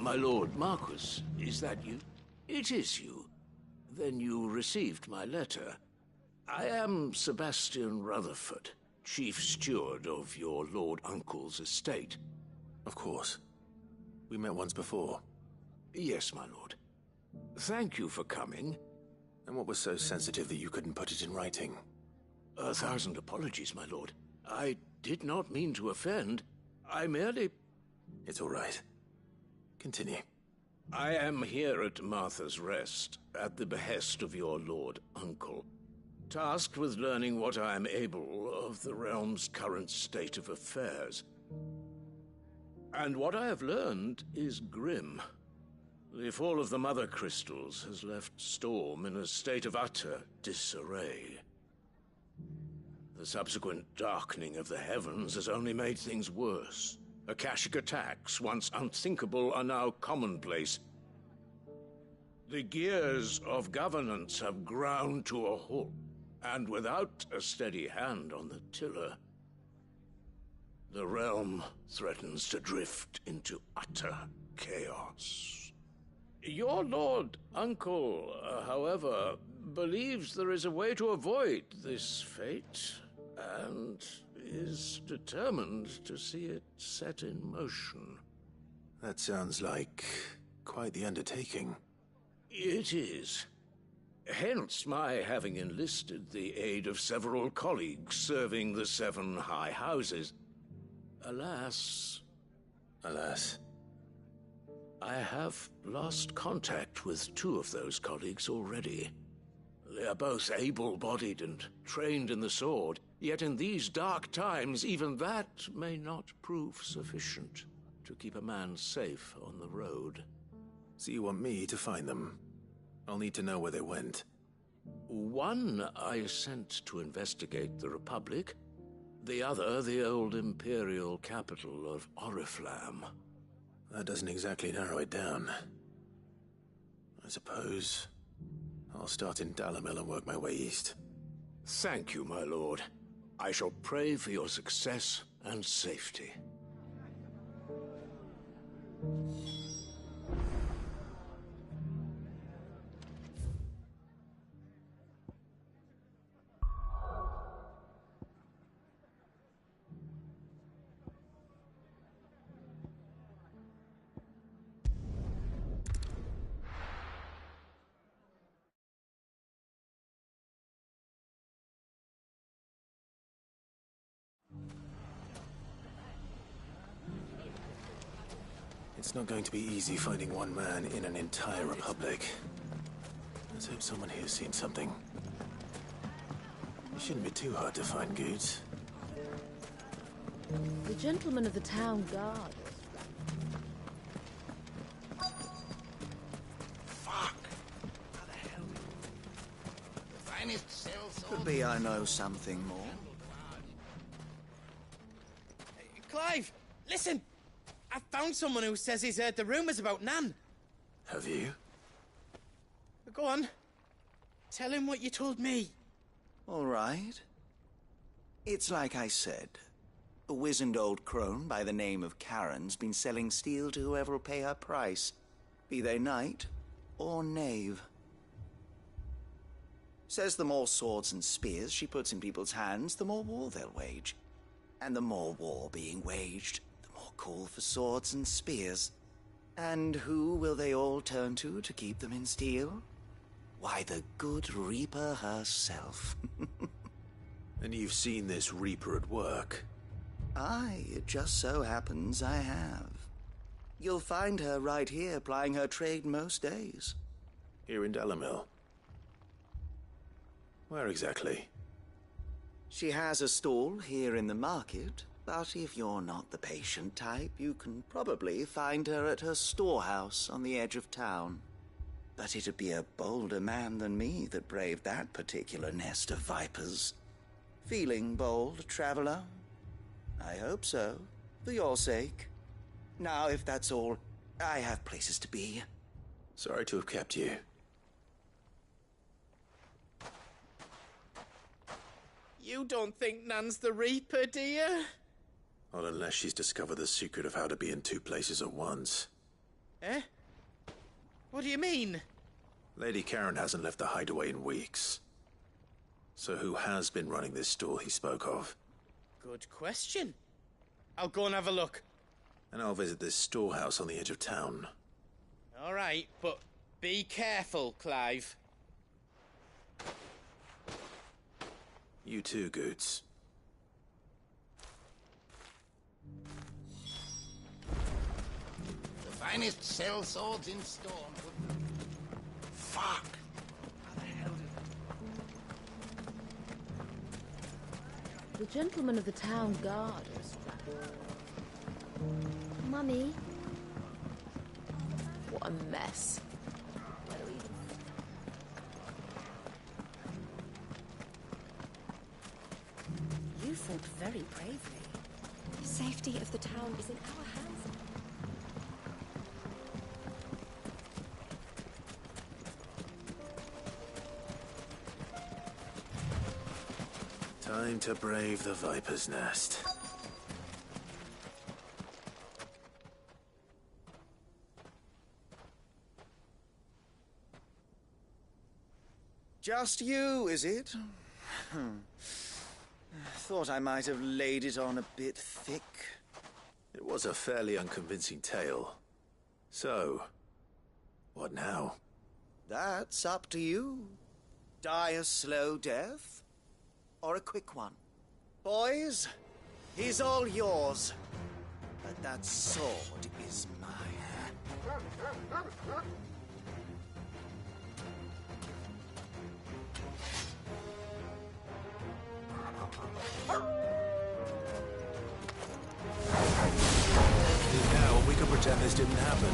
My lord Marquis, is that you? It is you. Then you received my letter. I am Sebastian Rutherford, chief steward of your lord uncle's estate. Of course. We met once before. Yes, my lord. Thank you for coming. And what was so sensitive that you couldn't put it in writing? 1,000 apologies, my lord. I did not mean to offend. I merely... It's all right. Continue. I am here at Martha's Rest, at the behest of your lord uncle, tasked with learning what I am able of the realm's current state of affairs. And what I have learned is grim. The fall of the Mother Crystals has left Storm in a state of utter disarray. The subsequent darkening of the heavens has only made things worse. Akashic attacks, once unthinkable, are now commonplace. The gears of governance have ground to a halt, and without a steady hand on the tiller, the realm threatens to drift into utter chaos. Your lord uncle, however, believes there is a way to avoid this fate, and is determined to see it set in motion. That sounds like quite the undertaking. It is. Hence my having enlisted the aid of several colleagues serving the 7 high houses. Alas... Alas? I have lost contact with 2 of those colleagues already. They are both able-bodied and trained in the sword, yet in these dark times even that may not prove sufficient to keep a man safe on the road. So you want me to find them? I'll need to know where they went. One I sent to investigate the Republic, the other the old Imperial capital of Oriflamme. That doesn't exactly narrow it down. I suppose I'll start in Dalimil and work my way east. Thank you, my lord. I shall pray for your success and safety. It's not going to be easy finding one man in an entire republic. Let's hope someone here's seen something. It shouldn't be too hard to find goods. The gentleman of the town guard. Fuck! How the hell? The finest cells. Could be I know something more. Hey, Clive, listen! I found someone who says he's heard the rumors about Nan. Have you? Go on. Tell him what you told me. All right. It's like I said. A wizened old crone by the name of Karen's been selling steel to whoever'll pay her price, be they knight or knave. Says the more swords and spears she puts in people's hands, the more war they'll wage. And the more war being waged, the more call for swords and spears. And who will they all turn to keep them in steel? Why, the good Reaper herself. And you've seen this Reaper at work? Aye, it just so happens I have. You'll find her right here plying her trade most days. Here in Dalimil? Where exactly? She has a stall here in the market, but if you're not the patient type, you can probably find her at her storehouse on the edge of town. But it'd be a bolder man than me that braved that particular nest of vipers. Feeling bold, traveler? I hope so, for your sake. Now, if that's all, I have places to be. Sorry to have kept you. You don't think Nan's the Reaper, do you? Well, unless she's discovered the secret of how to be in two places at once. Eh? What do you mean? Lady Karen hasn't left the hideaway in weeks. So who has been running this store he spoke of? Good question. I'll go and have a look. And I'll visit this storehouse on the edge of town. All right, but be careful, Clive. You too, Goots. The finest cell swords in Stormwood. Fuck! How the hell did... The gentleman of the town guard is Mummy. What a mess. Where do we even... You fought very bravely. The safety of the town is in our hands. Time to brave the Viper's Nest. Just you, is it? Thought I might have laid it on a bit thick. It was a fairly unconvincing tale. So, what now? That's up to you. Die a slow death, or a quick one. Boys, he's all yours. But that sword is mine. Now we can pretend this didn't happen.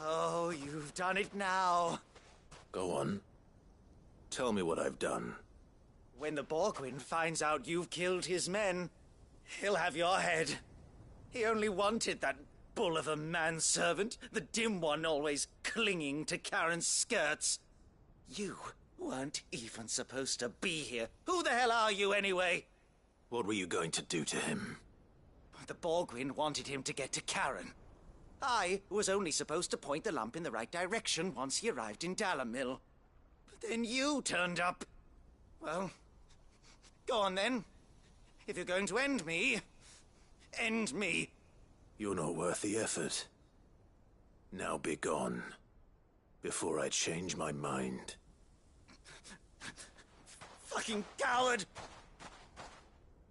Oh, you've done it now. Go on. Tell me what I've done. When the Borgwyn finds out you've killed his men, he'll have your head. He only wanted that bull of a manservant, the dim one always clinging to Karen's skirts. You weren't even supposed to be here. Who the hell are you, anyway? What were you going to do to him? The Borgwyn wanted him to get to Karen. I was only supposed to point the lamp in the right direction once he arrived in Dalamil. But then you turned up. Well, go on then. If you're going to end me, end me. You're not worth the effort. Now be gone, before I change my mind. Fucking coward!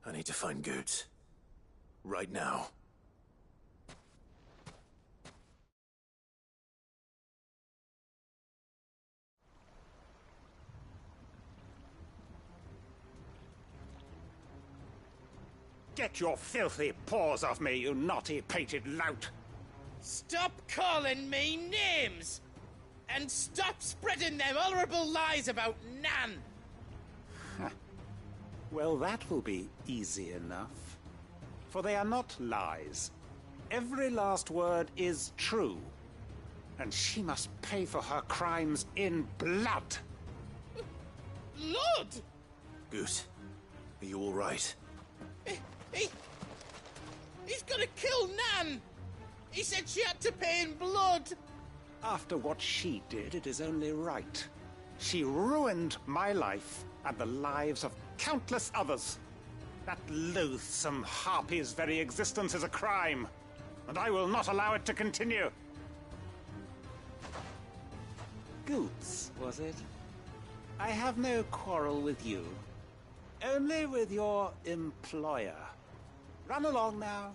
I need to find Goots. Right now. Get your filthy paws off me, you naughty-pated lout! Stop calling me names! And stop spreading them horrible lies about Nan! Well, that will be easy enough. For they are not lies. Every last word is true. And she must pay for her crimes in blood. Blood? Goose, are you all right? He's gonna kill Nan! He said she had to pay in blood! After what she did, it is only right. She ruined my life and the lives of countless others. That loathsome harpy's very existence is a crime, and I will not allow it to continue. Goots, was it? I have no quarrel with you. Only with your employer. Run along now.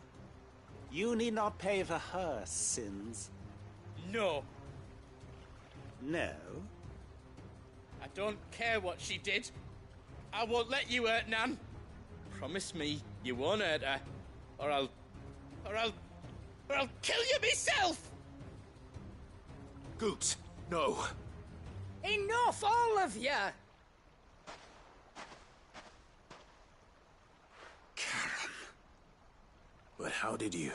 You need not pay for her sins. No. No? I don't care what she did. I won't let you hurt Nan. Promise me you won't hurt her, or I'll kill you myself! Goose, no. Enough, all of you! Karen. But how did you?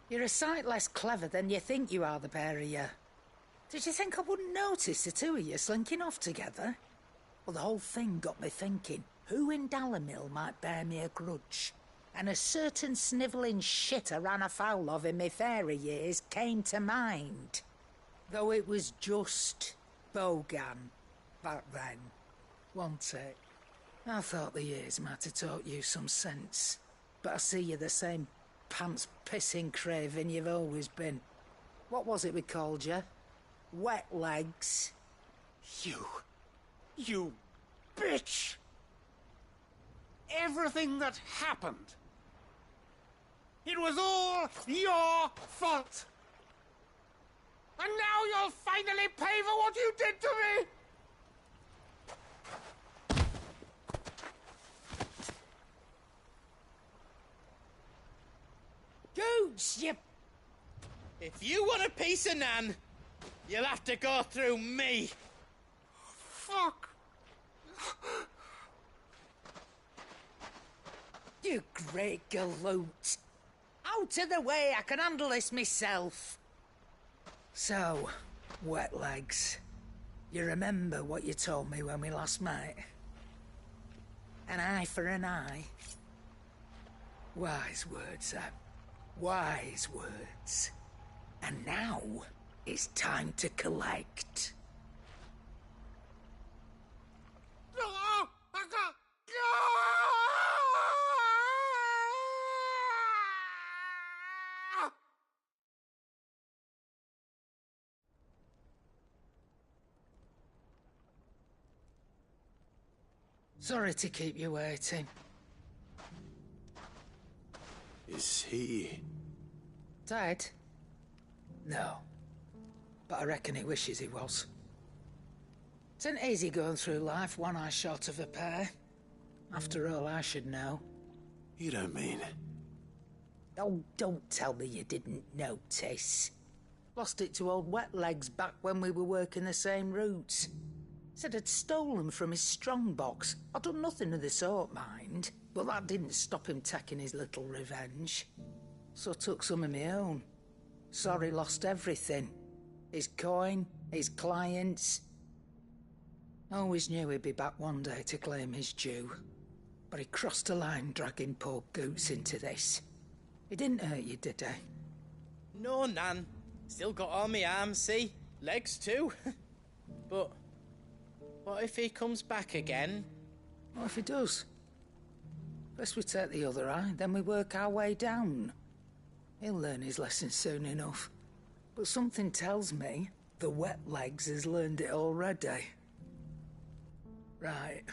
You're a sight less clever than you think you are, the pair of you. Did you think I wouldn't notice the two of you slinking off together? Well, the whole thing got me thinking, who in Dalimil might bear me a grudge? And a certain snivelling shit I ran afoul of in my fairy years came to mind. Though it was just Bogan back then, wasn't it? I thought the years might have taught you some sense, but I see you're the same pants-pissing craven you've always been. What was it we called you? Wet legs. You bitch! Everything that happened, it was all your fault! And now you'll finally pay for what you did to me! Gooch, you... If you want a piece of Nan, you'll have to go through me. Fuck! You great galoot. Out of the way, I can handle this myself. So, wet legs, you remember what you told me when we last met? An eye for an eye. Wise words, that. Wise words. And now, it's time to collect. Sorry to keep you waiting. Is he... Dead? No. But I reckon he wishes he was. It isn't easy going through life one eye short of a pair. After all, I should know. You don't mean... Oh, don't tell me you didn't notice. Lost it to old Wet Legs back when we were working the same routes. Said I'd stolen from his strongbox. I'd done nothing of the sort, mind. But that didn't stop him taking his little revenge. So I took some of my own. Sorry, lost everything. His coin, his clients. Always knew he'd be back one day to claim his due. But he crossed a line dragging poor Goots into this. He didn't hurt you, did he? No, Nan. Still got all my arms, see? Legs too. But what if he comes back again? What if he does? First we take the other eye, then we work our way down. He'll learn his lesson soon enough. But something tells me the Wet Legs has learned it already. Right.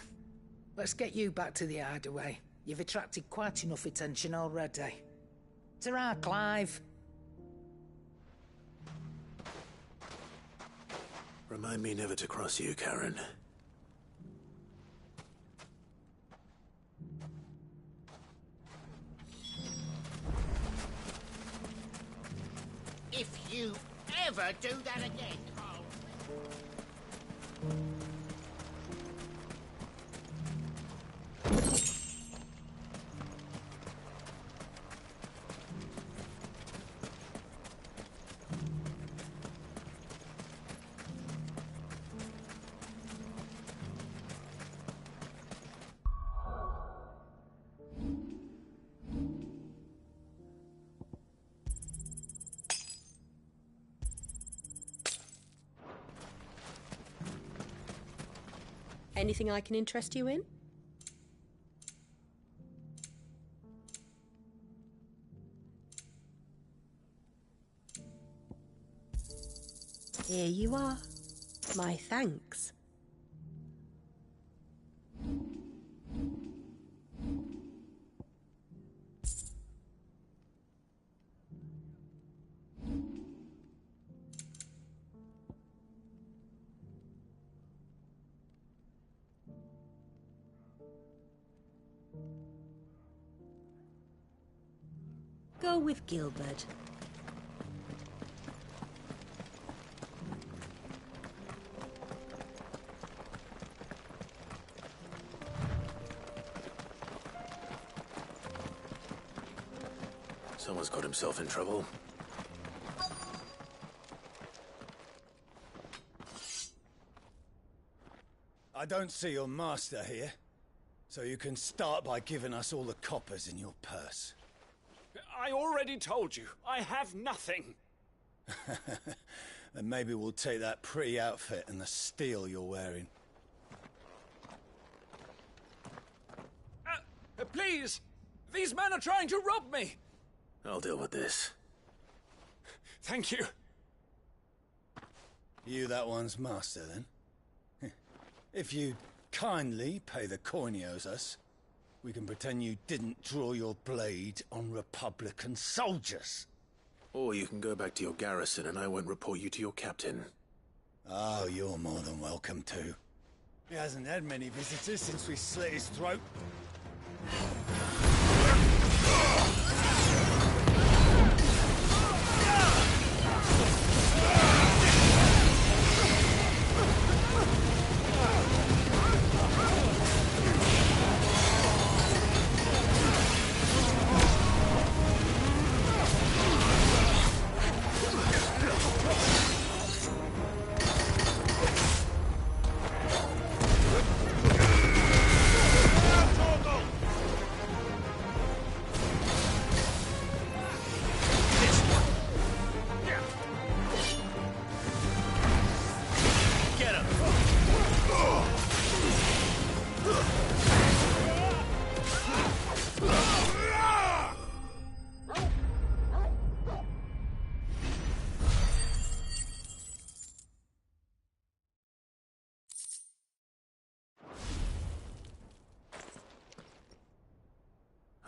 Let's get you back to the hideaway. You've attracted quite enough attention already. Ta-ra, Clive. Remind me never to cross you, Karen. you ever do that again, Cole. Anything I can interest you in? Here you are. My thanks. Go with Gilbert. Someone's got himself in trouble. I don't see your master here, so you can start by giving us all the coppers in your purse. I already told you, I have nothing. Then maybe we'll take that pretty outfit and the steel you're wearing. Please! These men are trying to rob me! I'll deal with this. Thank you. You that one's master, then? If you kindly pay the coin he owes us, we can pretend you didn't draw your blade on Republican soldiers. Or you can go back to your garrison and I won't report you to your captain. Oh, you're more than welcome to. He hasn't had many visitors since we slit his throat.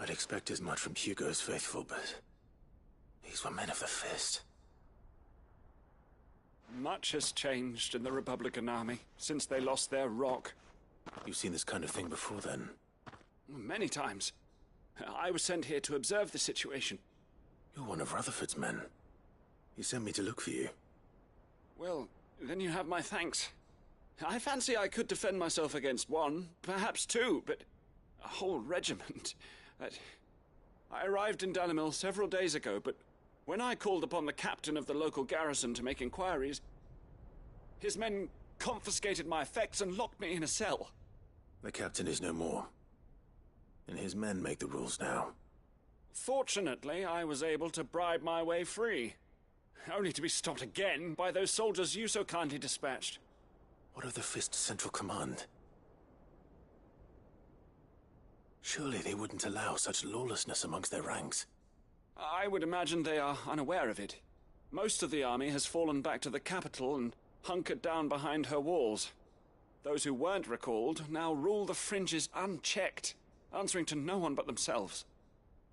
I'd expect as much from Hugo's faithful, but these were men of the fist. Much has changed in the Republican Army since they lost their rock. You've seen this kind of thing before, then? Many times. I was sent here to observe the situation. You're one of Rutherford's men. He sent me to look for you. Well, then you have my thanks. I fancy I could defend myself against one, perhaps two, but a whole regiment. I arrived in Dalimil several days ago, but when I called upon the captain of the local garrison to make inquiries, his men confiscated my effects and locked me in a cell. The captain is no more, and his men make the rules now. Fortunately, I was able to bribe my way free, only to be stopped again by those soldiers you so kindly dispatched. What of the Fist's Central Command? Surely they wouldn't allow such lawlessness amongst their ranks. I would imagine they are unaware of it. Most of the army has fallen back to the capital and hunkered down behind her walls. Those who weren't recalled now rule the fringes unchecked, answering to no one but themselves.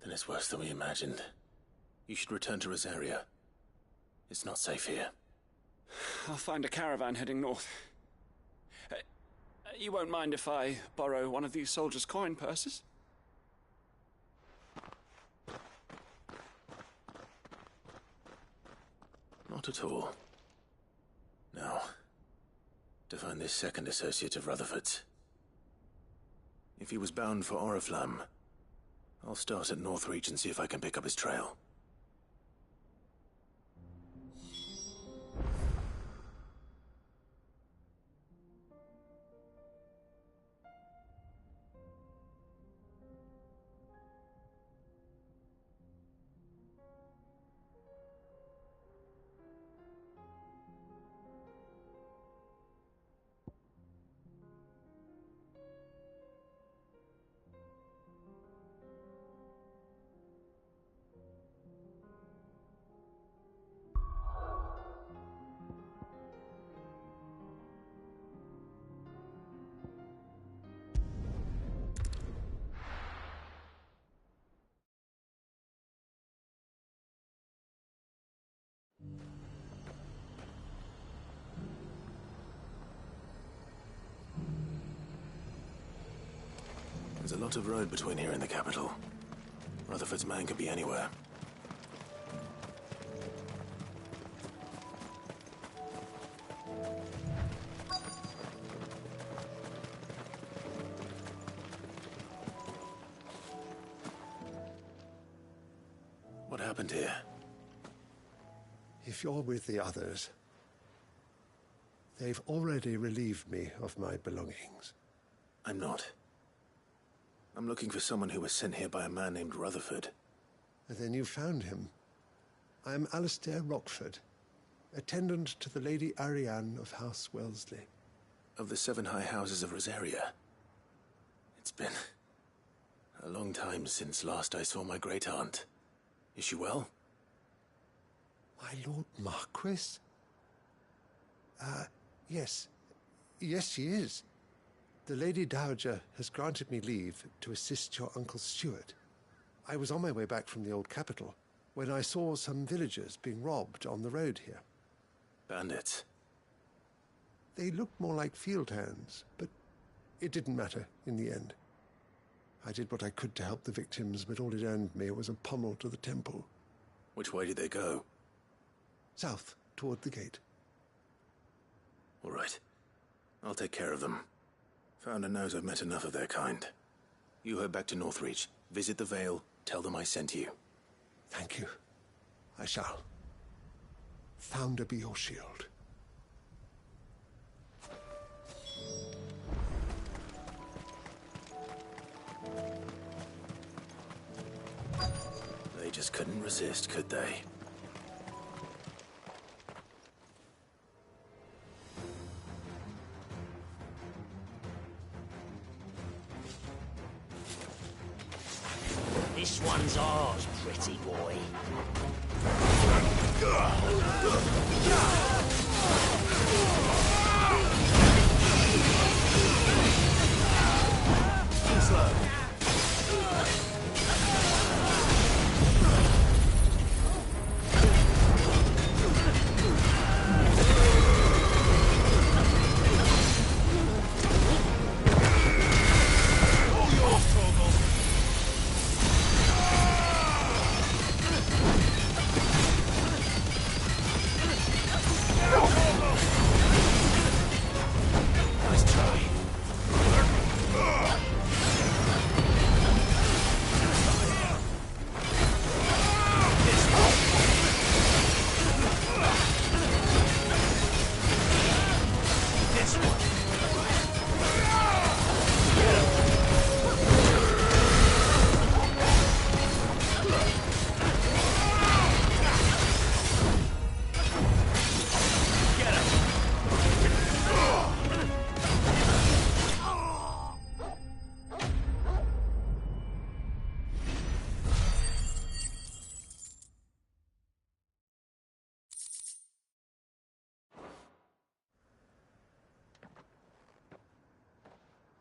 Then it's worse than we imagined. You should return to Rosaria. It's not safe here. I'll find a caravan heading north. You won't mind if I borrow one of these soldiers' coin purses? Not at all. Now, to find this second associate of Rutherford's. If he was bound for Oriflamme, I'll start at Northreach and see if I can pick up his trail. There's a lot of road between here and the capital. Rutherford's man could be anywhere. What happened here? If you're with the others, they've already relieved me of my belongings. I'm not. I'm looking for someone who was sent here by a man named Rutherford. And then you found him. I am Alistair Rockford, attendant to the Lady Ariane of House Wellesley. Of the 7 high houses of Rosaria. It's been a long time since last I saw my great-aunt. Is she well? My Lord Marquis? Yes. Yes, she is. The Lady Dowager has granted me leave to assist your Uncle Stuart. I was on my way back from the old capital when I saw some villagers being robbed on the road here. Bandits? They looked more like field hands, but it didn't matter in the end. I did what I could to help the victims, but all it earned me was a pommel to the temple. Which way did they go? South, toward the gate. All right. I'll take care of them. Founder knows I've met enough of their kind. You head back to Northreach, visit the Vale, tell them I sent you. Thank you. I shall. Founder be your shield. They just couldn't resist, could they? This one's ours, pretty boy. Slow.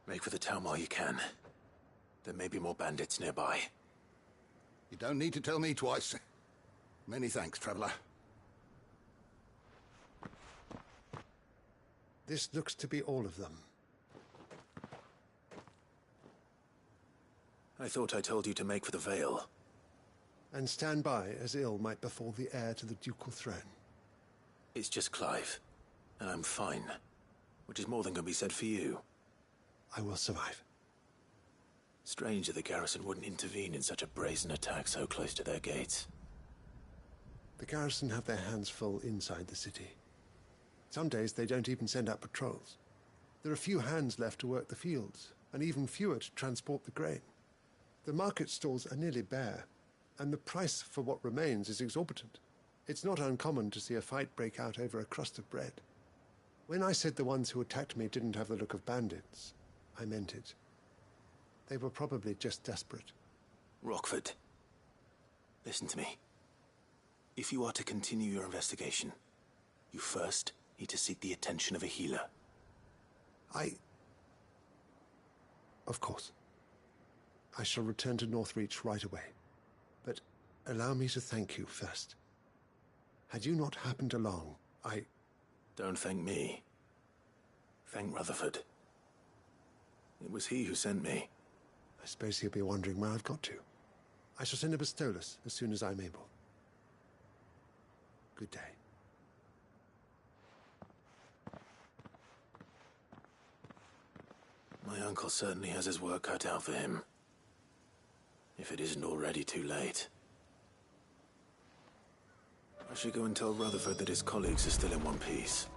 Make for the town while you can. There may be more bandits nearby. You don't need to tell me twice. Many thanks, traveler. This looks to be all of them. I thought I told you to make for the Vale. And stand by as ill might befall the heir to the ducal throne. It's just Clive, and I'm fine. Which is more than can be said for you. I will survive. Strange that the garrison wouldn't intervene in such a brazen attack so close to their gates. The garrison have their hands full inside the city. Some days they don't even send out patrols. There are few hands left to work the fields, and even fewer to transport the grain. The market stalls are nearly bare, and the price for what remains is exorbitant. It's not uncommon to see a fight break out over a crust of bread. When I said the ones who attacked me didn't have the look of bandits, I meant it. They were probably just desperate. Rockford, listen to me. If you are to continue your investigation, you first need to seek the attention of a healer. Of course. I shall return to Northreach right away. But allow me to thank you first. Had you not happened along, Don't thank me. Thank Rutherford. It was he who sent me. I suppose he'll be wondering where I've got to. I shall send a Bastolus as soon as I'm able. Good day. My uncle certainly has his work cut out for him. If it isn't already too late. I should go and tell Rutherford that his colleagues are still in one piece.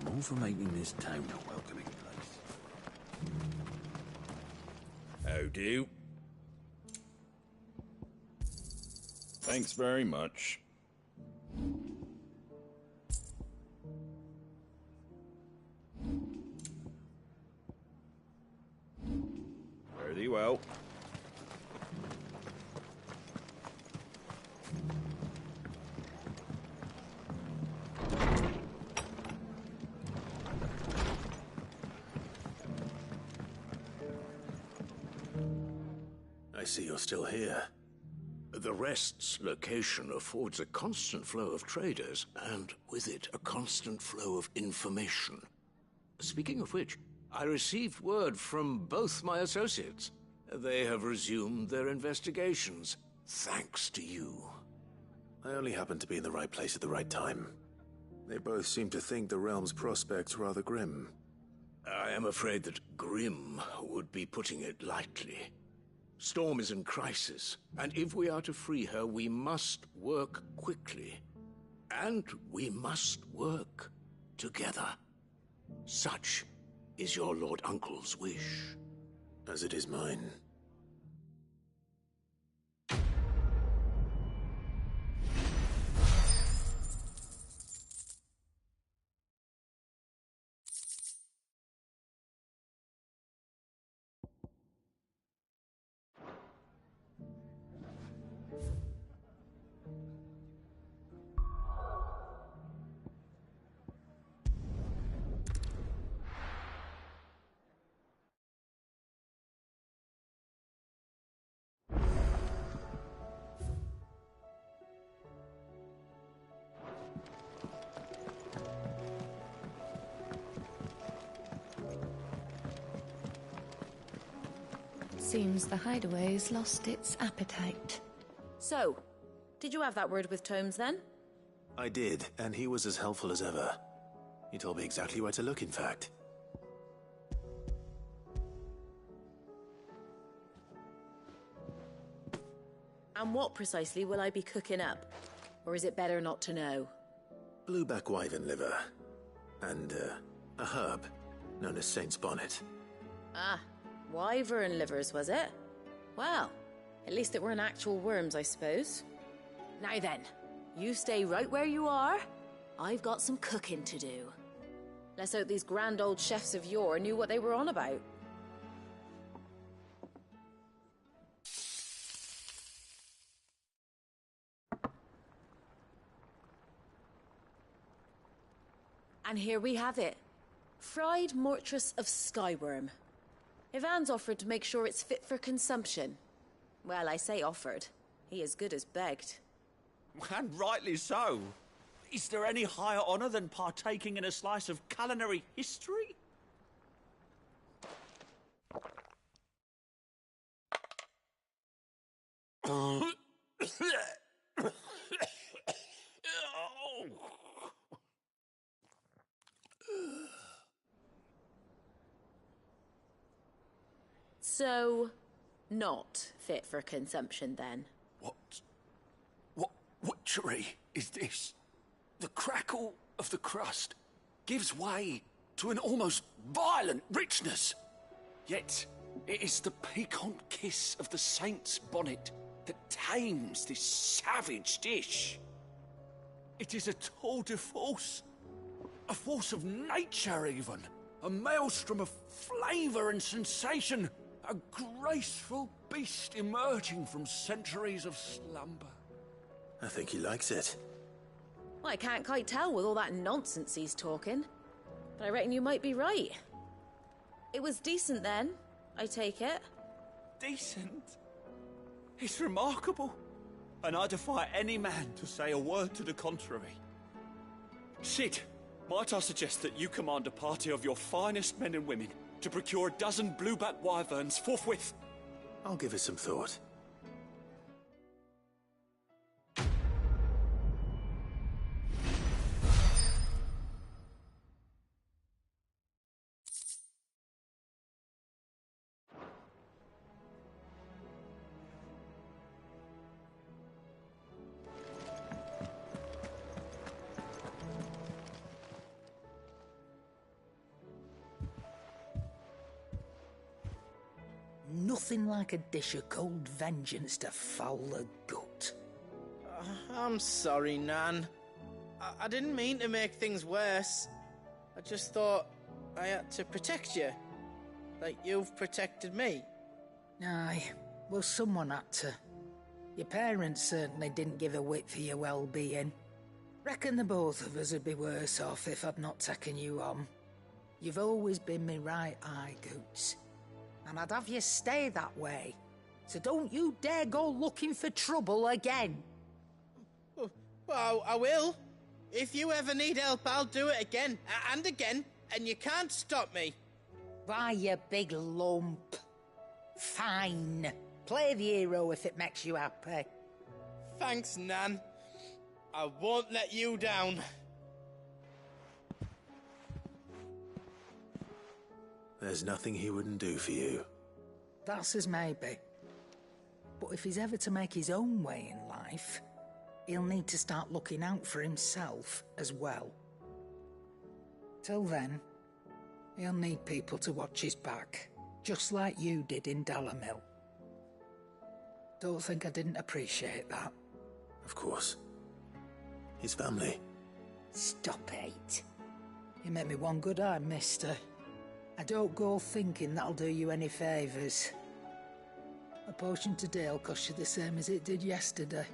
I'm all for making this town a welcoming place. How do? Thanks very much. Fare thee well. I see you're still here. The Rest's location affords a constant flow of traders, and with it, a constant flow of information. Speaking of which, I received word from both my associates. They have resumed their investigations, thanks to you. I only happened to be in the right place at the right time. They both seem to think the realm's prospects rather grim. I am afraid that grim would be putting it lightly. Storm is in crisis, and if we are to free her, we must work quickly. And we must work together. Such is your Lord Uncle's wish. As it is mine. Seems the hideaway's lost its appetite. So, did you have that word with Tomes then? I did, and he was as helpful as ever. He told me exactly where to look, in fact. And what precisely will I be cooking up? Or is it better not to know? Blueback wyvern liver. And, a herb known as Saint's Bonnet. Ah, wyvern livers, was it? Well, at least it weren't actual worms, I suppose. Now then, you stay right where you are. I've got some cooking to do. Let's hope these grand old chefs of yore knew what they were on about. And here we have it. Fried mortress of skyworm. Ivan's offered to make sure it's fit for consumption. Well, I say offered. He as good as begged. And rightly so. Is there any higher honor than partaking in a slice of culinary history? So, not fit for consumption then? What witchery is this? The crackle of the crust gives way to an almost violent richness. Yet, it is the piquant kiss of the Saint's Bonnet that tames this savage dish. It is a tour de force. A force of nature, even. A maelstrom of flavour and sensation. A graceful beast emerging from centuries of slumber. I think he likes it. Well, I can't quite tell with all that nonsense he's talking. But I reckon you might be right. It was decent then, I take it. Decent? It's remarkable. And I defy any man to say a word to the contrary. Sid, might I suggest that you command a party of your finest men and women to procure a dozen blueback wyverns forthwith? I'll give it some thought. nothing like a dish of cold vengeance to foul the gut. I'm sorry, Nan. I didn't mean to make things worse. I just thought I had to protect you. Like you've protected me. Aye, well, someone had to. Your parents certainly didn't give a whit for your well-being. Reckon the both of us would be worse off if I'd not taken you on. You've always been me right eye, Goots. And I'd have you stay that way. So don't you dare go looking for trouble again. Well, I will. If you ever need help, I'll do it again and again, and you can't stop me. Why, you big lump. Fine. Play the hero if it makes you happy. Thanks, Nan. I won't let you down. There's nothing he wouldn't do for you. That's as maybe. But if he's ever to make his own way in life, he'll need to start looking out for himself as well. Till then, he'll need people to watch his back, just like you did in Dalamil. Don't think I didn't appreciate that. Of course. His family. Stop it. You made me one good eye, mister. I don't go thinking that'll do you any favours. A potion today'll cost you the same as it did yesterday.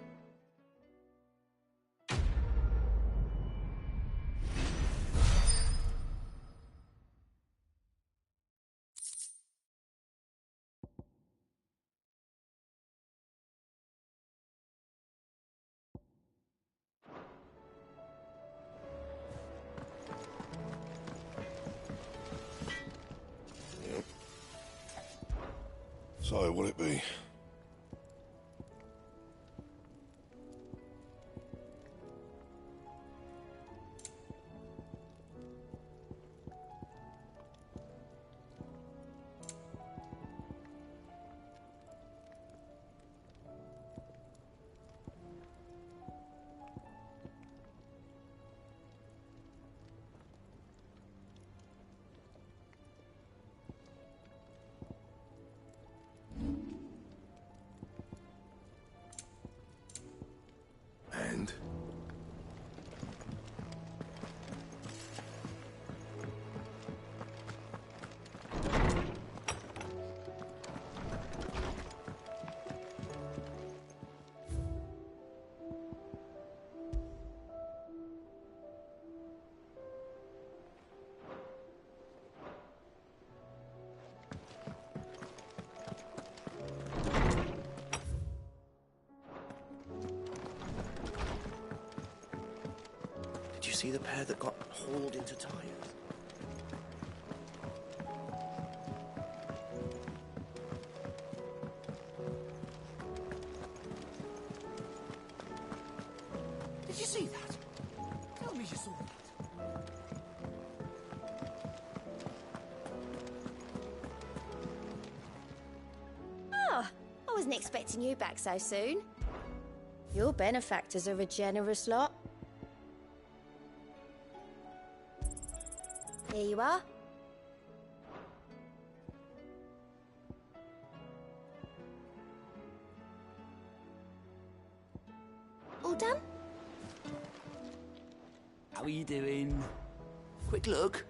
So, what'll it be? And? Did you see the pair that got hauled into tires? Did you see that? Tell me you saw that. Oh, I wasn't expecting you back so soon. Your benefactors are a generous lot. Here you are. All done? How are you doing? Quick look.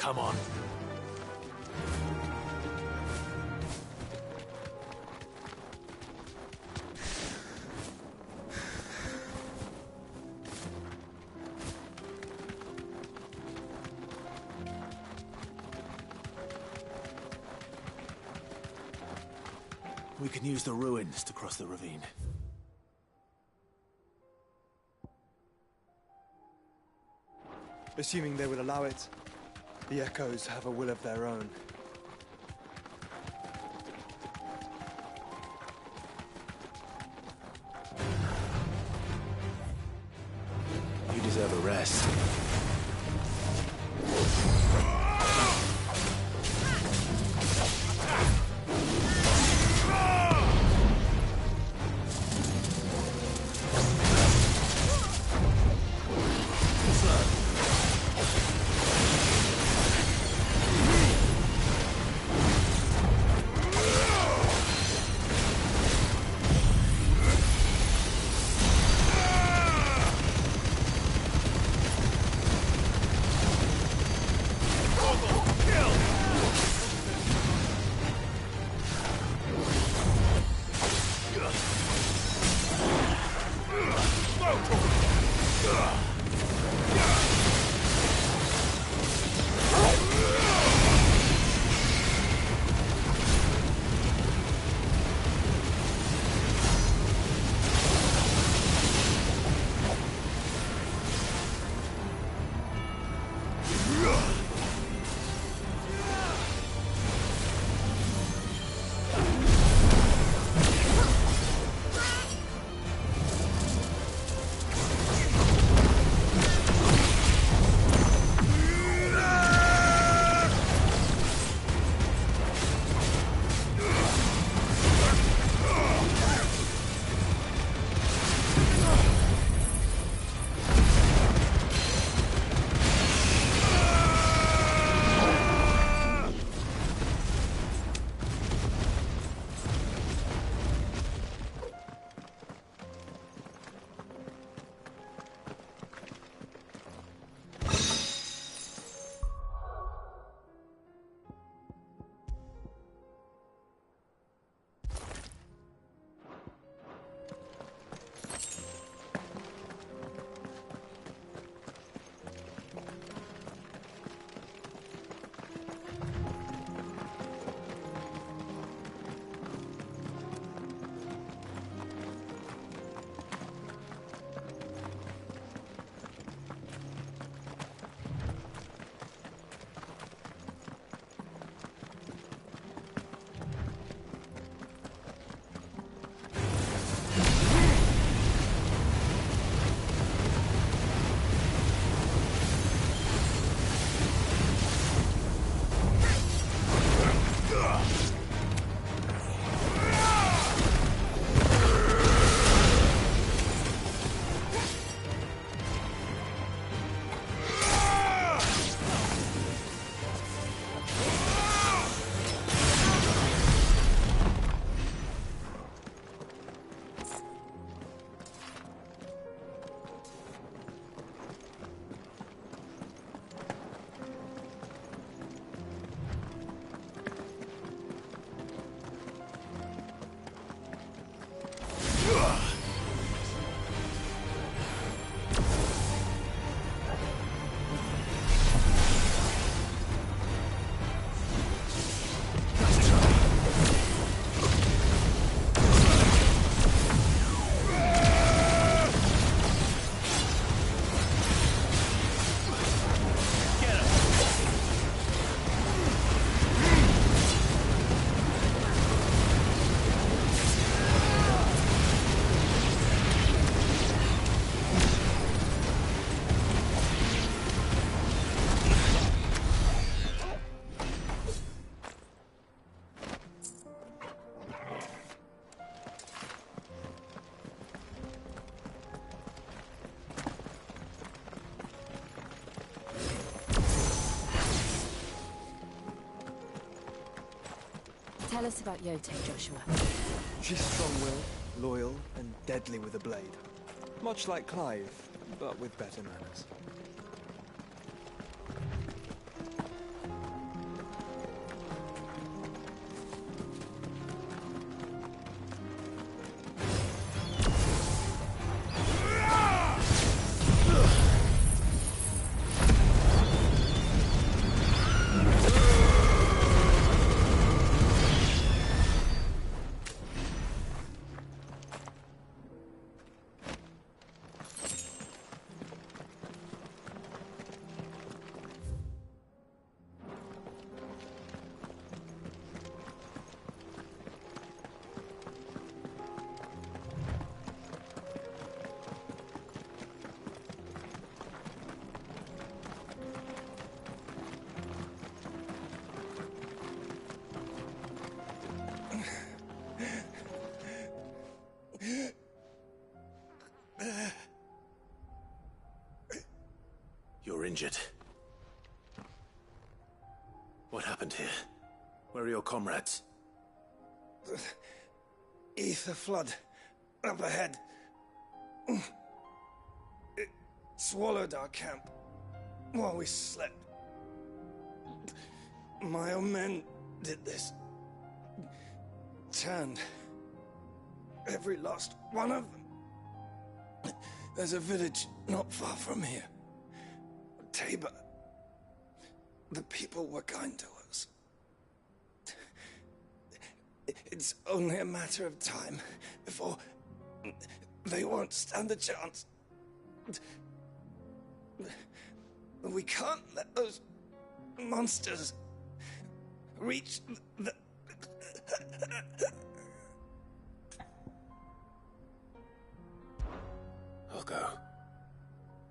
come on. We can use the ruins to cross the ravine. Assuming they will allow it, the Echoes have a will of their own. You deserve a rest. Tell us about Yote, Joshua. She's strong-willed, loyal, and deadly with a blade. Much like Clive, but with better manners. injured. What happened here? Where are your comrades? The ether flood up ahead. It swallowed our camp while we slept. My own men did this. Turned every last one of them. There's a village not far from here. Tabor. The people were kind to us. It's only a matter of time before they won't stand a chance. We can't let those monsters reach the... I'll go.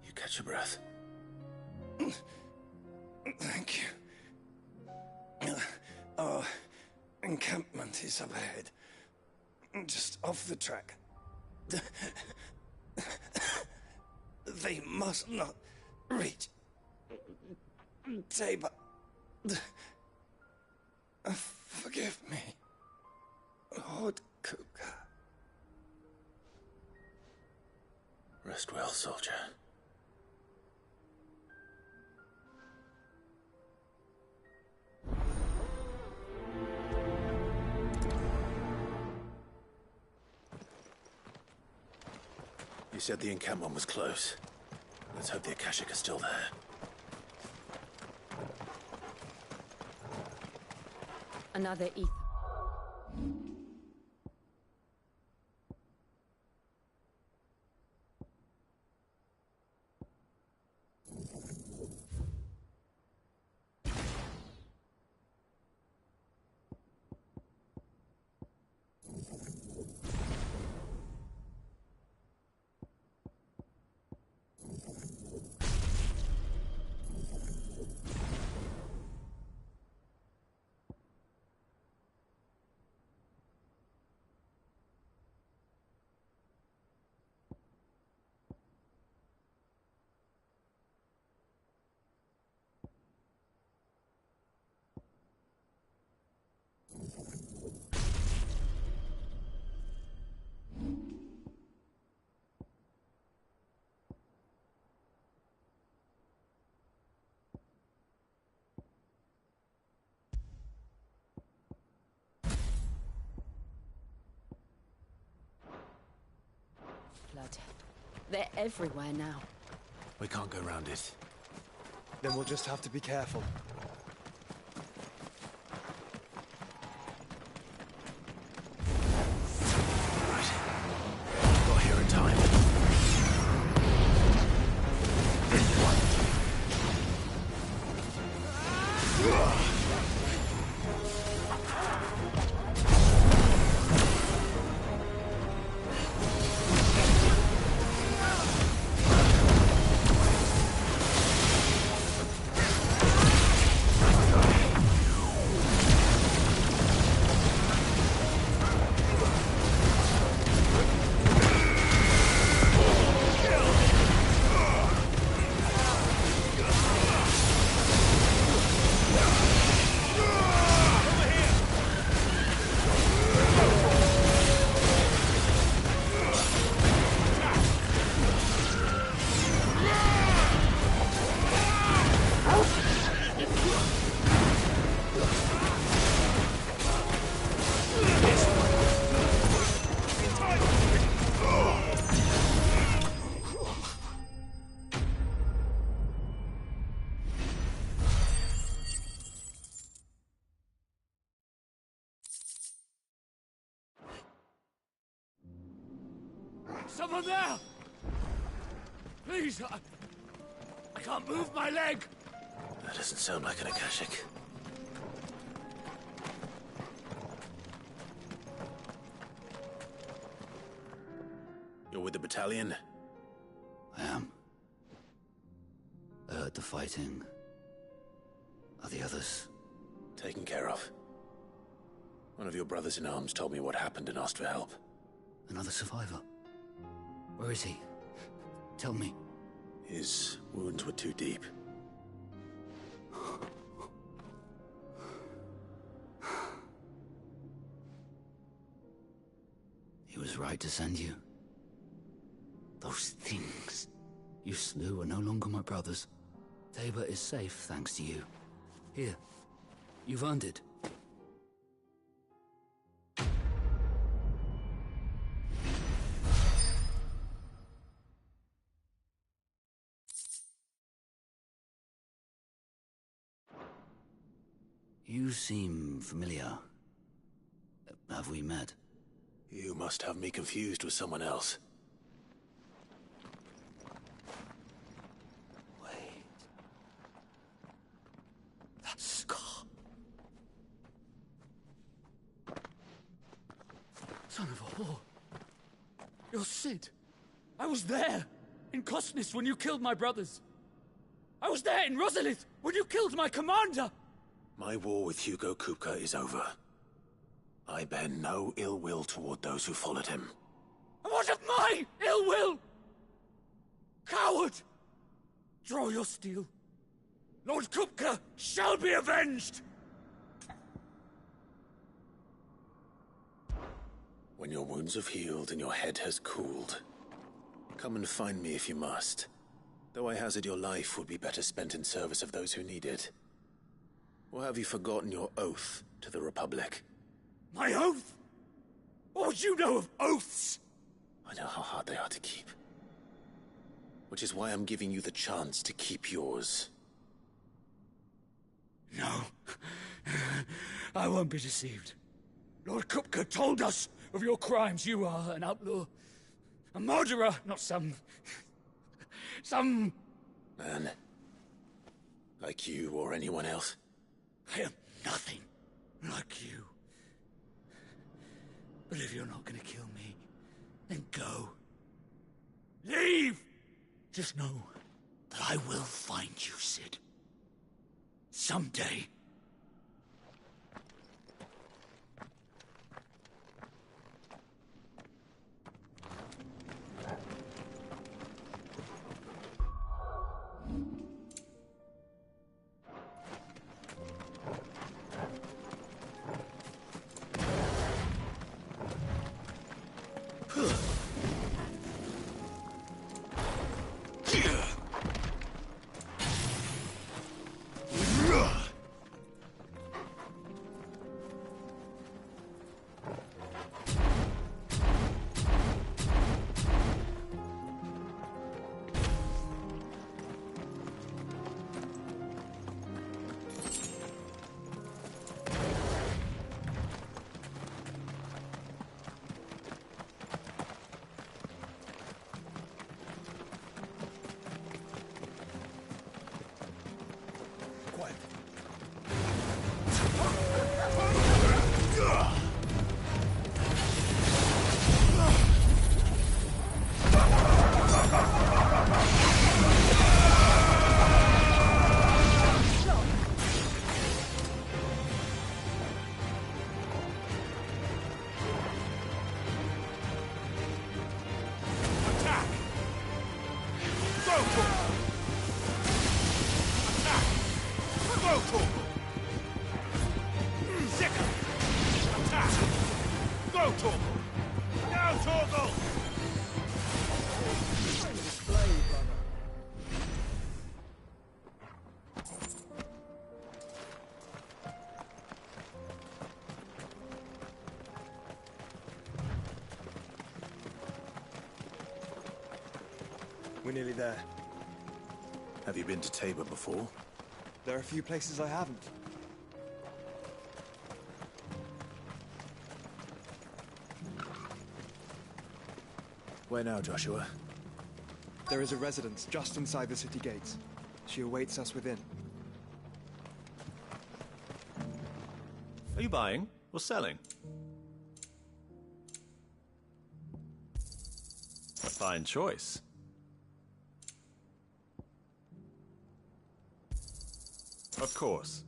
You catch your breath. Thank you. Our encampment is up ahead. Just off the track. They must not reach Tabor. Forgive me, Lord Kuka. Rest well, soldier. You said the encampment was close. Let's hope the Akashic are still there. Another ether. Blood. They're everywhere now. We can't go round it. Then we'll just have to be careful. Got here in time. Someone there! Please, I can't move my leg! That doesn't sound like an Akashic. You're with the battalion? I am. I heard the fighting. Are the others? Taken care of. One of your brothers in arms told me what happened and asked for help. Another survivor? Where is he? Tell me. His wounds were too deep. He was right to send you. Those things you slew are no longer my brothers. Tabor is safe thanks to you. Here, you've earned it. You seem familiar. Have we met? You must have me confused with someone else. Wait. That scar. Son of a whore. You're Cid. I was there, in Cosnis, when you killed my brothers. I was there in Rosalith, when you killed my commander. My war with Hugo Kupka is over. I bear no ill will toward those who followed him. And what of my ill will? Coward! Draw your steel. Lord Kupka shall be avenged! When your wounds have healed and your head has cooled, come and find me if you must. Though I hazard your life would be better spent in service of those who need it. Or have you forgotten your oath to the Republic? My oath? What would you know of oaths? I know how hard they are to keep. Which is why I'm giving you the chance to keep yours. No. I won't be deceived. Lord Kupka told us of your crimes. You are an outlaw. A murderer, not some... Man. Like you or anyone else. I am nothing like you. But if you're not gonna kill me, then go. Leave! Just know that I will find you, Cid. Someday. We're nearly there. Have you been to Tabor before? There are a few places I haven't. Where now, Joshua? There is a residence just inside the city gates. She awaits us within. Are you buying or selling? A fine choice. Of course.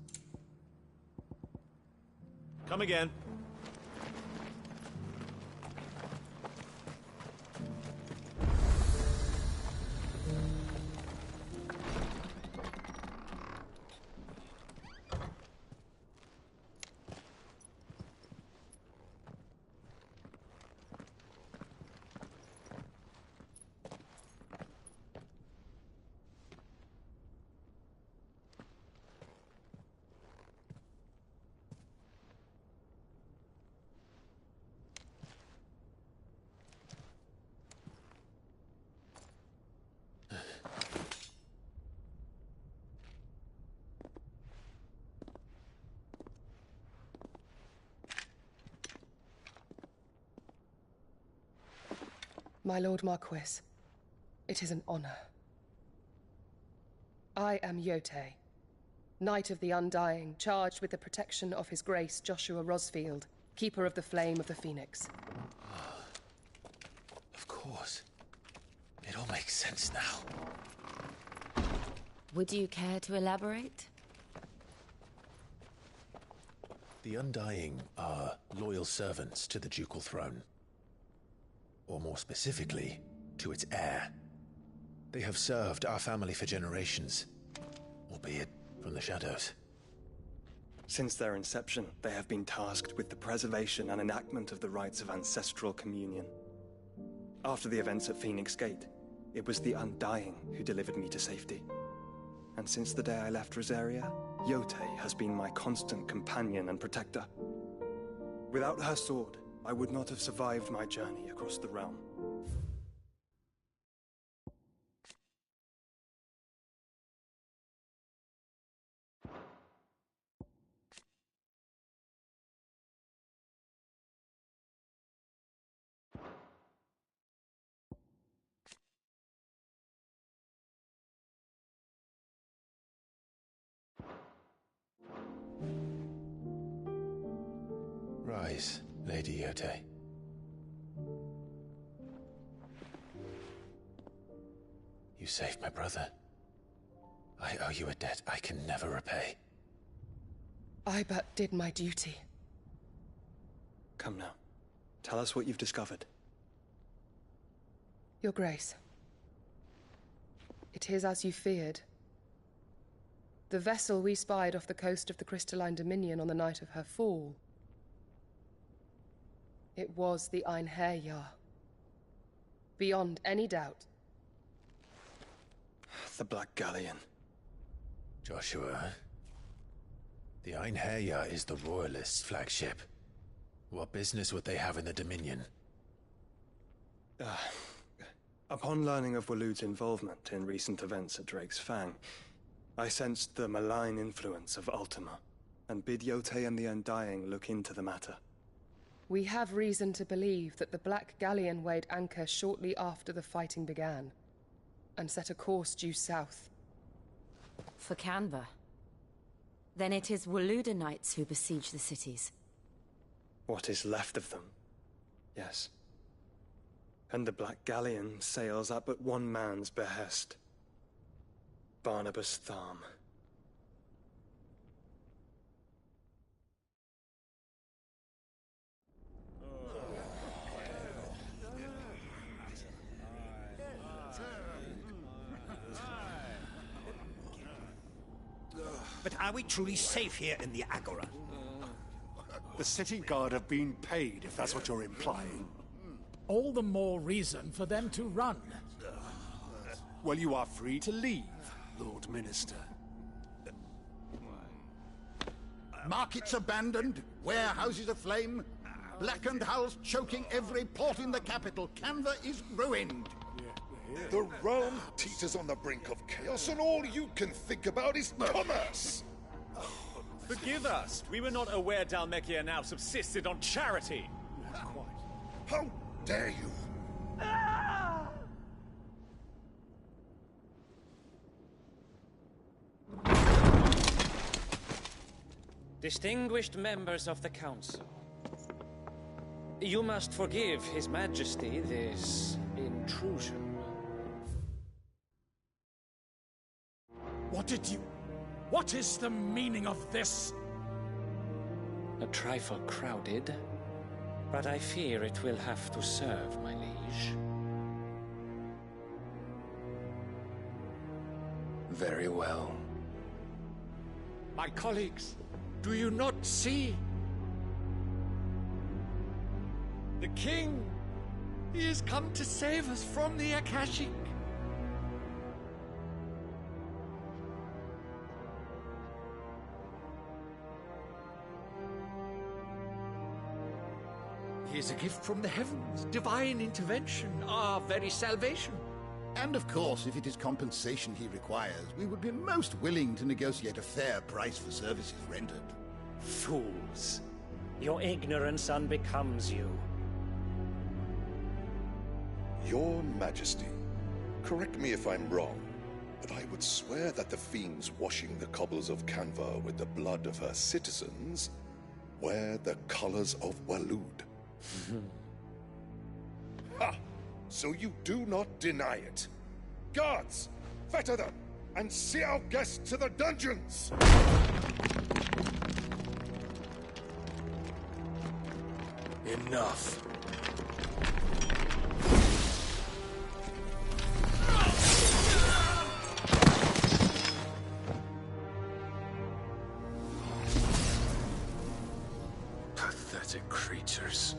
Come again. My Lord Marquis, it is an honor. I am Yotei, Knight of the Undying, charged with the protection of His Grace Joshua Rosfield, Keeper of the Flame of the Phoenix. Of course. It all makes sense now. Would you care to elaborate? The Undying are loyal servants to the ducal throne. Or more specifically, to its heir. They have served our family for generations, albeit from the shadows. Since their inception, they have been tasked with the preservation and enactment of the rites of ancestral communion. After the events at Phoenix Gate, it was the Undying who delivered me to safety. And since the day I left Rosaria, Yotei has been my constant companion and protector. Without her sword, I would not have survived my journey across the realm. Rise, Lady Yotei. You saved my brother. I owe you a debt I can never repay. I but did my duty. Come now. Tell us what you've discovered. Your Grace. It is as you feared. The vessel we spied off the coast of the Crystalline Dominion on the night of her fall. It was the Einherjar. Beyond any doubt. The Black Galleon. Joshua, the Einherjar is the Royalists' flagship. What business would they have in the Dominion? Upon learning of Waloed's involvement in recent events at Drake's Fang, I sensed the malign influence of Ultima, and bid Yotei and the Undying look into the matter. We have reason to believe that the Black Galleon weighed anchor shortly after the fighting began, and set a course due south. For Canva. Then it is Waloeda Knights who besiege the cities. What is left of them, yes. And the Black Galleon sails at but one man's behest. Barnabas Tharm. But are we truly safe here in the Agora? The city guard have been paid, if that's what you're implying. All the more reason for them to run. Well, you are free to leave, Lord Minister. Markets abandoned, warehouses aflame, blackened hulls choking every port in the capital. Canva is ruined. The realm teeters on the brink of chaos, and all you can think about is commerce! Forgive us. We were not aware Dhalmekia now subsisted on charity. How dare you? Distinguished members of the Council, you must forgive His Majesty this intrusion. What is the meaning of this? A trifle crowded, but I fear it will have to serve, my liege. Very well. My colleagues, do you not see? The king! He has come to save us from the Akashic! He is a gift from the heavens, divine intervention, our very salvation. And of course, if it is compensation he requires, we would be most willing to negotiate a fair price for services rendered. Fools. Your ignorance unbecomes you. Your Majesty, correct me if I'm wrong, but I would swear that the fiends washing the cobbles of Canva with the blood of her citizens wear the colors of Waloed. Ha! So you do not deny it. Guards, fetter them, and see our guests to the dungeons! Enough. Pathetic creatures.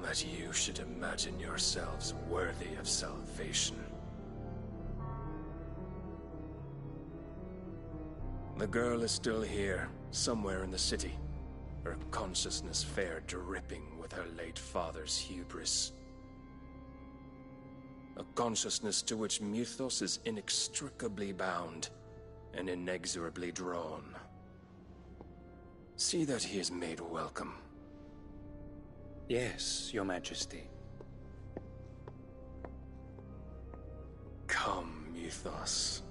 That you should imagine yourselves worthy of salvation. The girl is still here, somewhere in the city, her consciousness fair dripping with her late father's hubris. A consciousness to which Mythos is inextricably bound and inexorably drawn. See that he is made welcome. Yes, Your Majesty. Come, Mythos.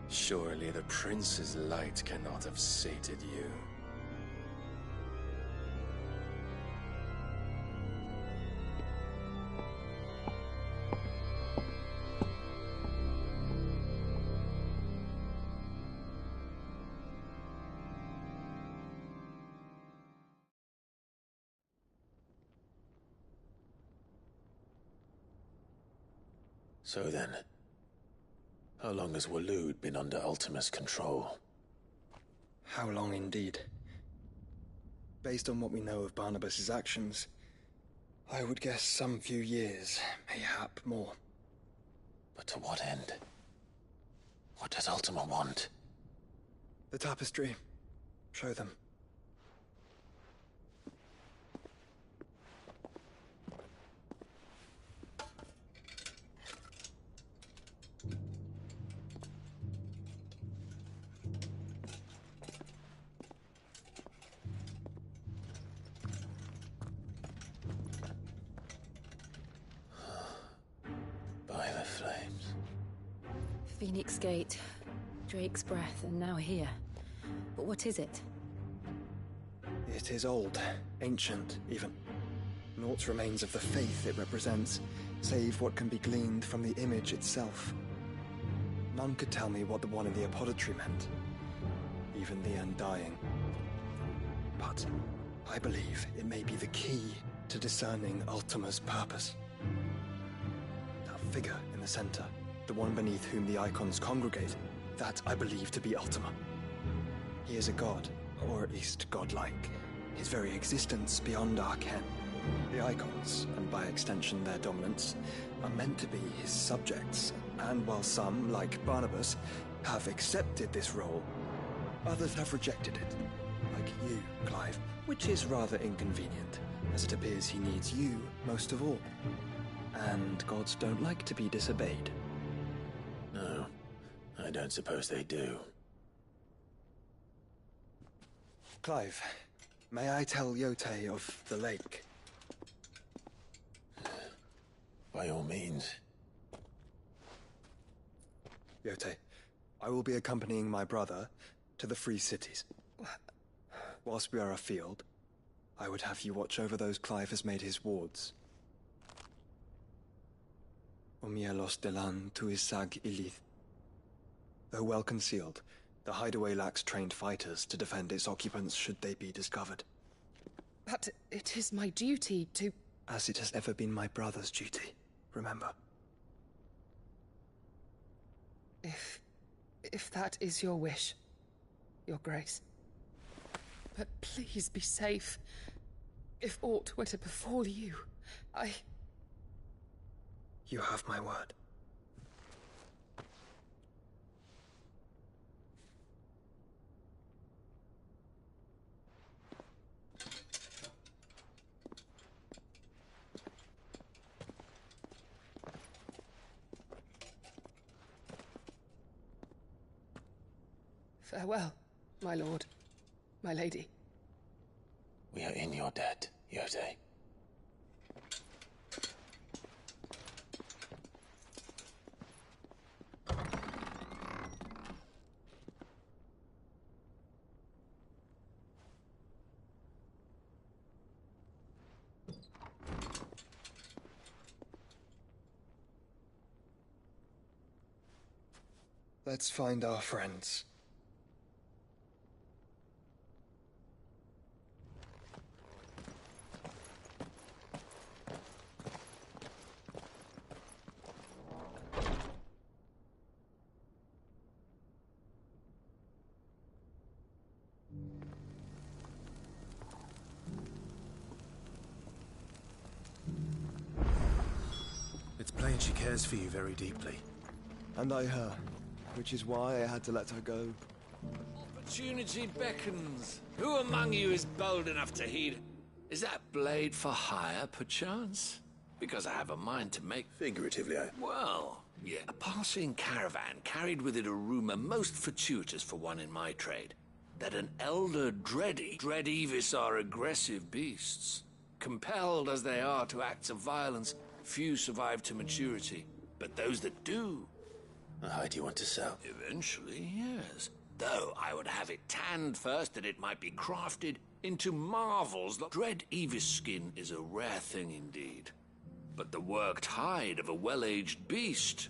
Surely the prince's light cannot have sated you. So then, how long has Waloed been under Ultima's control? How long indeed? Based on what we know of Barnabas's actions, I would guess some few years, mayhap more. But to what end? What does Ultima want? The tapestry. Show them. By the flames. Phoenix Gate, Drake's Breath, and now here. But what is it? It is old, ancient, even. Naught remains of the faith it represents, save what can be gleaned from the image itself. None could tell me what the one in the apothecary meant, even the Undying. But I believe it may be the key to discerning Ultima's purpose. That figure in the center, the one beneath whom the icons congregate, that I believe to be Ultima. He is a god, or at least godlike, his very existence beyond our ken. The icons, and by extension their dominants, are meant to be his subjects, and while some, like Barnabas, have accepted this role, others have rejected it, like you, Clive, which is rather inconvenient, as it appears he needs you most of all. And gods don't like to be disobeyed. No, I don't suppose they do. Clive, may I tell Yote of the lake? By all means. Yote, I will be accompanying my brother to the Free Cities. Whilst we are afield, I would have you watch over those Clive has made his wards. Omielos delan tuisag ilith. Though well concealed, the hideaway lacks trained fighters to defend its occupants should they be discovered. But it is my duty to... As it has ever been my brother's duty, remember. If that is your wish, Your Grace. But please be safe. If aught were to befall you, You have my word. Farewell, My lord. My lady. We are in your debt, Yode. Let's find our friends. It's plain she cares for you very deeply. And I her, which is why I had to let her go. Opportunity beckons. Who among you is bold enough to heed? Is that blade for hire, perchance? Because I have a mind to make... Figuratively, Well, yeah. A passing caravan carried with it a rumor most fortuitous for one in my trade. That an elder Dread-Evis are aggressive beasts. Compelled as they are to acts of violence, few survive to maturity. But those that do... A hide you want to sell? Eventually, yes. Though I would have it tanned first that it might be crafted into marvels. Dread-Evis skin is a rare thing indeed. But the worked hide of a well-aged beast...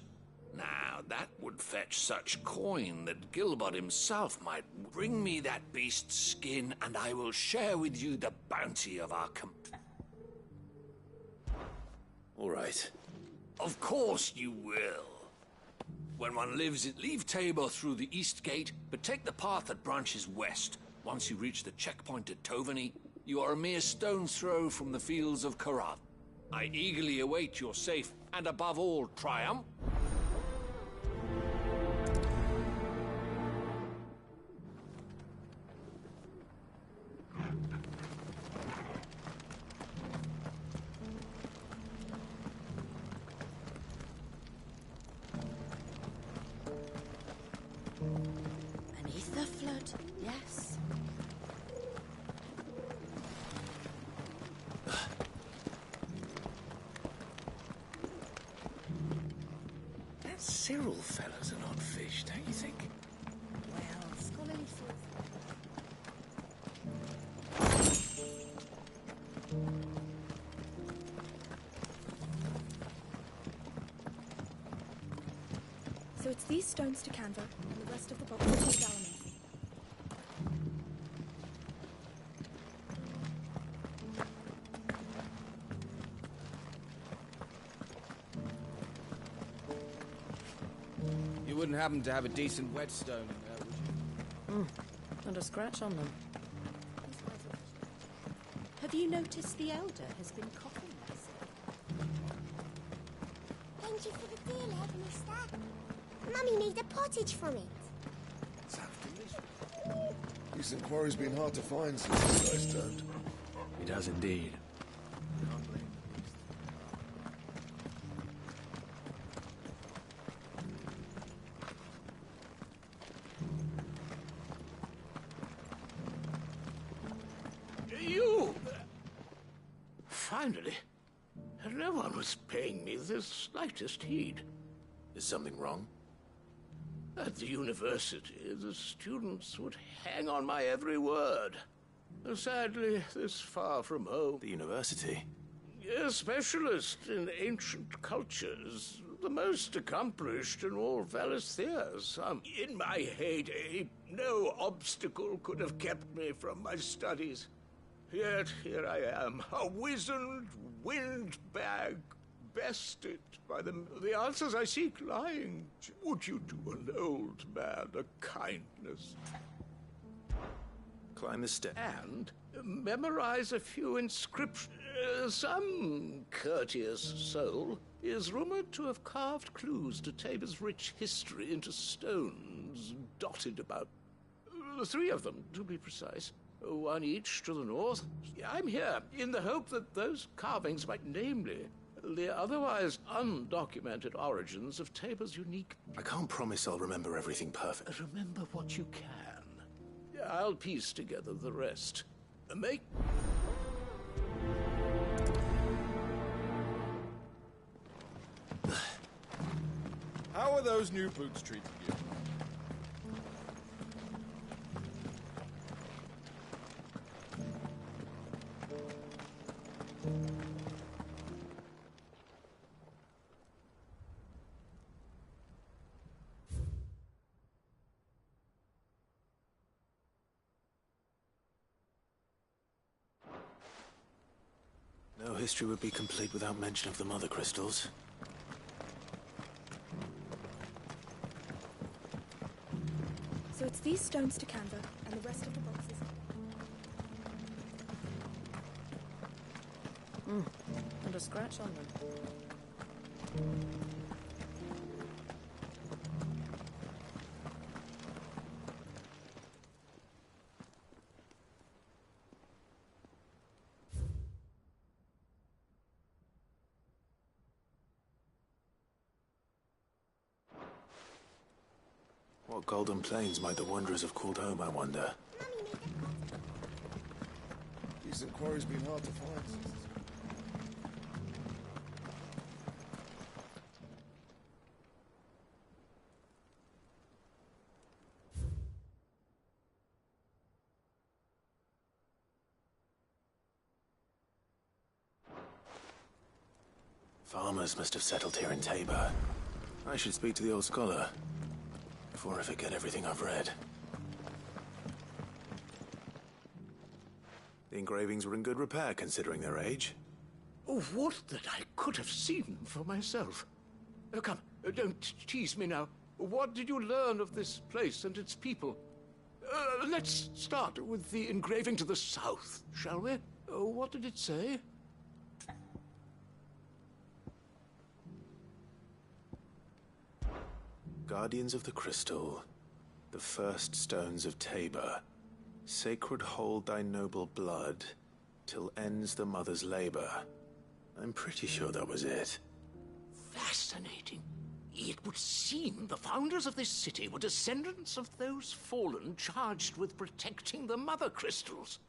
Now, that would fetch such coin that Gilbert himself might bring me that beast's skin, and I will share with you the bounty of our All right. Of course you will. When one lives, leave Tabor through the east gate, but take the path that branches west. Once you reach the checkpoint at Tovany, you are a mere stone's throw from the fields of Karat. I eagerly await your safe, and above all, triumph. Beneath the flood, yes. That Cyril fellow's an odd fish, don't you think? Well, scholarly source. So it's these stones to Canva, and the rest of the box to Dalamir. You wouldn't happen to have a decent whetstone in there, would you? Not a scratch on them. Have you noticed the Elder has been coughing lately? Thank you for the deal, Headmaster. Mummy made a pottage from it. Sounds delicious. Decent quarry's been hard to find since this guy's turned. It has indeed. You! Finally. No one was paying me the slightest heed. Is something wrong? At the university, the students would hang on my every word. Sadly, this far from home... The university? A specialist in ancient cultures, the most accomplished in all Valistheas. In my heyday, no obstacle could have kept me from my studies. Yet here I am, a wizened windbag, bested by the answers I seek lying. Would you do an old man a kindness? Climb the step. And memorize a few inscriptions. Some courteous soul is rumored to have carved clues to Tabor's rich history into stones dotted about. 3 of them, to be precise. 1 each to the north. I'm here in the hope that those carvings might name me the otherwise undocumented origins of Tabor's unique... I can't promise I'll remember everything perfect. Remember what you can. I'll piece together the rest. Make... How are those new boots treating you? No history would be complete without mention of the Mother Crystals. So it's these stones to Canva, and the rest of the boxes. Not a scratch on them. What golden plains might the Wanderers have called home, I wonder? Decent quarry's been hard to find. Farmers must have settled here in Tabor. I should speak to the old scholar before I forget everything I've read. The engravings were in good repair considering their age. Oh, would that I could have seen them for myself. Come, don't tease me now. What did you learn of this place and its people? Let's start with the engraving to the south, shall we? What did it say? Guardians of the Crystal, the first stones of Tabor, sacred hold thy noble blood, till ends the mother's labor. I'm pretty sure that was it. Fascinating. It would seem the founders of this city were descendants of those fallen charged with protecting the Mother Crystals.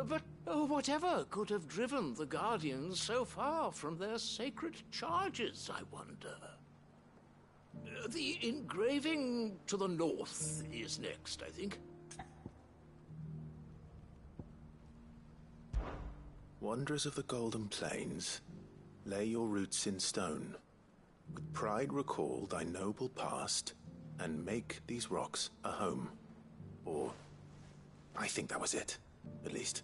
But whatever could have driven the Guardians so far from their sacred charges, I wonder? The engraving to the north is next, I think. Wanderers of the Golden Plains, lay your roots in stone. With pride recall thy noble past, and make these rocks a home. Or, I think that was it, at least.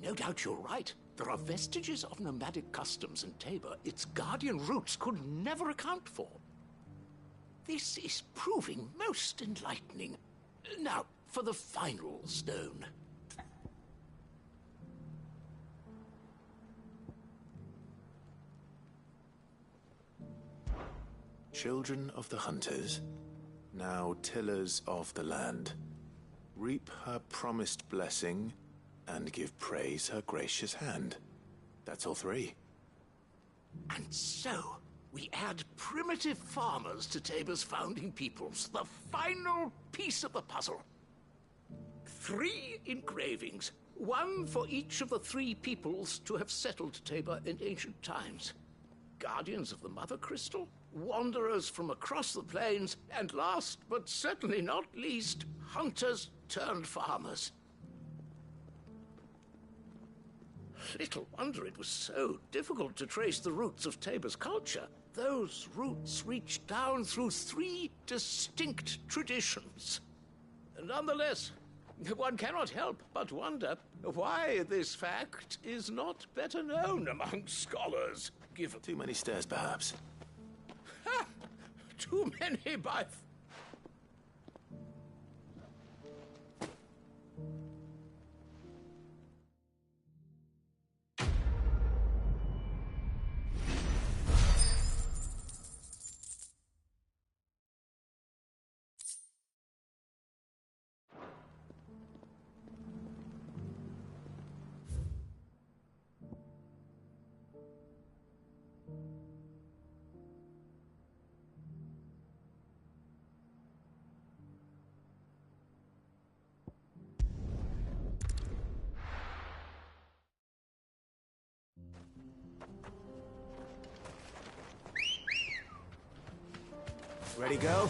No doubt you're right. There are vestiges of nomadic customs in Tabor its guardian roots could never account for. This is proving most enlightening. Now, for the final stone. Children of the hunters, now tillers of the land, reap her promised blessing and give praise her gracious hand. That's all three. And so, we add primitive farmers to Tabor's founding peoples, the final piece of the puzzle. 3 engravings, one for each of the 3 peoples to have settled Tabor in ancient times. Guardians of the Mother Crystal, wanderers from across the plains, and last but certainly not least, hunters turned farmers. Little wonder it was so difficult to trace the roots of Tabor's culture. Those roots reach down through 3 distinct traditions. Nonetheless, one cannot help but wonder why this fact is not better known among scholars, given... Too many stairs, perhaps. Ha! Too many by... Ready, girl?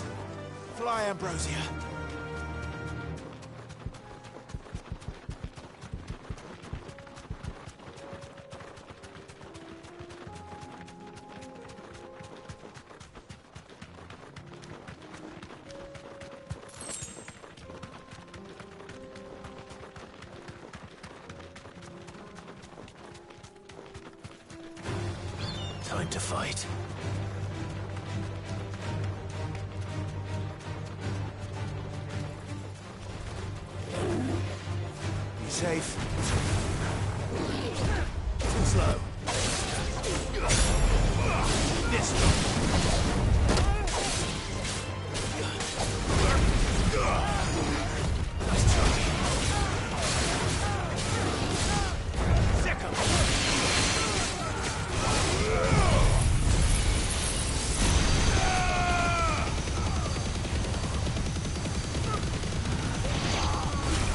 Fly, Ambrosia. Time to fight. Be safe. Too slow. This way. Nice try. Second.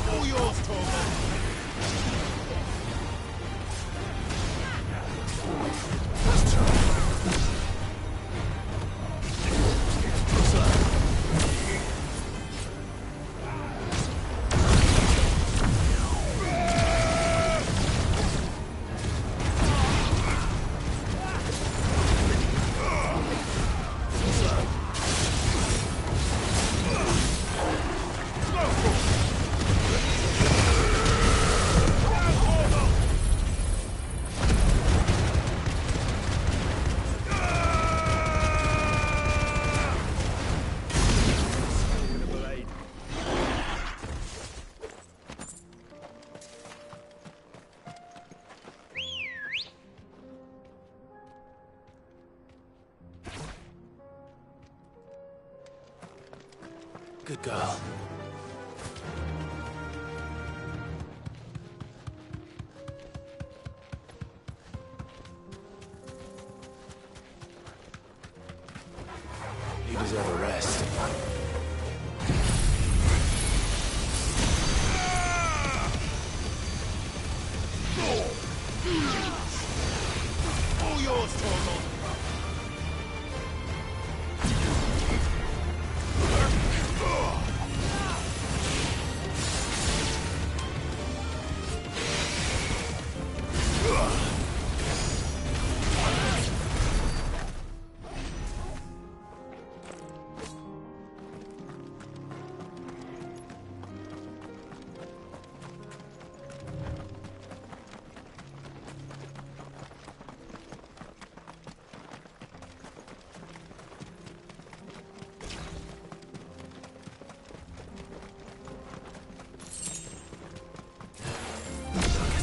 All yours, Torgal. Let's try. Good girl. You deserve a rest. All yours, Torgal.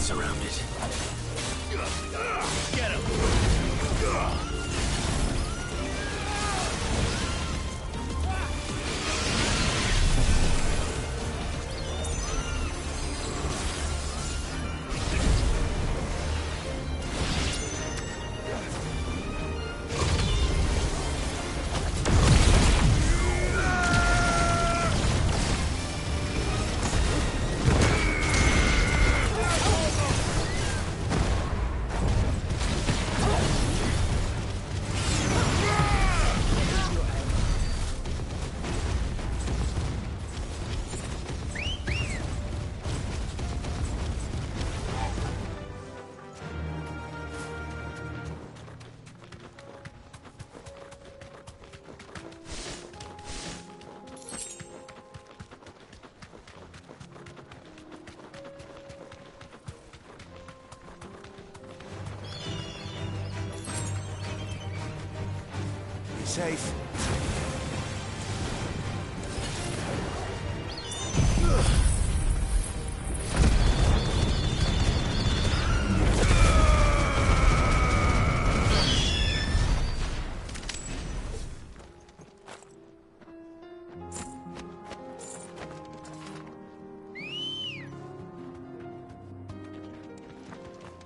Surrounded. Get him! Be safe.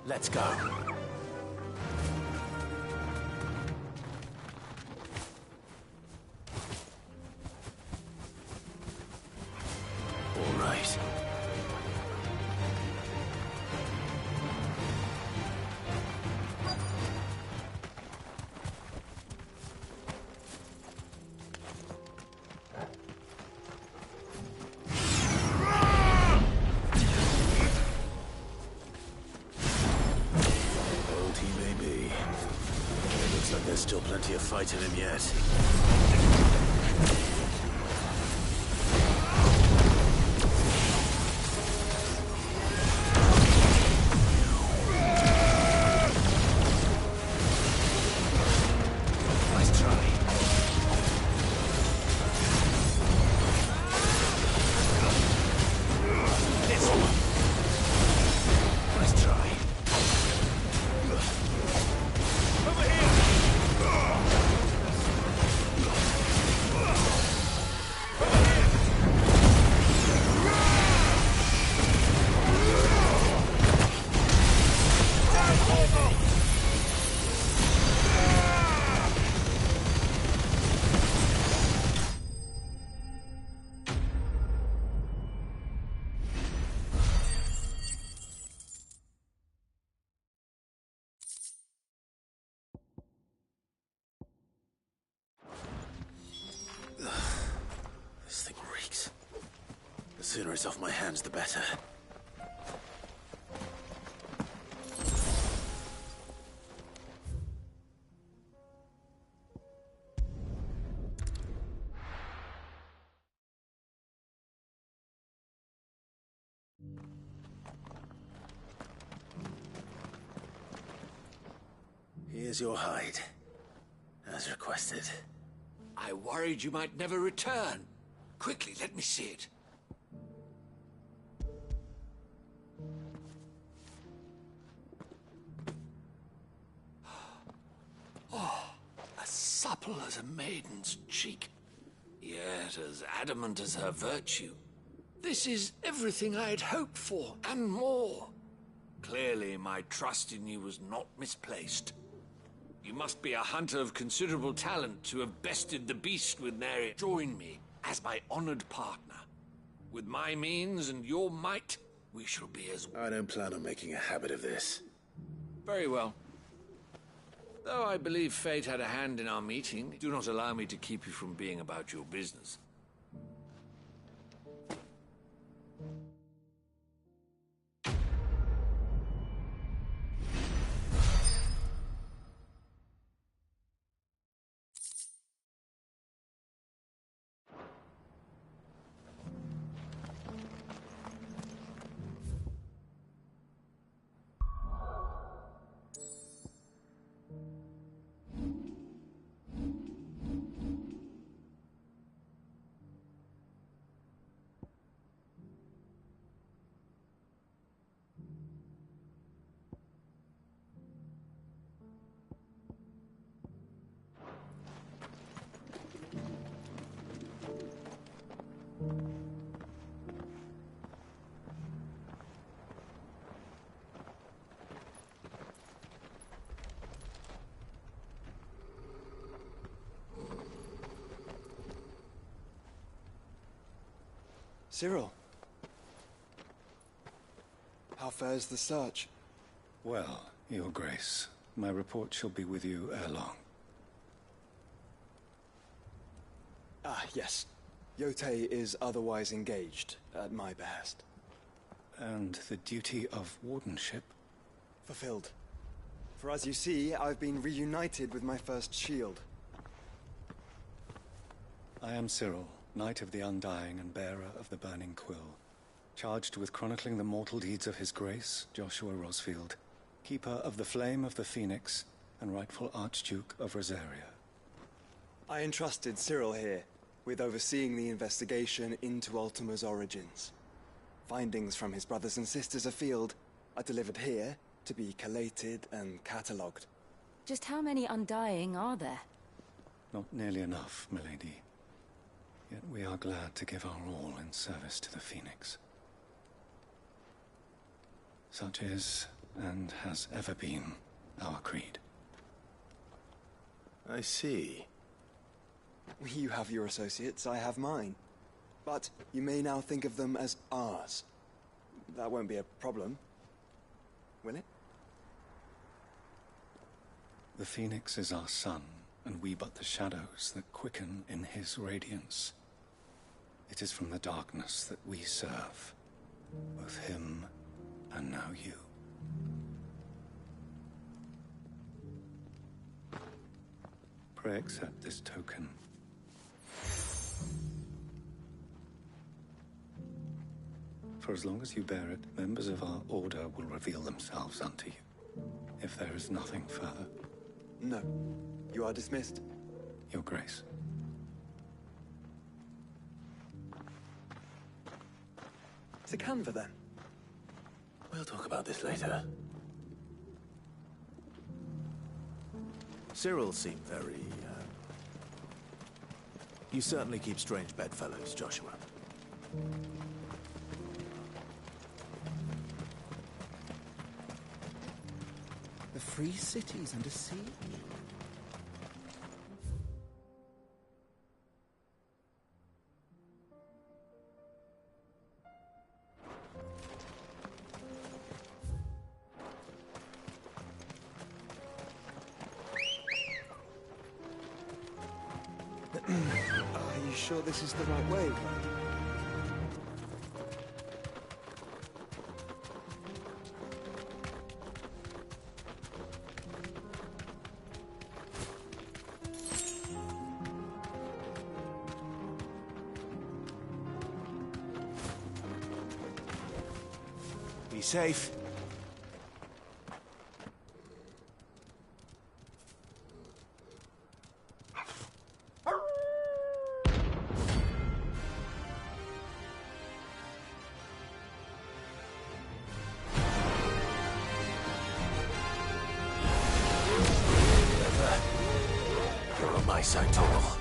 Let's go. All right. a fight in him yet. Nice try. This one. Nice try. Over here! This thing reeks. The sooner it's off my hands, the better. Here's your hide, as requested. I worried you might never return. Quickly, let me see it. Oh, as supple as a maiden's cheek, yet as adamant as her virtue. This is everything I had hoped for, and more. Clearly, my trust in you was not misplaced. You must be a hunter of considerable talent to have bested the beast with Nary. Join me as my honored partner. With my means and your might, we shall be as... I don't plan on making a habit of this. Very well. Though I believe fate had a hand in our meeting, do not allow me to keep you from being about your business. Cyril. How fares the search? Well, Your Grace, my report shall be with you ere long. Ah, yes. Yotei is otherwise engaged, at my behest. And the duty of wardenship? Fulfilled. For as you see, I've been reunited with my first shield. I am Cyril, Knight of the Undying and bearer of the Burning Quill, charged with chronicling the mortal deeds of His Grace, Joshua Rosfield, Keeper of the Flame of the Phoenix, and rightful Archduke of Rosaria. I entrusted Cyril here with overseeing the investigation into Ultima's origins. Findings from his brothers and sisters afield are delivered here to be collated and catalogued. Just how many Undying are there? Not nearly enough, milady. Yet we are glad to give our all in service to the Phoenix. Such is, and has ever been, our creed. I see. You have your associates, I have mine. But you may now think of them as ours. That won't be a problem, will it? The Phoenix is our sun, and we but the shadows that quicken in his radiance. It is from the darkness that we serve, both him and now you. pray accept this token. For as long as you bear it, members of our order will reveal themselves unto you. If there is nothing further. No. You are dismissed. Your Grace. To Canva, then. We'll talk about this later. Cyril seemed very, You certainly keep strange bedfellows, Joshua. The free city's under siege. Are you sure this is the right way? Be safe. You're on my side, Torgal.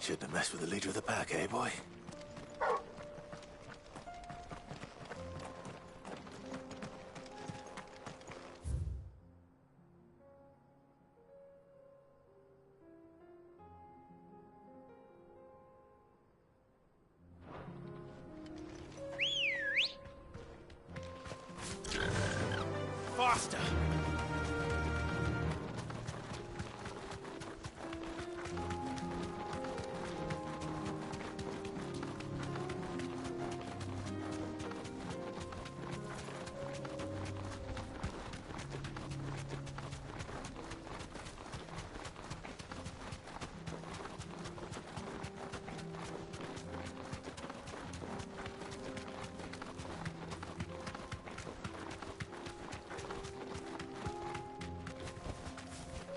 Shouldn't have messed with the leader of the pack, eh, boy? Faster!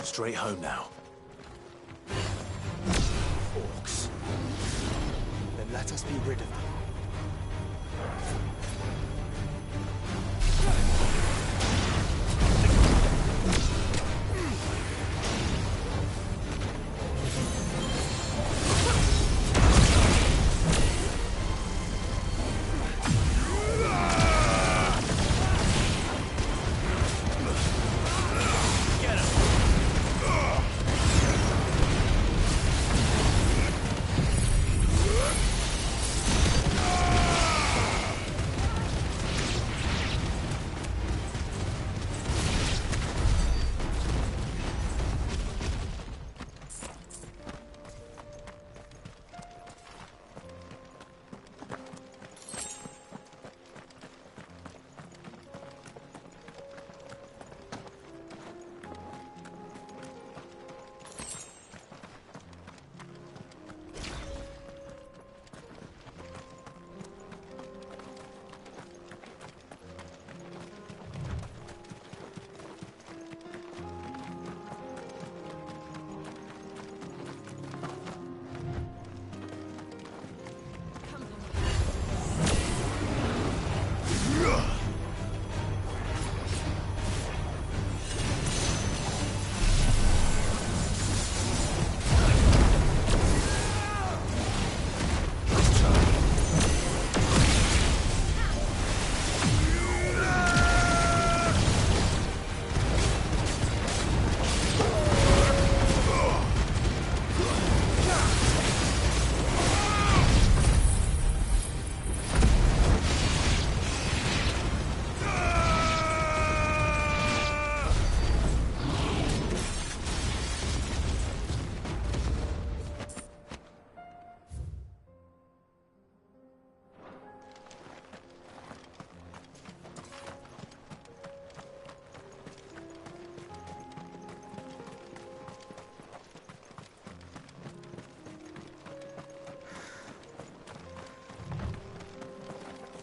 Straight home now. Orcs. Then let us be rid of them.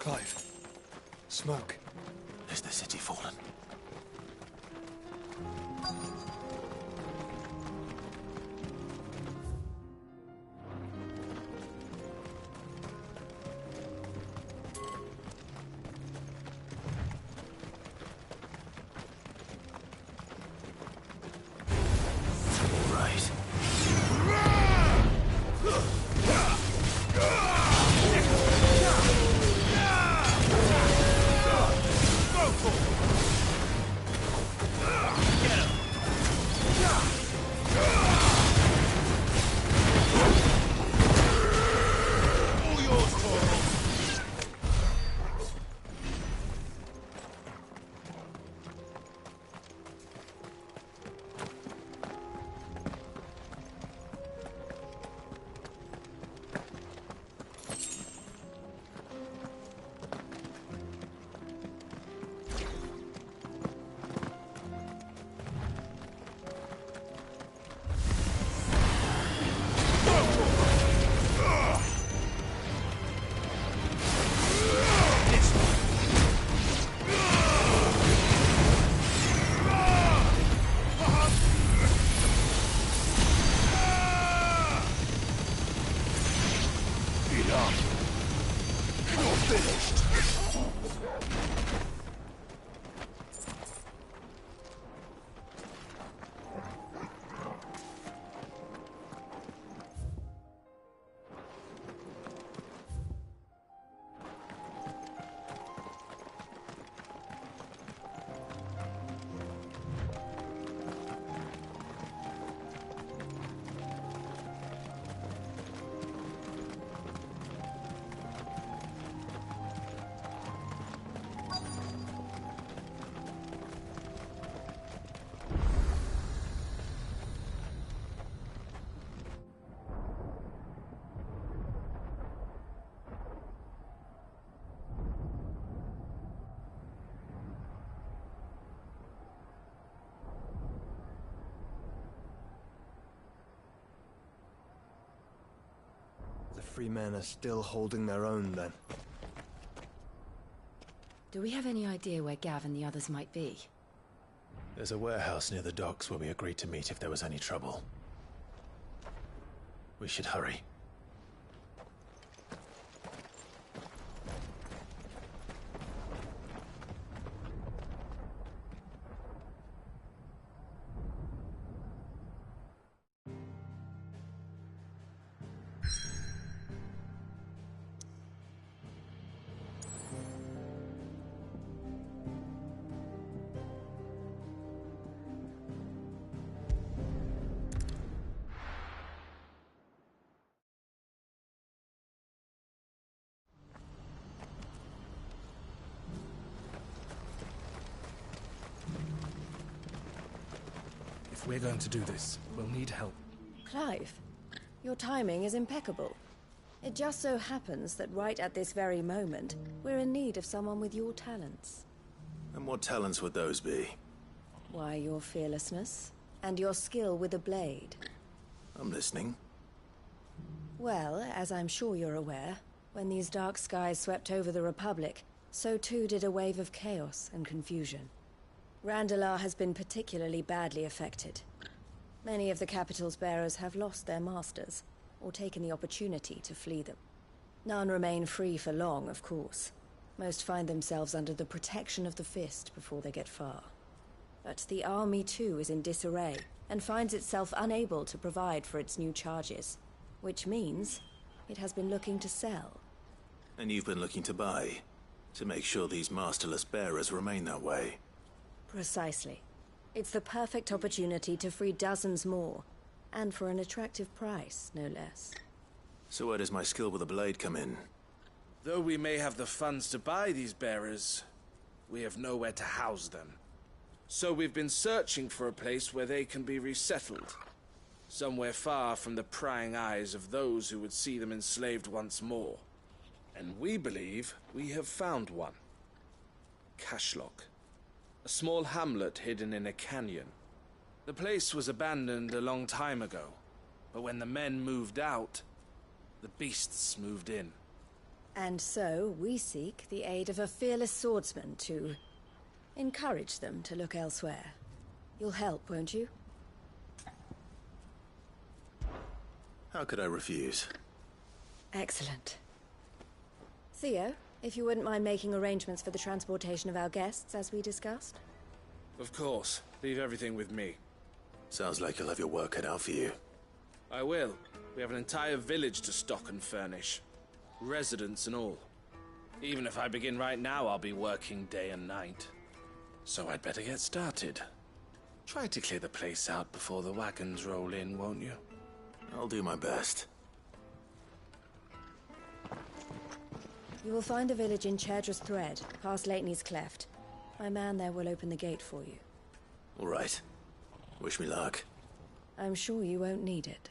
Clive. Smoke. Is the city fallen? Free men are still holding their own, then. Do we have any idea where Gav and the others might be? There's a warehouse near the docks where we agreed to meet if there was any trouble. We should hurry. If we're going to do this, we'll need help. Clive, your timing is impeccable. It just so happens that right at this very moment, we're in need of someone with your talents. And what talents would those be? Why, your fearlessness, and your skill with a blade. I'm listening. Well, as I'm sure you're aware, when these dark skies swept over the Republic, so too did a wave of chaos and confusion. Randalar has been particularly badly affected. Many of the capital's bearers have lost their masters, or taken the opportunity to flee them. None remain free for long, of course. Most find themselves under the protection of the Fist before they get far. But the army too is in disarray, and finds itself unable to provide for its new charges. Which means it has been looking to sell. And you've been looking to buy, to make sure these masterless bearers remain that way. Precisely. It's the perfect opportunity to free dozens more, and for an attractive price, no less. So where does my skill with a blade come in? Though we may have the funds to buy these bearers, we have nowhere to house them. So we've been searching for a place where they can be resettled. Somewhere far from the prying eyes of those who would see them enslaved once more. And we believe we have found one. Cashlock. A small hamlet hidden in a canyon. The place was abandoned a long time ago, but when the men moved out, the beasts moved in. And so we seek the aid of a fearless swordsman to encourage them to look elsewhere. You'll help, won't you? How could I refuse? Excellent. Theo, if you wouldn't mind making arrangements for the transportation of our guests, as we discussed. Of course. Leave everything with me. Sounds like you'll have your work cut out for you. I will. We have an entire village to stock and furnish. Residents and all. Even if I begin right now, I'll be working day and night. So I'd better get started. Try to clear the place out before the wagons roll in, won't you? I'll do my best. You will find a village in Chaedra's Thread, past Lateney's Cleft. My man there will open the gate for you. All right. Wish me luck. I'm sure you won't need it.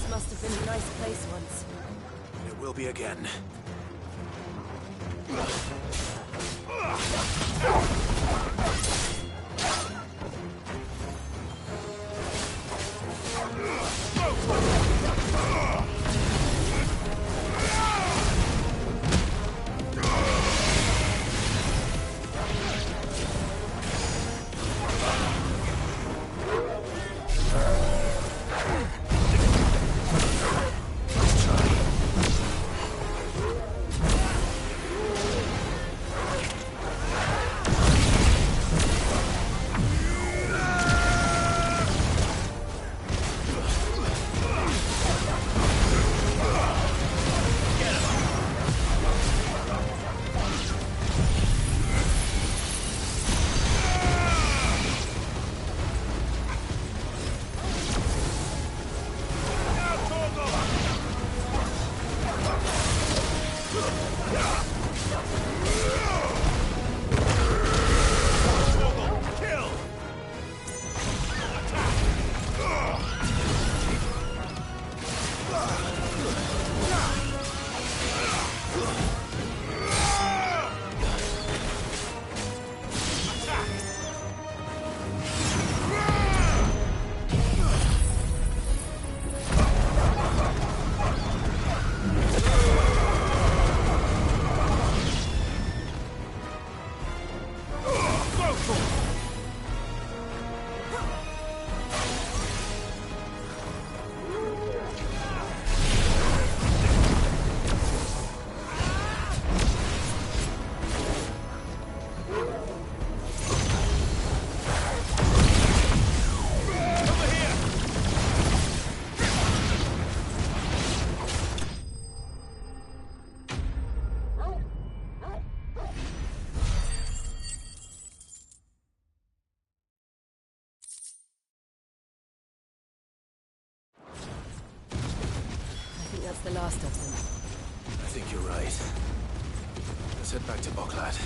Must have been a nice place once. It will be again. That's the last of them. I think you're right. Let's head back to Boklad.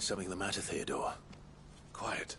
Something the matter, Theodore? Quiet.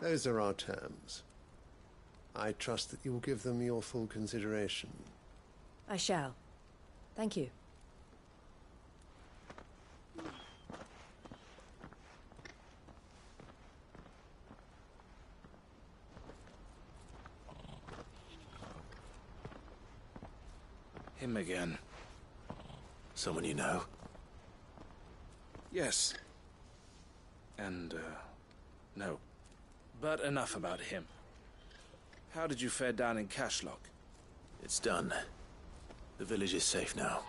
Those are our terms. I trust that you will give them your full consideration. I shall. Thank you. Him again. Someone you know? Yes. And, no. But enough about him. How did you fare down in Cashlock? It's done. The village is safe now.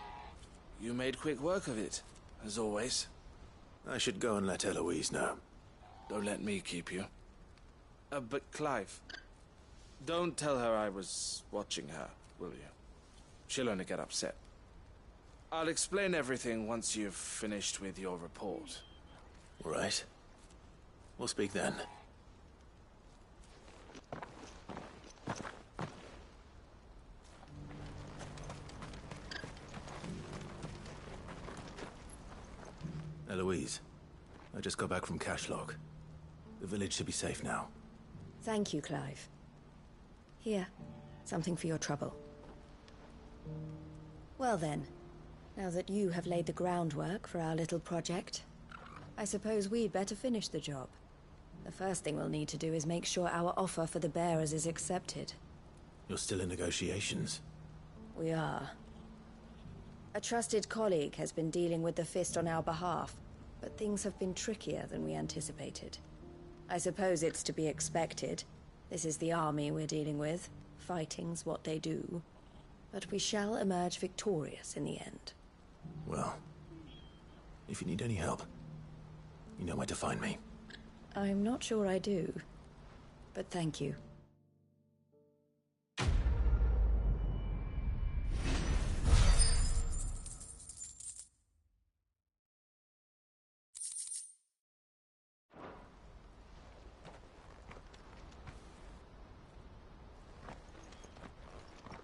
You made quick work of it, as always. I should go and let Eloise know. Don't let me keep you. But Clive, don't tell her I was watching her, will you? She'll only get upset. I'll explain everything once you've finished with your report. All right. We'll speak then. Eloise, I just got back from Cashlock. The village should be safe now. Thank you, Clive. Here, something for your trouble. Well then, now that you have laid the groundwork for our little project, I suppose we'd better finish the job. The first thing we'll need to do is make sure our offer for the bearers is accepted. You're still in negotiations? We are. A trusted colleague has been dealing with the Fist on our behalf, but things have been trickier than we anticipated. I suppose it's to be expected. This is the army we're dealing with. Fighting's what they do. But we shall emerge victorious in the end. Well, if you need any help, you know where to find me. I'm not sure I do, but thank you.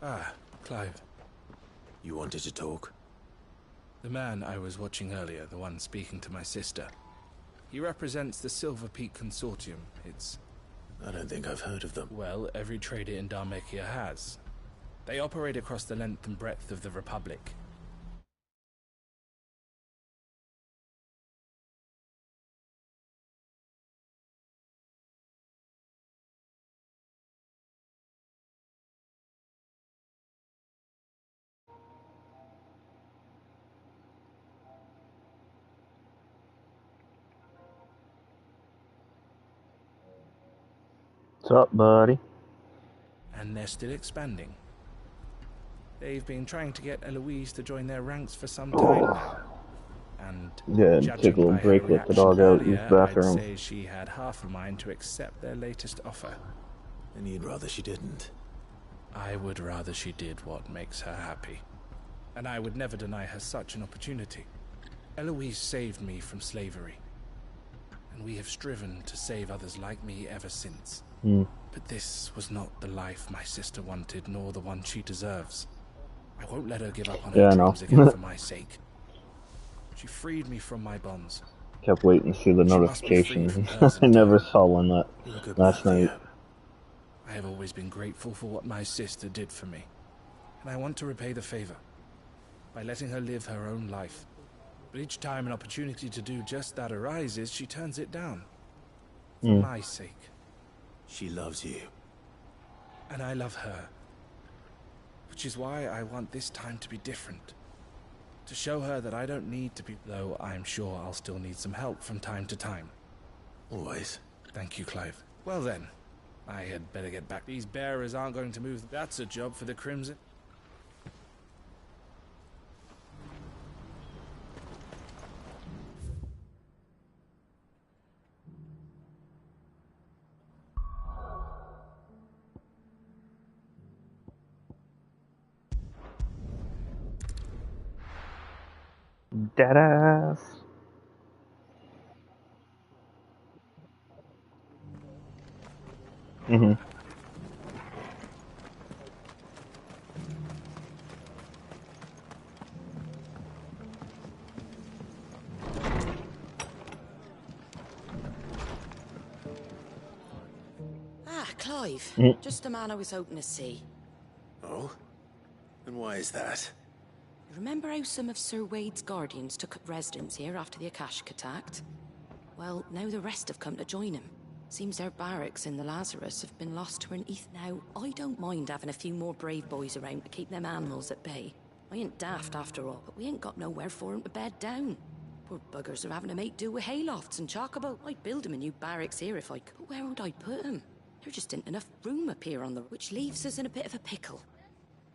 Ah, Clive. You wanted to talk? The man I was watching earlier, the one speaking to my sister. He represents the Silver Peak Consortium. It's... I don't think I've heard of them. Well, every trader in Dharmekia has. They operate across the length and breadth of the Republic. What's up, buddy? And they're still expanding. They've been trying to get Eloise to join their ranks for some time now. And yeah, take a little break, let the dog out in his bathroom. I'd say she had half a mind to accept their latest offer. And you'd rather she didn't? I would rather she did what makes her happy. And I would never deny her such an opportunity. Eloise saved me from slavery. And we have striven to save others like me ever since. But this was not the life my sister wanted, nor the one she deserves. I won't let her give up on her dreams again for my sake. She freed me from my bonds. Kept waiting to see the notifications. I never saw one last night. I have always been grateful for what my sister did for me. And I want to repay the favor by letting her live her own life. But each time an opportunity to do just that arises, she turns it down. For my sake. She loves you. And I love her. Which is why I want this time to be different. To show her that I don't need to be... Though I'm sure I'll still need some help from time to time. Always. Thank you, Clive. Well then, I had better get back. These bearers aren't going to move. That's a job for the Crimson. Deadass. Clive. Mm. Just a man I was hoping to see. Oh? And why is that? You remember how some of Sir Wade's guardians took up residence here after the Akashic attacked? Well, now the rest have come to join him. Seems their barracks in the Lazarus have been lost to an Eth. Now, I don't mind having a few more brave boys around to keep them animals at bay. I ain't daft after all, but we ain't got nowhere for 'em to bed down. Poor buggers are having to make do with haylofts and chocobo. I'd build 'em a new barracks here if I could, but where would I put 'em? There just ain't enough room up here on the... Which leaves us in a bit of a pickle.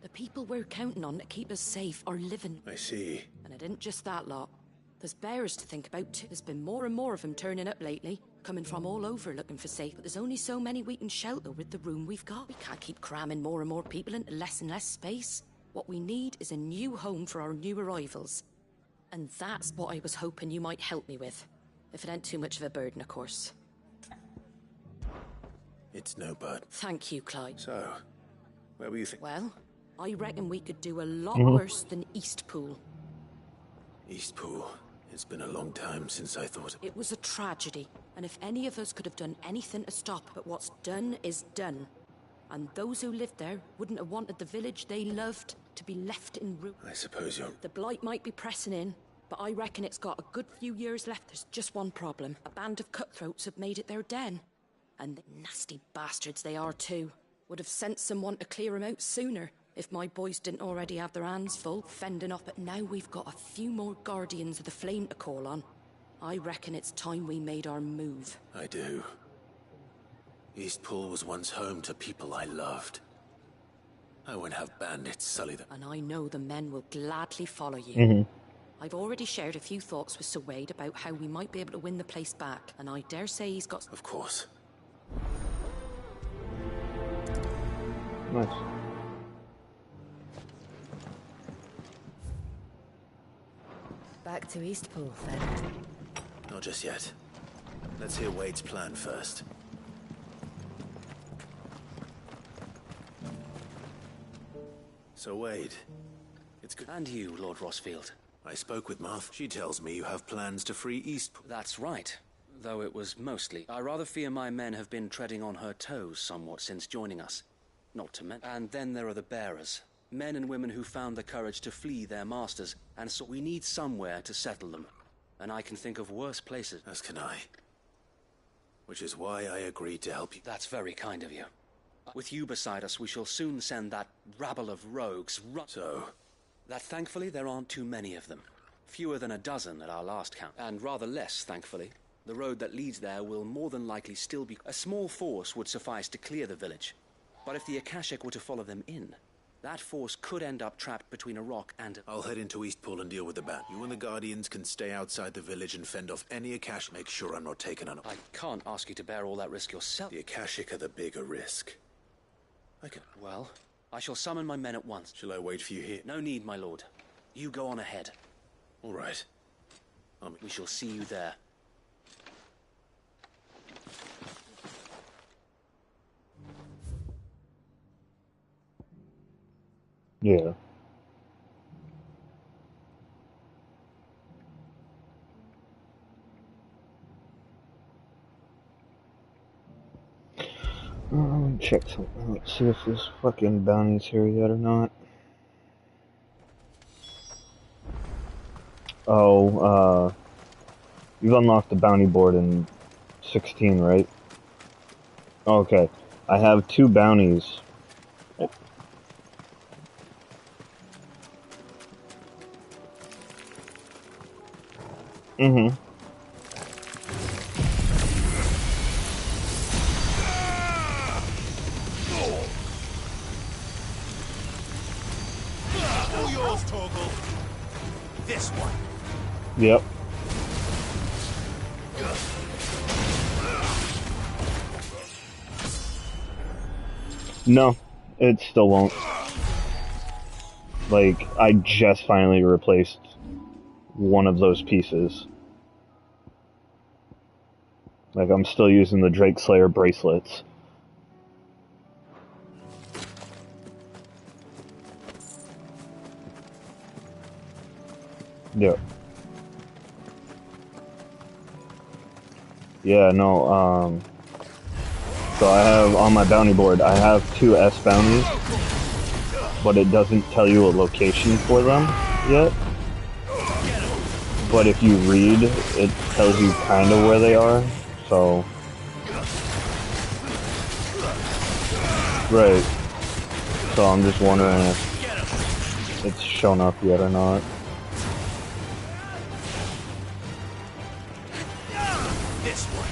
The people we're counting on to keep us safe are living. I see. And it ain't just that lot. There's bears to think about too. There's been more and more of them turning up lately, coming from all over looking for safe, but there's only so many we can shelter with the room we've got. We can't keep cramming more and more people into less and less space. What we need is a new home for our new arrivals. And that's what I was hoping you might help me with. If it ain't too much of a burden, of course. It's no bud. Thank you, Clyde. So, where were you thinking? Well, I reckon we could do a lot Mhm. worse than Eastpool. Eastpool. It's been a long time since I thought... It was a tragedy, and if any of us could have done anything to stop it, but what's done is done. And those who lived there wouldn't have wanted the village they loved to be left in ruin. I suppose you're... The blight might be pressing in, but I reckon it's got a good few years left. There's just one problem. A band of cutthroats have made it their den. And the nasty bastards they are too. Would have sent someone to clear them out sooner, if my boys didn't already have their hands full, fending off. But now we've got a few more Guardians of the Flame to call on. I reckon it's time we made our move. I do. Eastpool was once home to people I loved. I won't have bandits sully them. And I know the men will gladly follow you. Mhm. I've already shared a few thoughts with Sir Wade about how we might be able to win the place back, and I dare say he's got... Of course. Nice. Back to Eastpool, then. Not just yet. Let's hear Wade's plan first. So, Wade, it's good. And you, Lord Rosfield. I spoke with Martha. She tells me you have plans to free Eastpool. That's right. Though it was mostly. I rather fear my men have been treading on her toes somewhat since joining us. Not to mention. And then there are the bearers. Men and women who found the courage to flee their masters, and so we need somewhere to settle them. And I can think of worse places. As can I. Which is why I agreed to help you. That's very kind of you. With you beside us, we shall soon send that rabble of rogues So? That thankfully there aren't too many of them. Fewer than a dozen at our last count. And rather less, thankfully. The road that leads there will more than likely still be... A small force would suffice to clear the village. But if the Akashic were to follow them in, that force could end up trapped between a rock and... I'll head into Eastpool and deal with the bat. You and the Guardians can stay outside the village and fend off any Akashic. Make sure I'm not taken on. I can't ask you to bear all that risk yourself. The Akashic are the bigger risk. I can... Well, I shall summon my men at once. Shall I wait for you here? No need, my lord. You go on ahead. All right. We shall see you there. Yeah. Let me check something. Let's see if there's fucking bounties here yet or not. Oh, you've unlocked the bounty board in 16, right? Okay. I have 2 bounties. Mm-hmm. All yours, Torgal. This one. Yep. No, it still won't. Like, I just finally replaced one of those pieces. Like, I'm still using the Drake Slayer bracelets. Yep. Yeah, no, So I have on my bounty board, I have 2 S bounties, but it doesn't tell you a location for them yet. But if you read, it tells you kind of where they are, so... Right. So I'm just wondering if it's shown up yet or not. This one.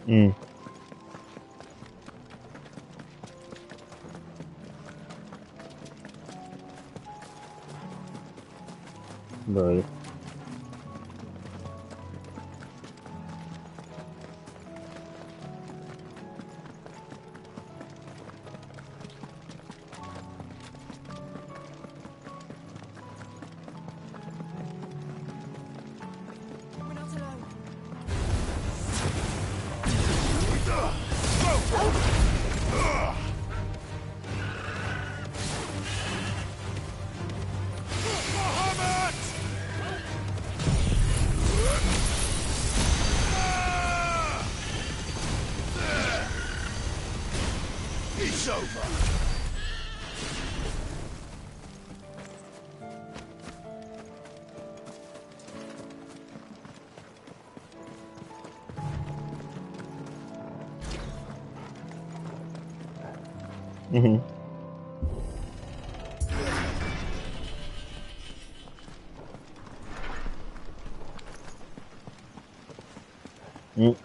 Mm. Right. We're not alone. It's over. Mm-hmm. Mm.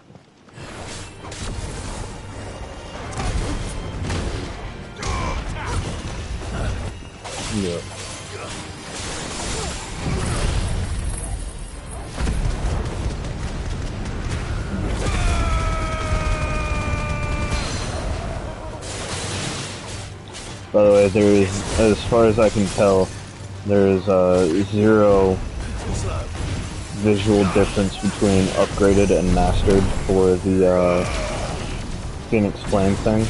Yeah. By the way, there is, as far as I can tell, there is 0 visual difference between upgraded and mastered for the Phoenix Flame thing.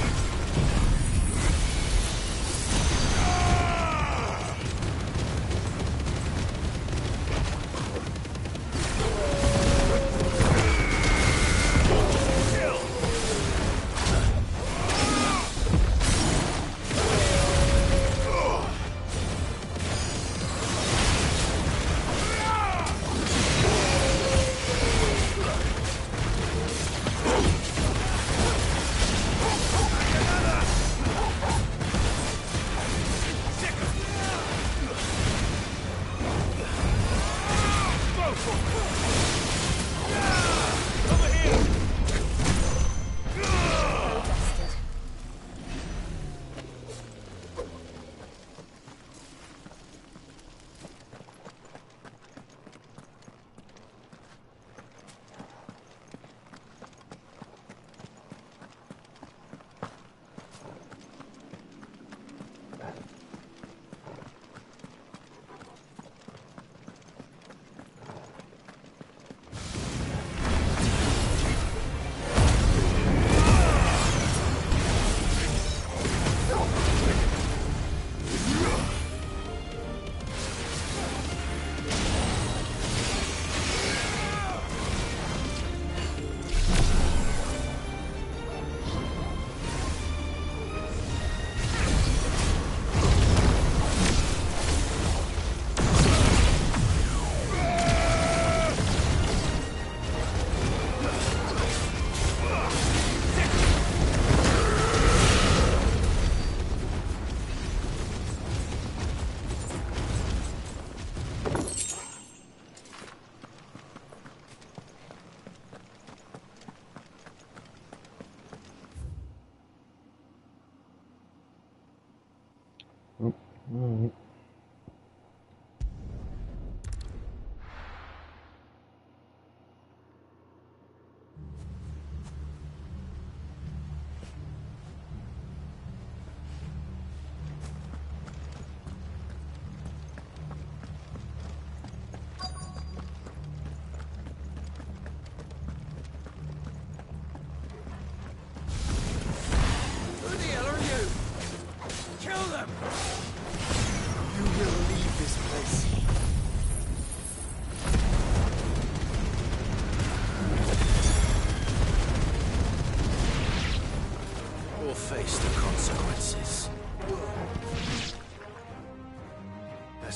Alright.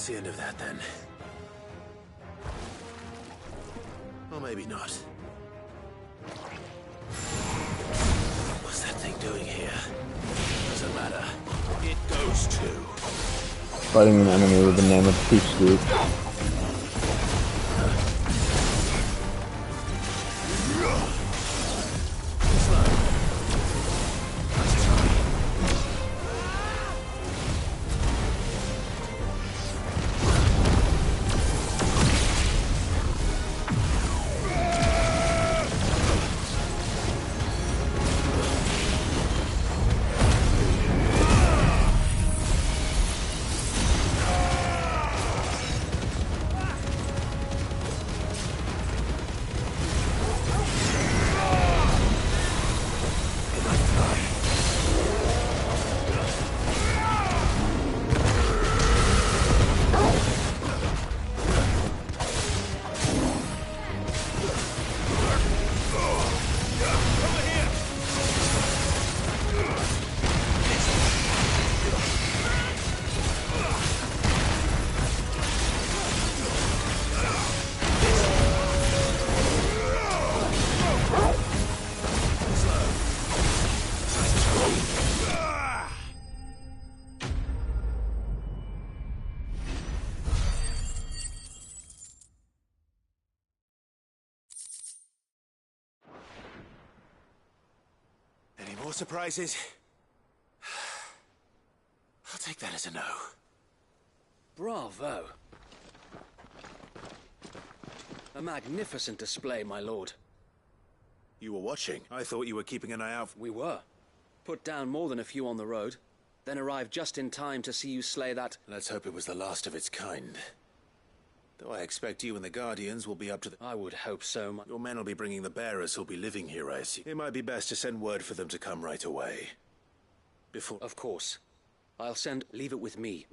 That's the end of that, then. Or maybe not. What's that thing doing here? Doesn't matter. It goes too. Fighting an enemy with the name of Poochgook. More surprises? I'll take that as a no. Bravo. A magnificent display, my lord. You were watching. I thought you were keeping an eye out. We were. Put down more than a few on the road, then arrived just in time to see you slay that... Let's hope it was the last of its kind. Though I expect you and the Guardians will be up to the... I would hope so. Your men will be bringing the bearers who'll be living here, I assume. It might be best to send word for them to come right away. Before... Of course. I'll send... Leave it with me.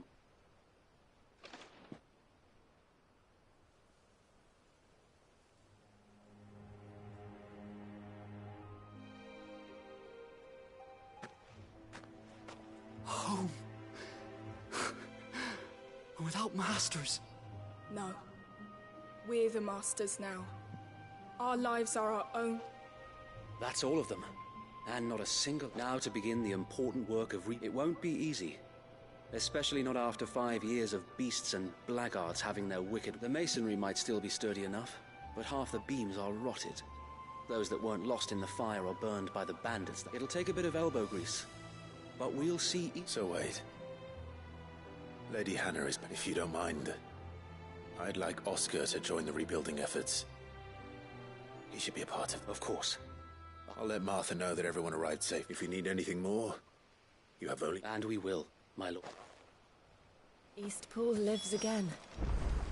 Home. Without masters. No. We're the masters now. Our lives are our own. That's all of them. And not a single... Now to begin the important work of It won't be easy. Especially not after 5 years of beasts and blackguards having their wicked... The masonry might still be sturdy enough, but half the beams are rotted. Those that weren't lost in the fire or burned by the bandits. It'll take a bit of elbow grease. But we'll see... So wait. Lady Hannah is... If you don't mind... I'd like Oscar to join the rebuilding efforts. He should be a part of... Of course. I'll let Martha know that everyone arrived safe. If you need anything more, you have only... And we will, my lord. Eastpool lives again.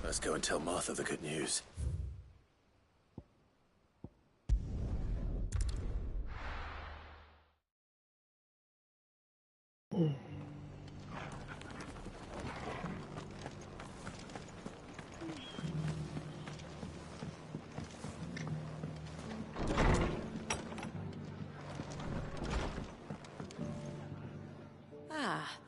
Let's go and tell Martha the good news.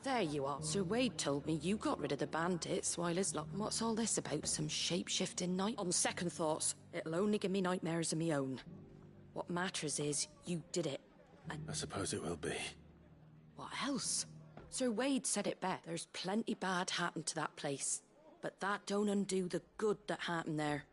There you are. Sir Wade told me you got rid of the bandits while his lot. What's all this about? Some shape-shifting night? On second thoughts, it'll only give me nightmares of me own. What matters is, you did it. And I suppose it will be. what else? Sir Wade said it best. There's plenty bad happened to that place. But that don't undo the good that happened there.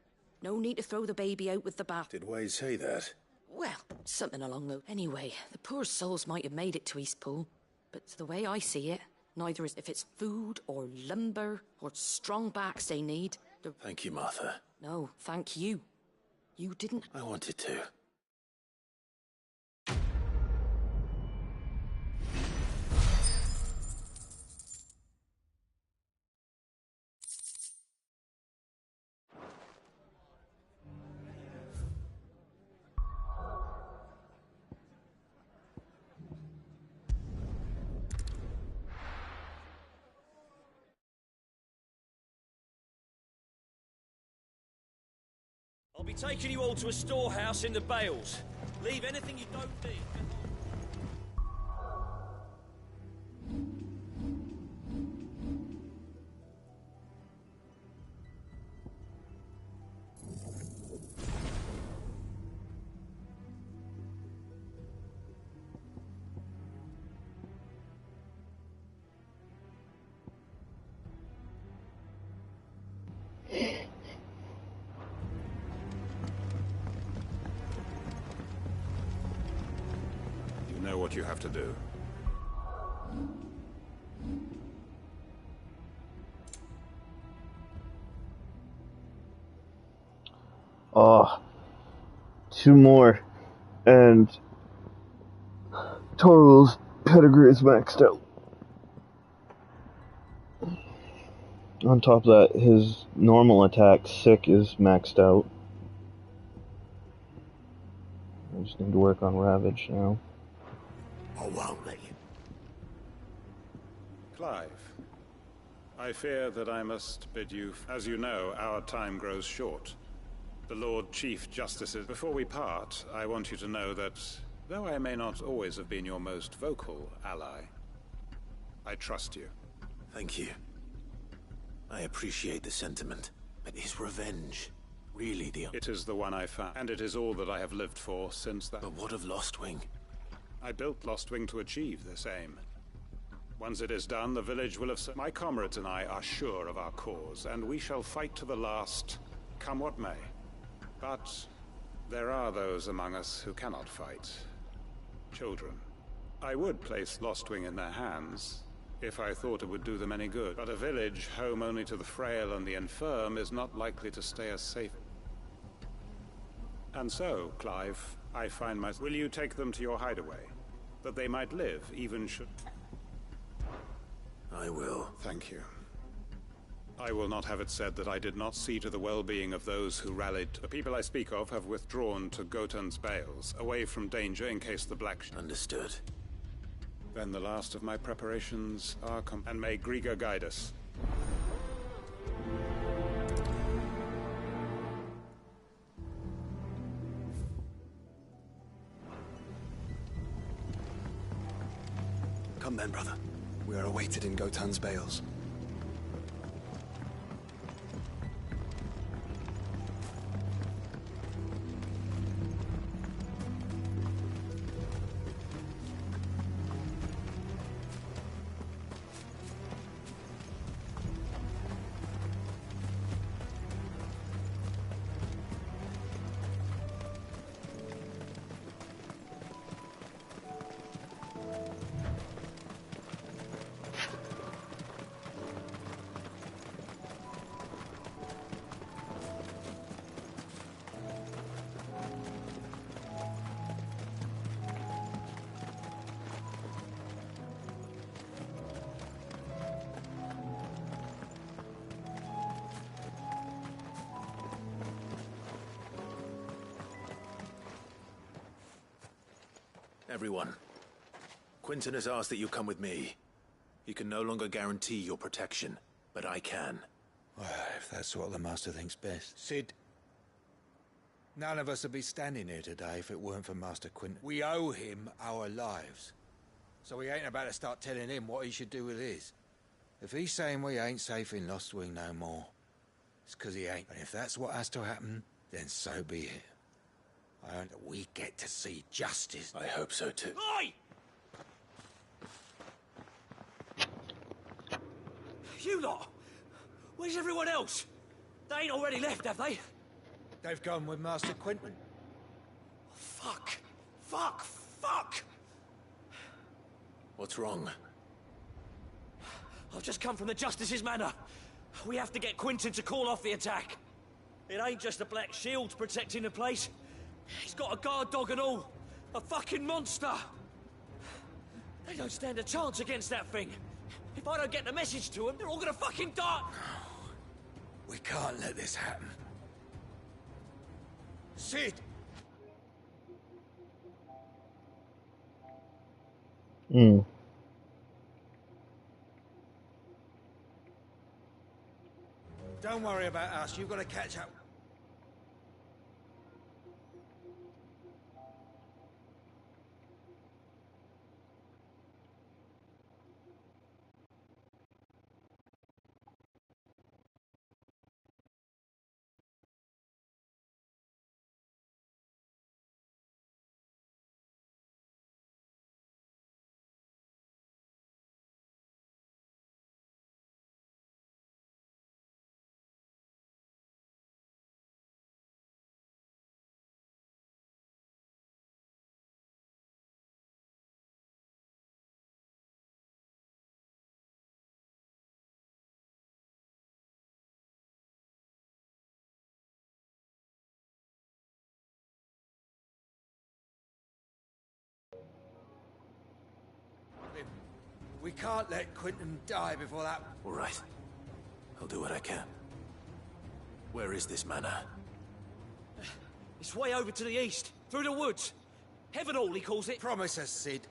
No need to throw the baby out with the bath. Did Wade say that? Well, something along those. Anyway, the poor souls might have made it to Eastpool. But the way I see it, neither is if it's food or lumber or strong backs they need. Thank you, Martha. No, thank you. You didn't... I wanted to. I'll be taking you all to a storehouse in the Bales. Leave anything you don't need. Know what you have to do. Oh, two more, and Torval's pedigree is maxed out. On top of that, his normal attack, Sick, is maxed out. I just need to work on Ravage now. I won't let you. Clive, I fear that I must bid you... As you know, our time grows short. The Lord Chief Justices... Before we part, I want you to know that, though I may not always have been your most vocal ally, I trust you. Thank you. I appreciate the sentiment, but is revenge really the... It is the one I found, and it is all that I have lived for since that... But what of Lostwing? I built Lostwing to achieve this aim. Once it is done, the village will have... My comrades and I are sure of our cause, and we shall fight to the last, come what may. But there are those among us who cannot fight. Children. I would place Lostwing in their hands, if I thought it would do them any good. But a village home only to the frail and the infirm is not likely to stay as safe. And so, Clive, I find my... Will you take them to your hideaway? That they might live, even should... I will. Thank you. I will not have it said that I did not see to the well-being of those who rallied. The people I speak of have withdrawn to Gotan's Bales, away from danger in case the Black... Understood. Then the last of my preparations are and may Griga guide us. Come then, brother. We are awaited in Gotan's Bales. Everyone. Quinton has asked that you come with me. He can no longer guarantee your protection, but I can. Well, if that's what the Master thinks best. Sid, none of us would be standing here today if it weren't for Master Quinton. We owe him our lives. So we ain't about to start telling him what he should do with his. If he's saying we ain't safe in Lostwing no more, it's 'cause he ain't. And if that's what has to happen, then so be it. I hope that we get to see justice. I hope so too. Oi! You lot! Where's everyone else? They ain't already left, have they? They've gone with Master Quinton. Fuck! Fuck! Fuck! What's wrong? I've just come from the Justice's Manor. We have to get Quinton to call off the attack. It ain't just the Black Shields protecting the place. He's got a guard dog and all. A fucking monster. They don't stand a chance against that thing. If I don't get the message to them, they're all gonna fucking die. We can't let this happen. Sid! Don't worry about us. You've got to catch up. can't let Quentin die before that... All right. I'll do what I can. Where is this manor? It's way over to the east, through the woods. Heavenhall, he calls it. Promise us, Cid.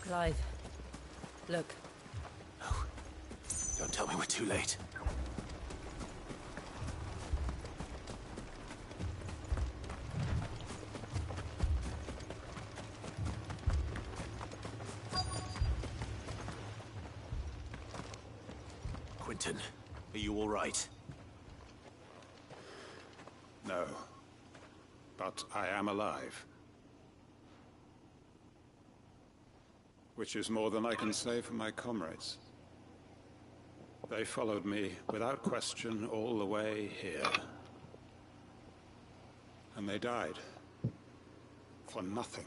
Clive, look. No. Don't tell me we're too late. Quinton, are you all right? No. But I am alive. Which is more than I can say for my comrades. They followed me without question all the way here. And they died. For nothing.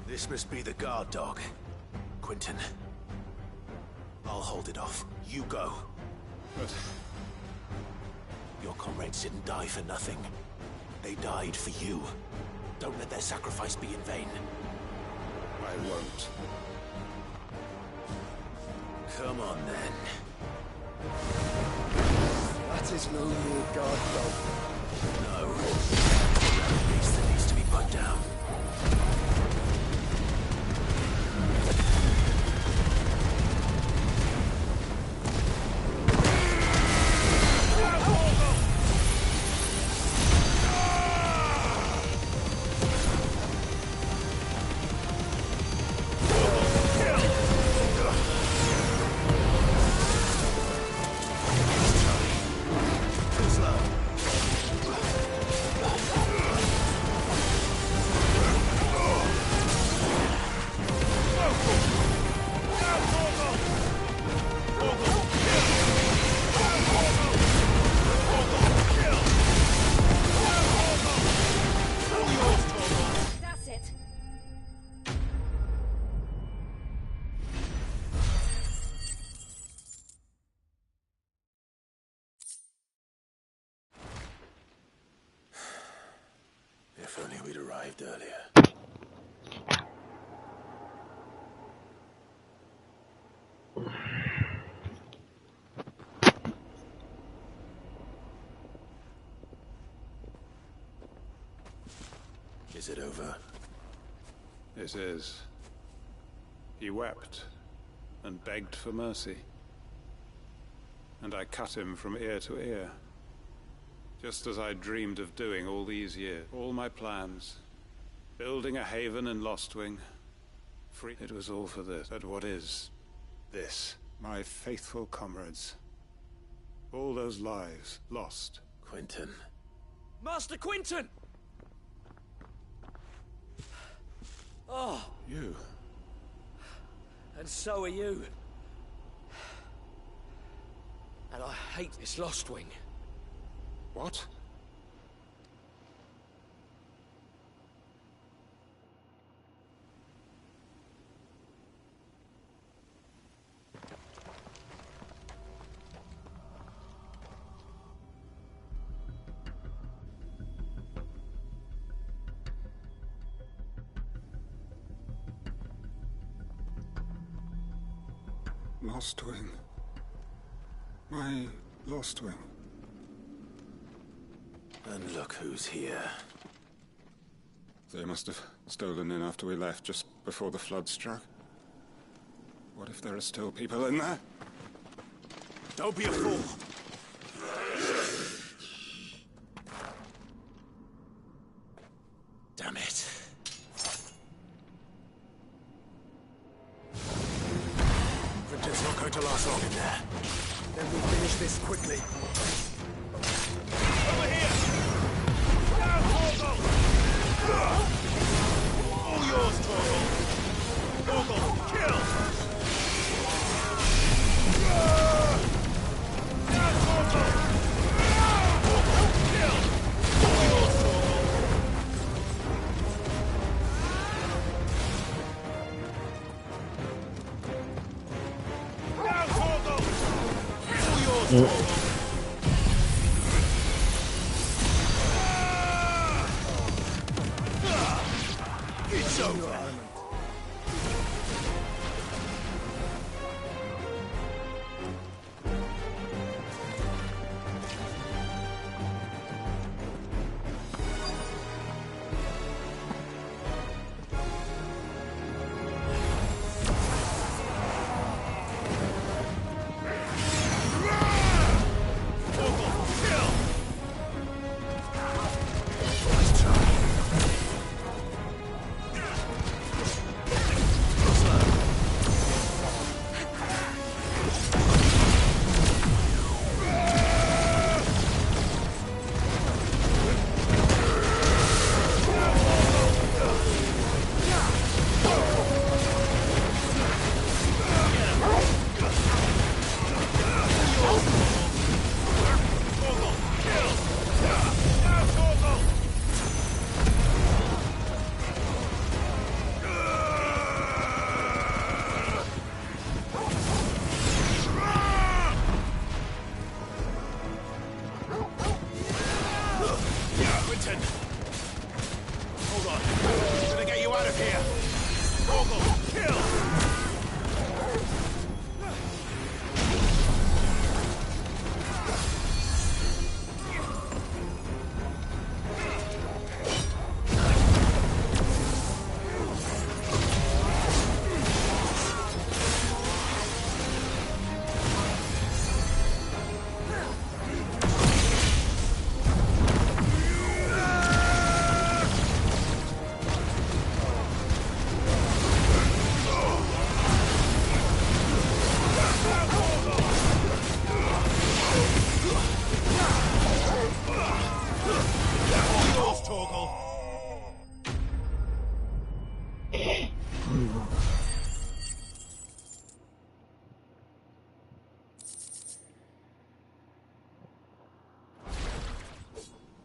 This must be the guard dog. Quinton. I'll hold it off. You go. But... your comrades didn't die for nothing. They died for you. Don't let their sacrifice be in vain. I won't. Come on, then. That is no mere guard dog. No. A beast that needs to be put down. If only we'd arrived earlier. Is it over? It is. He wept and begged for mercy. And I cut him from ear to ear. Just as I dreamed of doing all these years. All my plans. Building a haven in Lostwing. Free. It was all for this. But what is this? My faithful comrades. All those lives lost. Quinton. Master Quinton! Oh. You. And so are you. And I hate this Lostwing. What? Lostwing. My Lostwing. And look who's here. They must have stolen in after we left, just before the flood struck. What if there are still people in there? Don't be a fool! Damn it. Quinton's not going to last long in there. Then we finish this quickly. Over here! Down, Torgal! All yours, Torgal! Torgal, kill! Down, Torgal! Torgal, kill! All yours, Torgal! Down, Torgal! All yours, Torgal! It's over. Nice Quinton! Hold on. I'm gonna get you out of here! Torgal, kill!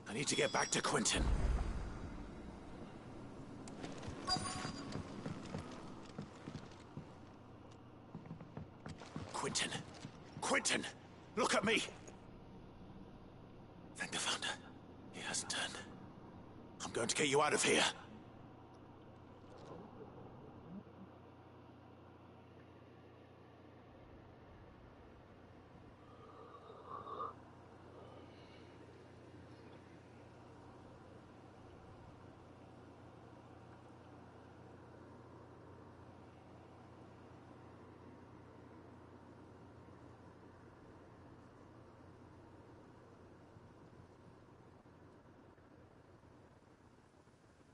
I need to get back to Quinton. Quinton! Quinton! Look at me! Thank the Founder. He hasn't turned. I'm going to get you out of here.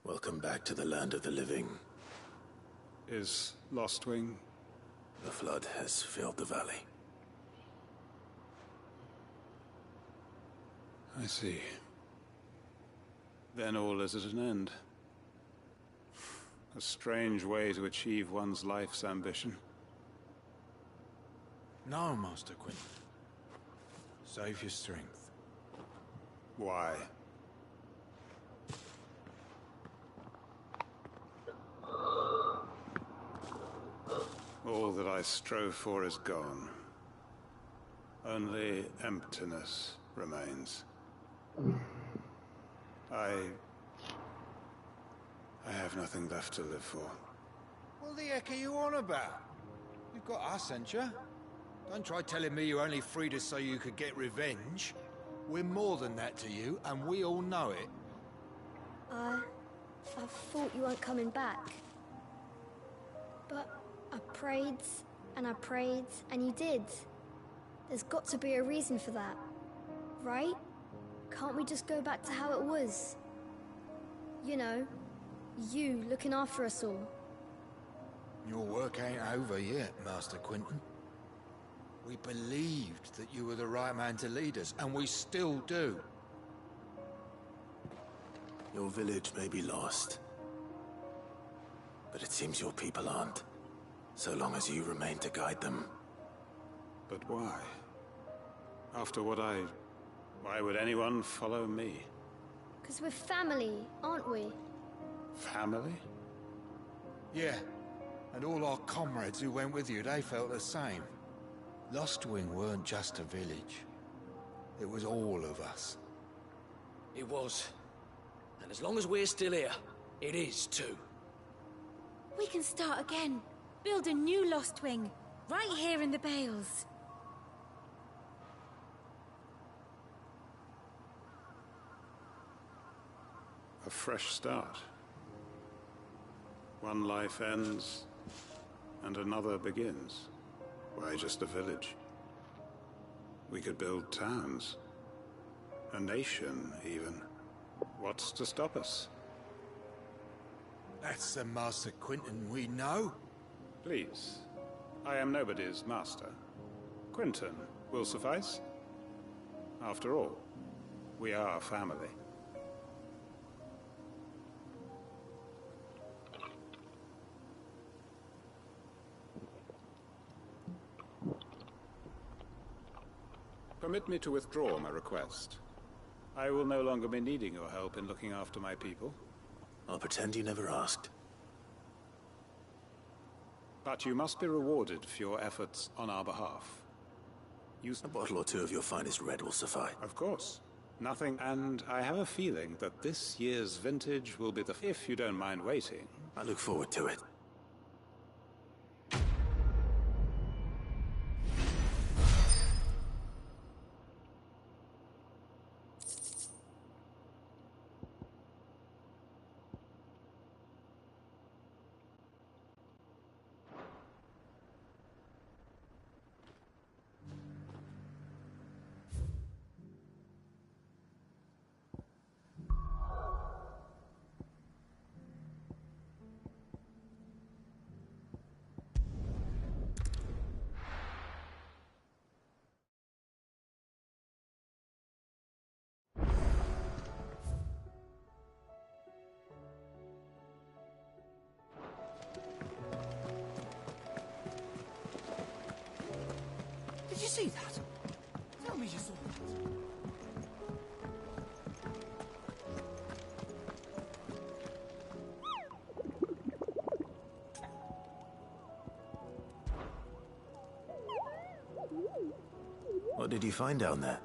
Welcome back to the land of the living. Is Lostwing? The flood has filled the valley. I see. Then all is at an end. A strange way to achieve one's life's ambition. No, Master Quinton. Save your strength. Why? All that I strove for is gone. Only emptiness remains. I have nothing left to live for. What the heck are you on about? You've got us, ain't you? Don't try telling me you only freed us so you could get revenge. We're more than that to you, and we all know it. I thought you weren't coming back. But I prayed, and you did. There's got to be a reason for that, right? Can't we just go back to how it was? You know, you looking after us all. Your work ain't over yet, Master Quinton. We believed that you were the right man to lead us, and we still do. Your village may be lost, but it seems your people aren't, so long as you remain to guide them. But why? After what why would anyone follow me? 'Cause we're family, aren't we? Family? Yeah, and all our comrades who went with you, they felt the same. Lostwing weren't just a village. It was all of us. It was. And as long as we're still here, it is too. We can start again. Build a new Lostwing, right here in the Bales. A fresh start. One life ends, and another begins. Why just a village? We could build towns. A nation, even. What's to stop us? That's the Master Quinton we know. Please. I am nobody's master. Quinton will suffice. After all, we are family. Permit me to withdraw my request. I will no longer be needing your help in looking after my people. I'll pretend you never asked. But you must be rewarded for your efforts on our behalf. A bottle or two of your finest red will suffice. Of course. Nothing, and I have a feeling that this year's vintage will be the... If you don't mind waiting. I look forward to it. Did you see that? Tell me you saw that. What did you find down there?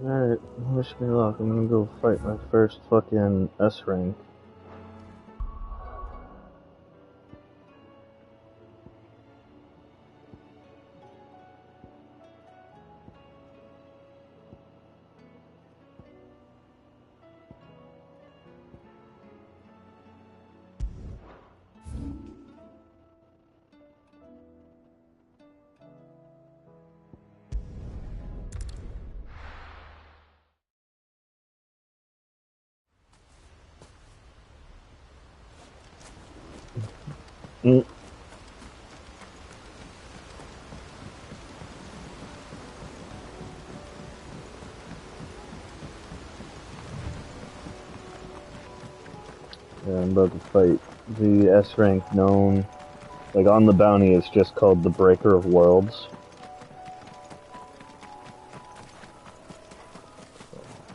Alright, wish me luck. I'm gonna go fight my first fucking S rank. Yeah, I'm about to fight the S rank known, like on the bounty it's just called the Breaker of Worlds.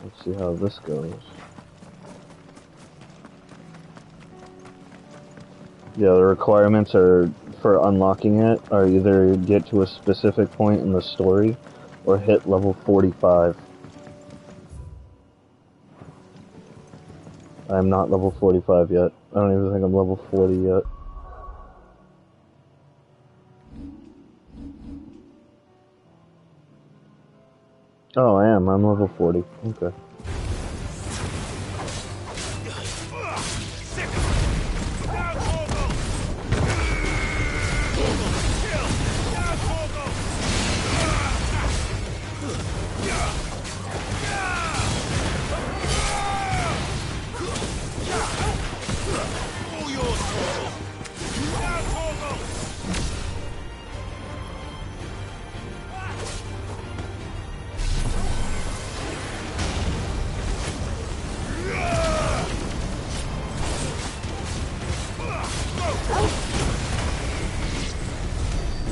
Let's see how this goes. Yeah, the requirements are for unlocking it are either get to a specific point in the story or hit level 45. I'm not level 45 yet. I don't even think I'm level 40 yet. Oh, I am. I'm level 40. Okay. Now,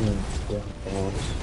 Yeah, balls.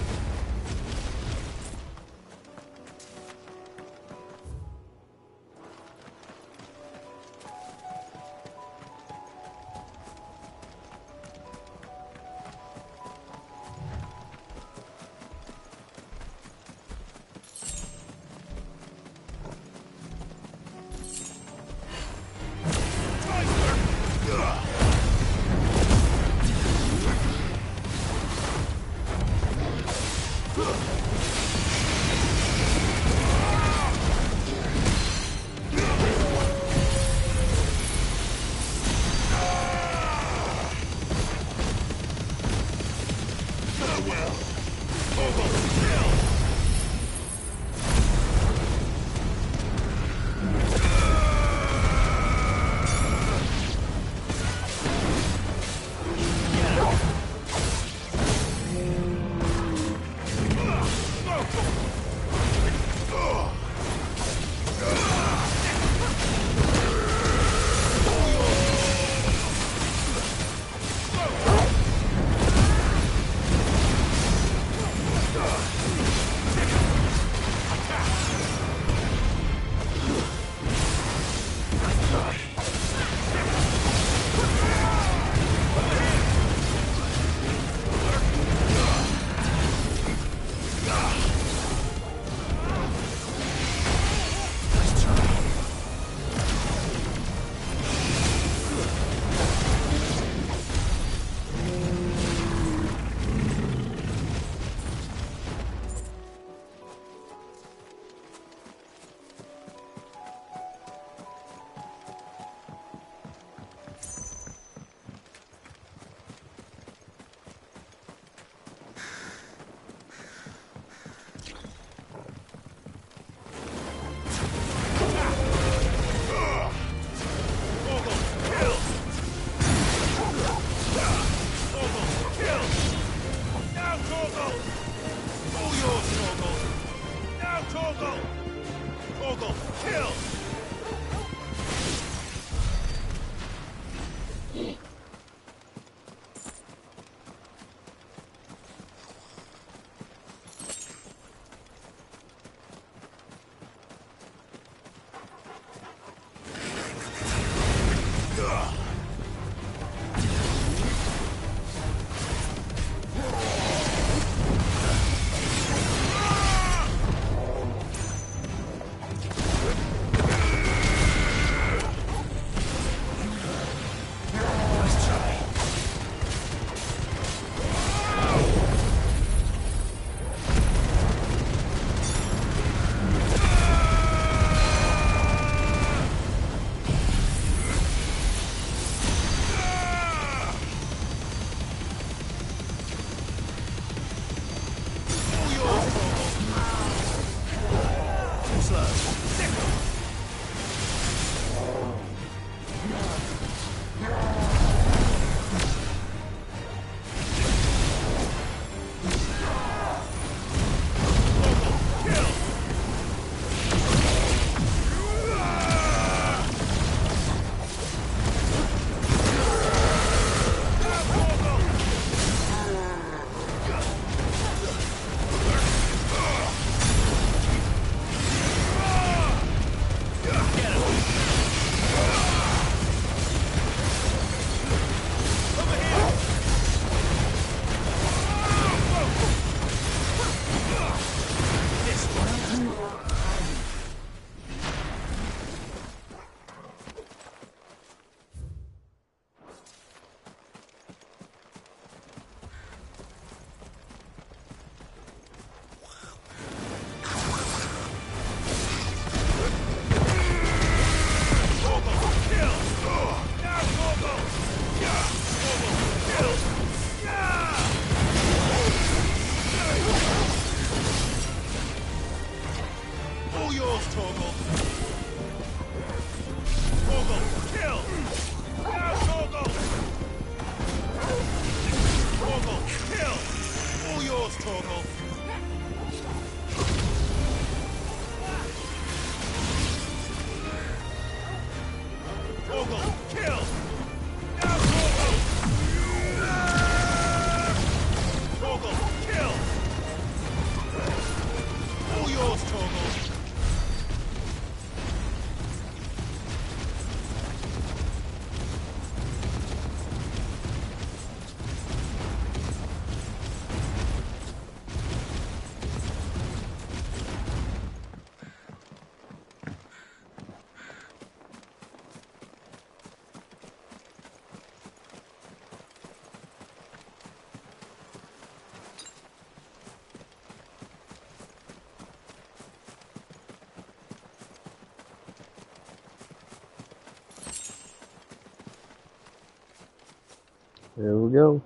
Here we go.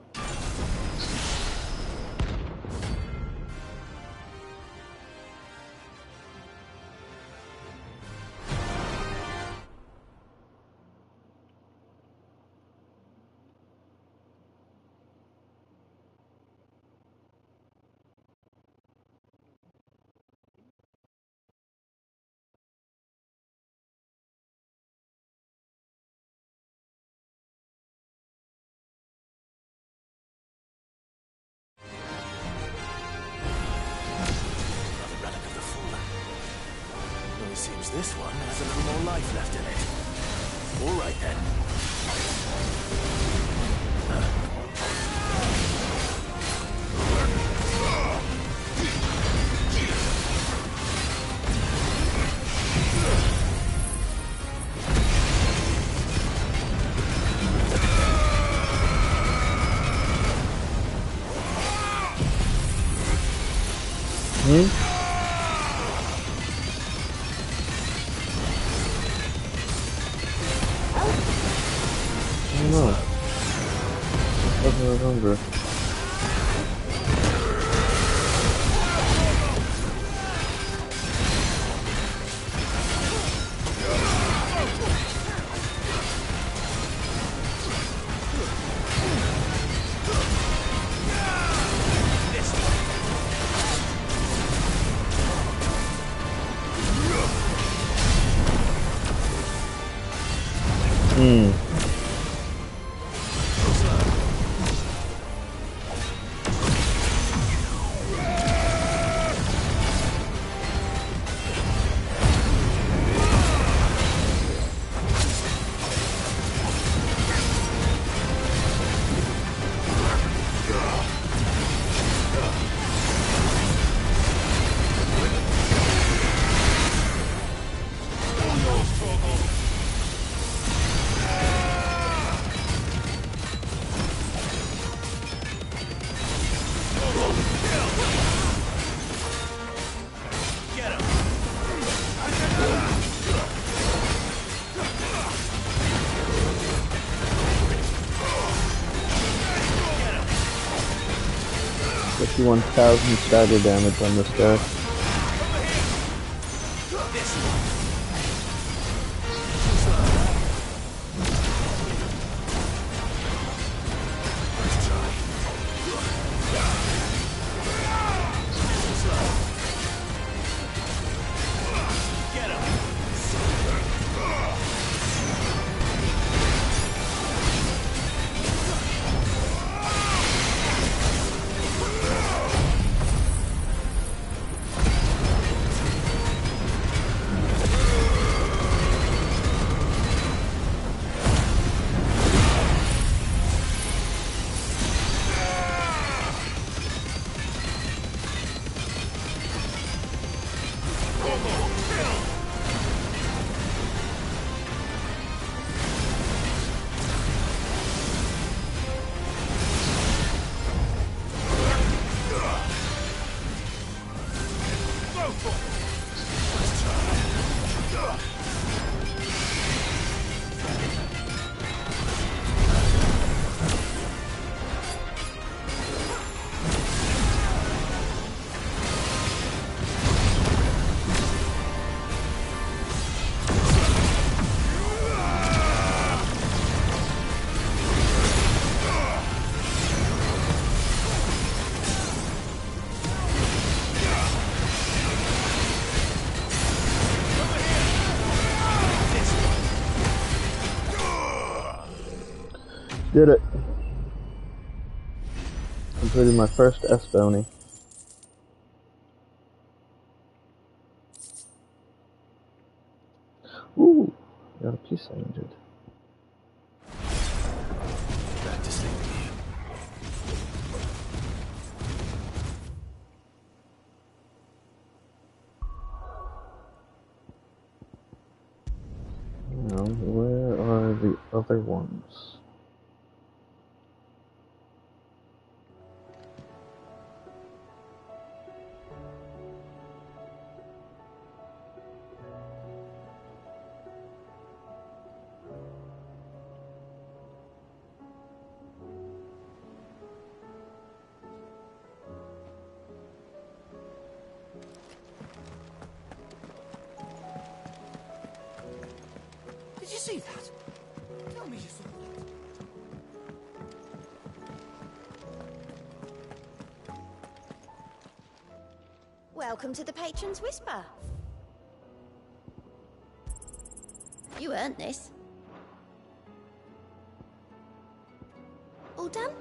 Seems this one has a little more life left in it. All right then. Remember. $51,000 stagger damage on this guy. Did it. Completed my first S bounty. Ooh, got a piece I needed. Back to sleep. Now, where are the other ones? Welcome to the Patron's Whisper. You earned this. All done?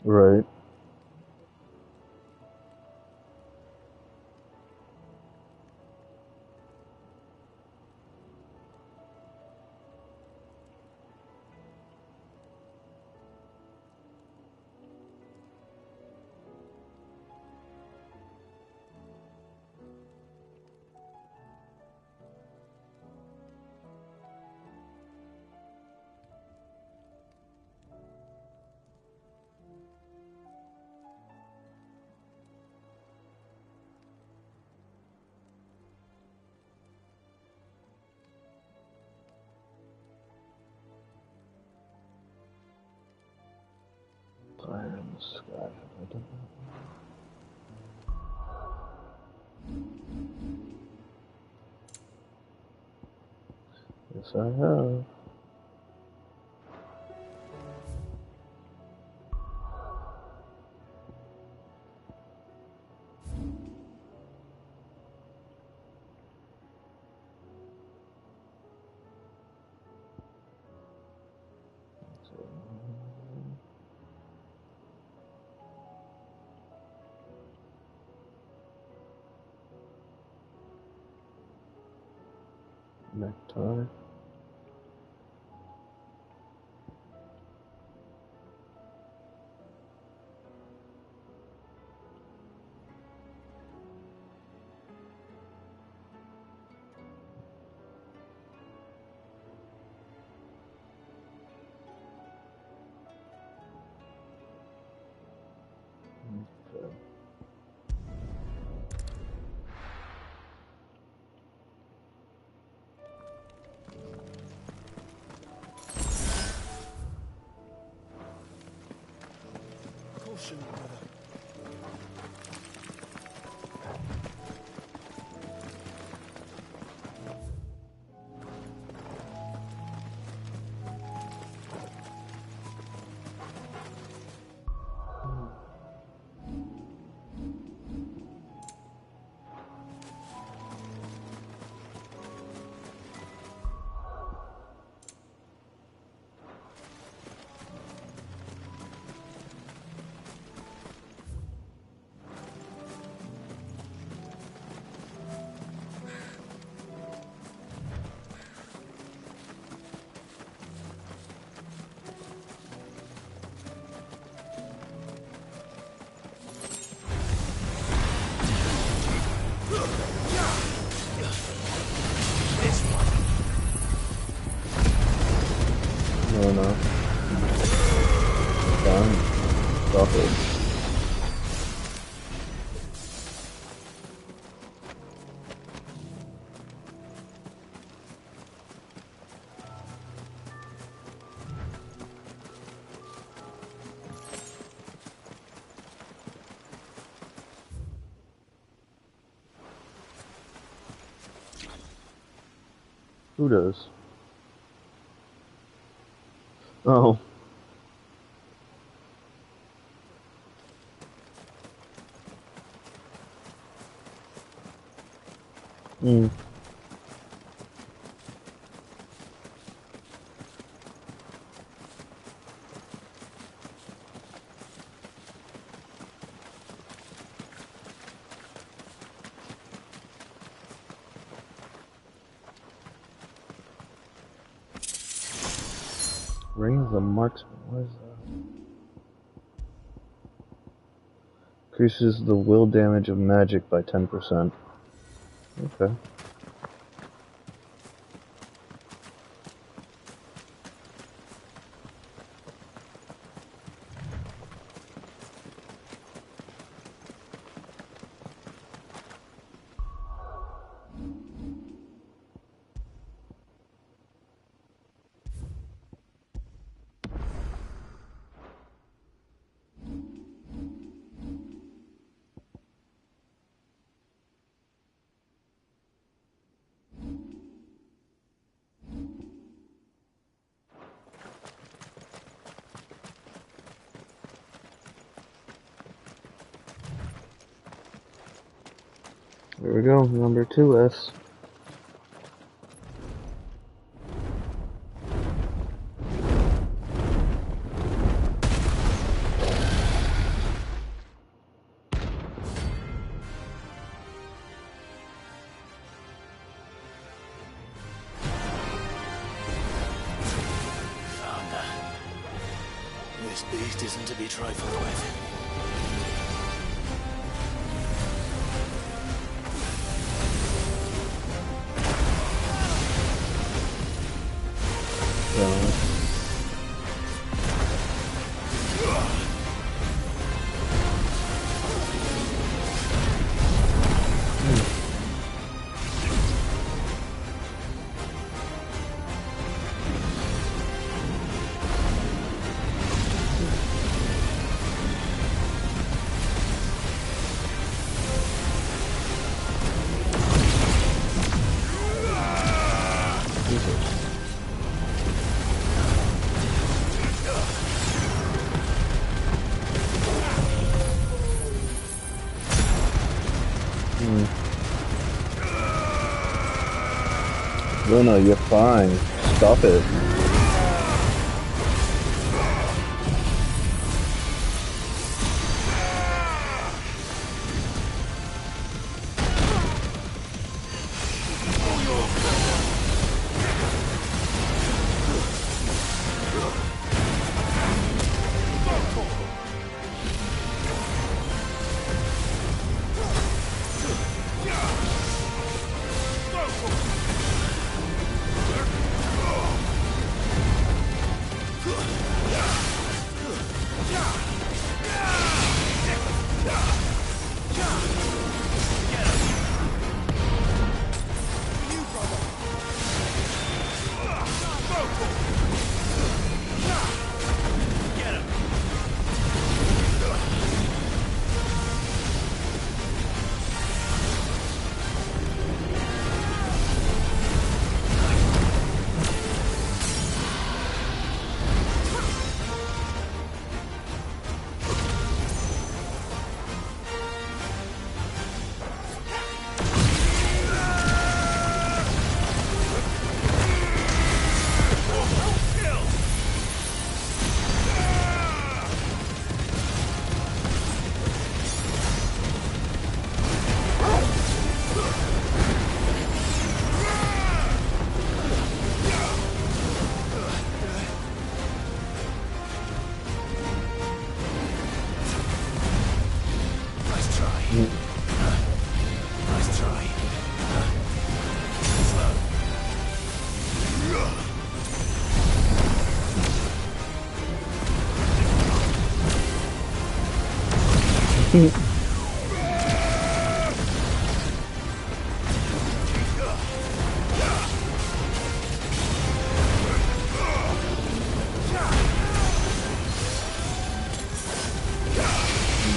Right. Fire in the sky. Have I done that? Yes, I have. Necktie. Okay. Caution, brother. No. Done. Stop it. Who does? Oh. Hmm. Ring of the Marksman, what is that? Increases the will damage of magic by 10%. Okay. There we go, number 2S. This beast isn't to be trifled with. Luna, you're fine. Stop it.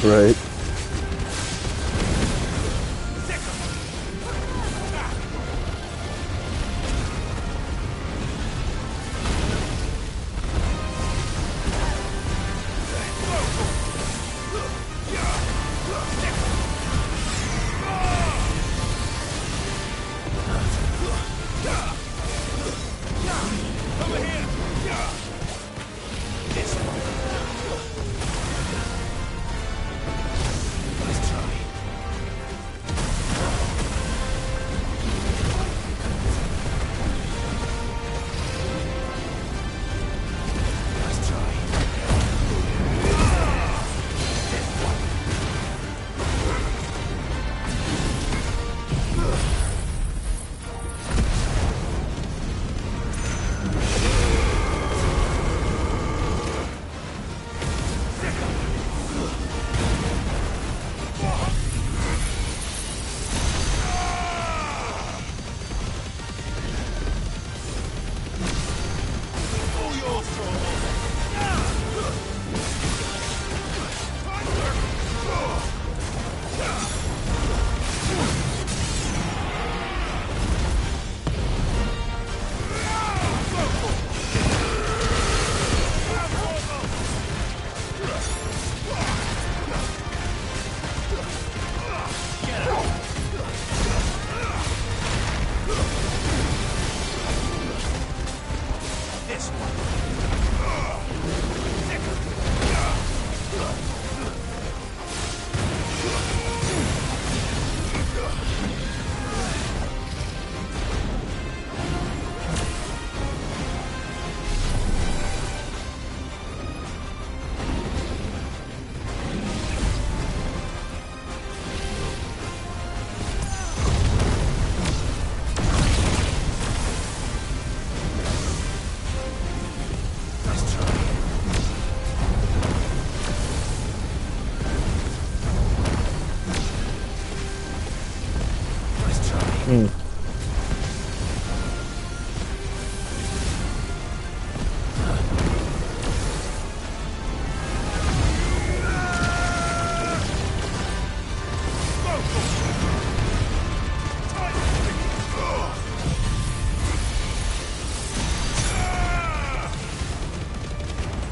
Right.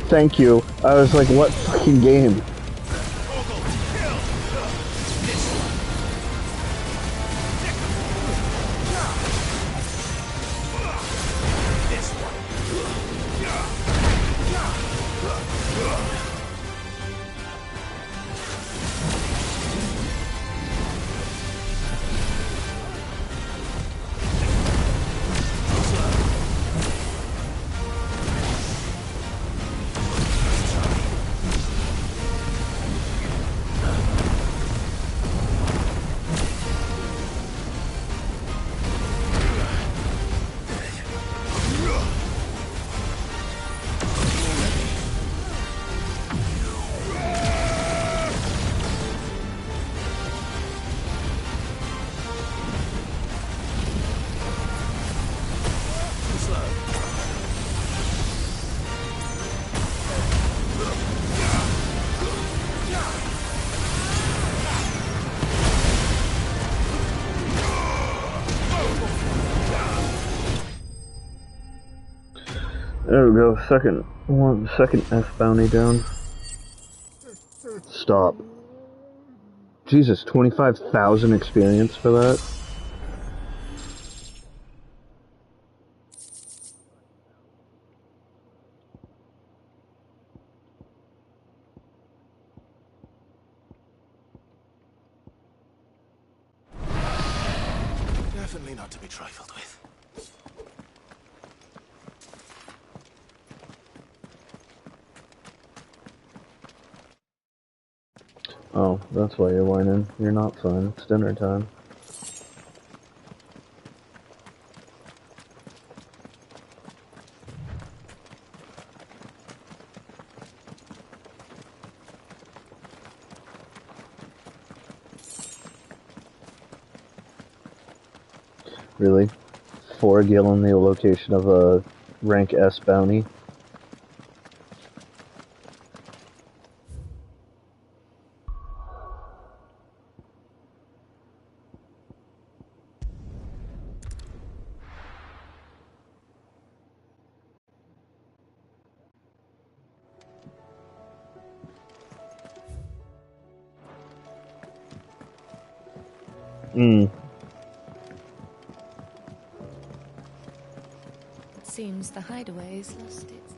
Thank you. I was like, what fucking game? There we go, second F bounty down. Stop. Jesus, 25,000 experience for that? Definitely not to be trifled with. Oh, that's why you're whining. You're not fun. It's dinner time. Really? 4 gil in the location of a rank S bounty? It seems the hideaway's lost its...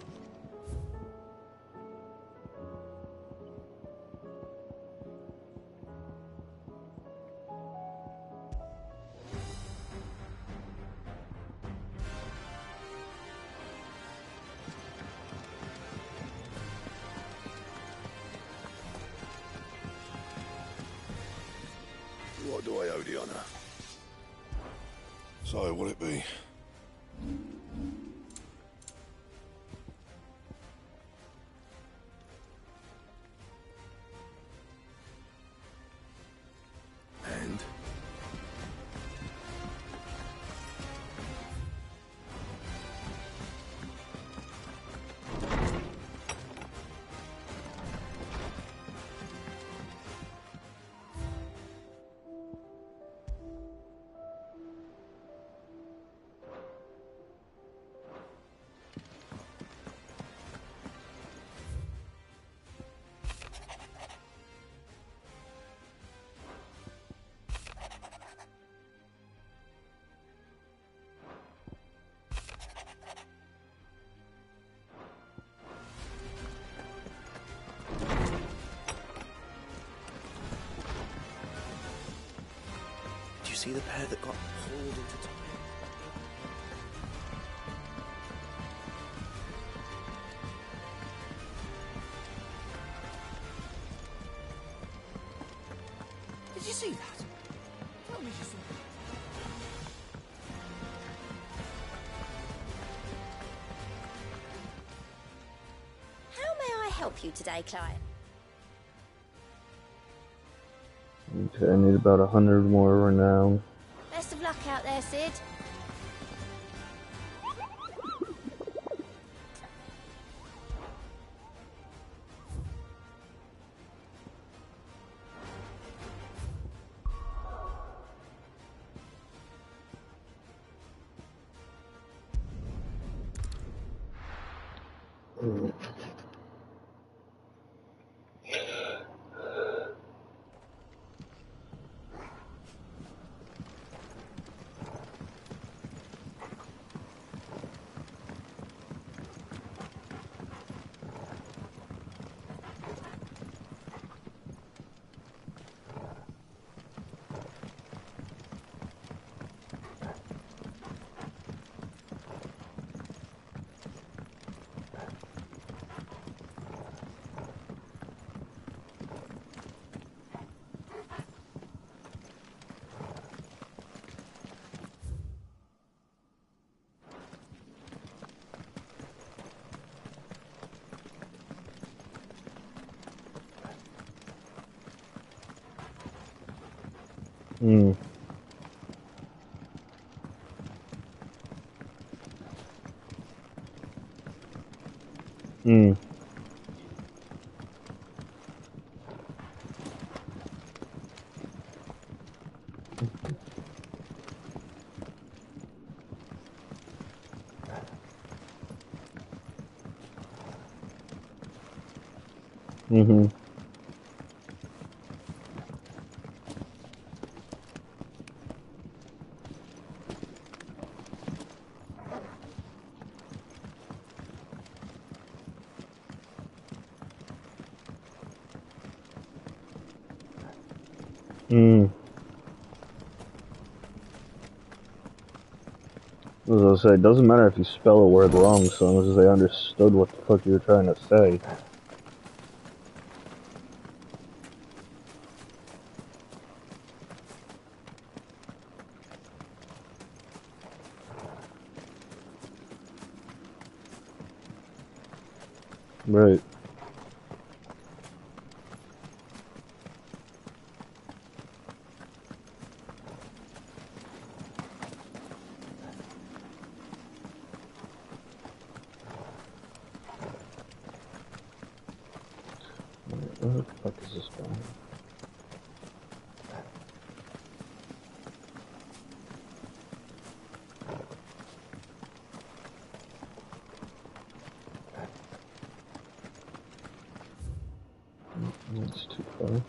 What do I owe the honor? So, will it be? And? Did you see the pair that got pulled into time? Did you see that? Tell me you saw that. How may I help you today, Clive? Okay, I need about 100 more renown. Best of luck out there, Sid. Hmm. Hmm. Mm-hmm. Hmm. As I was say, it doesn't matter if you spell a word wrong, so long as they understood what the fuck you were trying to say. Right. Where the fuck is this going? That's too far.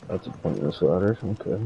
That's a pointless ladder, okay.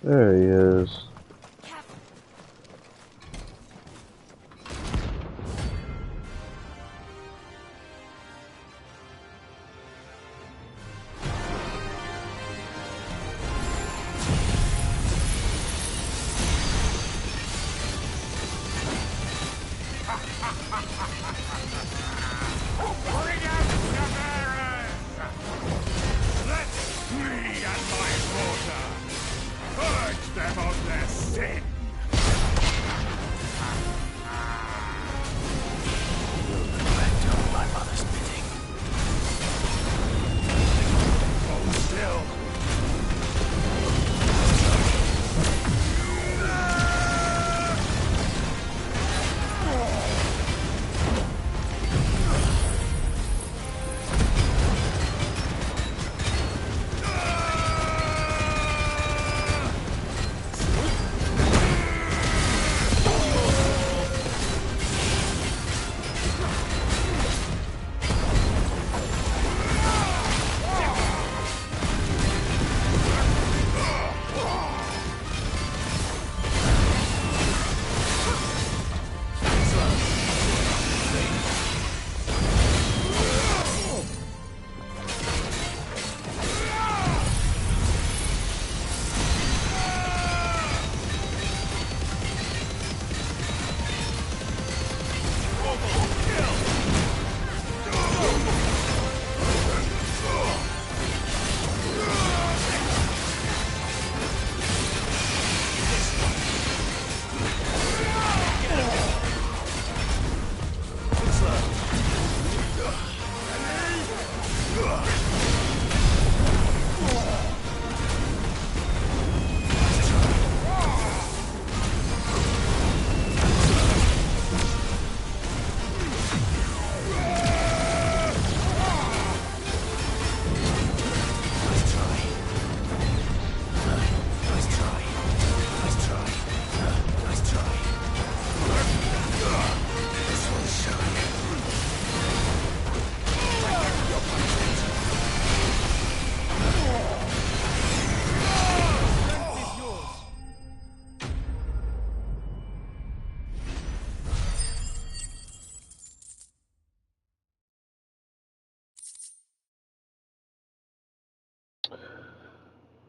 There he is. Bring out the bearers! Let me and my daughter purge them of their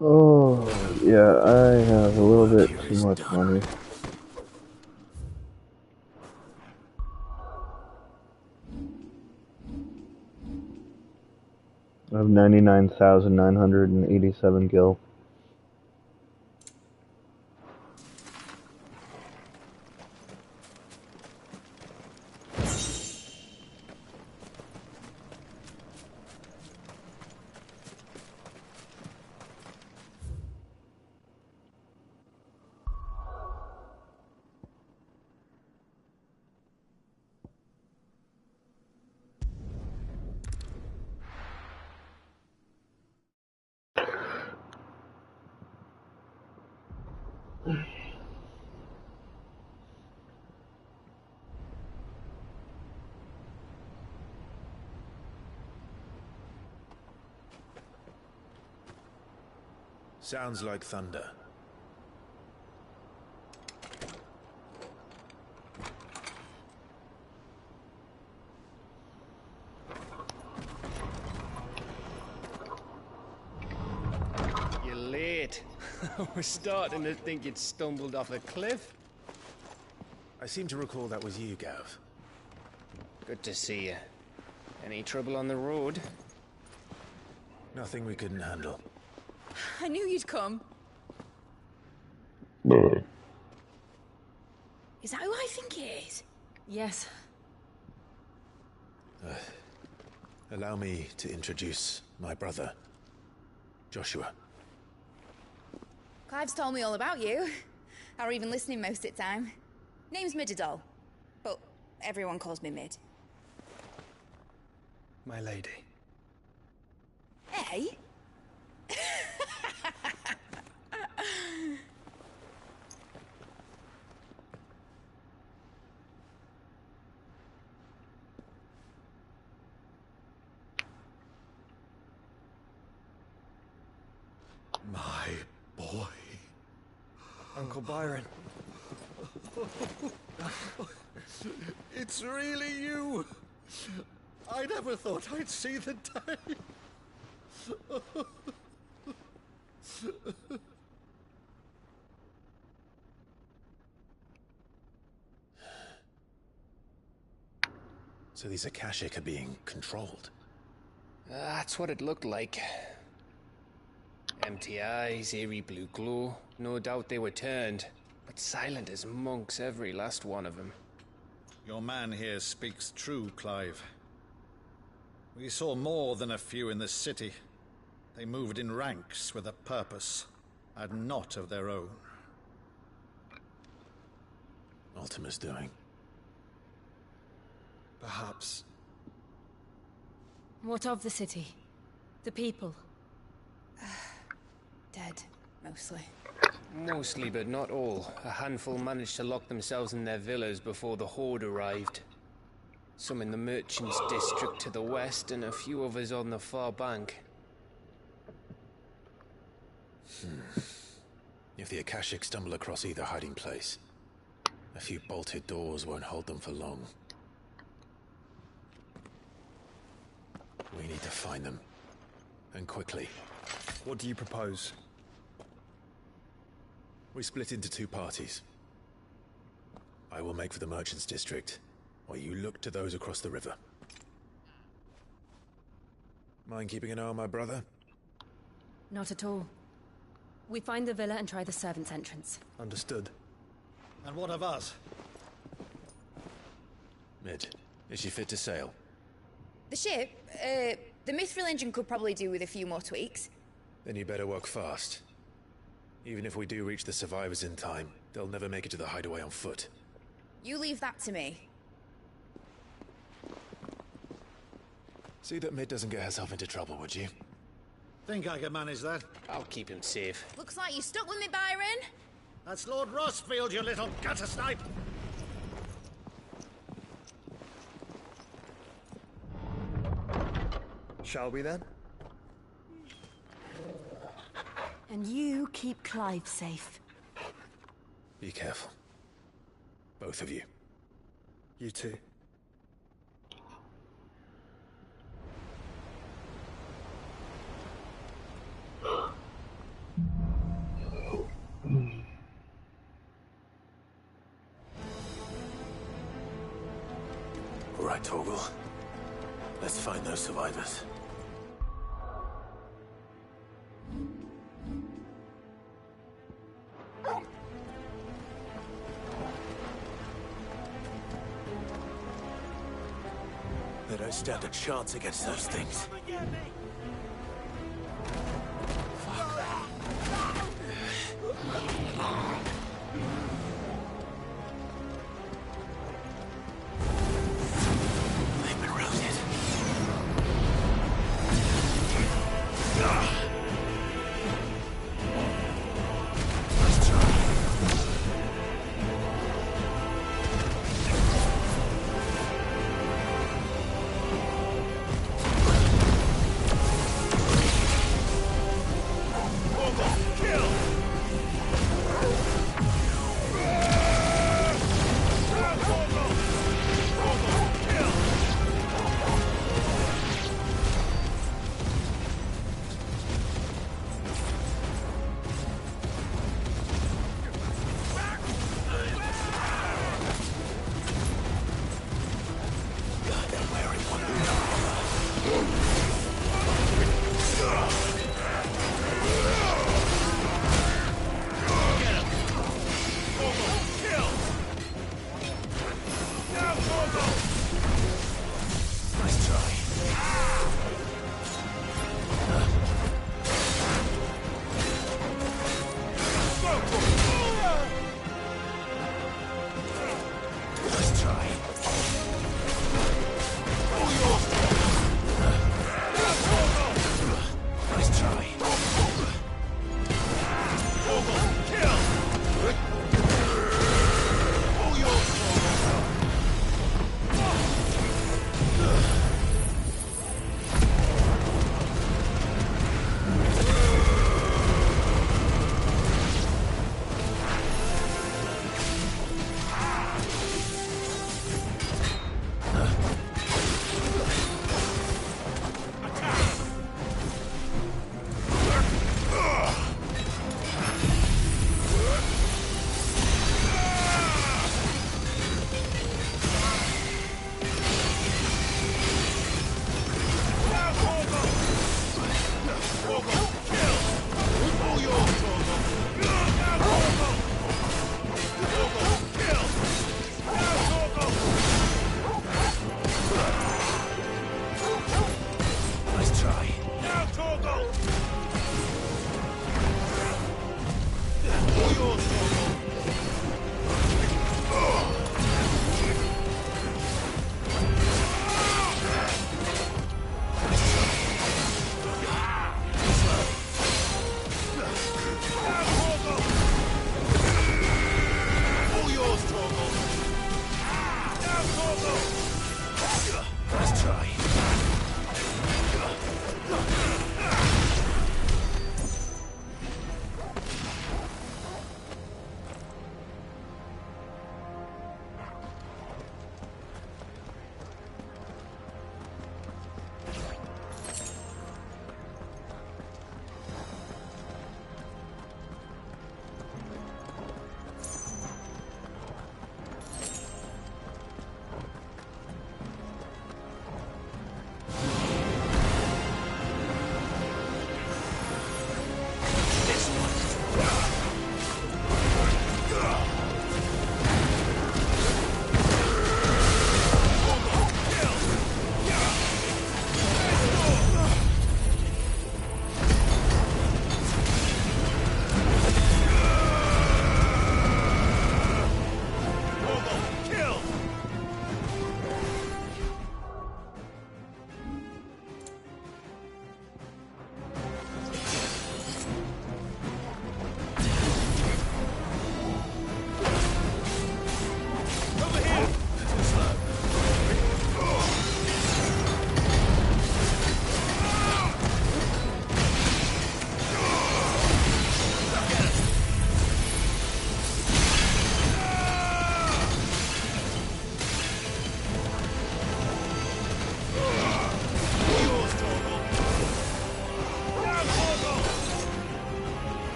Oh, yeah, I have a little bit too much money. I have 99,987 gil. Sounds like thunder. You're late. We're starting to think you'd stumbled off a cliff. I seem to recall that was you, Gav. Good to see you. Any trouble on the road? Nothing we couldn't handle. I knew you'd come. Is that who I think it is? Yes. Allow me to introduce my brother, Joshua. Clive's told me all about you. Or even listening most of the time. Name's Midadol, but everyone calls me Mid. My lady. Hey? My boy. Uncle Byron. It's really you! I never thought I'd see the day. So these Akashic are being controlled? That's what it looked like. Empty eyes, eerie blue glow. No doubt they were turned, but silent as monks, every last one of them. Your man here speaks true, Clive. We saw more than a few in the city. They moved in ranks with a purpose, and not of their own. Ultima's doing. Perhaps. What of the city? The people? Dead, mostly. Mostly, but not all. A handful managed to lock themselves in their villas before the Horde arrived. Some in the Merchants' District to the west, and a few others on the far bank. If the Akashic stumble across either hiding place, a few bolted doors won't hold them for long. We need to find them. And quickly. What do you propose? We split into two parties. I will make for the Merchants' District, while you look to those across the river. Mind keeping an eye on my brother? Not at all. We find the villa and try the servants' entrance. Understood. And what of us? Mid, is she fit to sail? The ship? The Mithril engine could probably do with a few more tweaks. Then you better work fast. Even if we do reach the survivors in time, they'll never make it to the hideaway on foot. You leave that to me. See that Mid doesn't get herself into trouble, would you? Think I can manage that? I'll keep him safe. Looks like you stuck with me, Byron. That's Lord Rossfield, you little gutter snipe! Shall we then? And you keep Clive safe. Be careful. Both of you. You too. Torgal. Let's find those survivors. They don't stand a chance against those things. They've been routed. Let's try.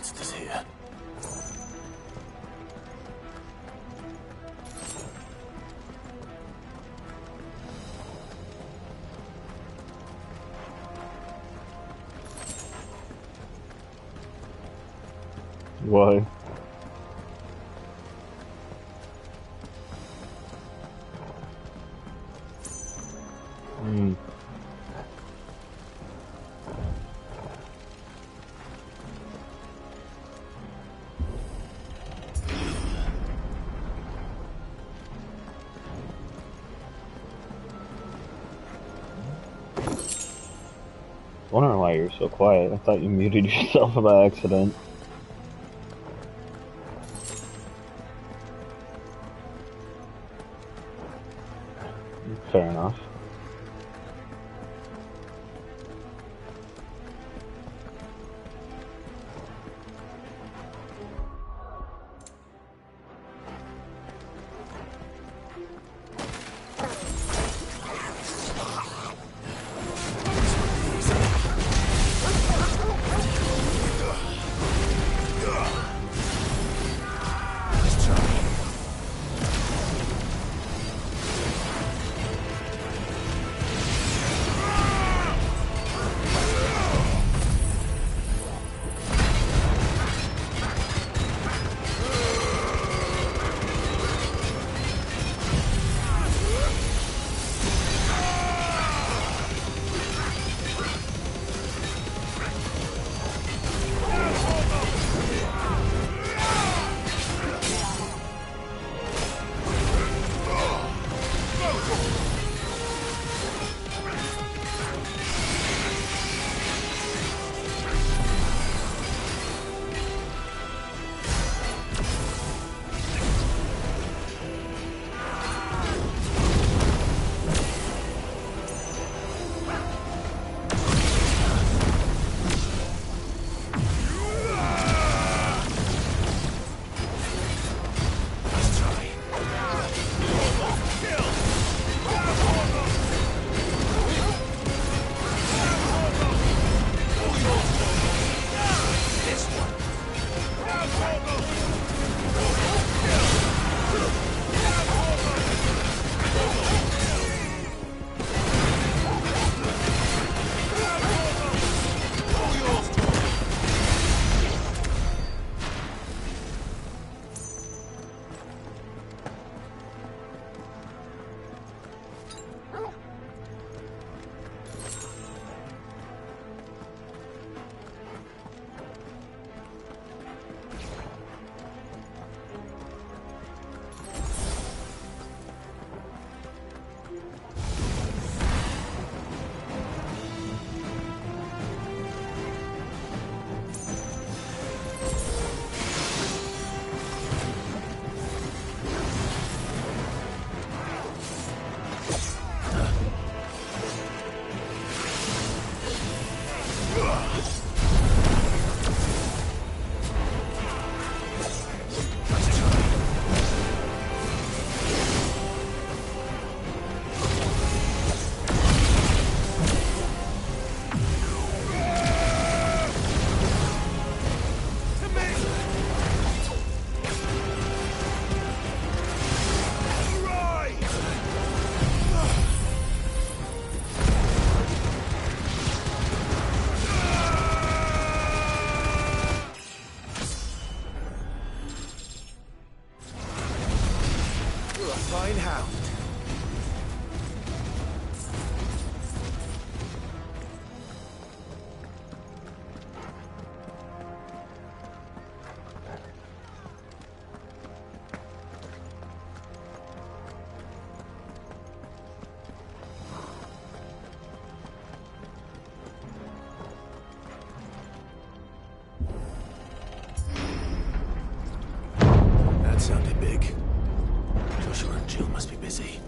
monsters here. Why? Wondering why you're so quiet. I thought you muted yourself by accident. Fair enough. Fine hound. That sounded big. Joshua and Jill must be busy.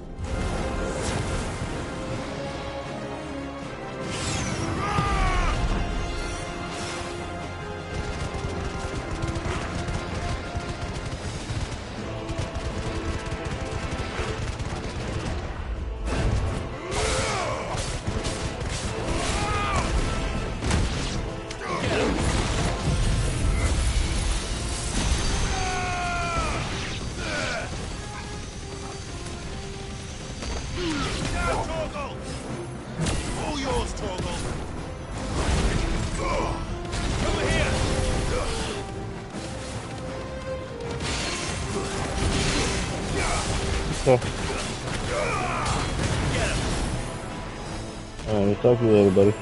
Okay. Alright, talk to you later, buddy.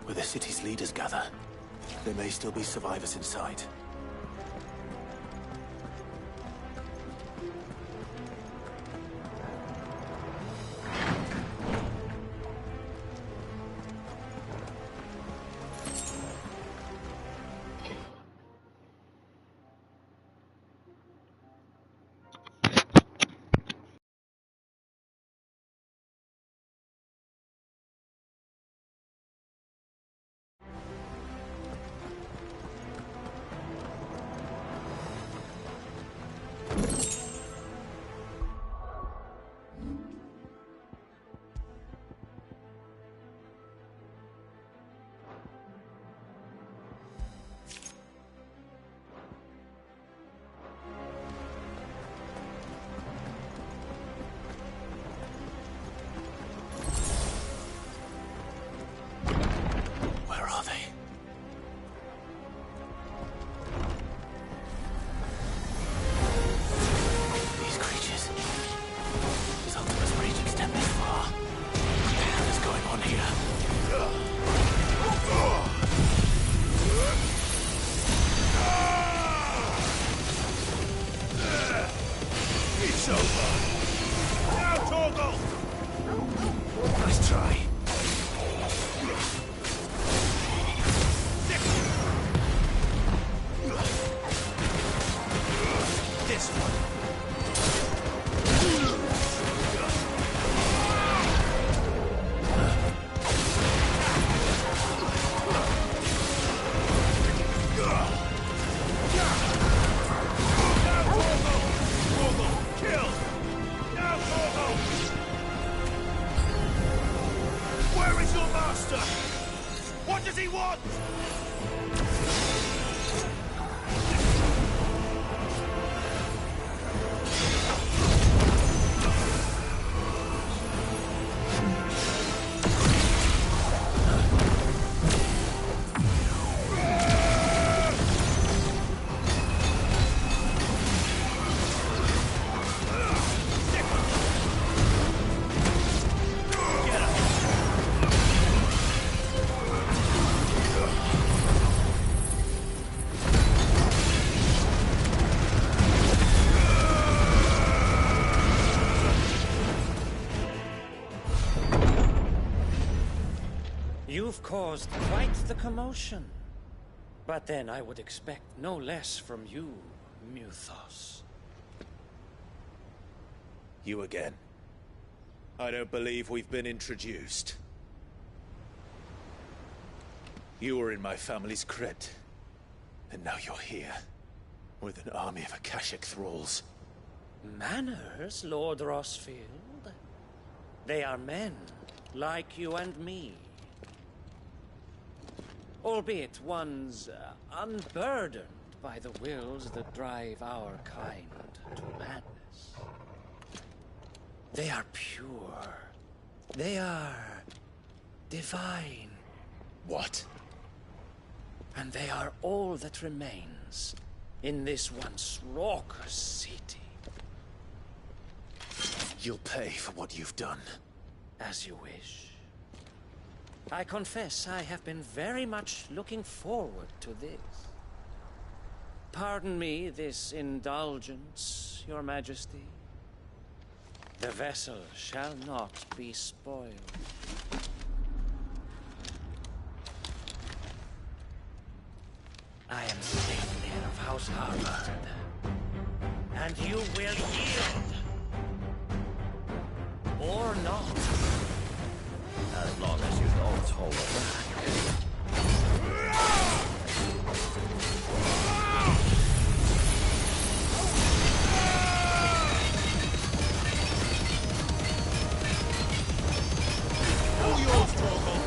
Where the city's leaders gather. There may still be survivors inside. You've caused quite the commotion. But then I would expect no less from you, Muthos. You again. I don't believe we've been introduced. You were in my family's crypt. And now you're here. With an army of Akashic thralls. Manners, Lord Rosfield? They are men, like you and me. albeit ones unburdened by the wills that drive our kind to madness. They are pure. They are divine. What? And they are all that remains in this once raucous city. You'll pay for what you've done. As you wish. I confess I have been very much looking forward to this. Pardon me this indulgence, Your Majesty. The vessel shall not be spoiled. I am Sleipnir of House Harvard, and you will yield. Or not. As long as you don't hold back. All yours, Torgal.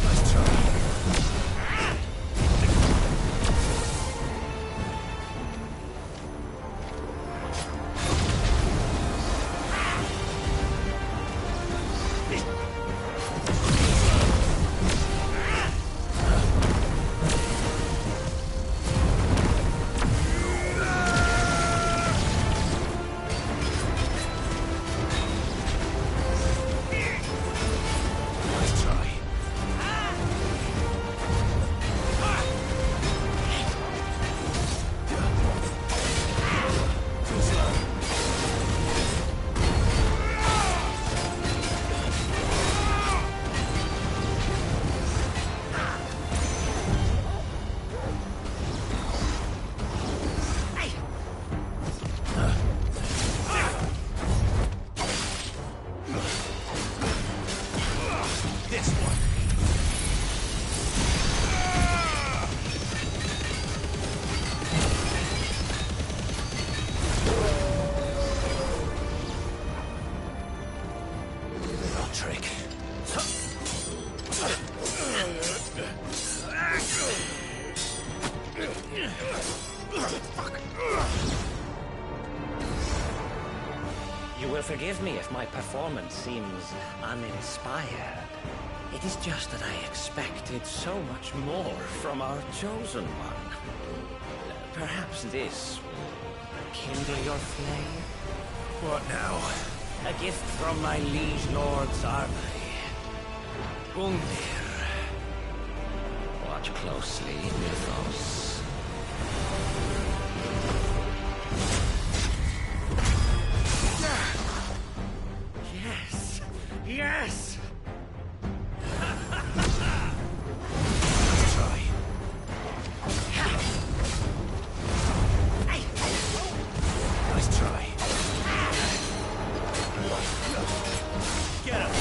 Nice try. You will forgive me if my performance seems uninspired. It is just that I expected so much more from our chosen one. Perhaps this will kindle your flame? What now? A gift from my liege lord's armory. Gungnir. Watch closely, Mythos. Yes! Yes! Let's try. Nice try. Get him!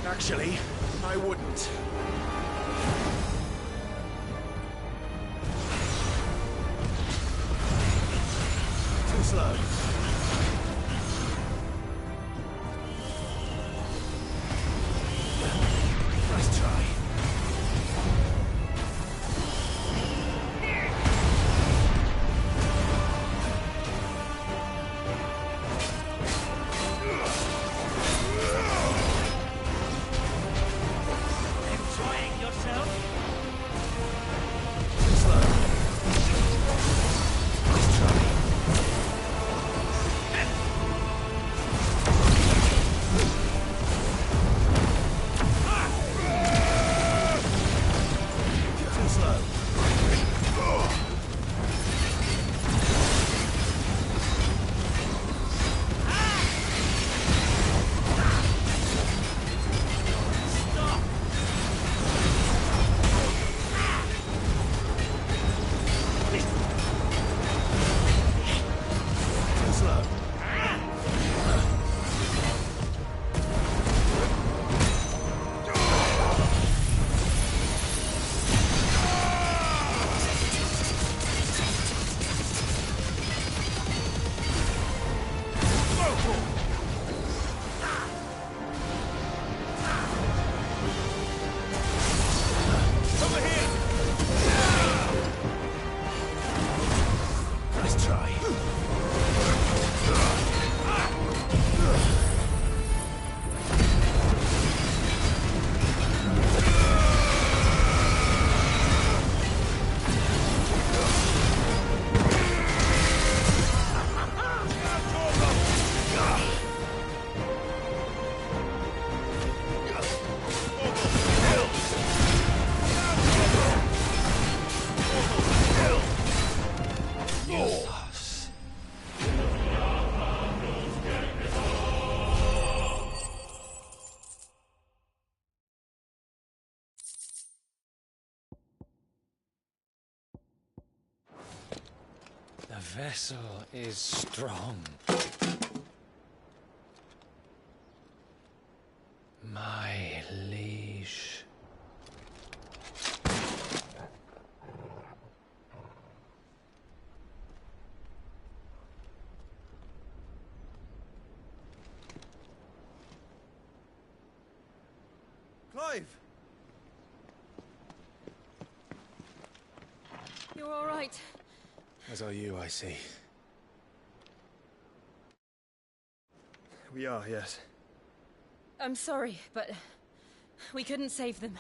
Actually, I wouldn't. Too slow. vessel is strong. My liege. Clive! You're all right. As are you, I see. We are, yes. I'm sorry, but we couldn't save them.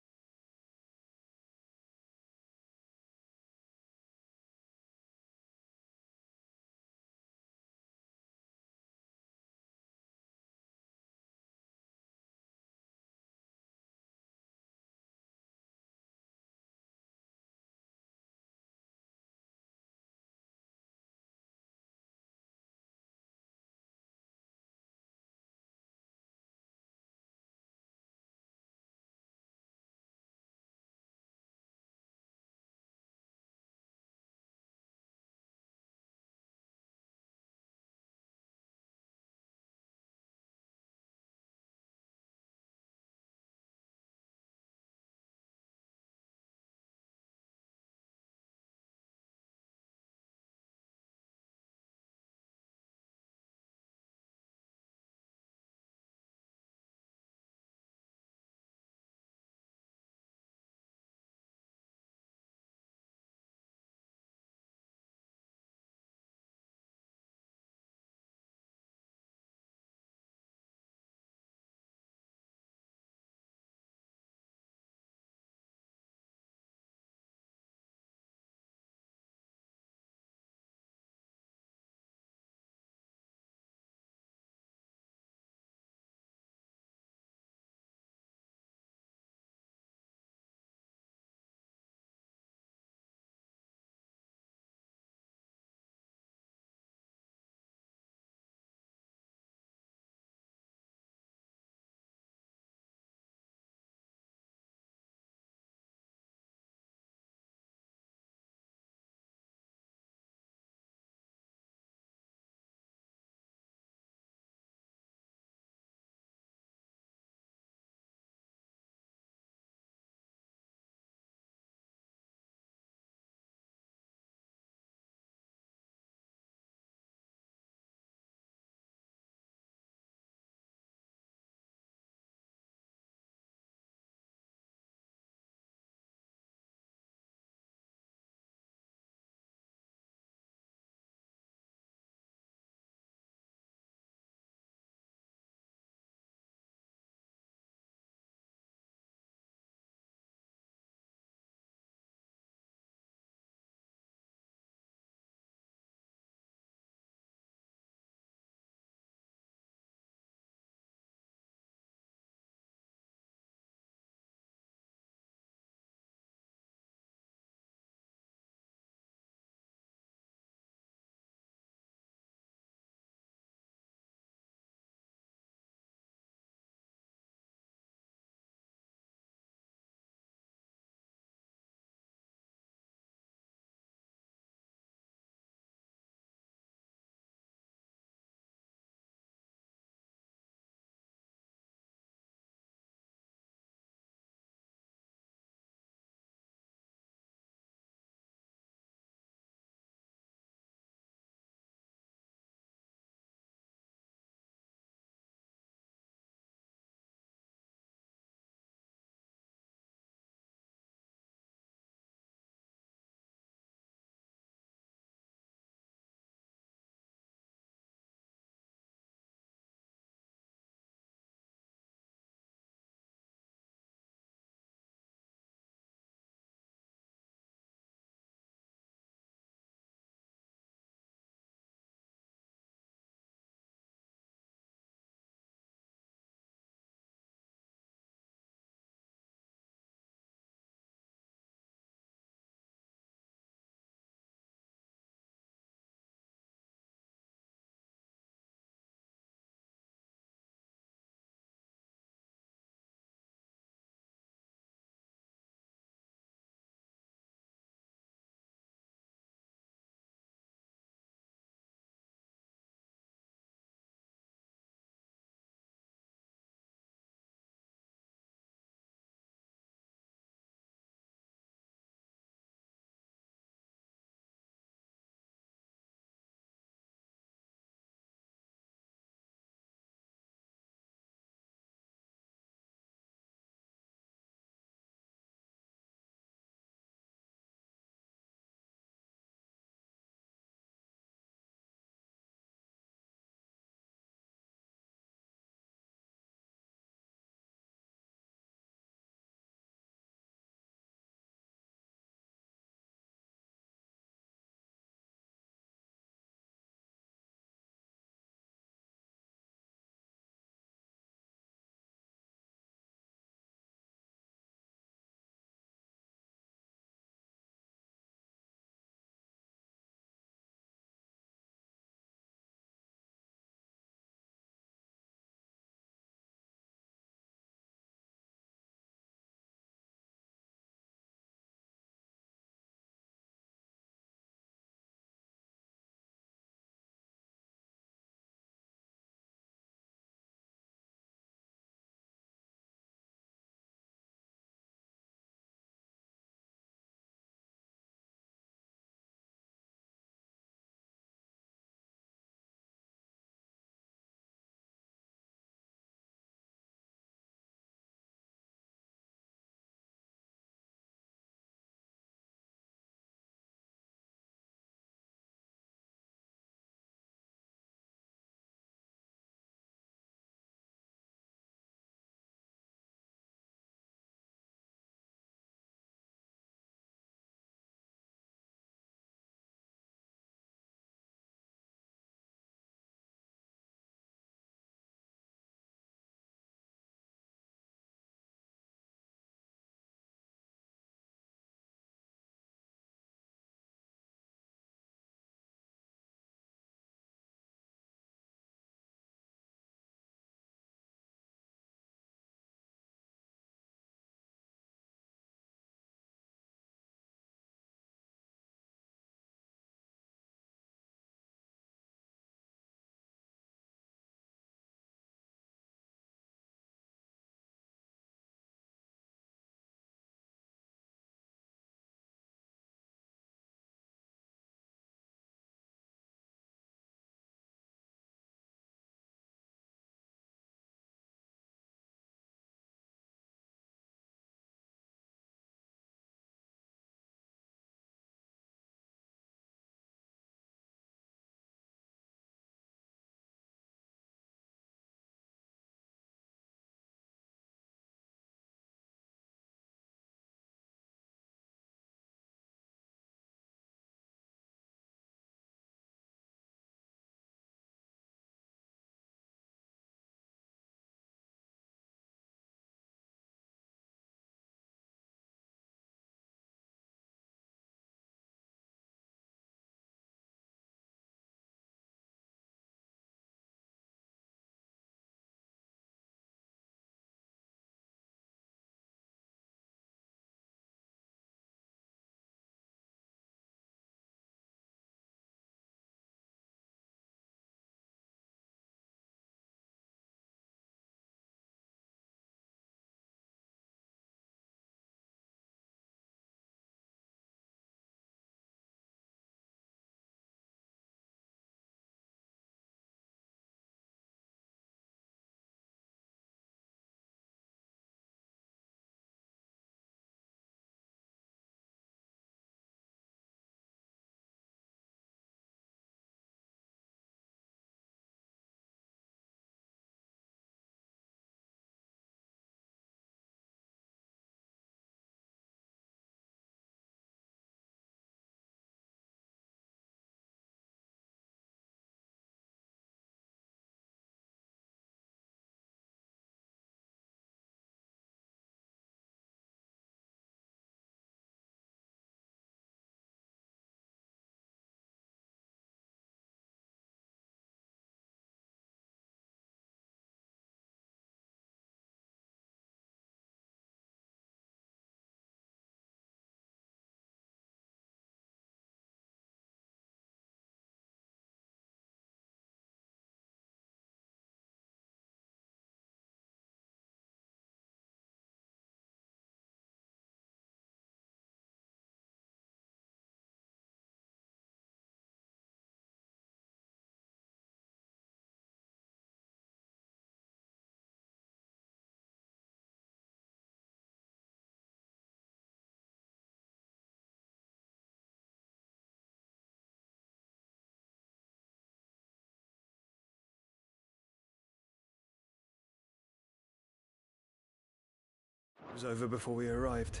It was over before we arrived.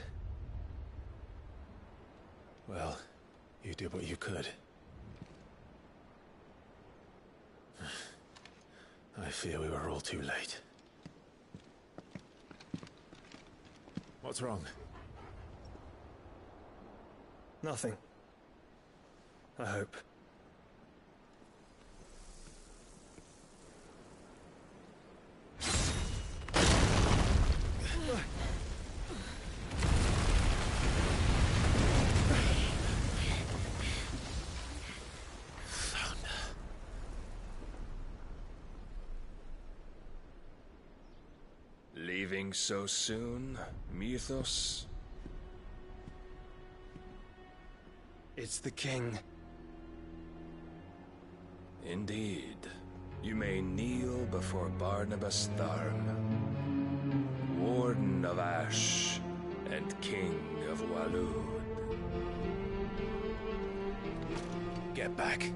Well, you did what you could. I fear we were all too late. What's wrong? Nothing. I hope. Leaving so soon, Mythos? It's the king. Indeed. You may kneel before Barnabas Tharm, Warden of Ash and King of Waloed. Get back.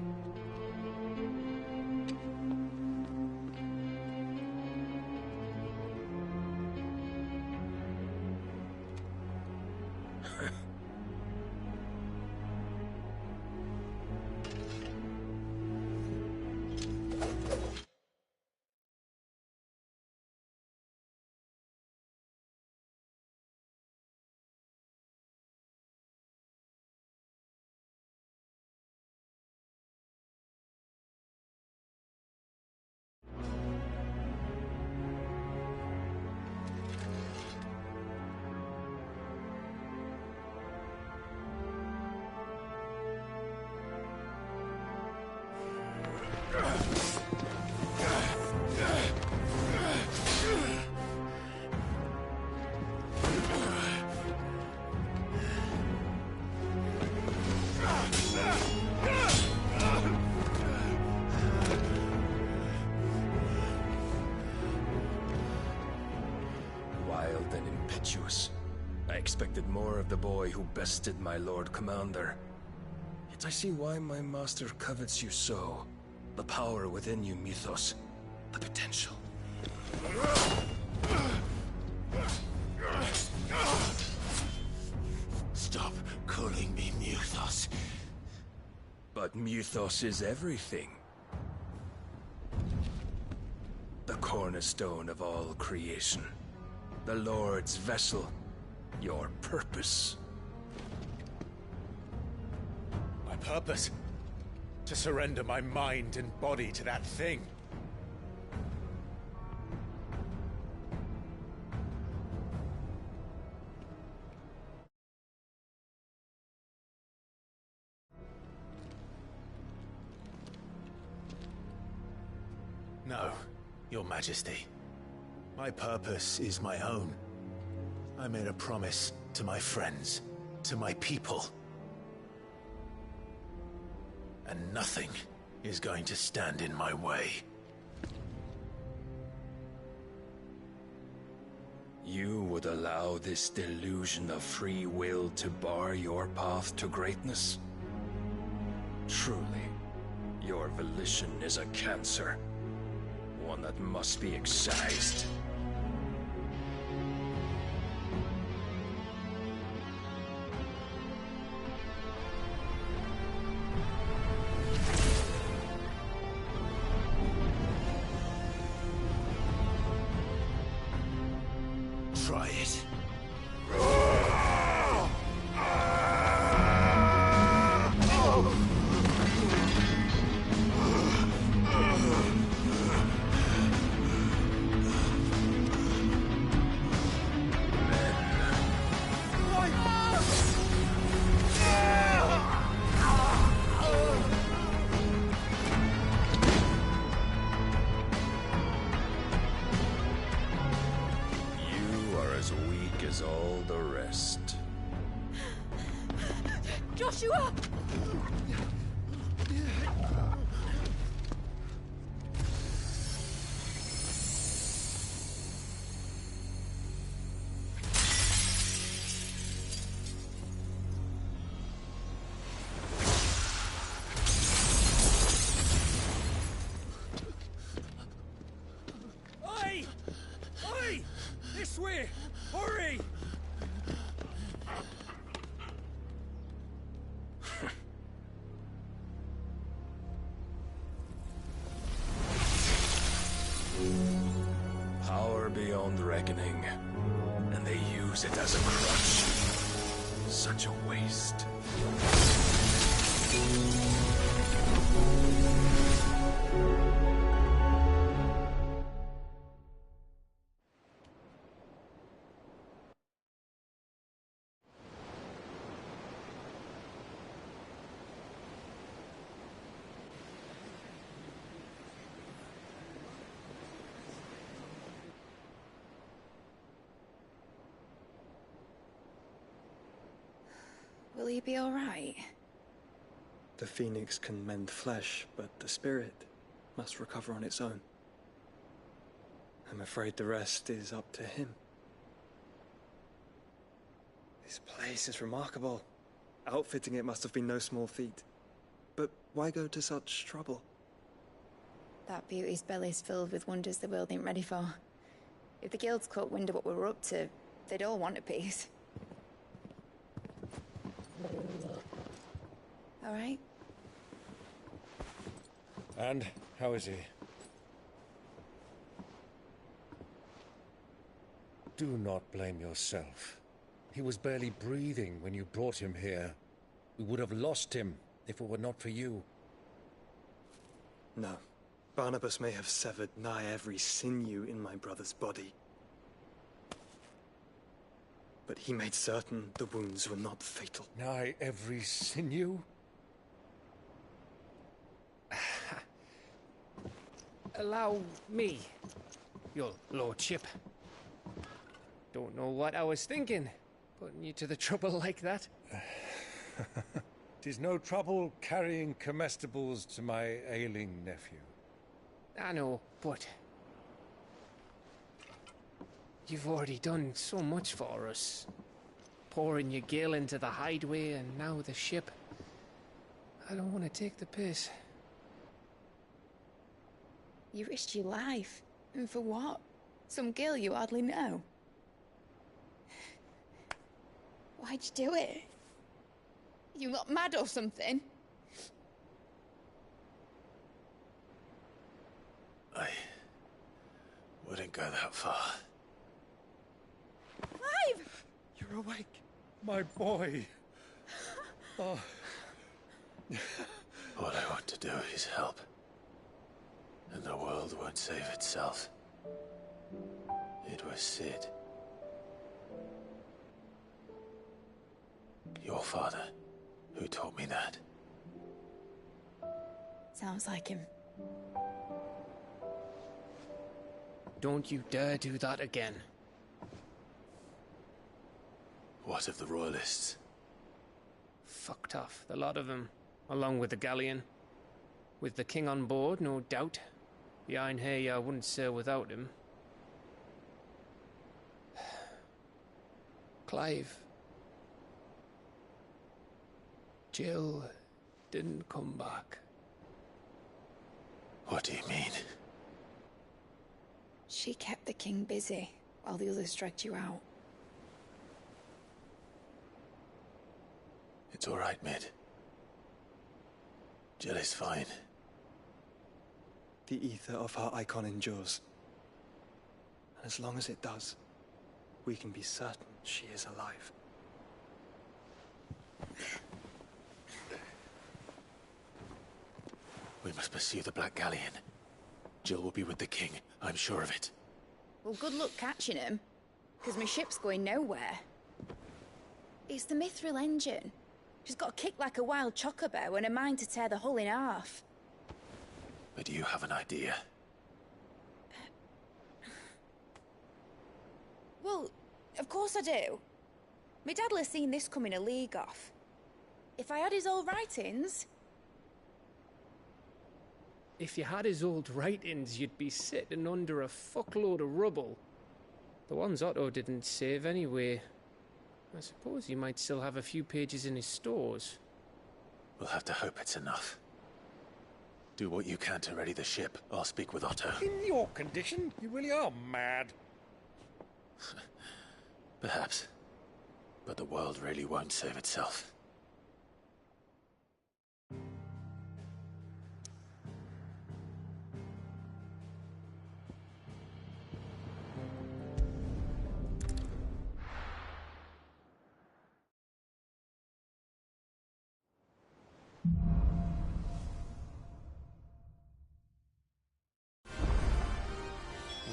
Wild and impetuous. I expected more of the boy who bested my Lord Commander. Yet I see why my master covets you so. The power within you, Mythos. The potential. Stop calling me Mythos. But Mythos is everything. The cornerstone of all creation. The Lord's vessel. Your purpose. My purpose? To surrender my mind and body to that thing. No, Your Majesty. My purpose is my own. I made a promise to my friends, to my people. And nothing is going to stand in my way. You would allow this delusion of free will to bar your path to greatness? Truly, your volition is a cancer. One that must be excised. Try it. As all the rest. Joshua! Oi! Oi! This way! Hurry! Power beyond reckoning, and they use it as a crutch. Such a waste. Will he be all right? The phoenix can mend flesh, but the spirit must recover on its own. I'm afraid the rest is up to him. This place is remarkable. Outfitting it must have been no small feat. But why go to such trouble? That beauty's belly's filled with wonders the world ain't ready for. If the guilds caught wind of what we were up to, they'd all want a piece. All right? And how is he? Do not blame yourself. He was barely breathing when you brought him here. We would have lost him if it were not for you. No. Barnabas may have severed nigh every sinew in my brother's body. But he made certain the wounds were not fatal. Nigh every sinew? Allow me, your lordship. Don't know what I was thinking, putting you to the trouble like that. 'Tis no trouble carrying comestibles to my ailing nephew. I know, but you've already done so much for us. Pouring your gil into the hideaway and now the ship. I don't want to take the piss. You risked your life. And for what? Some girl you hardly know. Why'd you do it? You not mad or something? I wouldn't go that far. Clive! You're awake, my boy. Oh. All I want to do is help. And the world won't save itself. It was Sid. Your father, who taught me that. Sounds like him. Don't you dare do that again. What of the Royalists? Fucked off, the lot of them, along with the galleon. With the king on board, no doubt. Behind here, I wouldn't sail without him. Clive. Jill didn't come back. What do you mean? She kept the king busy while the others dragged you out. It's all right, Mid. Jill is fine. The ether of her icon endures. And as long as it does, we can be certain she is alive. We must pursue the Black Galleon. Jill will be with the king, I'm sure of it. Well, good luck catching him, because my ship's going nowhere. It's the Mithril engine. She's got a kick like a wild chocobo and a mind to tear the hull in half. But you have an idea. Well, of course I do. My dad'll have seen this coming a league off. If I had his old writings... If you had his old writings, you'd be sitting under a fuckload of rubble. The ones Otto didn't save anyway. I suppose he might still have a few pages in his stores. We'll have to hope it's enough. Do what you can to ready the ship. I'll speak with Otto. In your condition, you really are mad. Perhaps. But the world really won't save itself.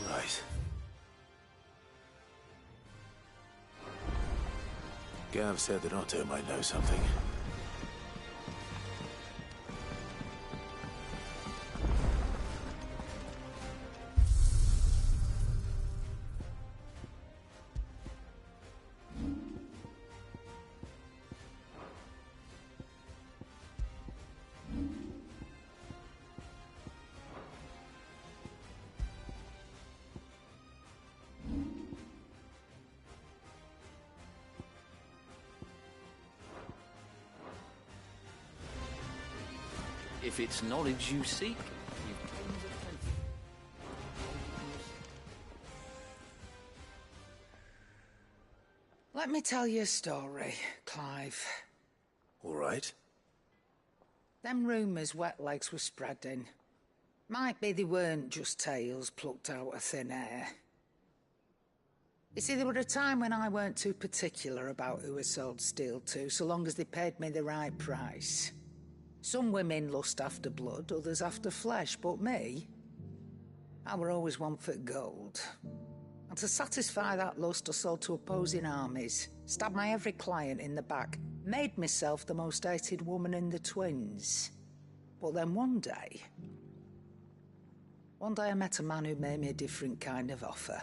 Right. Gav said that Otto might know something. If it's knowledge you seek, Let me tell you a story, Clive. All right. Them rumours Wetlegs were spreading. Might be they weren't just tales plucked out of thin air. You see, there were a time when I weren't too particular about who I sold steel to, so long as they paid me the right price. Some women lust after blood, others after flesh, but me, I were always one for gold. And to satisfy that lust, I sold to opposing armies, stabbed my every client in the back, made myself the most hated woman in the Twins. But then one day I met a man who made me a different kind of offer.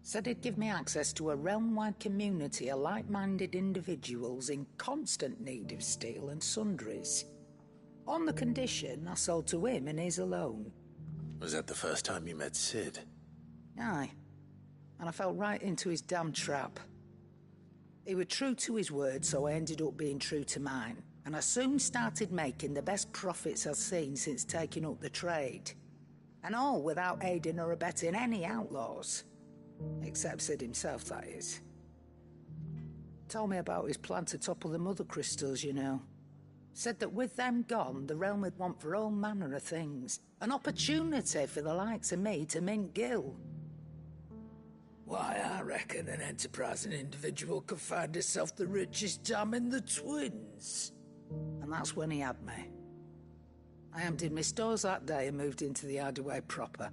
Said he'd give me access to a realm-wide community of like-minded individuals in constant need of steel and sundries. On the condition I sold to him and his alone. Was that the first time you met Sid? Aye. And I fell right into his damn trap. He was true to his word, so I ended up being true to mine. And I soon started making the best profits I've seen since taking up the trade. And all without aiding or abetting any outlaws. Except Sid himself, that is. Told me about his plan to topple the Mother Crystals, you know. Said that with them gone, the realm would want for all manner of things. An opportunity for the likes of me to mint Gil. Why, I reckon an enterprising individual could find himself the richest dam in the Twins. And that's when he had me. I emptied my stores that day and moved into the Hideaway proper.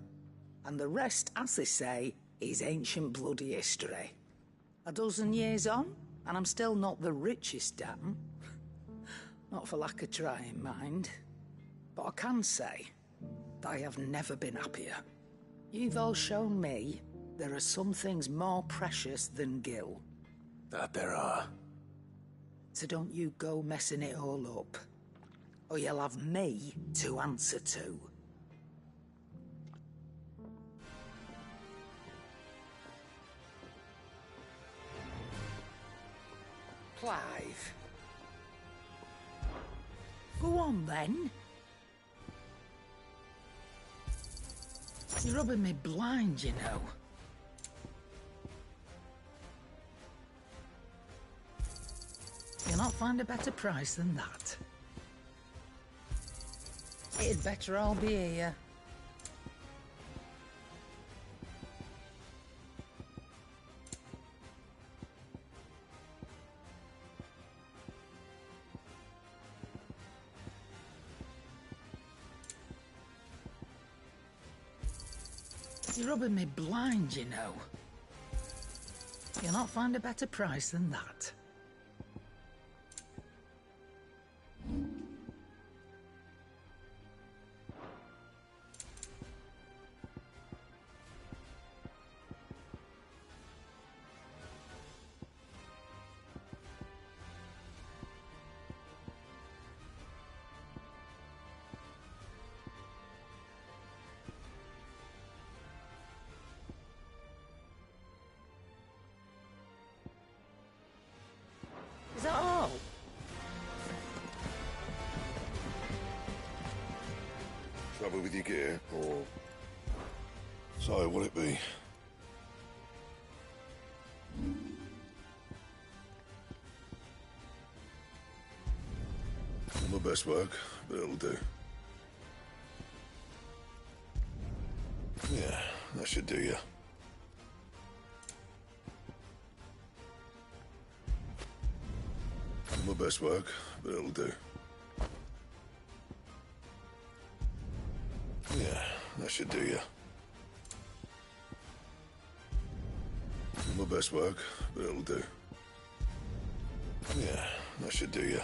And the rest, as they say, is ancient bloody history. A dozen years on, and I'm still not the richest dam. Not for lack of trying, mind. But I can say that I have never been happier. You've all shown me there are some things more precious than Gil. That there are. So don't you go messing it all up. Or you'll have me to answer to. Clive. Go on, then. You're rubbing me blind, you know. You'll not find a better price than that. It'd better all be here. You're rubbing me blind, you know. You'll not find a better price than that. Is that all? Trouble with your gear, or... So, what'll it be? best work, but it'll do. Yeah, that should do you. My best work, but it'll do. Yeah, that should do you. My best work, but it'll do. Yeah, that should do you.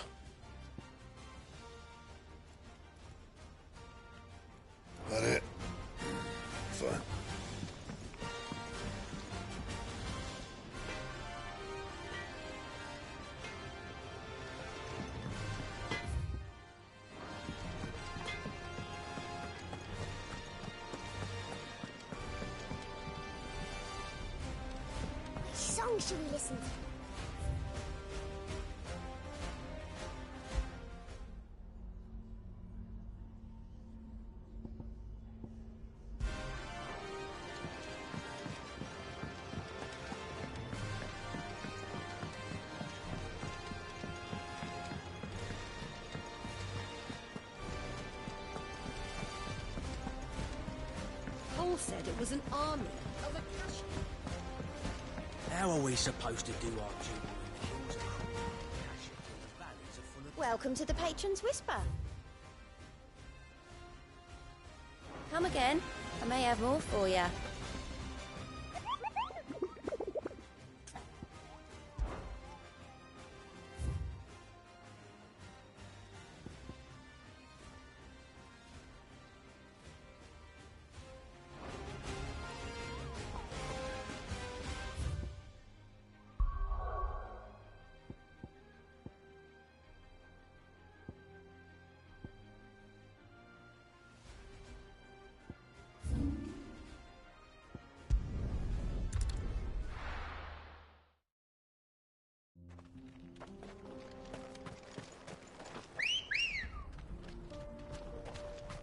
That it? Fine. Which song should we listen to? Paul said it was an army of a cash. How are we supposed to do our duty when the hills are cruel and the Ashfield valleys are full of... Welcome to the Patron's Whisper. Come again. I may have more for you.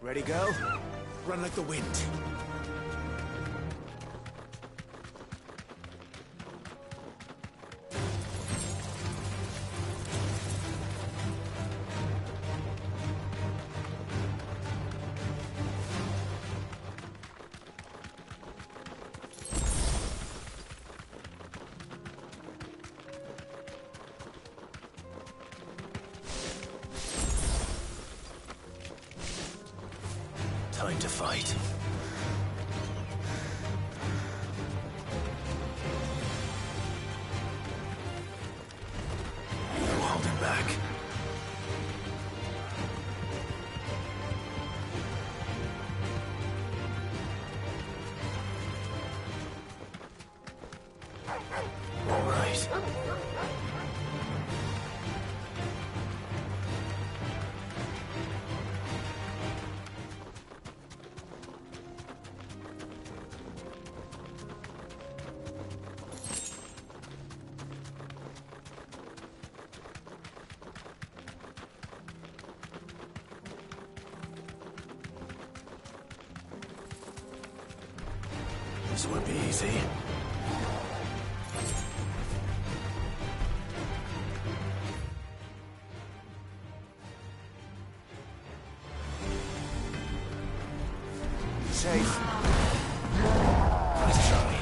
Ready, girl? Run like the wind. Time to fight. No holding back. All right. This won't be easy. Safe. Nice try.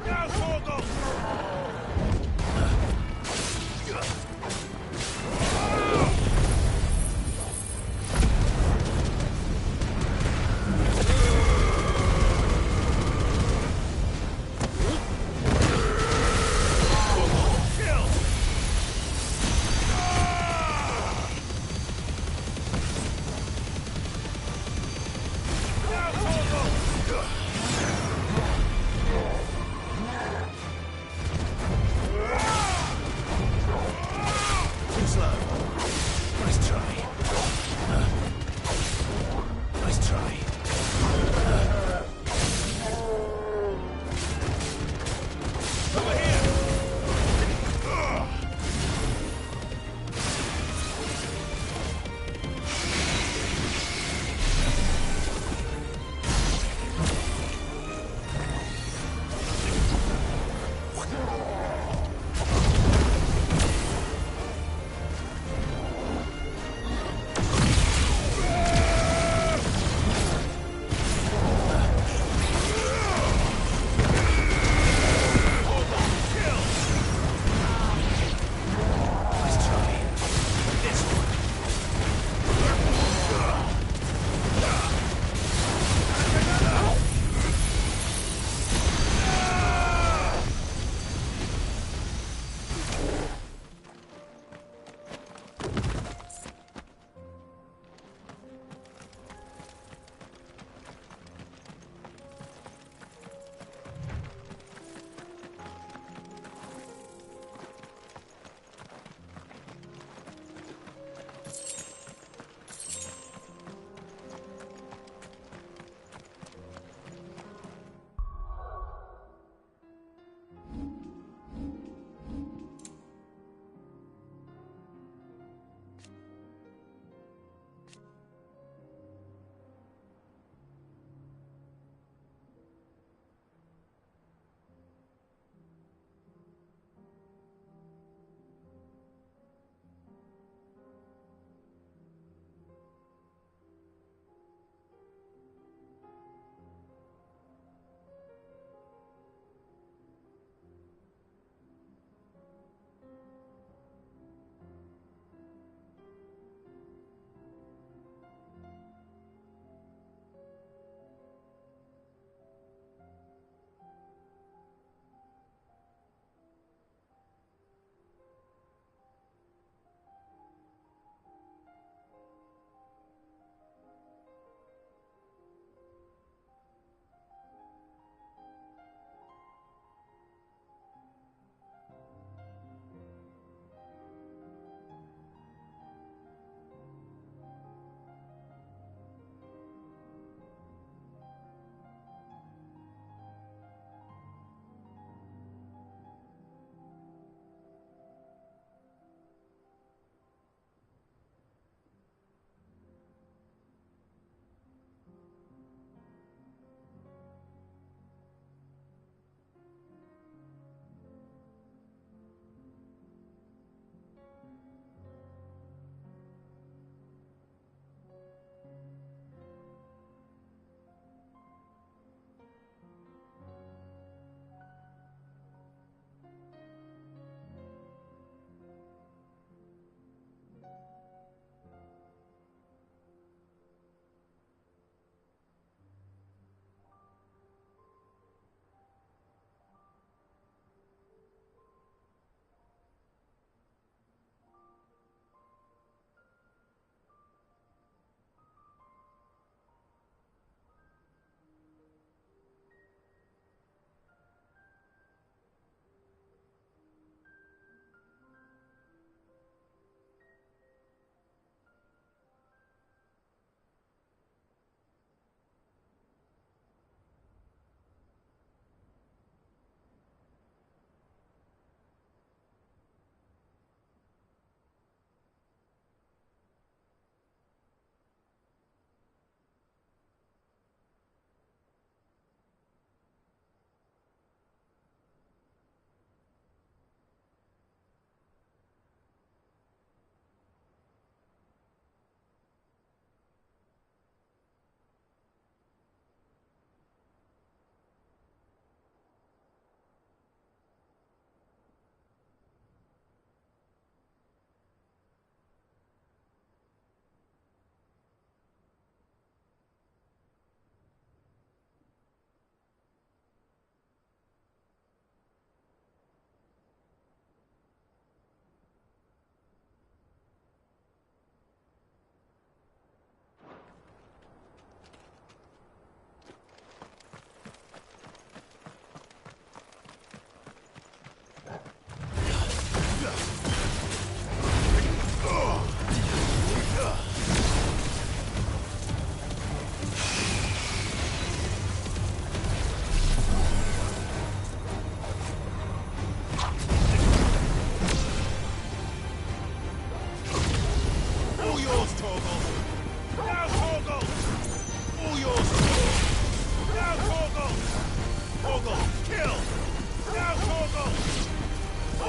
Now, Torgal!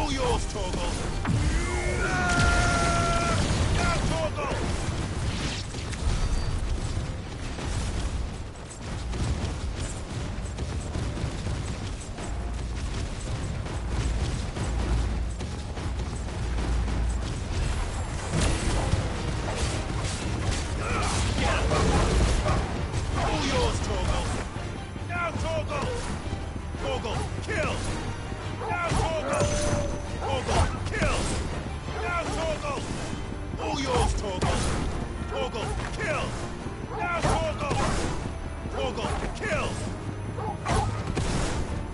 All yours, Torgal! Now, Torgal! All yours, Torgal! Now, Torgal! Torgal, kill! Now, Torgal! Torgal, kill! Now, Torgal! All yours, Torgal! Torgal, kill! Now, Torgal! Torgal, kill!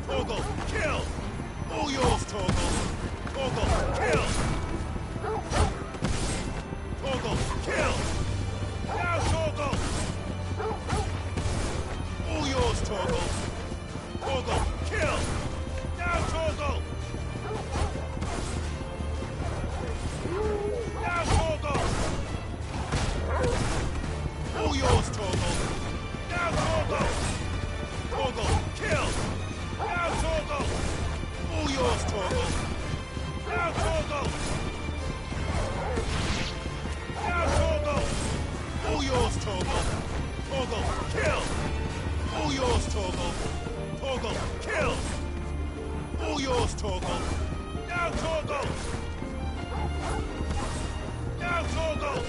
Torgal, kill! All yours, Torgal! Torgal, kill! Torgal, kill! Now, Torgal! All yours, Torgal! Torgal, kill! Now, Torgal! Now, Torgal! All yours, Torgal! Now, Torgal! Torgal, kill! Now, Torgal! All yours, Torgal! Now, Torgal! Now, Torgal! All yours, Torgal! Torgal, kill! All yours, Torgal! Torgal, kill! All yours, Torgal! Now, Torgal! Now, Torgal!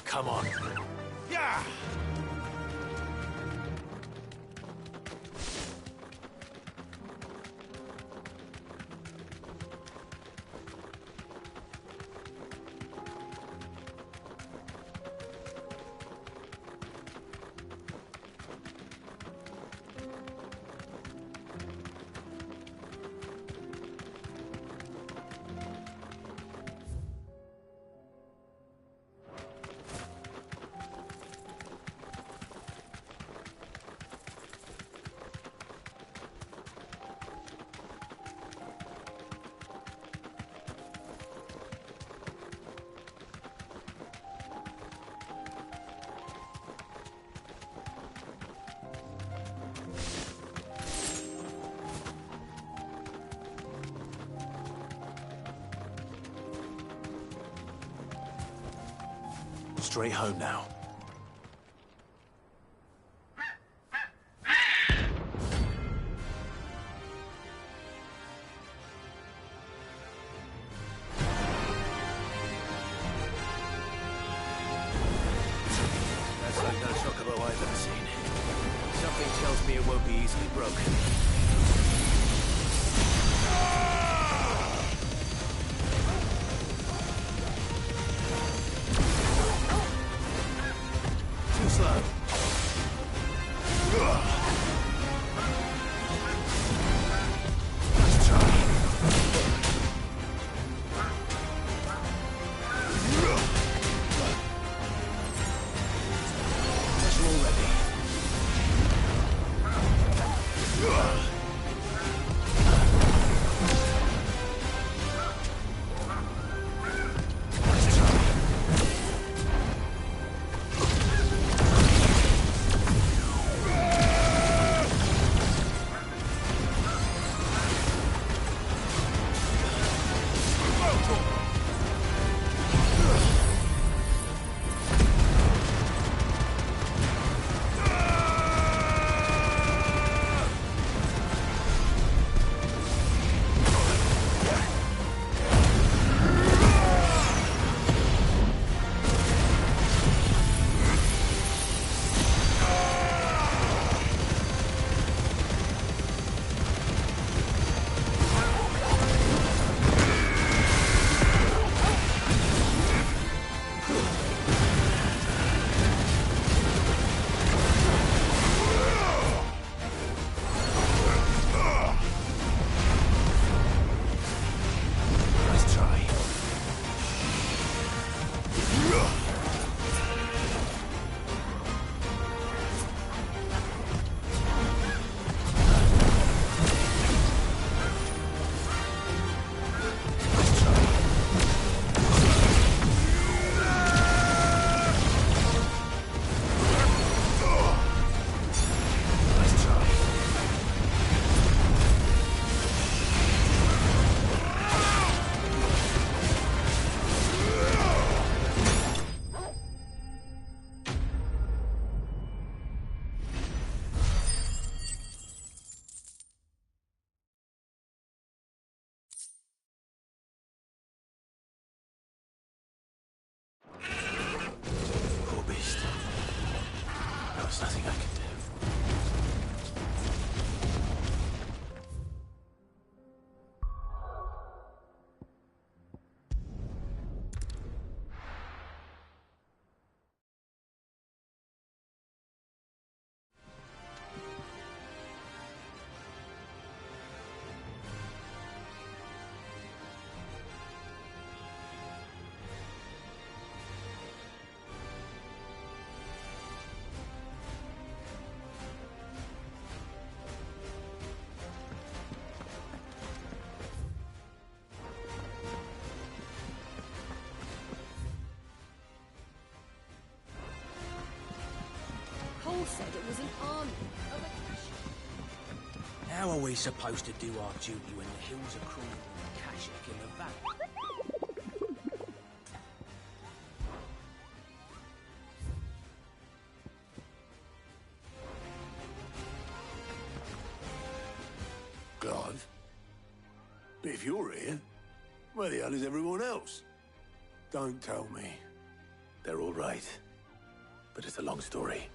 Come on. Yeah! Straight home now. That's like no chocobo I've ever seen. Something tells me it won't be easily broken. Too slow. Let's try. Visual ready. Let's try. Poor beast. There was nothing I could do. Cole said it was an army of a... How are we supposed to do our duty when the hills are crawling with Kashik in the valley? Clive? But if you're here, where the hell is everyone else? Don't tell me. They're all right. But it's a long story.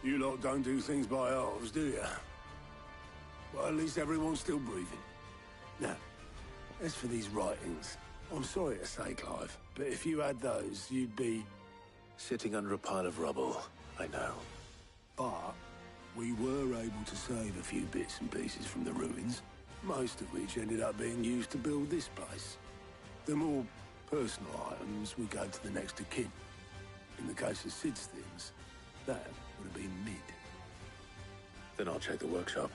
You lot don't do things by halves, do you? Well, at least everyone's still breathing. Now, as for these writings, I'm sorry to say, Clive, but if you had those, you'd be... Sitting under a pile of rubble, I know. But we were able to save a few bits and pieces from the ruins, most of which ended up being used to build this place. The more personal items would go to the next of kin. In the case of Sid's things, that would have been mid. Then I'll check the workshop.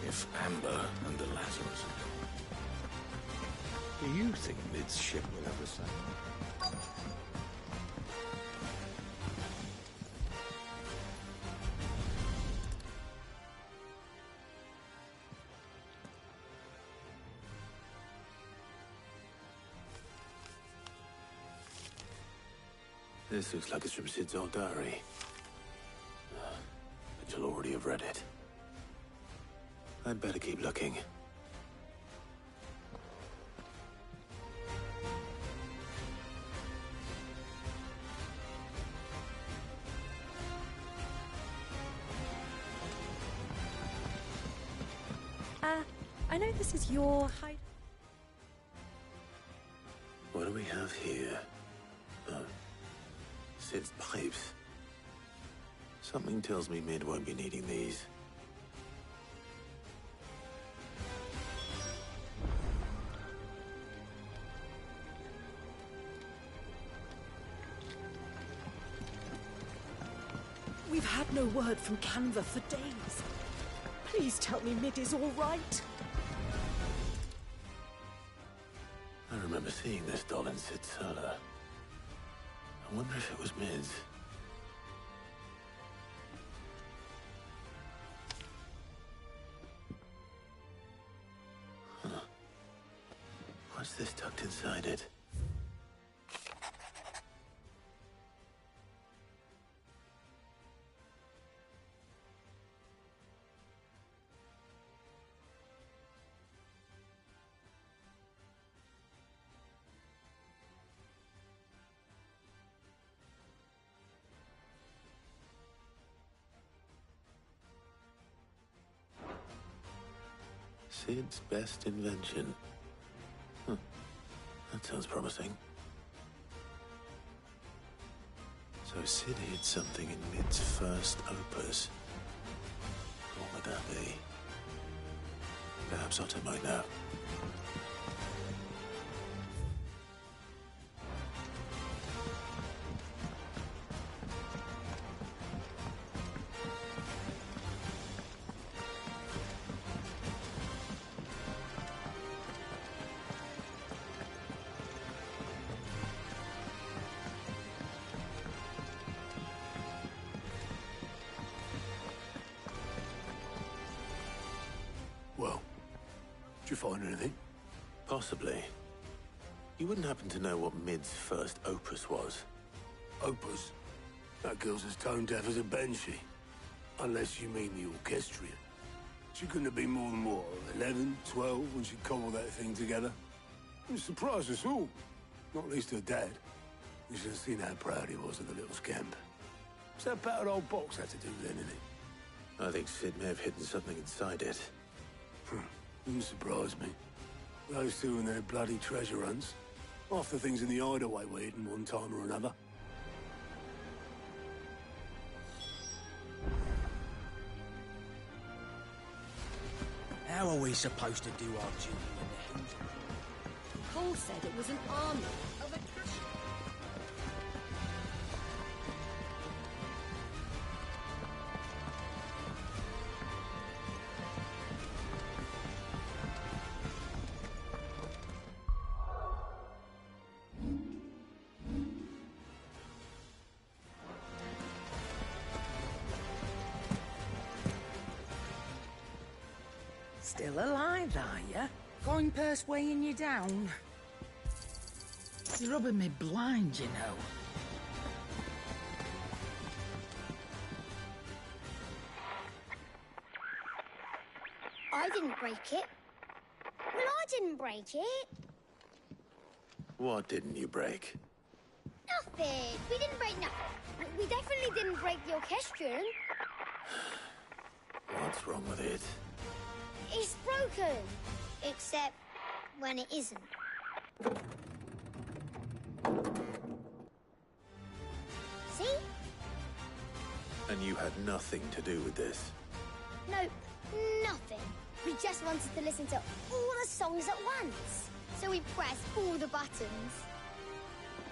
If Amber and the Lazarus are gone, do you think Mid's ship will ever sail? This looks like it's from Sid's old diary. But you'll already have read it. I'd better keep looking. I know this is your hide... What do we have here? Oh. Sid's pipes. Something tells me Mid won't be needing these. We've had no word from Canva for days. Please tell me Mid is all right. I remember seeing this doll in Sid's cellar. I wonder if it was Mid's. Huh. What's this tucked inside it? Cid's best invention. Huh. That sounds promising. So Cid hid something in Mid's first opus. What would that be? Perhaps Otto might know. Well, did you find anything? Possibly. You wouldn't happen to know what Mid's first opus was? Opus? That girl's as tone deaf as a banshee. Unless you mean the orchestrion. She couldn't have been more than, what, 11, 12 when she cobbled that thing together? It surprised us all. Not least her dad. You should have seen how proud he was of the little scamp. What's that battered old box had to do with anything? I think Cid may have hidden something inside it. Wouldn't surprise me. Those two and their bloody treasure hunts. Half the things in the hideaway were hidden one time or another. How are we supposed to do our duty in the hills? Paul said it was an army of a cash. Still alive, are you? Going purse weighing you down? You're rubbing me blind, you know. I didn't break it. Well, I didn't break it. What didn't you break? Nothing. We didn't break nothing. We definitely didn't break the orchestrion. What's wrong with it? It's broken. Except when it isn't. See? And you had nothing to do with this? Nope, nothing. We just wanted to listen to all the songs at once. So we pressed all the buttons.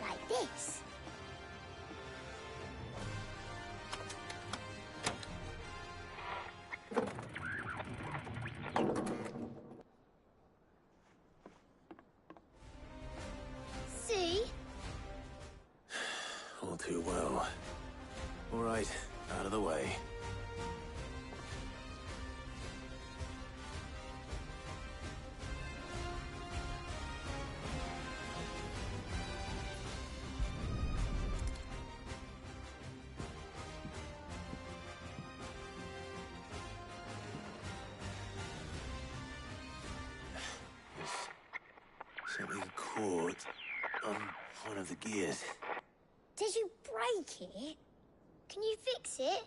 Like this. See? All too well. All right, out of the way. Something caught on one of the gears. Did you break it? Can you fix it?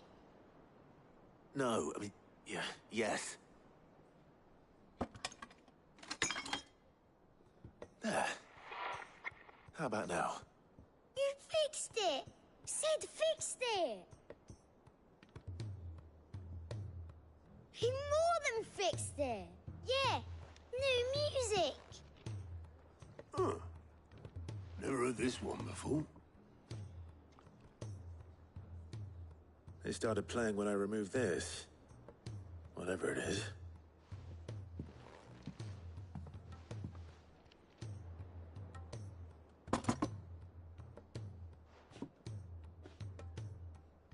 No, I mean, yeah, yes. There. How about now? You fixed it! Sid fixed it! He more than fixed it! Yeah, new music! Huh. Never heard this one before. They started playing when I removed this. Whatever it is.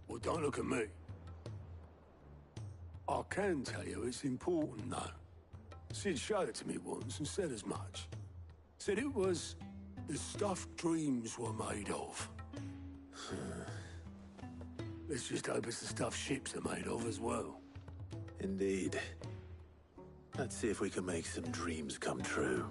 Well, don't look at me. I can tell you it's important, though. Sid showed it to me once and said as much. Said it was the stuff dreams were made of. Let's just hope it's the stuff ships are made of as well. Indeed. Let's see if we can make some dreams come true.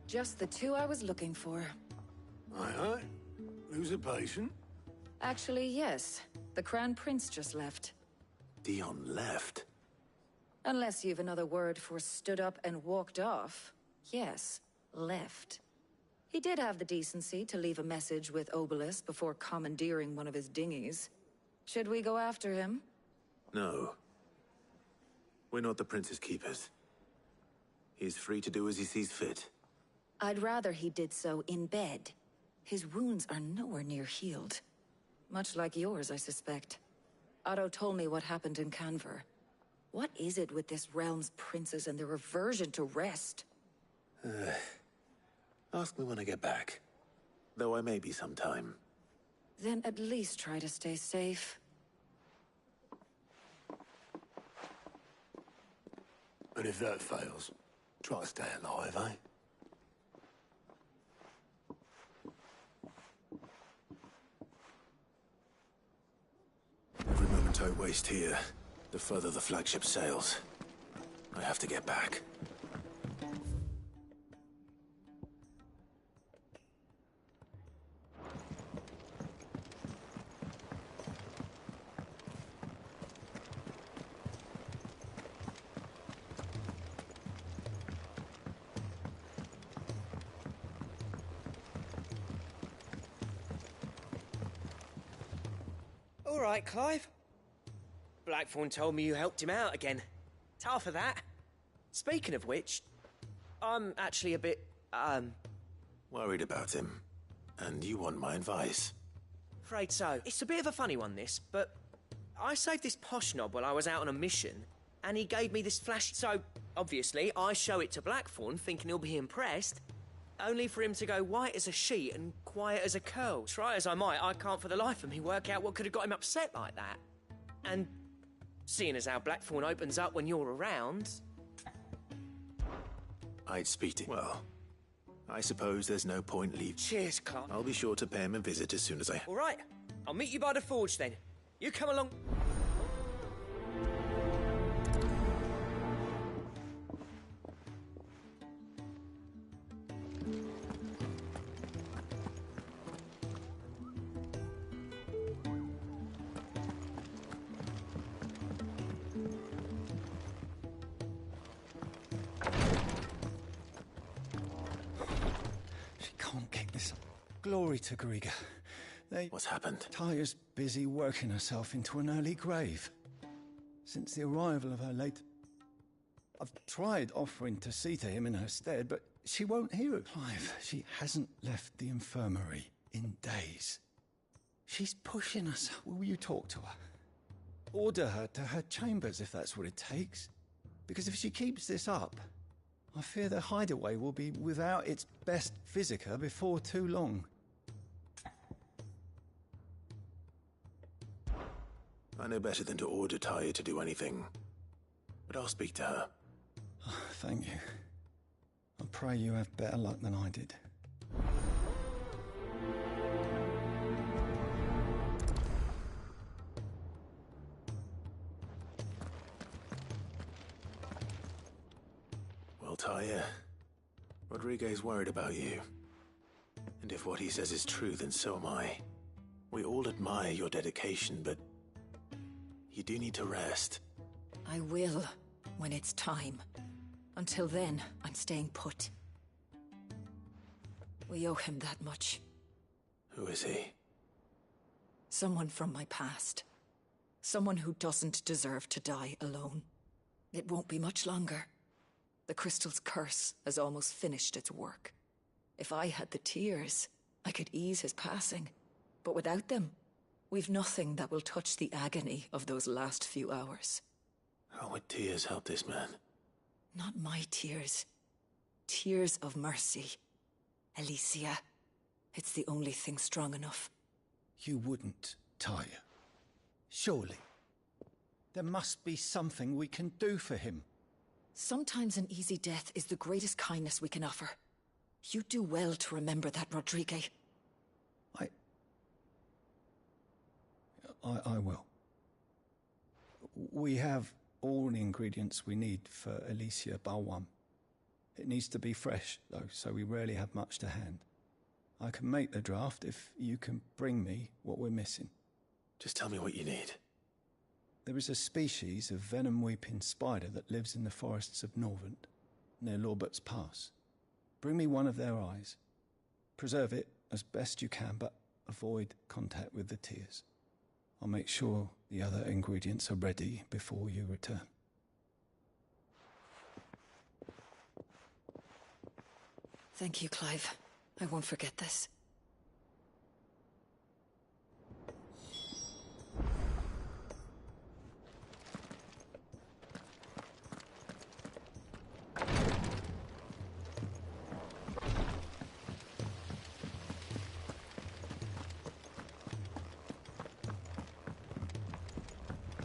Just the two I was looking for. Aye. Who's a patient? Actually, yes. The Crown Prince just left. Dion left? Unless you've another word for stood up and walked off. Yes, left. He did have the decency to leave a message with Obelisk before commandeering one of his dinghies. Should we go after him? No. We're not the Prince's keepers. He's free to do as he sees fit. I'd rather he did so in bed. His wounds are nowhere near healed. Much like yours, I suspect. Otto told me what happened in Canver. What is it with this realm's princes and their aversion to rest? Ask me when I get back. Though I may be sometime. Then at least try to stay safe. And if that fails, try to stay alive, eh? Every moment I waste here, the further the flagship sails. I have to get back. All right, Clive. Blackthorn told me you helped him out again. Tough for that. Speaking of which, I'm actually a bit, Worried about him. And you want my advice? afraid so. It's a bit of a funny one, this, but I saved this posh knob while I was out on a mission, and he gave me this flash. So, obviously, I show it to Blackthorn, thinking he'll be impressed, only for him to go white as a sheet and quiet as a curl. Try as I might, I can't for the life of me work out what could have got him upset like that. And seeing as how Blackthorn opens up when you're around... I'd speak to him. Well, I suppose there's no point leaving. Cheers, Clark. I'll be sure to pay him a visit as soon as I... All right, I'll meet you by the forge then. You come along... Glory to Griga. What's happened? Tyre's busy working herself into an early grave. Since the arrival of her late... I've tried offering to see to him in her stead, but she won't hear it. Clive, she hasn't left the infirmary in days. She's pushing us. Will you talk to her? Order her to her chambers if that's what it takes. Because if she keeps this up, I fear the hideaway will be without its best physica before too long. I know better than to order Tyre to do anything. But I'll speak to her. Thank you. I pray you have better luck than I did. Well, Tyre, Rodriguez worried about you. And if what he says is true, then so am I. We all admire your dedication, but you do need to rest. I will, when it's time. Until then, I'm staying put. We owe him that much. Who is he? Someone from my past. Someone who doesn't deserve to die alone. It won't be much longer. The crystal's curse has almost finished its work. If I had the tears, I could ease his passing. But without them, we've nothing that will touch the agony of those last few hours. How would tears help this man? Not my tears. Tears of mercy. Alicia, it's the only thing strong enough. You wouldn't, Tyre. Surely. There must be something we can do for him. Sometimes an easy death is the greatest kindness we can offer. You do well to remember that, Rodrigue. I will. We have all the ingredients we need for Alicia Balwam. It needs to be fresh, though, so we rarely have much to hand. I can make the draft if you can bring me what we're missing. Just tell me what you need. There is a species of venom-weeping spider that lives in the forests of Norvent, near Lorbert's Pass. Bring me one of their eyes. Preserve it as best you can, but avoid contact with the tears. I'll make sure the other ingredients are ready before you return. Thank you, Clive. I won't forget this.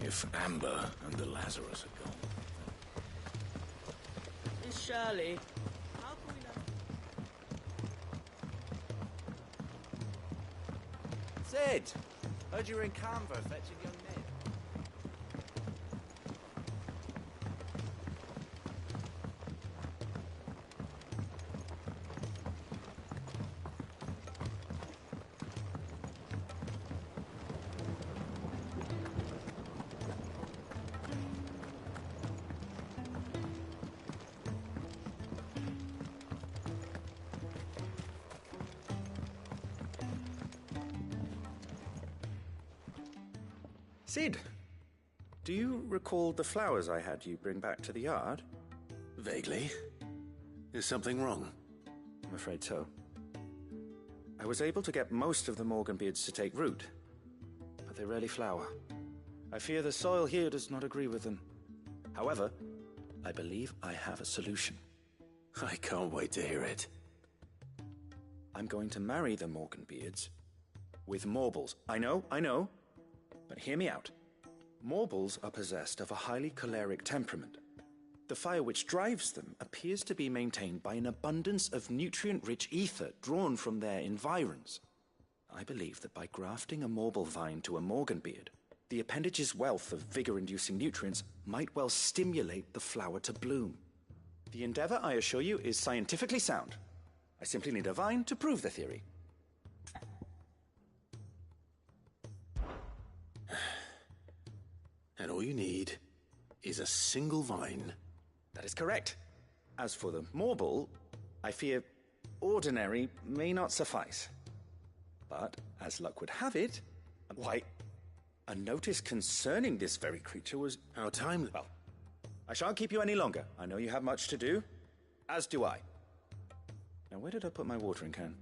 If Amber and the Lazarus are gone. It's Shirley. How can we know? Sid! Heard you were in Canva fetching young men. Sid, do you recall the flowers I had you bring back to the yard? Vaguely. Is something wrong? I'm afraid so. I was able to get most of the Morganbeards to take root, but they rarely flower. I fear the soil here does not agree with them. However, I believe I have a solution. I can't wait to hear it. I'm going to marry the Morganbeards with Morbles. I know, but hear me out. Morbles are possessed of a highly choleric temperament. The fire which drives them appears to be maintained by an abundance of nutrient-rich ether drawn from their environs. I believe that by grafting a Morble vine to a Morganbeard, the appendage's wealth of vigor-inducing nutrients might well stimulate the flower to bloom. The endeavor, I assure you, is scientifically sound. I simply need a vine to prove the theory. And all you need is a single vine. That is correct. As for the Morble, I fear ordinary may not suffice. But, as luck would have it, why, a notice concerning this very creature was... Our time... Well, I shan't keep you any longer. I know you have much to do, as do I. Now, where did I put my watering can?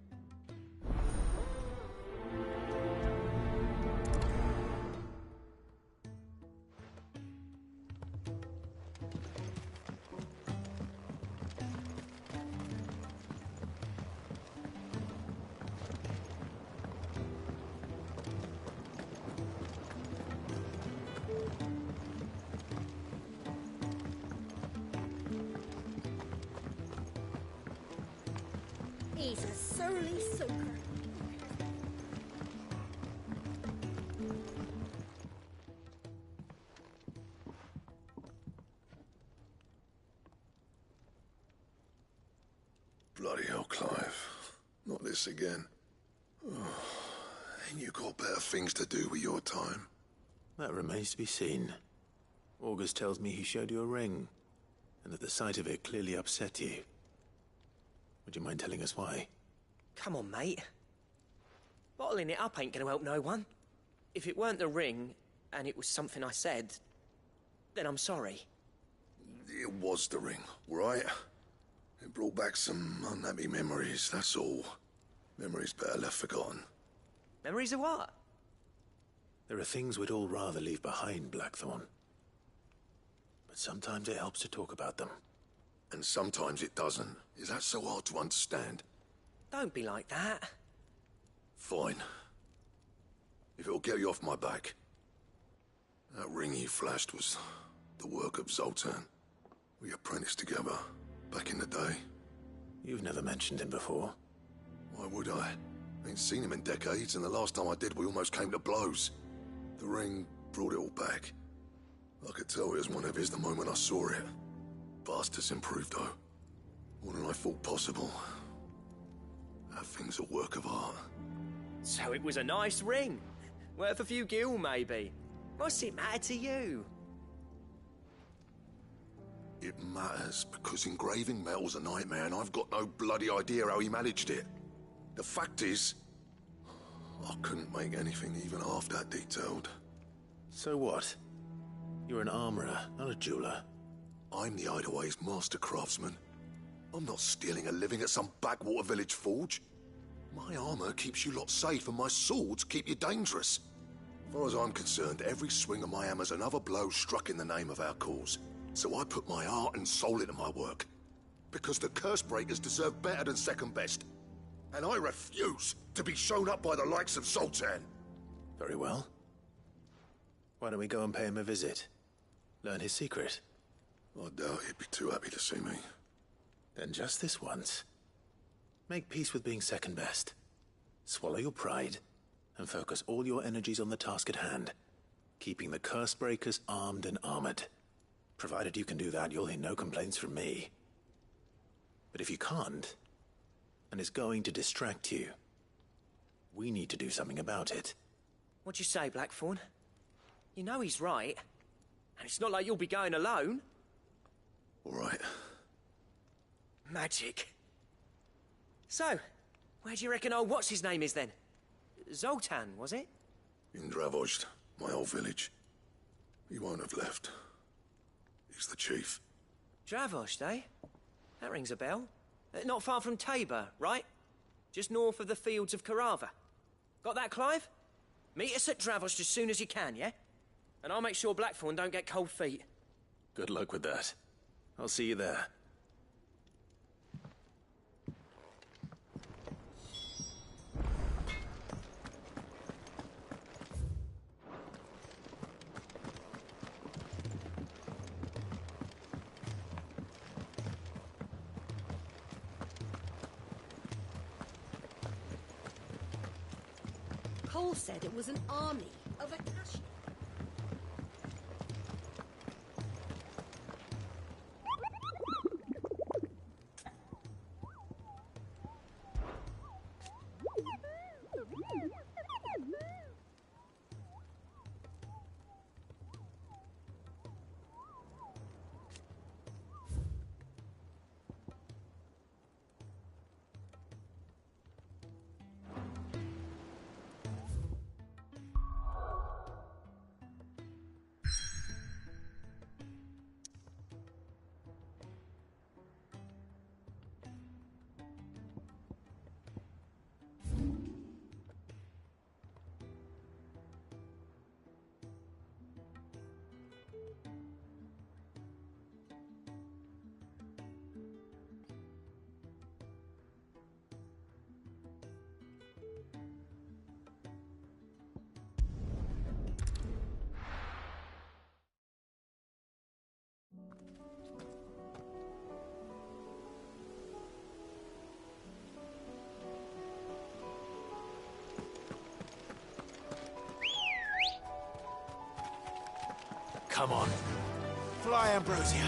He's a surly soaker. Bloody hell, Clive. Not this again. Ain't you got better things to do with your time? That remains to be seen. August tells me he showed you a ring, and that the sight of it clearly upset you. Would you mind telling us why? Come on, mate. Bottling it up ain't gonna help no one. If it weren't the ring, and it was something I said, then I'm sorry. It was the ring, right? It brought back some unhappy memories, that's all. Memories better left forgotten. Memories of what? There are things we'd all rather leave behind, Blackthorn. But sometimes it helps to talk about them. And sometimes it doesn't. Is that so hard to understand? Don't be like that. Fine. If it'll get you off my back. That ring you flashed was the work of Zoltan. We apprenticed together, back in the day. You've never mentioned him before. Why would I? Ain't seen him in decades, and the last time I did, we almost came to blows. The ring brought it all back. I could tell it was one of his the moment I saw it. Bastard's improved, though. More than I thought possible. That thing's a work of art. So it was a nice ring. Worth a few gil, maybe. What's it matter to you? It matters because engraving metal's a nightmare and I've got no bloody idea how he managed it. The fact is, I couldn't make anything even half that detailed. So what? You're an armorer, not a jeweler. I'm the Hideaway's master craftsman. I'm not stealing a living at some backwater village forge. My armor keeps you lot safe and my swords keep you dangerous. As far as I'm concerned, every swing of my hammer's another blow struck in the name of our cause. So I put my heart and soul into my work. Because the curse breakers deserve better than second best. And I refuse to be shown up by the likes of Zoltan. Very well. Why don't we go and pay him a visit? Learn his secret. I doubt he'd be too happy to see me. Then just this once. Make peace with being second best. Swallow your pride, and focus all your energies on the task at hand. Keeping the curse breakers armed and armored. Provided you can do that, you'll hear no complaints from me. But if you can't, and it's going to distract you, we need to do something about it. What'd you say, Blackthorn? You know he's right. And it's not like you'll be going alone. All right. Magic. So, where do you reckon old what's-his-name is then? Zoltan, was it? In Dravozd, my old village. He won't have left. He's the chief. Dravozd, eh? That rings a bell. Not far from Tabor, right? Just north of the fields of Carava. Got that, Clive? Meet us at Dravozd as soon as you can, yeah? And I'll make sure Blackthorn don't get cold feet. Good luck with that. I'll see you there. Cole said it was an army of Akashi. Come on. Fly, Ambrosia.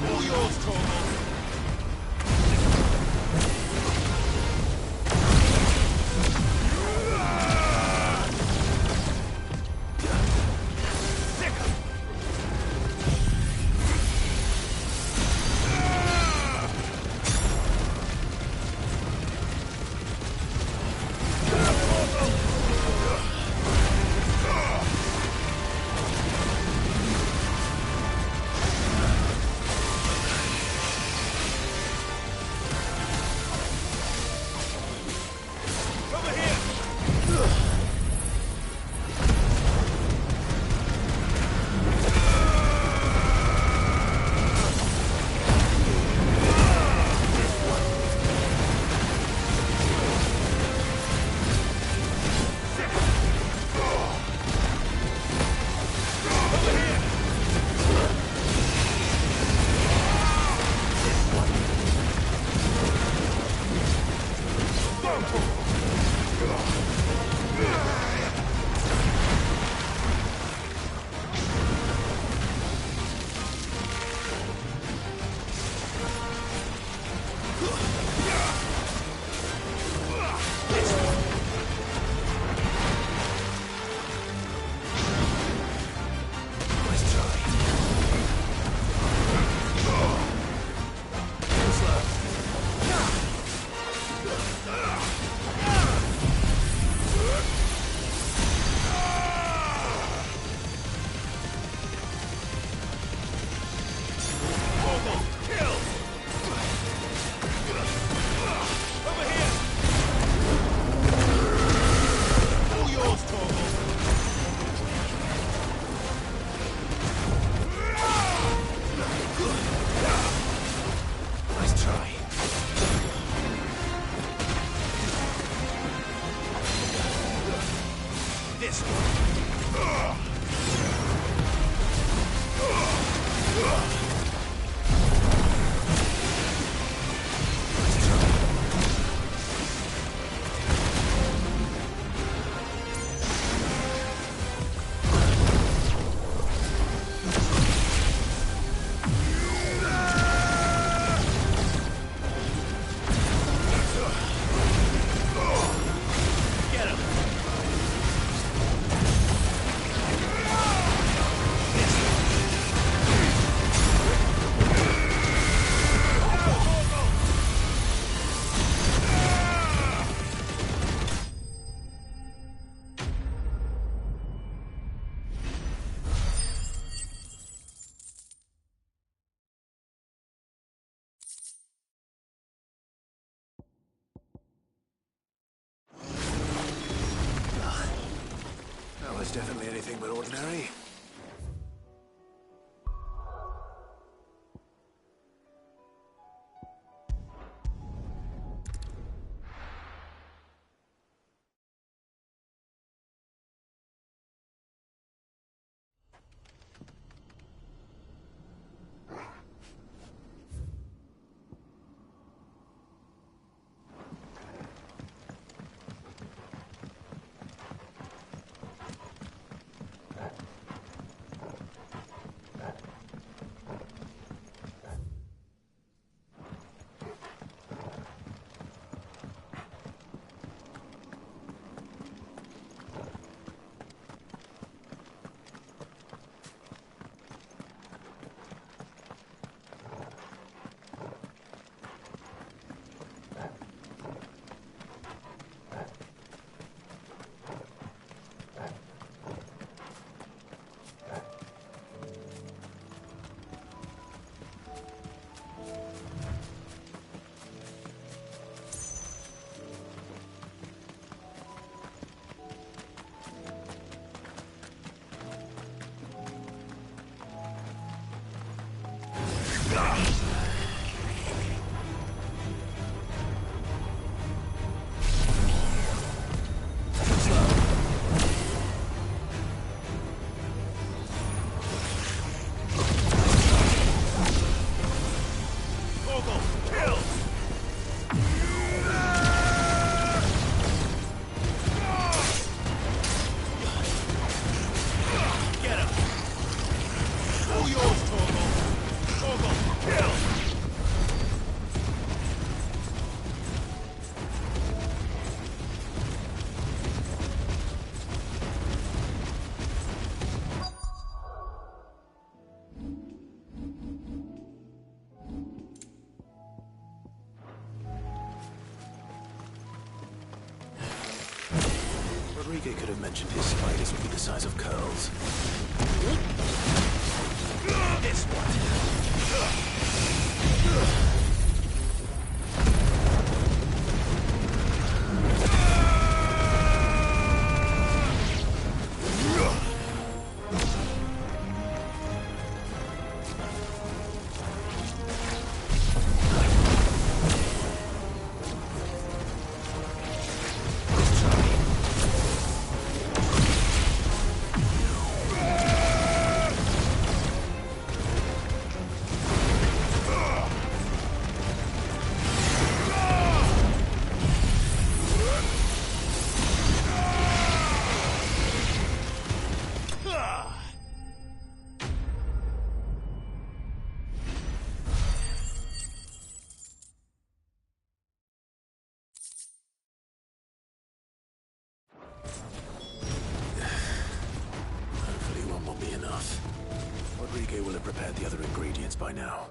All yours, Torgal. is definitely anything but ordinary. Rodrigo could have mentioned his spiders would be the size of curls. This one. Rodrigo will have prepared the other ingredients by now.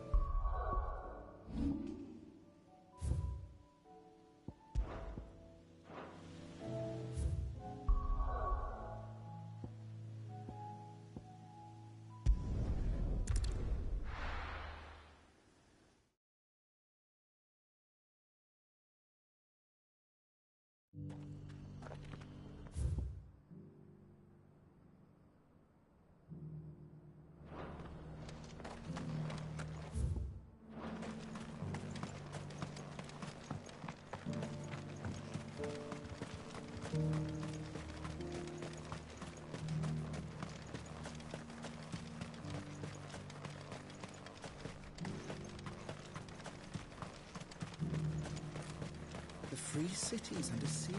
The free cities under sea?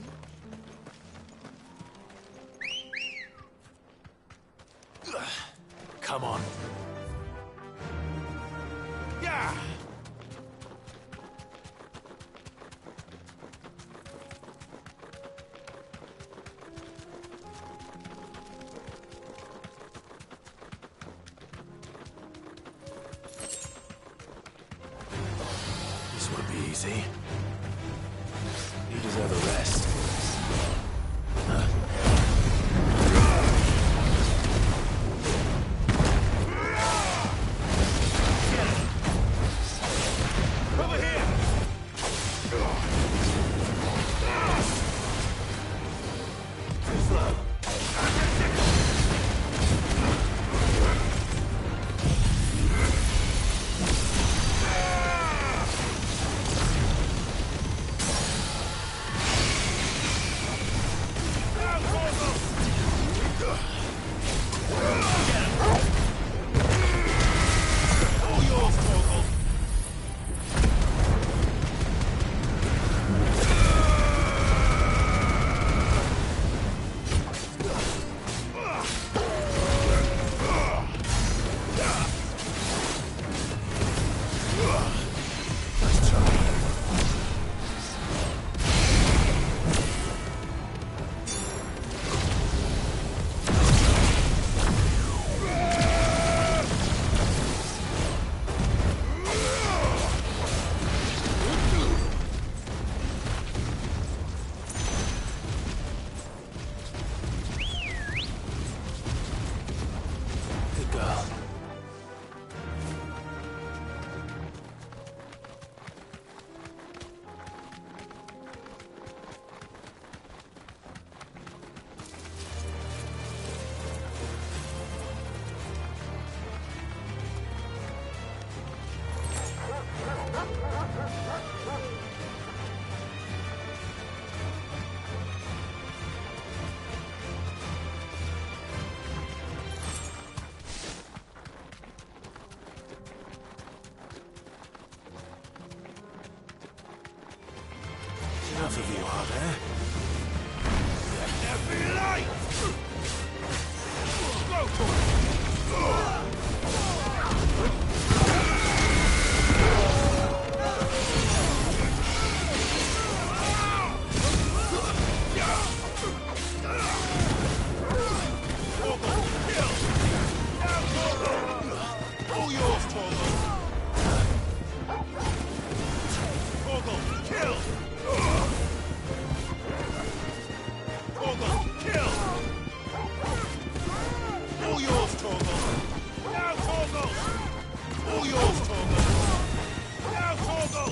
Come on. Yeah! This won't be easy. You deserve a rest. Over here! Too slow. enough of you, are there? Let there be light! Go for All yours, Torgal! Torgal, kill! Torgal, kill! All yours, Torgal! Now, Torgal! All yours, Torgal! Now, Torgal!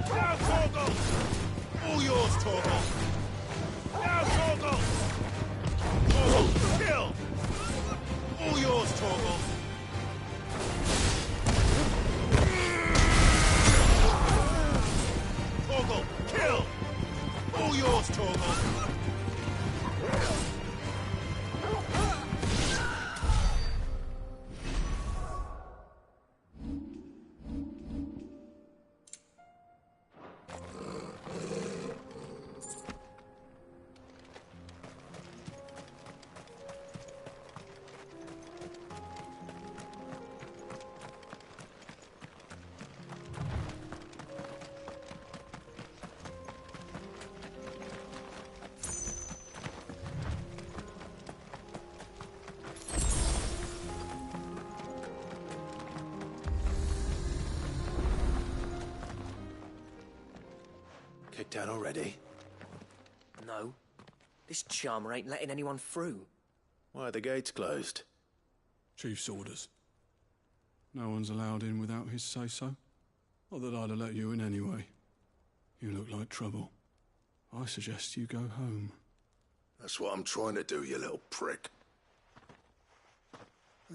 Now, Torgal! All yours, Torgal! Now, Torgal! Torgal, kill! All yours, Torgal! Torgal, kill! All yours, Torgal! Kicked out already? No. This charmer ain't letting anyone through. Why are the gates closed? Chief's orders. No one's allowed in without his say-so. Not that I'd have let you in anyway. You look like trouble. I suggest you go home. That's what I'm trying to do, you little prick.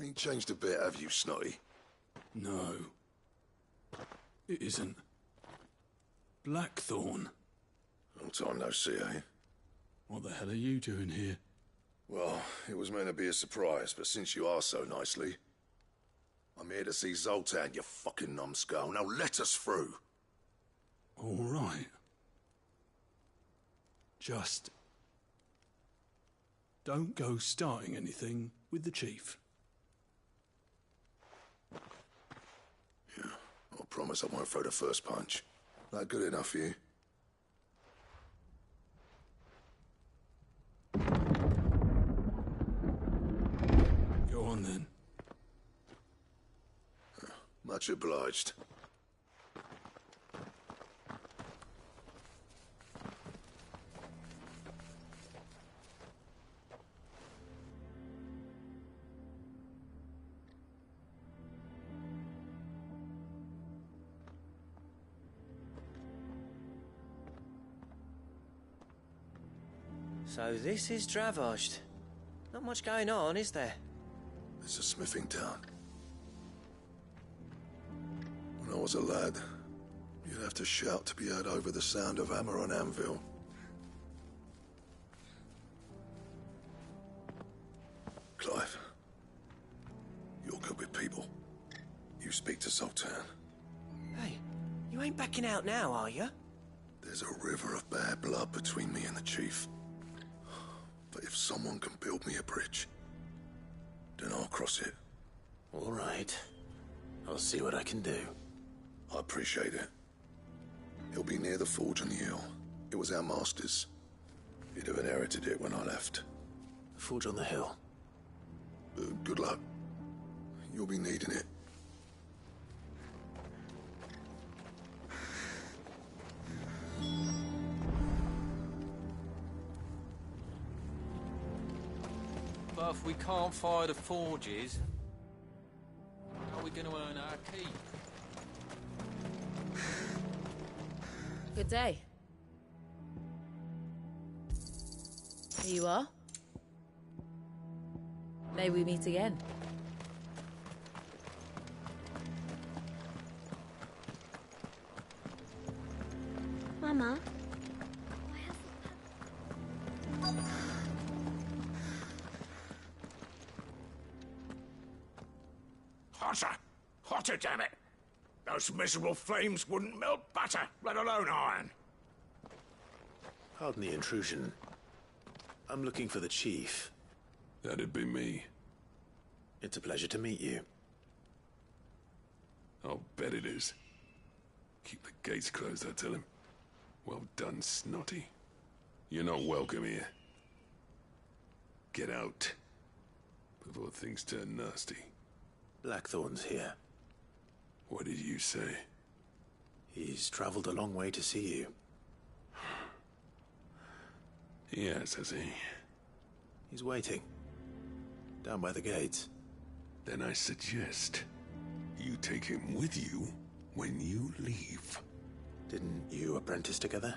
Ain't changed a bit, have you, Snotty? No. It isn't. Blackthorn. Long time no see, eh? What the hell are you doing here? Well, it was meant to be a surprise, but since you are so nicely, I'm here to see Zoltan, you fucking numbskull. Now let us through. All right. Just don't go starting anything with the chief. Yeah, I promise I won't throw the first punch. That good enough for you? Go on then. Much obliged. So this is Dravosht. Not much going on, is there? It's a smithing town. When I was a lad, you'd have to shout to be heard over the sound of hammer on anvil. Clive, you're good with people. You speak to Zoltan. Hey, you ain't backing out now, are you? There's a river of bad blood between me and the chief. But if someone can build me a bridge, then I'll cross it. All right. I'll see what I can do. I appreciate it. He'll be near the forge on the hill. It was our master's. He'd have inherited it when I left. The forge on the hill? Good luck. You'll be needing it. But if we can't fire the forges, how are we going to earn our keep? Good day. Here you are. May we meet again. Mama. Harsha! Hotter, damn it! Those miserable flames wouldn't melt butter, let alone iron. Pardon the intrusion. I'm looking for the chief. That'd be me. It's a pleasure to meet you. I'll bet it is. Keep the gates closed, I tell him. Well done, Snotty. You're not welcome here. Get out. Before things turn nasty. Blackthorn's here. What did you say? He's traveled a long way to see you. Yes, has he? He's waiting. Down by the gates. Then I suggest you take him with you when you leave. Didn't you apprentice together?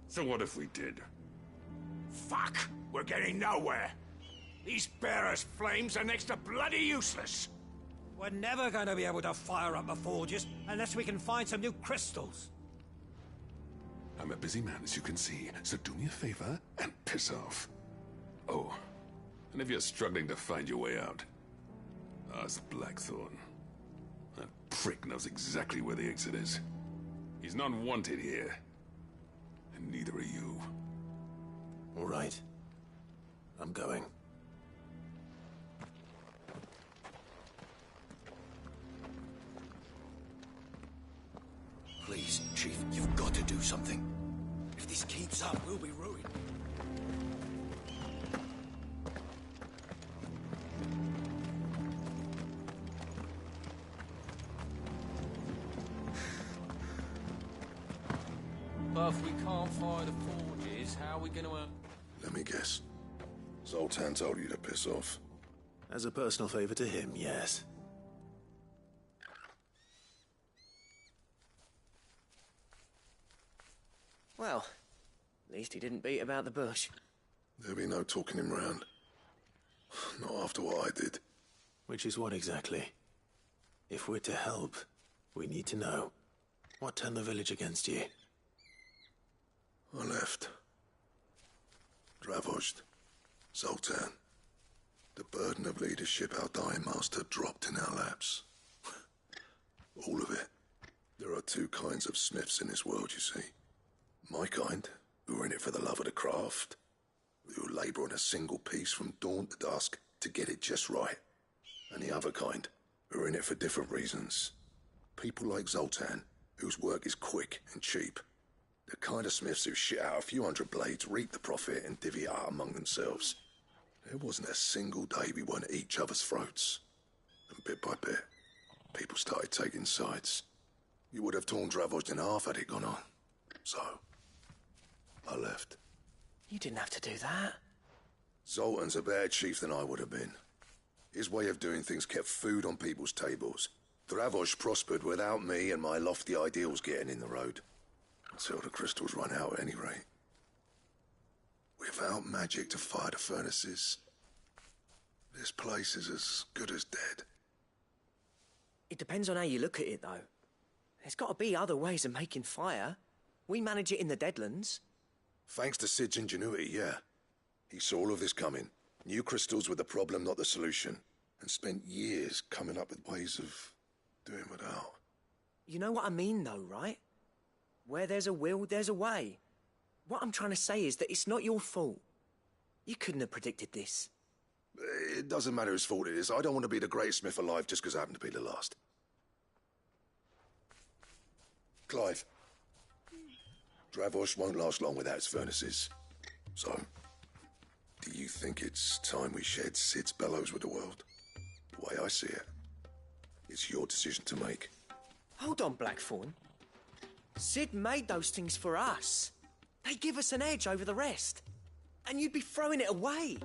So what if we did? Fuck! We're getting nowhere. These bearers' flames are next to bloody useless. We're never going to be able to fire up the forges unless we can find some new crystals. I'm a busy man, as you can see, so do me a favor and piss off. Oh, and if you're struggling to find your way out, ask Blackthorn. That prick knows exactly where the exit is. He's not wanted here. And neither are you. All right. I'm going. Please, Chief, you've got to do something. If this keeps up, we'll be ruined. But if we can't fire the forges, how are we going to... Let me guess. Zoltan told you to piss off. As a personal favor to him, yes. Well, at least he didn't beat about the bush. There'll be no talking him round. Not after what I did. Which is what exactly? If we're to help, we need to know. What turned the village against you? I left. Dravozd. Zoltan. The burden of leadership our dying master dropped in our laps. All of it. There are two kinds of smiths in this world, you see. My kind, who are in it for the love of the craft, who labour on a single piece from dawn to dusk to get it just right. And the other kind, who are in it for different reasons. People like Zoltan, whose work is quick and cheap. The kind of smiths who shit out a few hundred blades, reap the profit, and divvy it out among themselves. There wasn't a single day we weren't at each other's throats. And bit by bit, people started taking sides. You would have torn Dravozd in half had it gone on. So, I left. You didn't have to do that. Zoltan's a better chief than I would have been. His way of doing things kept food on people's tables. Dravozd prospered without me and my lofty ideals getting in the road. Until the crystals run out at any rate. Without magic to fire the furnaces, this place is as good as dead. It depends on how you look at it, though. There's got to be other ways of making fire. We manage it in the Deadlands. Thanks to Sid's ingenuity, yeah. He saw all of this coming, knew crystals were the problem, not the solution, and spent years coming up with ways of doing without. You know what I mean, though, right? Where there's a will, there's a way. What I'm trying to say is that it's not your fault. You couldn't have predicted this. It doesn't matter whose fault it is. I don't want to be the greatest smith alive just because I happen to be the last. Clive. Dravozd won't last long without its furnaces. So, do you think it's time we shared Sid's bellows with the world? The way I see it, it's your decision to make. Hold on, Blackthorn. Sid made those things for us. They give us an edge over the rest. And you'd be throwing it away.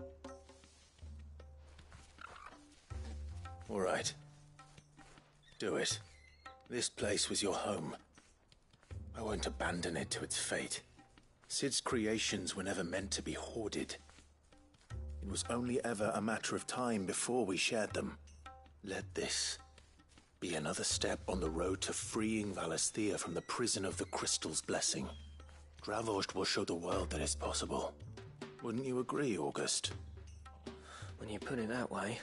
All right. Do it. This place was your home. I won't abandon it to its fate. Sid's creations were never meant to be hoarded. It was only ever a matter of time before we shared them. Let this be another step on the road to freeing Valisthea from the prison of the Crystal's blessing. Dravozd will show the world that it's possible. Wouldn't you agree, August? When you put it that way,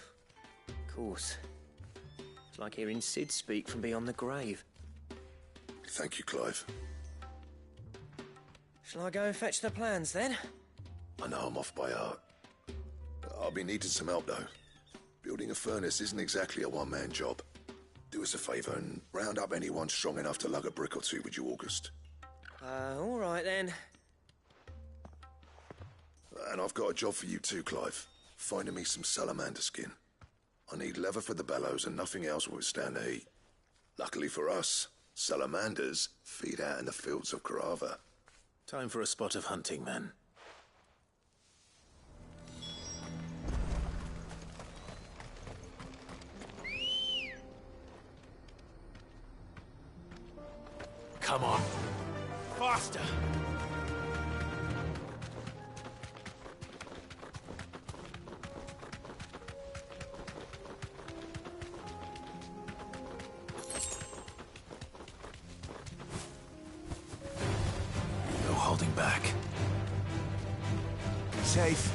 of course. It's like hearing Sid speak from beyond the grave. Thank you, Clive. Shall I go and fetch the plans, then? I know I'm off by heart. I'll be needing some help, though. Building a furnace isn't exactly a one-man job. Do us a favour and round up anyone strong enough to lug a brick or two with you, August. All right, then. And I've got a job for you too, Clive. Finding me some salamander skin. I need leather for the bellows and nothing else will withstand the heat. Luckily for us, salamanders feed out in the fields of Carava. Time for a spot of hunting, then. Come on. Faster! No holding back. Safe.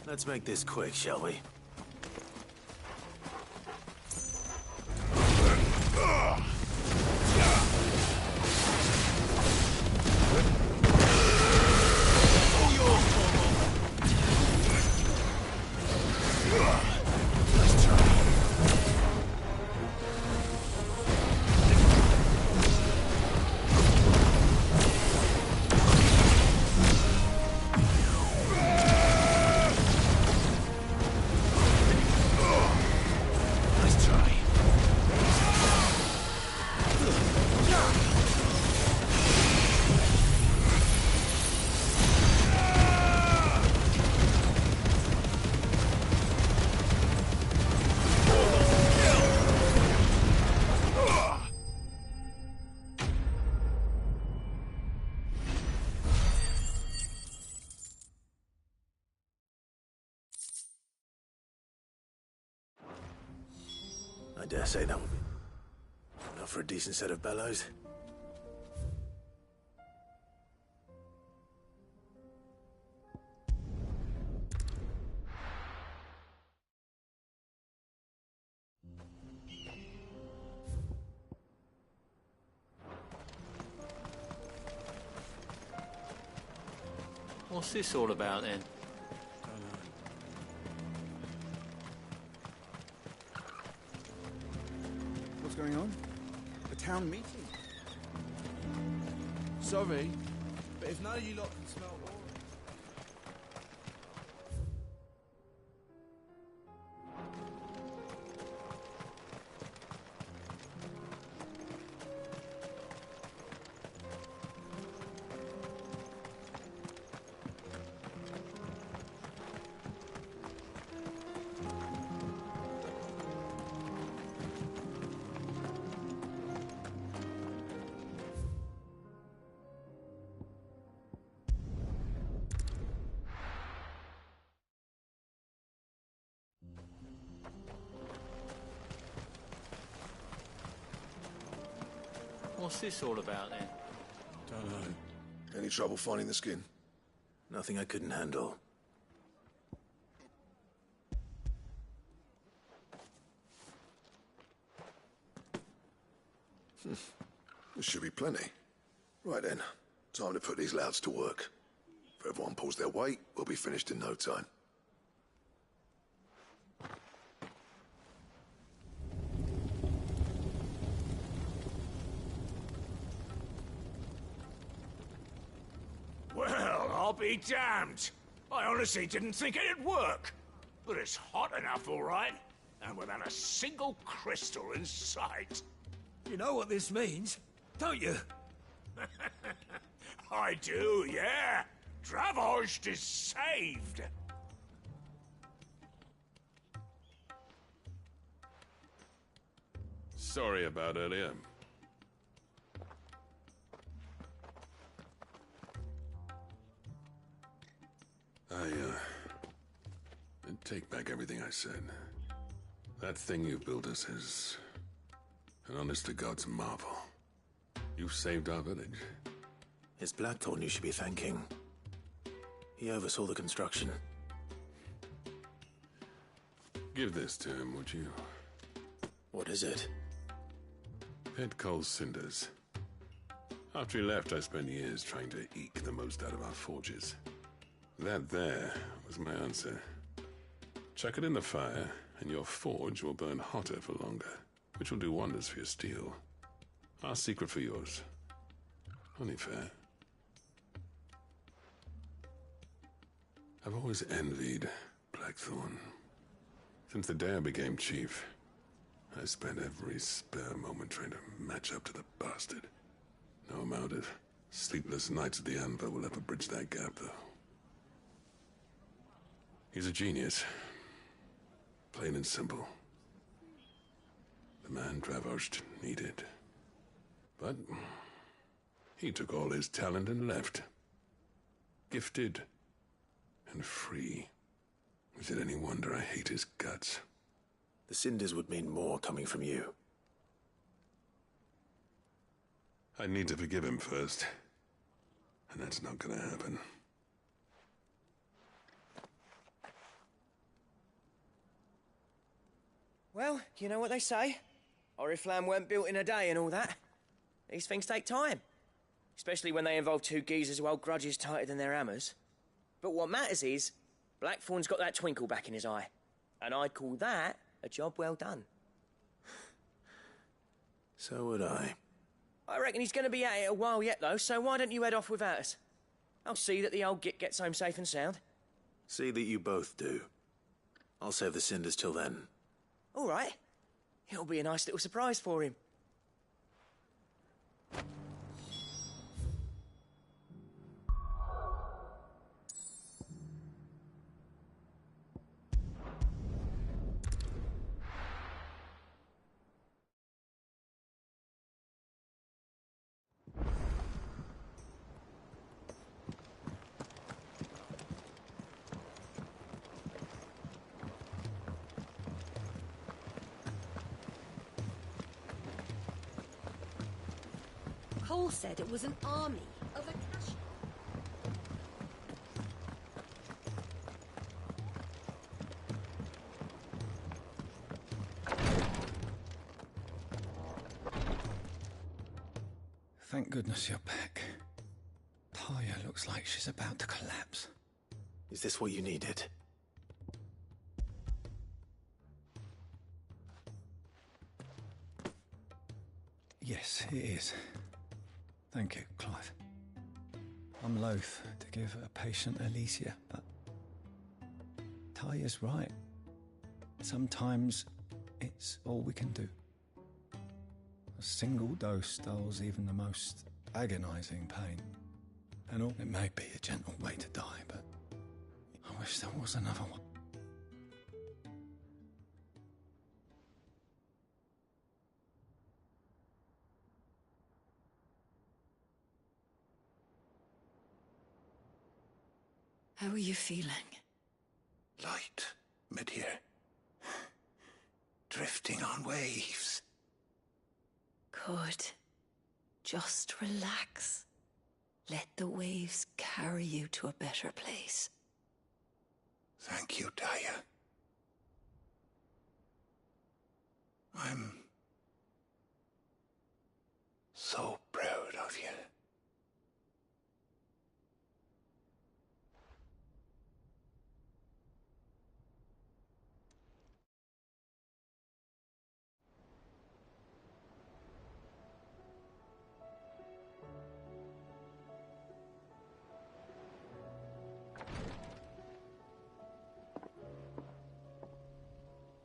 Let's make this quick, shall we? I dare say that would be enough for a decent set of bellows. What's this all about, then? What's going on? A town meeting? Sorry, but if none of you lot can smell oil... What's this all about then? Don't know. Any trouble finding the skin? Nothing I couldn't handle. There should be plenty. Right then, time to put these louds to work. If everyone pulls their weight, we'll be finished in no time. Well, I'll be damned. I honestly didn't think it'd work. But it's hot enough, all right. And without a single crystal in sight. You know what this means, don't you? I do, yeah. Dravost is saved. Sorry about earlier. I take back everything I said. That thing you built us is an honest-to-God's marvel. You saved our village. It's Blackthorn you should be thanking. He oversaw the construction. Give this to him, would you? What is it? Pet Cole's cinders. After he left, I spent years trying to eke the most out of our forges. That there was my answer. Chuck it in the fire, and your forge will burn hotter for longer, which will do wonders for your steel. Our secret for yours. Only fair. I've always envied Blackthorn. Since the day I became chief, I spent every spare moment trying to match up to the bastard. No amount of sleepless nights at the Anvil will ever bridge that gap, though. He's a genius. Plain and simple. The man Dravost needed. But he took all his talent and left. Gifted and free. Is it any wonder I hate his guts? The cinders would mean more coming from you. I need to forgive him first. And that's not gonna happen. Well, you know what they say. Oriflamme weren't built in a day and all that. These things take time. Especially when they involve two geezers who hold grudges tighter than their hammers. But what matters is, Blackthorn's got that twinkle back in his eye. And I'd call that a job well done. So would I. I reckon he's going to be at it a while yet, though, so why don't you head off without us? I'll see that the old git gets home safe and sound. See that you both do. I'll save the cinders till then. All right. It'll be a nice little surprise for him. Cole said it was an army of Akashi. Thank goodness you're back. Taya looks like she's about to collapse. Is this what you needed? Yes, it is. Thank you, Clive. I'm loath to give a patient Alicia, but Taya's right. Sometimes it's all we can do. A single dose dulls even the most agonizing pain. And all it may be a gentle way to die, but I wish there was another one. How are you feeling? Light, mid-here. Drifting on waves. Good. Just relax. Let the waves carry you to a better place. Thank you, Daya. I'm so proud of you.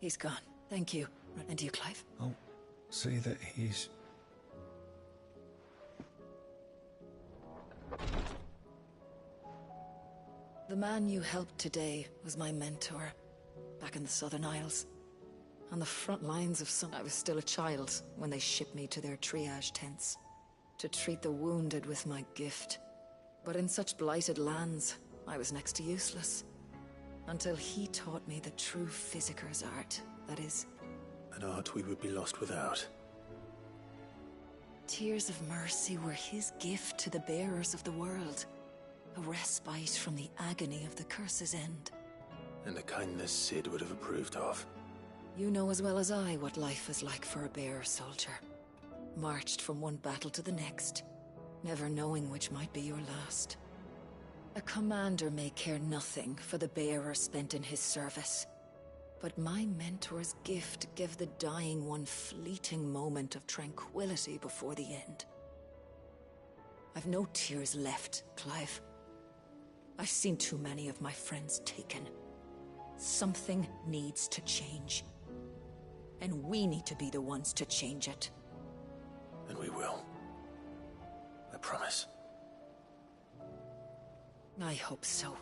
He's gone. Thank you. And you, Clive? I'll see that he's... The man you helped today was my mentor, back in the Southern Isles. On the front lines of some... I was still a child when they shipped me to their triage tents, to treat the wounded with my gift. But in such blighted lands, I was next to useless. Until he taught me the true Physicker's art, that is... An art we would be lost without. Tears of mercy were his gift to the bearers of the world. A respite from the agony of the curse's end. And a kindness Sid would have approved of. You know as well as I what life is like for a bearer soldier. Marched from one battle to the next, never knowing which might be your last. A commander may care nothing for the bearer spent in his service. But my mentor's gift gave the dying one fleeting moment of tranquility before the end. I've no tears left, Clive. I've seen too many of my friends taken. Something needs to change. And we need to be the ones to change it. And we will. I promise. I hope so.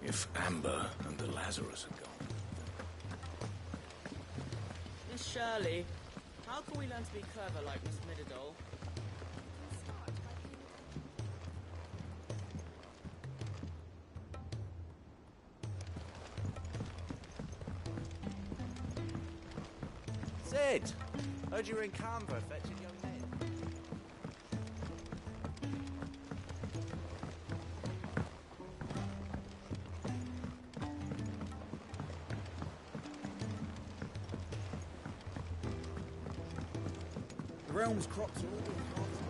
If Amber and the Lazarus are gone. Miss Shirley, how can we learn to be clever like Miss Mididol? Sid! Heard you were in Canberra fetching young men. The realm's crops are all being harvested.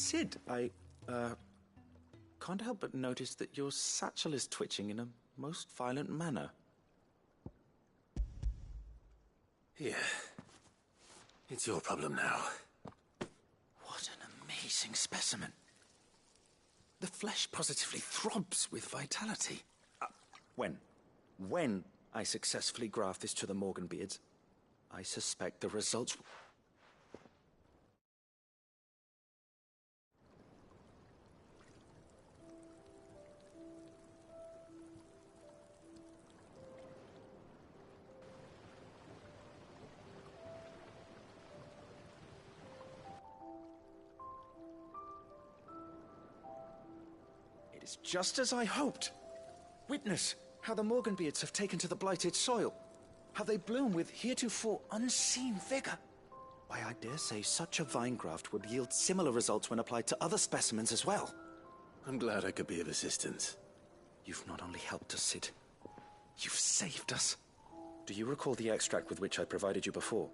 Sid, I can't help but notice that your satchel is twitching in a most violent manner. Yeah. It's your problem now. What an amazing specimen. The flesh positively throbs with vitality. When I successfully graft this to the Morganbeards, I suspect the results... It is just as I hoped. Witness how the Morganbeards have taken to the blighted soil. How they bloom with heretofore unseen vigor. Why, I dare say such a vine graft would yield similar results when applied to other specimens as well. I'm glad I could be of assistance. You've not only helped us, Sid, you've saved us. Do you recall the extract with which I provided you before?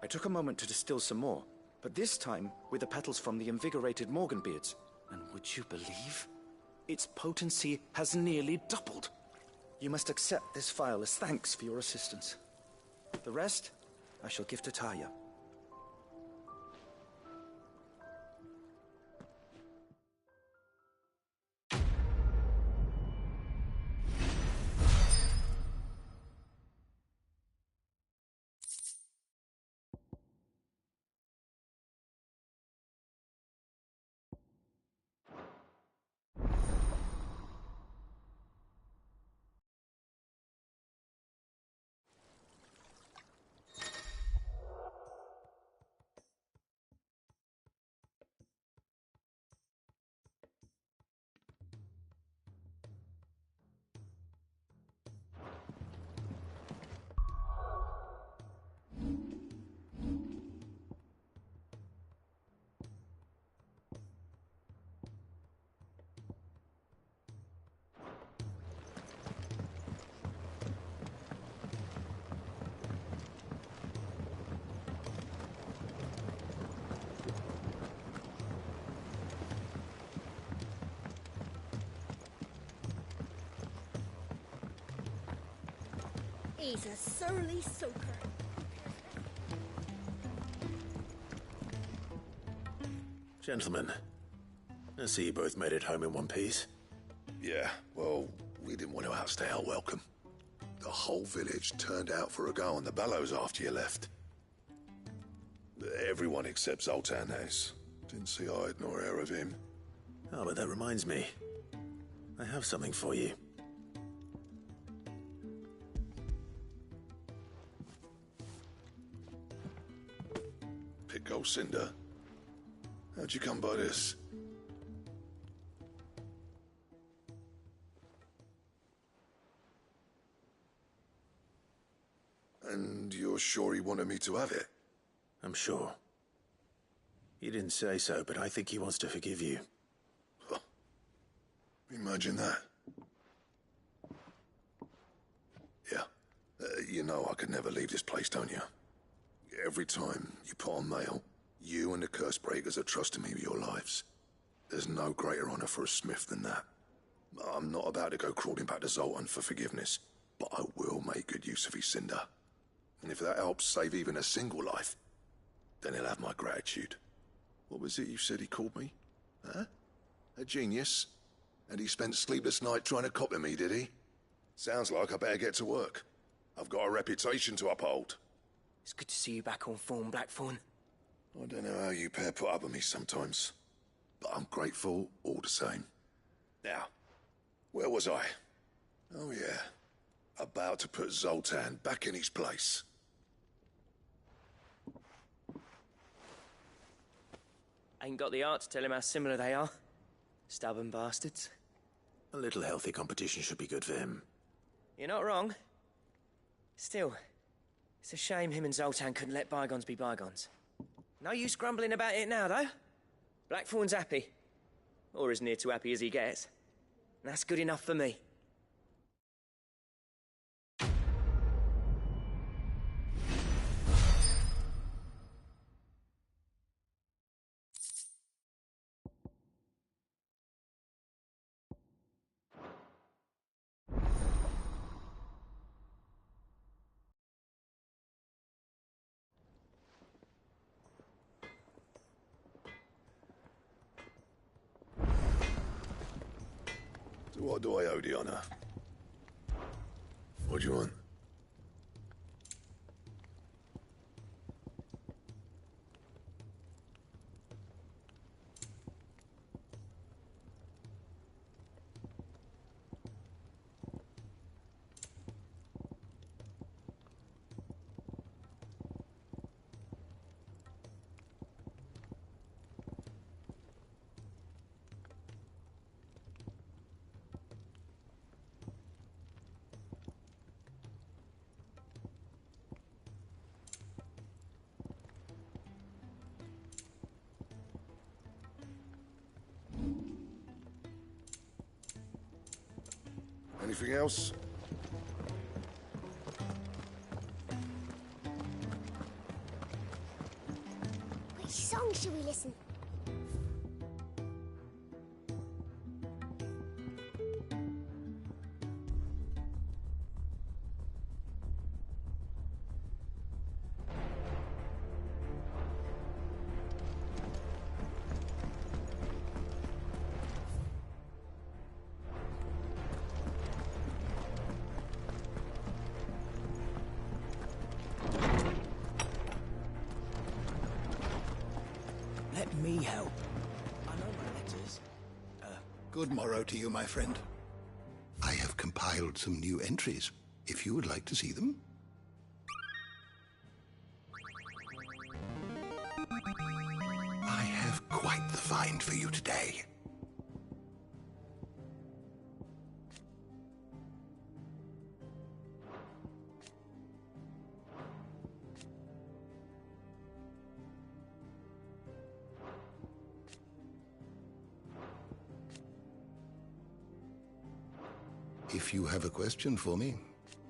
I took a moment to distill some more, but this time with the petals from the invigorated Morganbeards. And would you believe? Its potency has nearly doubled. You must accept this vial as thanks for your assistance. The rest, I shall give to Taya. He's a surly soaker. Gentlemen, I see you both made it home in one piece. Yeah, well, we didn't want to outstay our welcome. The whole village turned out for a go on the bellows after you left. Everyone except Zoltan has. Didn't see hide nor hair of him. Oh, but that reminds me. I have something for you. Pick Gold Cinder. How'd you come by this? And you're sure he wanted me to have it? I'm sure. He didn't say so, but I think he wants to forgive you. Huh. Imagine that. Yeah. You know I could never leave this place, don't you? Every time you put on mail, you and the Cursebreakers are trusting me with your lives. There's no greater honor for a smith than that. I'm not about to go crawling back to Zoltan for forgiveness, but I will make good use of his cinder. And if that helps save even a single life, then he'll have my gratitude. What was it you said he called me? Huh? A genius? And he spent sleepless night trying to copy me, did he? Sounds like I better get to work. I've got a reputation to uphold. It's good to see you back on form, Blackthorn. I don't know how you pair put up with me sometimes, but I'm grateful all the same. Now, where was I? Oh yeah, about to put Zoltan back in his place. Ain't got the art to tell him how similar they are. Stubborn bastards. A little healthy competition should be good for him. You're not wrong. Still, it's a shame him and Zoltan couldn't let bygones be bygones. No use grumbling about it now, though. Blackthorn's happy. Or as near to happy as he gets. And that's good enough for me. What do I owe the honor? What do you want? Anything else? Which song should we listen? Let me help. I know my letters. Good morrow to you, my friend. I have compiled some new entries, if you would like to see them. I have quite the find for you today. If you have a question for me,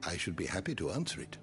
I should be happy to answer it.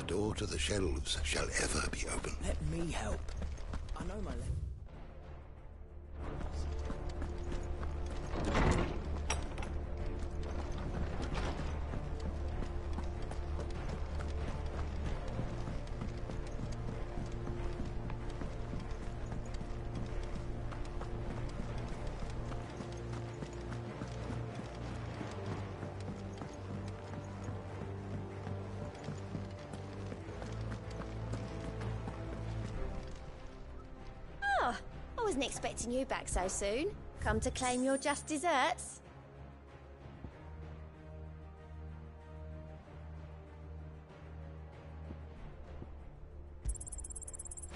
door to the shelves shall ever be open. Let me help. I know my leg. I wasn't expecting you back so soon. Come to claim your just desserts?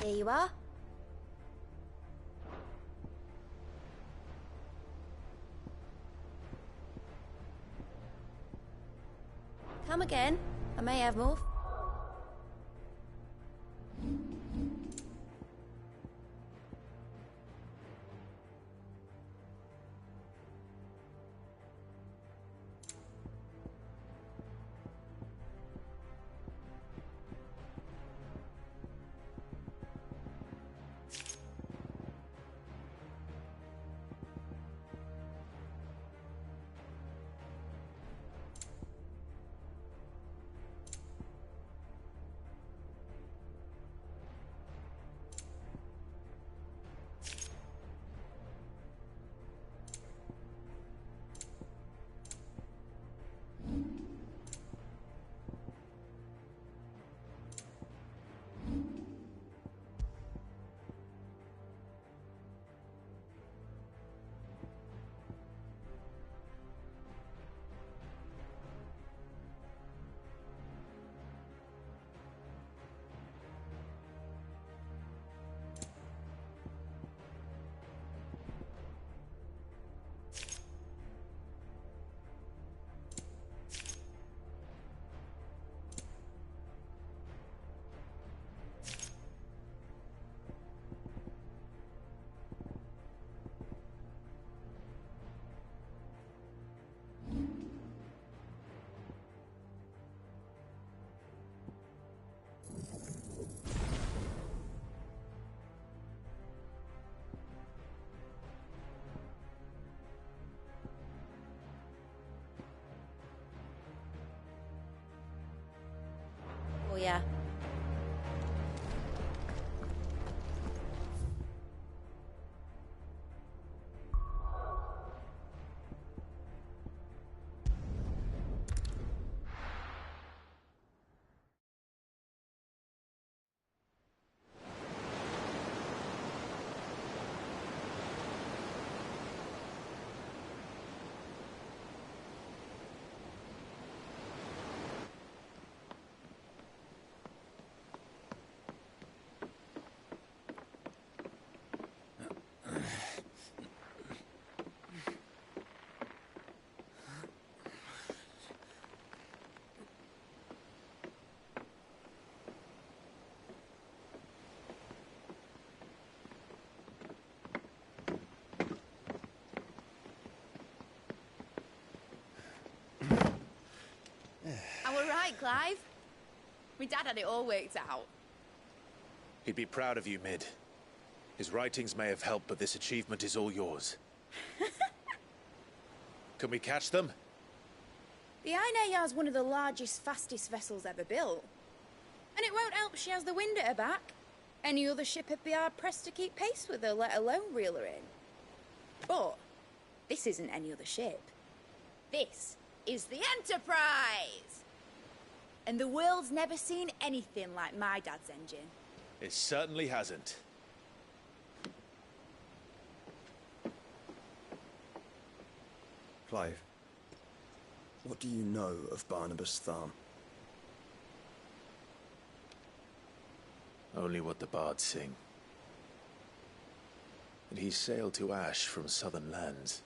Here you are. Come again. I may have more. Oh, yeah. And we're right, Clive. My dad had it all worked out. He'd be proud of you, Mid. His writings may have helped, but this achievement is all yours. Can we catch them? The Ainayar's one of the largest, fastest vessels ever built. And it won't help she has the wind at her back. Any other ship would be hard-pressed to keep pace with her, let alone reel her in. But this isn't any other ship. This is the Enterprise! And the world's never seen anything like my dad's engine. It certainly hasn't. Clive, what do you know of Barnabas Tharm? Only what the bards sing. That he sailed to Ash from southern lands.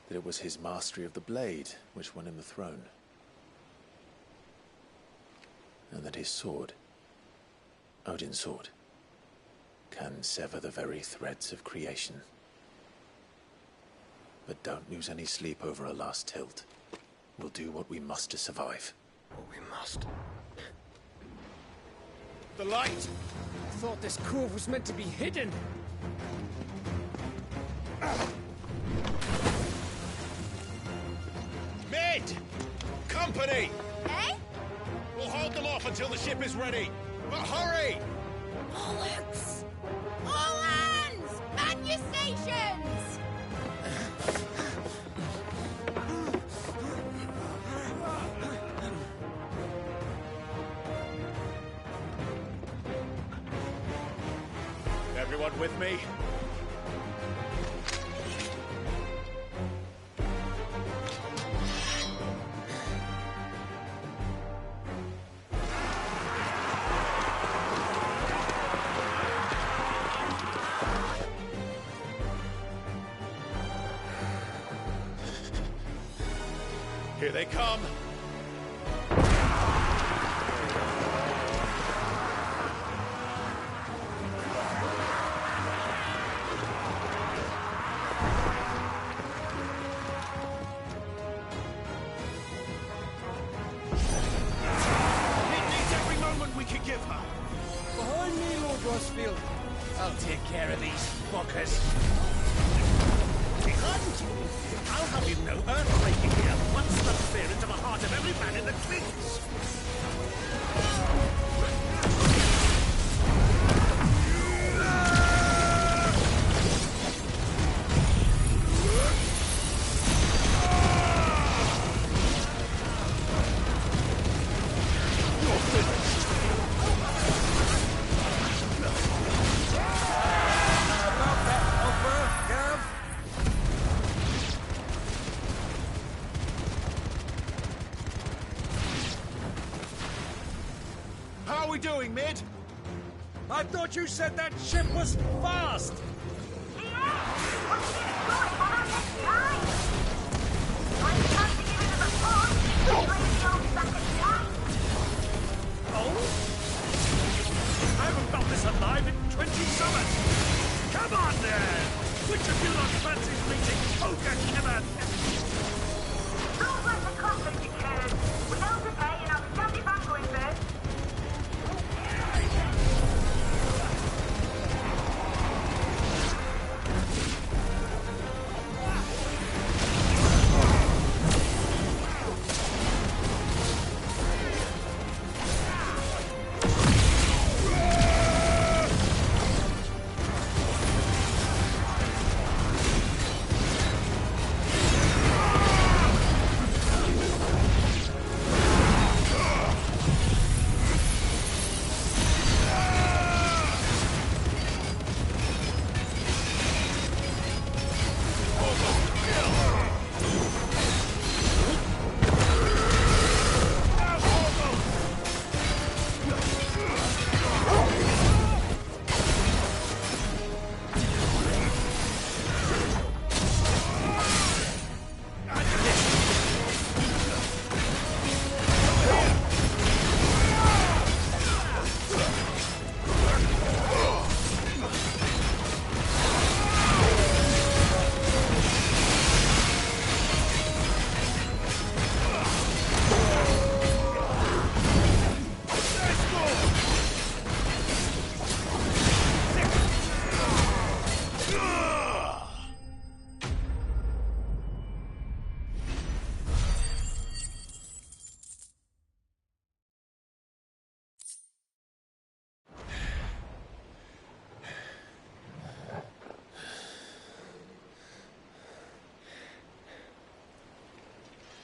That it was his mastery of the blade which won him the throne. And that his sword, Odin's sword, can sever the very threads of creation. But don't lose any sleep over a last tilt. We'll do what we must to survive. What we must. The light! I thought this cove was meant to be hidden. Mid! Company! Eh? We'll hold them off until the ship is ready. But hurry! Bollocks! All hands! Man your stations! Everyone with me? Here they come! Behind me, Lord Rosfield. I'll take care of these fuckers. Behind you? I'll have you know earthquaking here once the fear into the heart of every man in the cliffs. How are we doing, Mid? I thought you said that ship was fast! I haven't felt this alive in 20 summers! Come on then! Which of you lot fancies meeting Ogre Kevin? Don't let the conflict declare. Without the pay and I'll stand if I'm going first.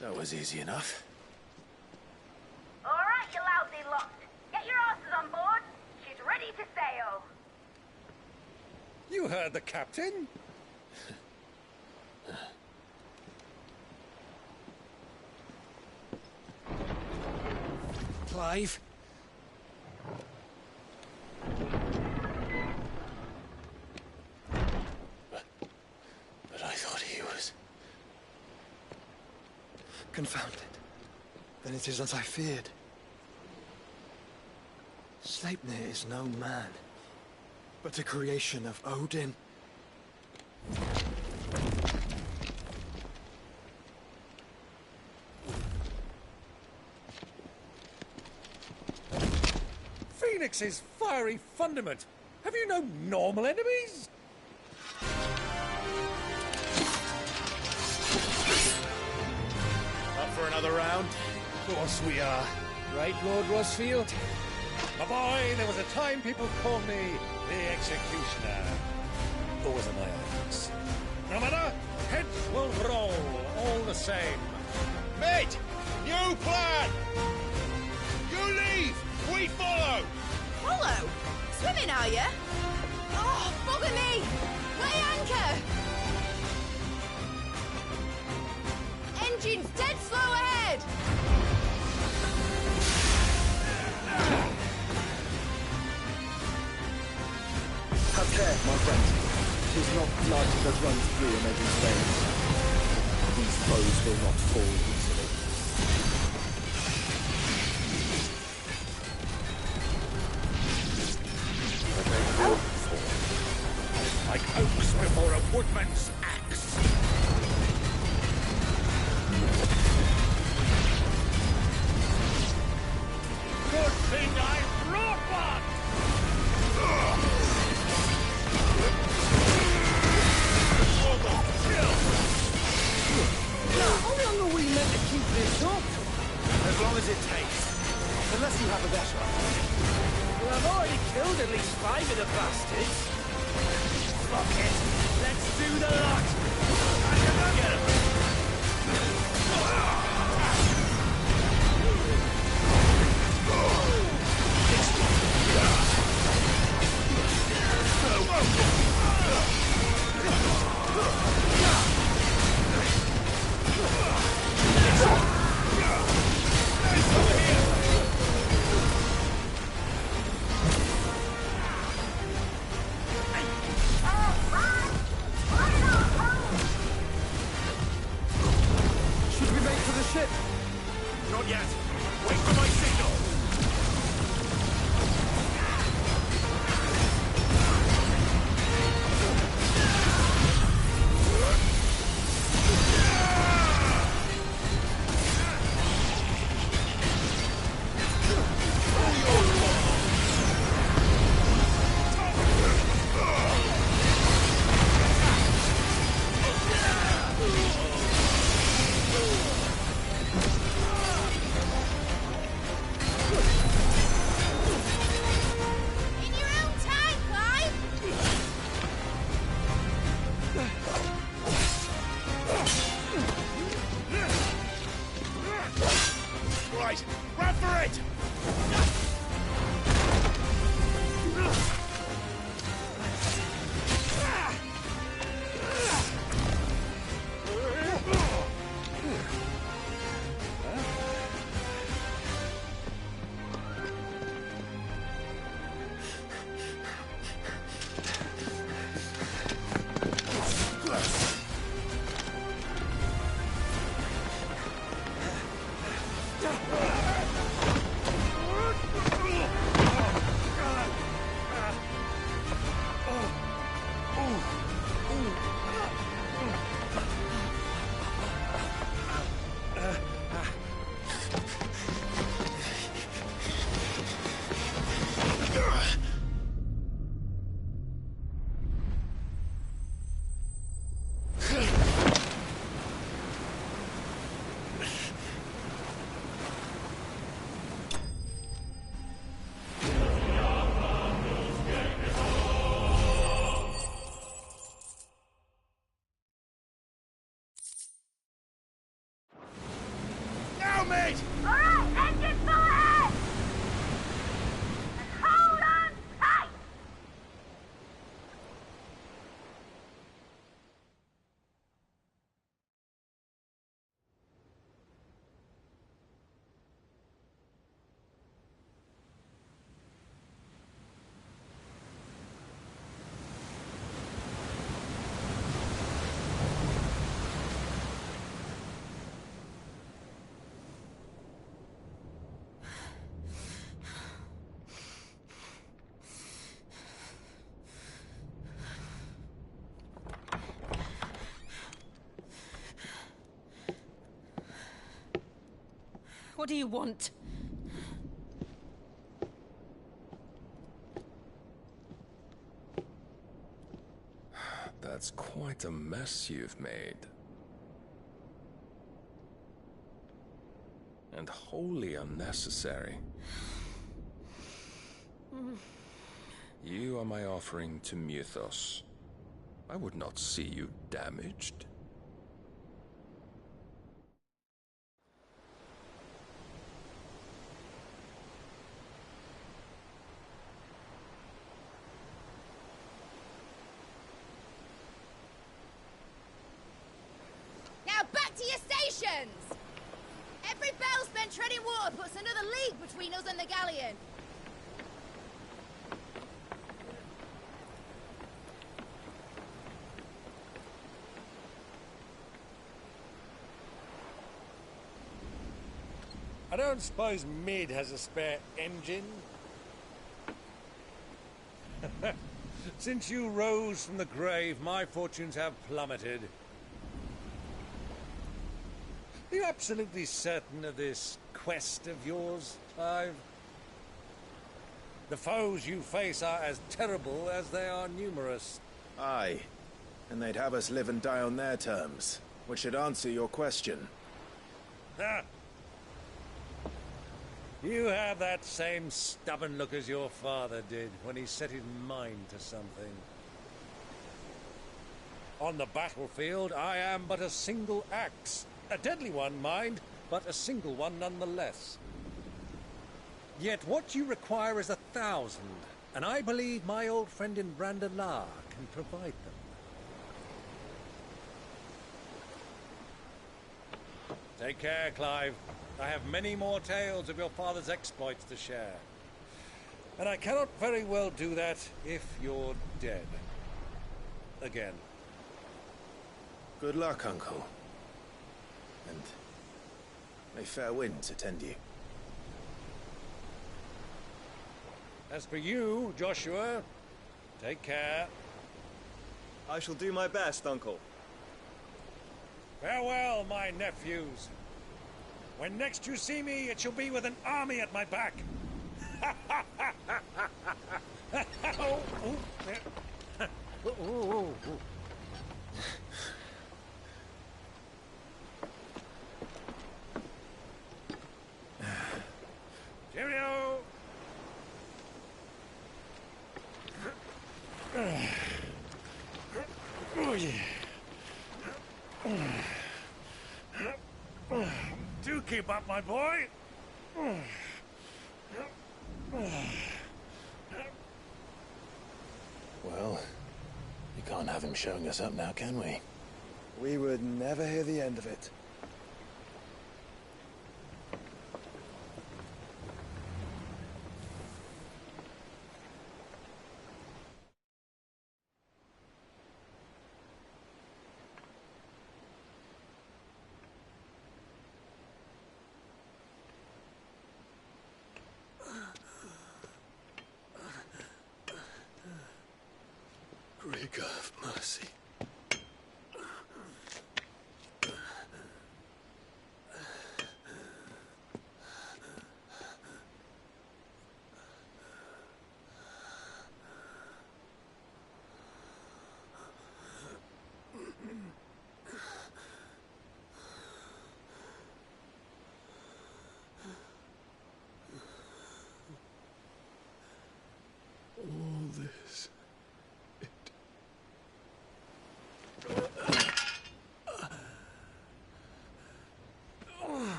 That was easy enough. All right, you lousy lot. Get your asses on board. She's ready to sail. You heard the captain? Clive? But I thought he was... Confounded. Then it is as I feared. Sleipnir is no man, but a creation of Odin. Phoenix's fiery fundament. Have you no normal enemies? Up for another round? Of course we are. Right, Lord Rosfield? My boy, there was a time people called me the Executioner. Or was it my eyes? No matter, heads will roll all the same. Mate! New plan! You leave! We follow! Follow? Swimming, are you? Oh, bugger me! Weigh anchor! Engines dead slow ahead! Have care, my friend. 'Tis not blood that runs through Imagin's veins. These foes will not fall easily. But they will fall. Like oaks before a woodman's axe. Good thing I brought one! How long are we meant to keep this up? As long as it takes. Unless you have a better idea. Well, I've already killed at least 5 of the bastards. Fuck it. Let's do the lot. Get 'em. Should we make for the ship? Not yet. Wait for my signal. In your own time, Clive! Right, run for it! Now, mate! Alright, engine full ahead! And hold on tight! What do you want? That's quite a mess you've made. And wholly unnecessary. You are my offering to Mythos. I would not see you damaged. Now back to your stations! Every bell spent treading water puts another league between us and the galleon. I don't suppose Mid has a spare engine? Since you rose from the grave, my fortunes have plummeted. Are you absolutely certain of this quest of yours, Clive? The foes you face are as terrible as they are numerous. Aye. And they'd have us live and die on their terms, which should answer your question. Ha! You have that same stubborn look as your father did when he set his mind to something. On the battlefield, I am but a single axe. A deadly one, mind, but a single one nonetheless. Yet what you require is 1,000, and I believe my old friend in Brandalar can provide them. Take care, Clive. I have many more tales of your father's exploits to share. And I cannot very well do that if you're dead. Again. Good luck, Uncle. And may fair winds attend you. As for you, Joshua, take care. I shall do my best, Uncle. Farewell, my nephews. When next you see me, it shall be with an army at my back. Oh, oh, yeah. Oh, oh, oh. Cheerio! Oh, yeah. Do keep up, my boy. Well, we can't have him showing us up now, can we? We would never hear the end of it. Grigor, have mercy. All this.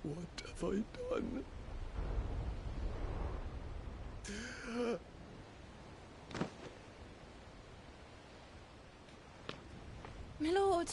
What have I done? My lord.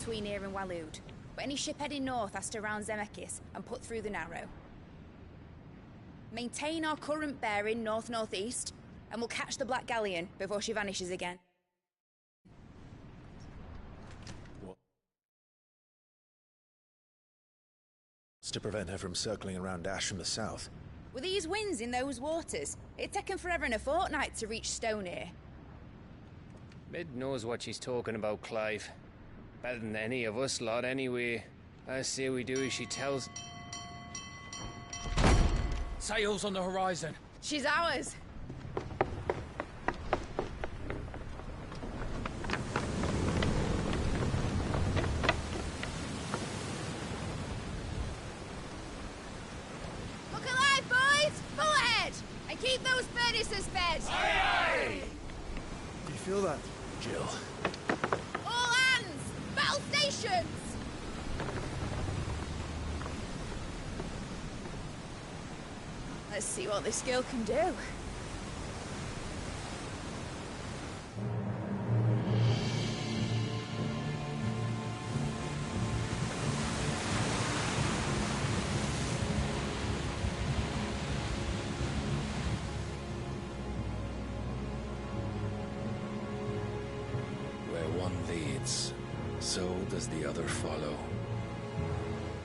between here and Waloed, but any ship heading north has to round Zemeckis and put through the Narrow. Maintain our current bearing north-northeast, and we'll catch the Black Galleon before she vanishes again. To prevent her from circling around Ash from the south. With these winds in those waters, it'd taken forever and a fortnight to reach Stonehenge. Mid knows what she's talking about, Clive. Better than any of us lot, anyway. I say we do as she tells. Sails on the horizon. She's ours. Look alive, boys! Full ahead! And keep those furnaces fed! Aye, aye! Do you feel that? Jill. All hands! Battle stations! Let's see what this girl can do. Where one leads, so does the other follow.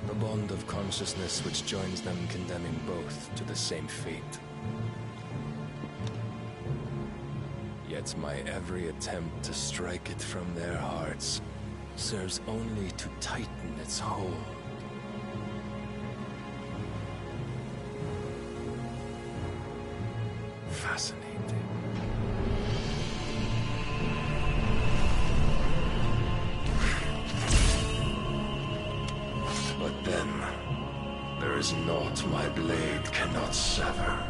The bond of consciousness which joins them condemning both to the same fate. Yet my every attempt to strike it from their hearts serves only to tighten its hold. Fascinating. But then, there is naught my blade cannot sever.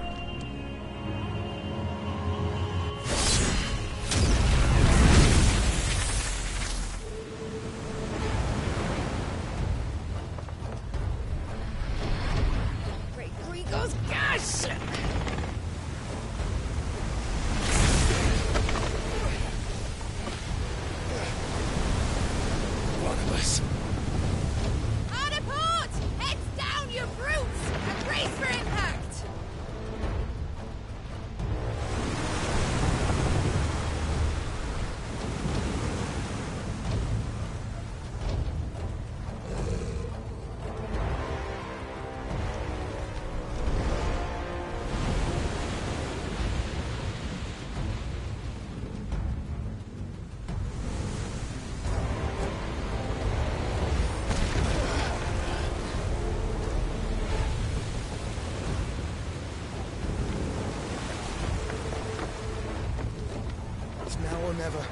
Great Gregor's gosh! One of us. Hard a port! Heads down, you brutes! And brace for impact! It's now or never.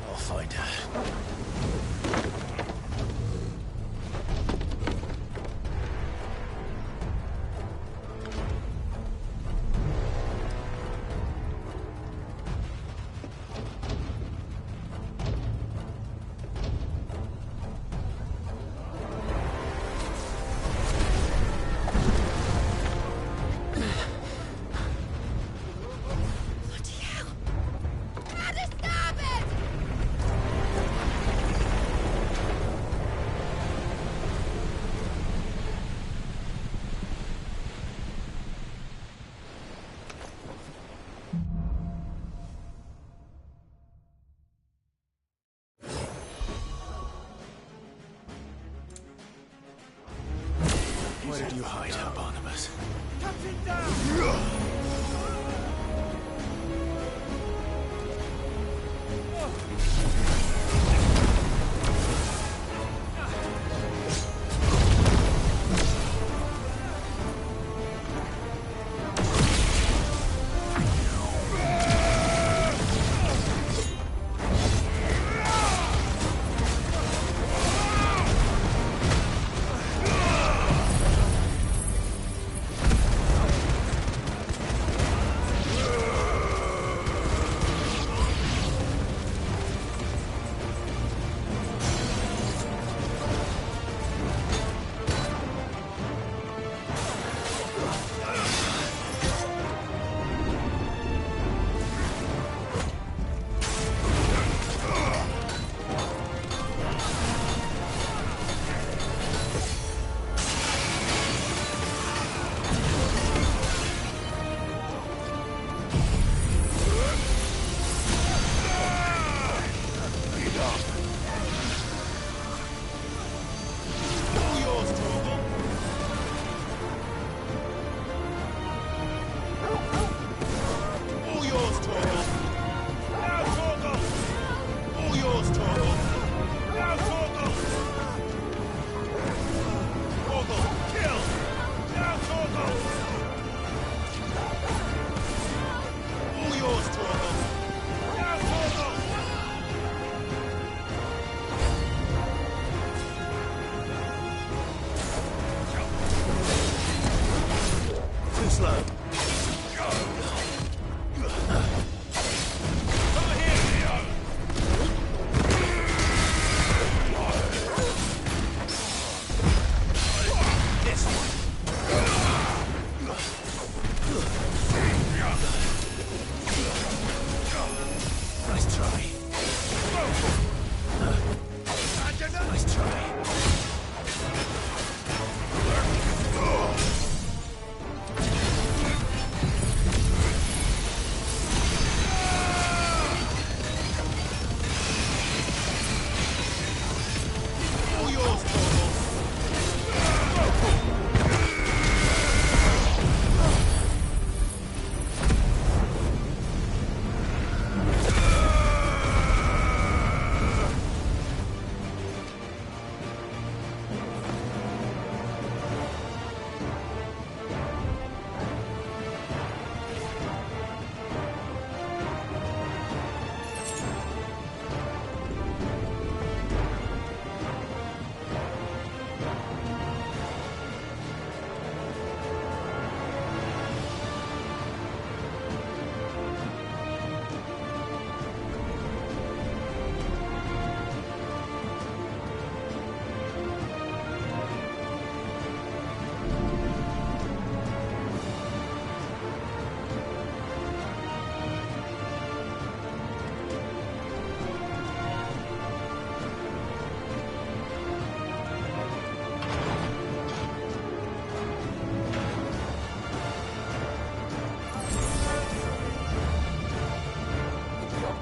I'll find her. Bloody hell! At the starboard! Where did you hide her, Barnabas? Captain down!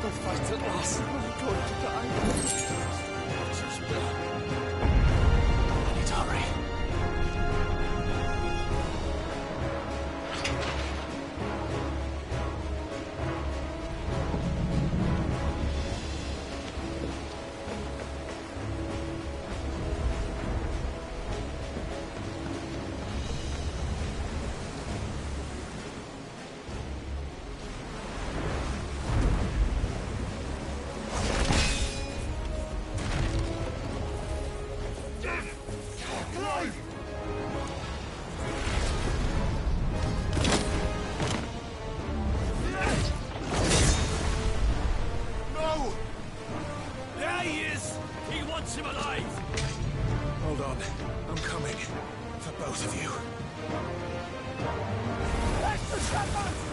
another fight at last. I'm going to die. I need to hurry. Hold on. I'm coming. For both of you. That's the shepard!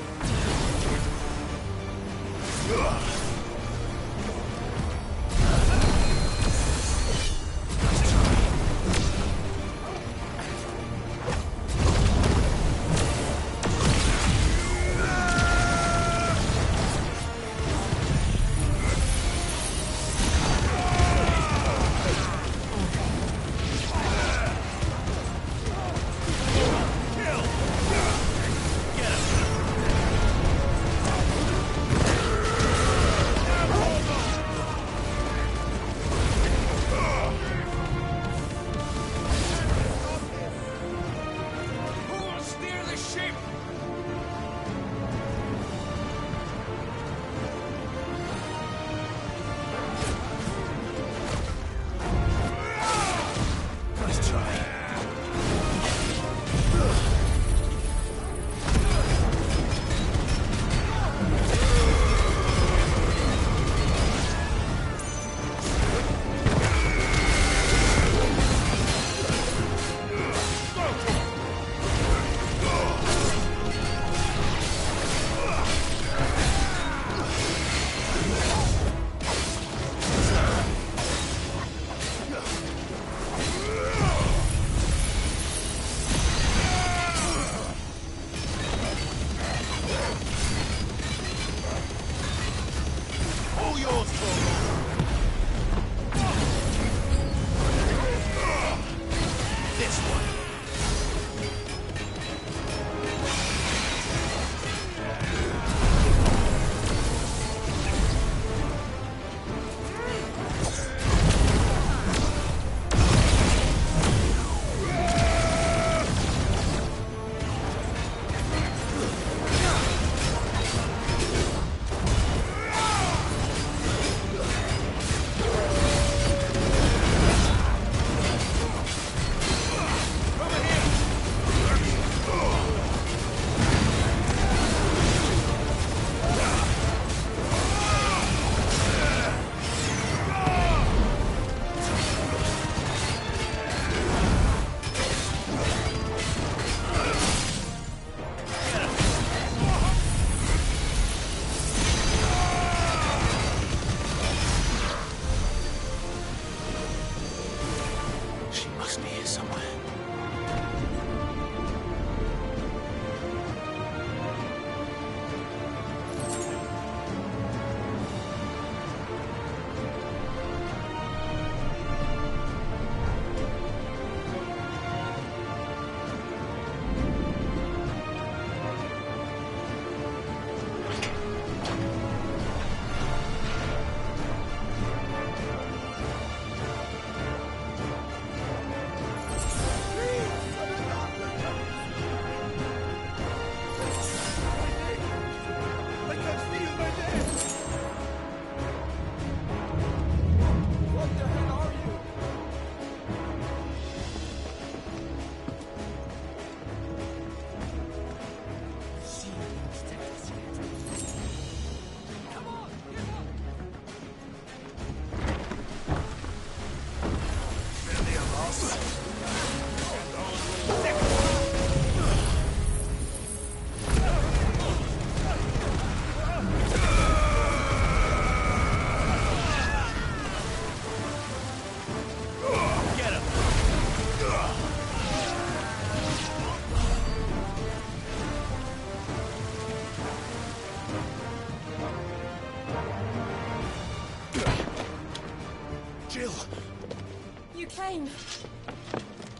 came.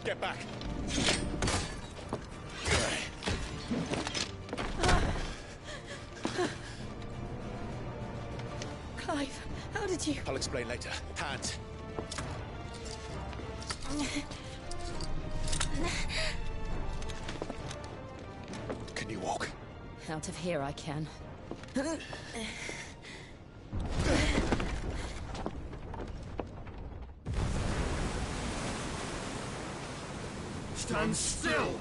Get back! Clive, how did you... I'll explain later. Hands. Can you walk? Out of here I can. Stand still!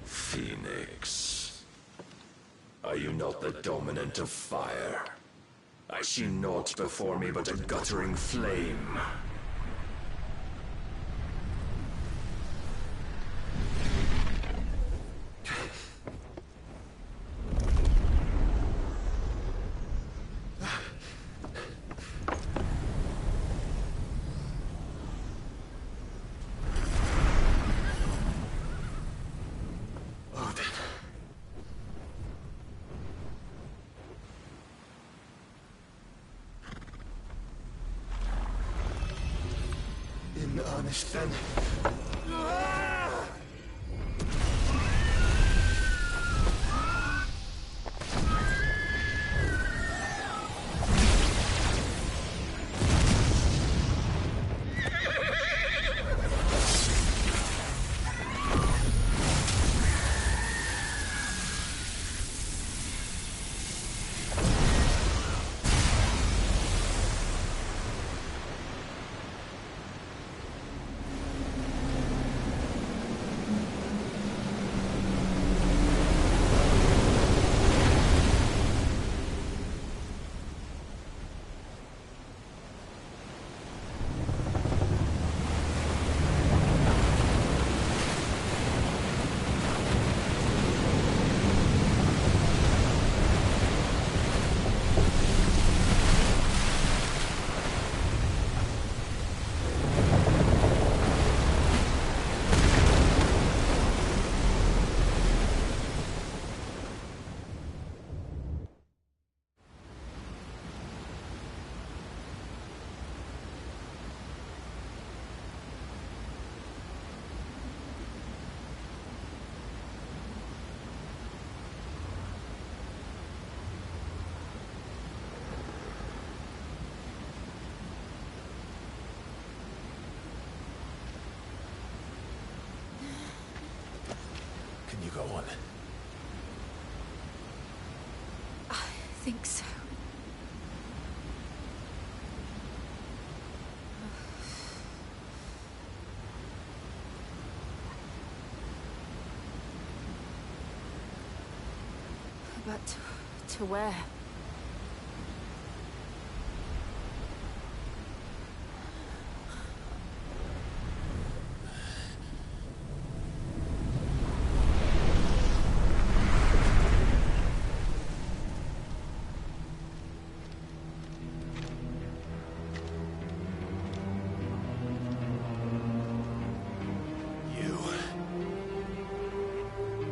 Phoenix. Are you not the dominant of fire? I see naught before me but a guttering flame. In earnest, then. Can you go on? I think so. But to where?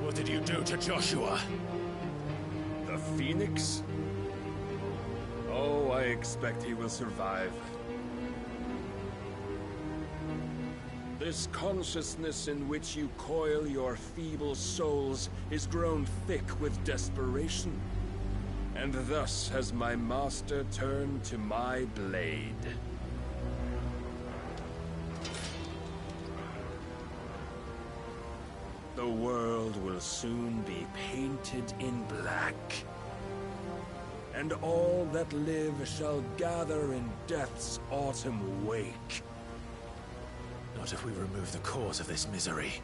What did you do to Joshua? The Phoenix? Oh, I expect he will survive. This consciousness in which you coil your feeble souls is grown thick with desperation. And thus has my master turned to my blade. The world will soon be painted in black. And all that live shall gather in death's autumn wake. Not if we remove the cause of this misery.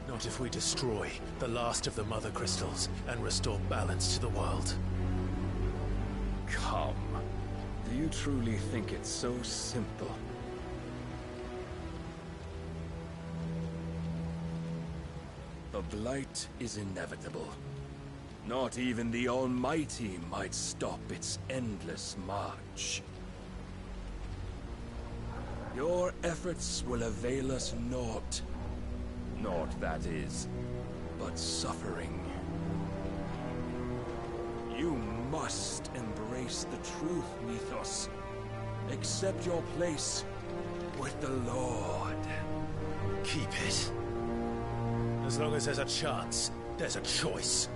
Not if we destroy the last of the Mother Crystals and restore balance to the world. Come. Do you truly think it's so simple? The blight is inevitable. Not even the Almighty might stop its endless march. Your efforts will avail us naught. Naught, that is, but suffering. You must embrace the truth, Mythos. Accept your place with the Lord. Keep it. As long as there's a chance, there's a choice.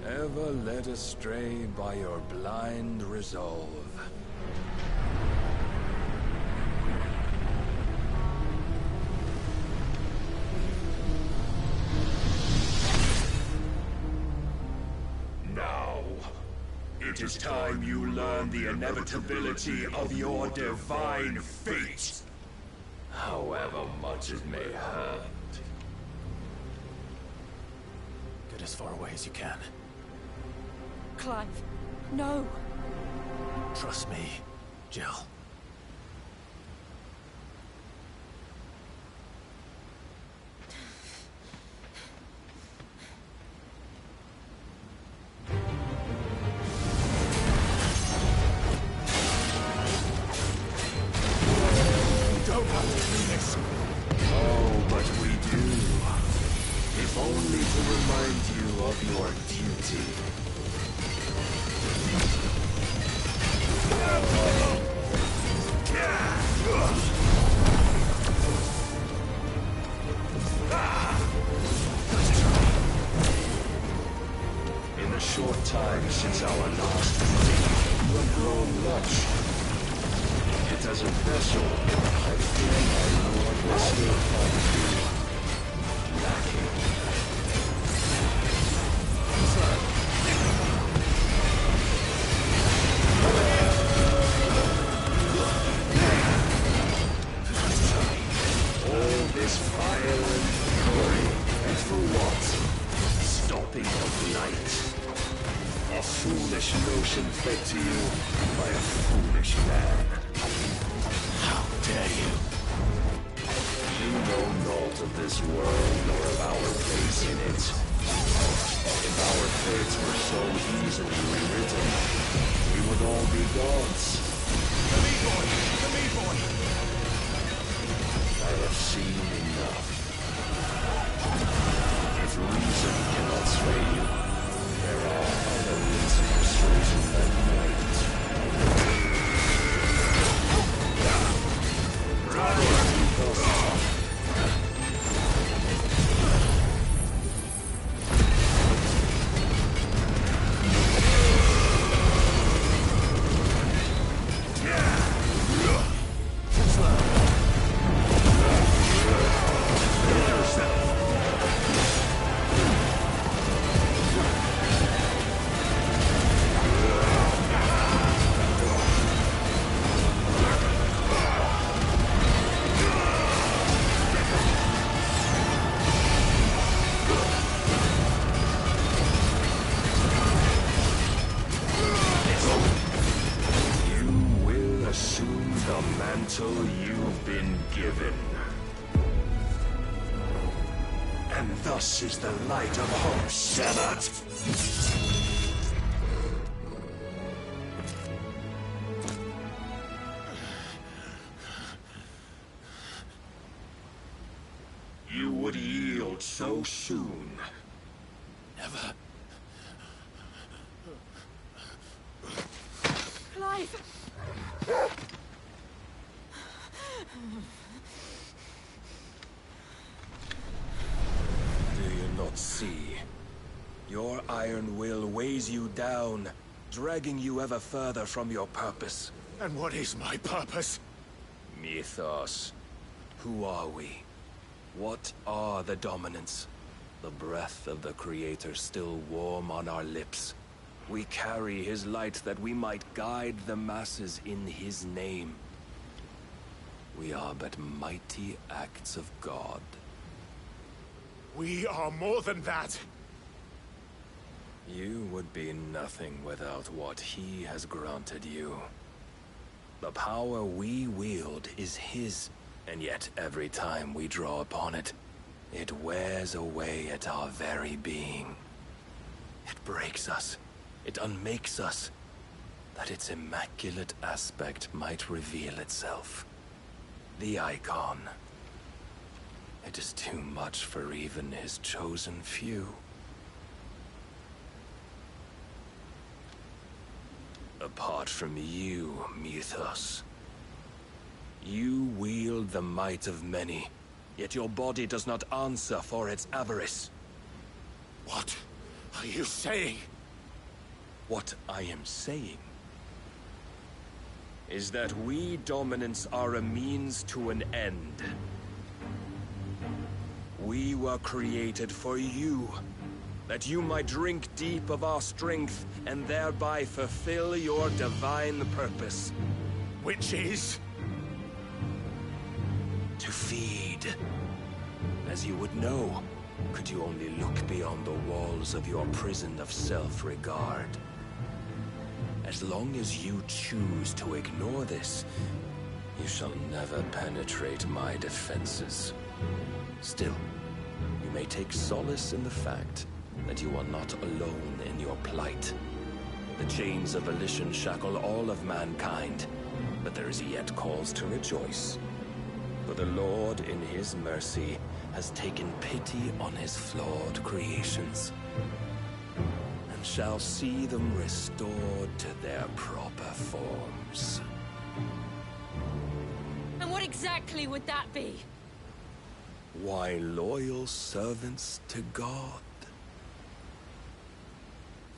Ever led astray by your blind resolve. Now, it is time you learn the inevitability of your divine fate. However much it may hurt. Get as far away as you can. Clive, no. Trust me, Jill. You've been given. And thus is the light of hope severed. You would yield so soon. Never. Clive! Do you not see? Your iron will weighs you down, dragging you ever further from your purpose. And what is my purpose? Mythos. Who are we? What are the dominants? The breath of the Creator still warm on our lips. We carry his light that we might guide the masses in his name. We are but mighty acts of God. We are more than that. You would be nothing without what he has granted you. The power we wield is his, and yet every time we draw upon it, it wears away at our very being. It breaks us. It unmakes us, that its immaculate aspect might reveal itself. The icon. It is too much for even his chosen few. apart from you, Mythos. You wield the might of many, yet your body does not answer for its avarice. What are you saying? What I am saying is that we dominants are a means to an end. We were created for you, that you might drink deep of our strength and thereby fulfill your divine purpose. Which is? To feed. As you would know, could you only look beyond the walls of your prison of self-regard. As long as you choose to ignore this, you shall never penetrate my defenses. Still, you may take solace in the fact that you are not alone in your plight. The chains of volition shackle all of mankind, but there is yet cause to rejoice. For the Lord, in his mercy, has taken pity on his flawed creations, and shall see them restored to their proper forms. And what exactly would that be? Why, loyal servants to God.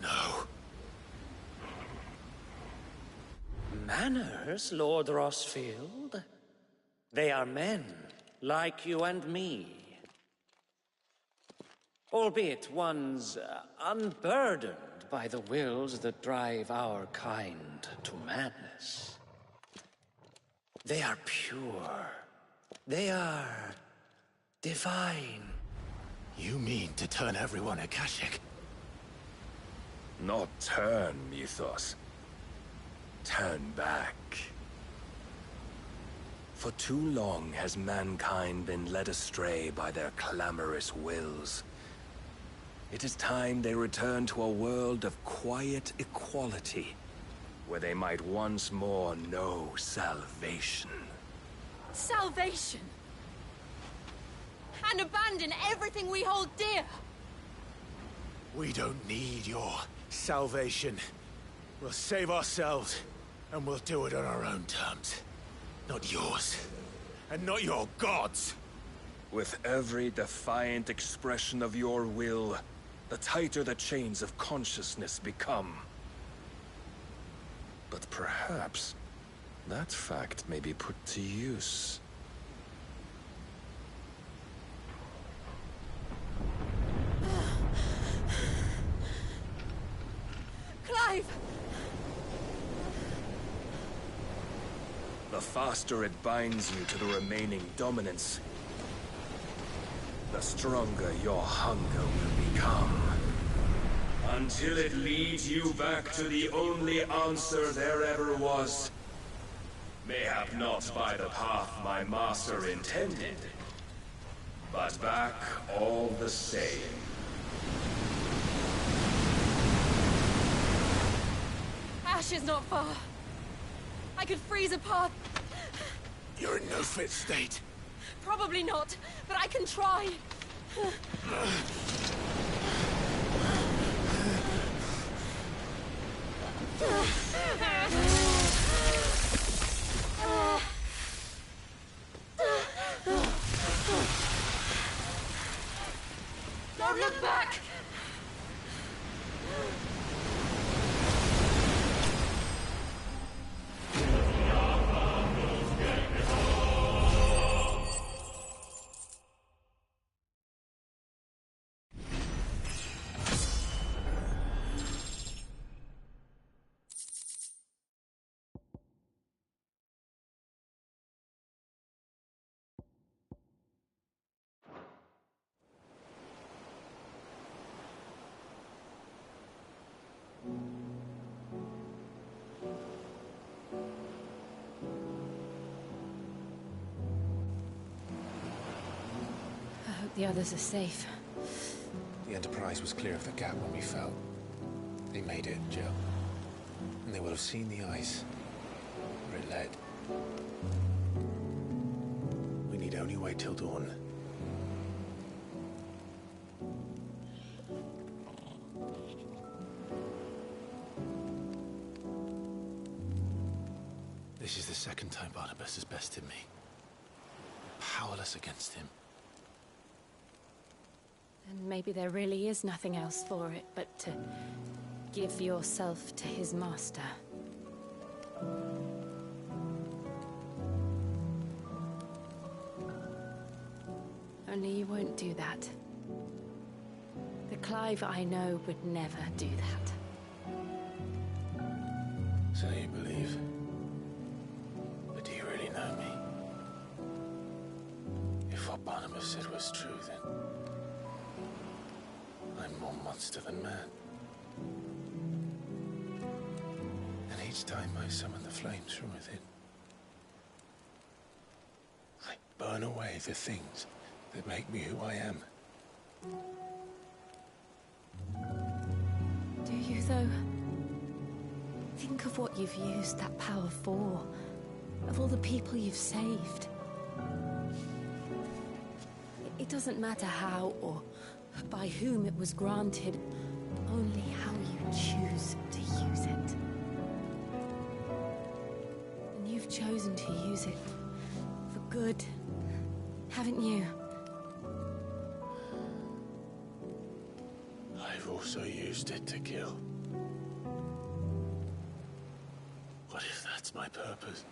No. Manners, Lord Rossfield? They are men, like you and me. Albeit ones unburdened by the wills that drive our kind to madness. They are pure. They are divine. You mean to turn everyone Akashic? Not turn, Mythos. Turn back. For too long has mankind been led astray by their clamorous wills. It is time they return to a world of quiet equality, where they might once more know salvation. Salvation? And abandon everything we hold dear? We don't need your salvation. We'll save ourselves, and we'll do it on our own terms. Not yours. And not your gods. With every defiant expression of your will, the tighter the chains of consciousness become. But perhaps that fact may be put to use. Clive! The faster it binds you to the remaining dominance, the stronger your hunger will become. Until it leads you back to the only answer there ever was. Mayhap not by the path my master intended, but back all the same. Ash is not far. I could freeze a path. You're in no fit state. Probably not, but I can try. Don't look back! The others are safe. The Enterprise was clear of the gap when we fell. They made it, Jill. And they will have seen the ice, where it led. We need only wait till dawn. second time Barnabas has bested me. Powerless against him. And maybe there really is nothing else for it but to give yourself to his master. Only you won't do that. The Clive I know would never do that. So you believe? But do you really know me? If what Barnabas said was true, then I'm more monster than man. And each time I summon the flames from within, I burn away the things that make me who I am. Do you, though? Think of what you've used that power for. Of all the people you've saved. It doesn't matter how or by whom it was granted, only how you choose to use it. And you've chosen to use it for good, haven't you? I've also used it to kill. What if that's my purpose?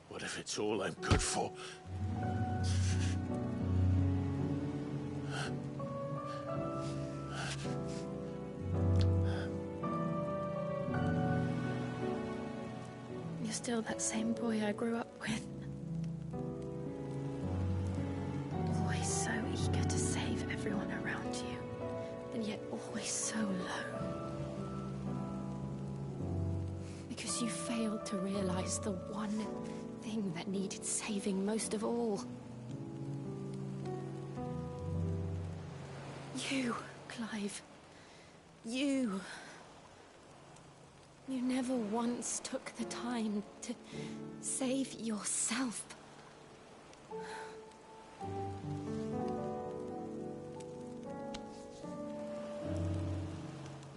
What if it's all I'm good for? You're still that same boy I grew up with. Always so eager to save everyone around you, and yet always so low. Because you failed to realize the one thing that needed saving most of all. You, Clive. You. You never once took the time to save yourself.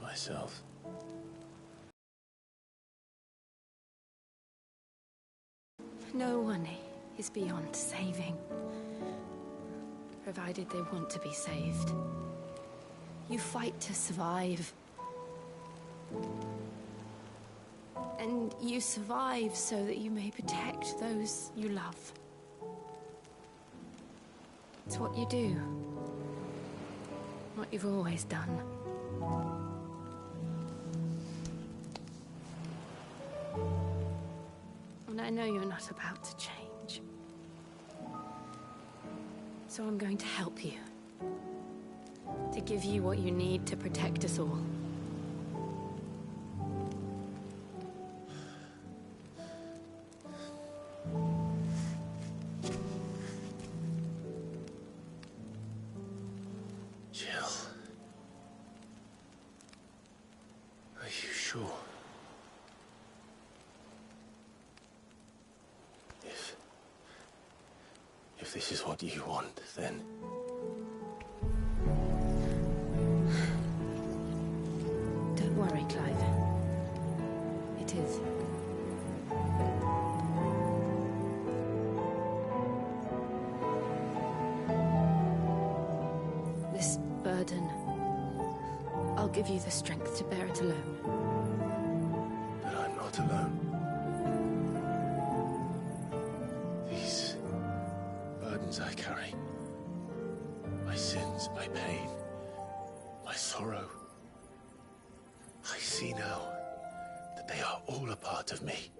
Myself? No one is beyond saving, provided they want to be saved. You fight to survive. And you survive so that you may protect those you love. It's what you do. What you've always done. And I know you're not about to change. So I'm going to help you. To give you what you need to protect us all. Jill. Are you sure? If this is what you want, then... Don't worry, Clive. It is. This burden, I'll give you the strength to bear it alone. But I'm not alone. These burdens I carry, my sins, my pain, my sorrow, I see now that they are all a part of me.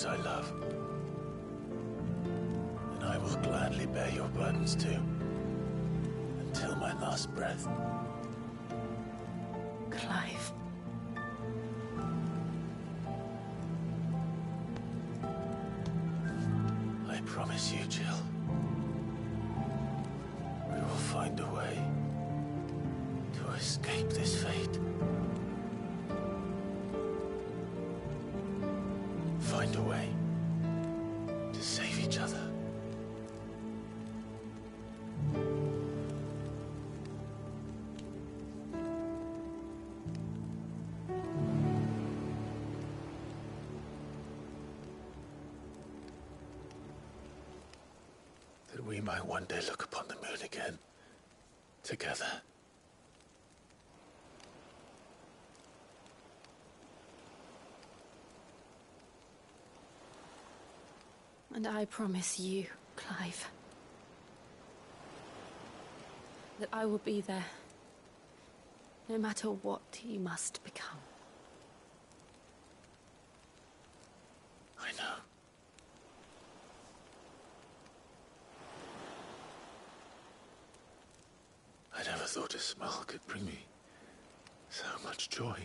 I love. And I will gladly bear your burdens too, until my last breath. Clive. I promise you, Jill. We will find a way to escape this fate. Find a way to save each other. That we might one day look upon the moon again, together. And I promise you, Clive, that I will be there, no matter what you must become. I know. I never thought a smile could bring me so much joy.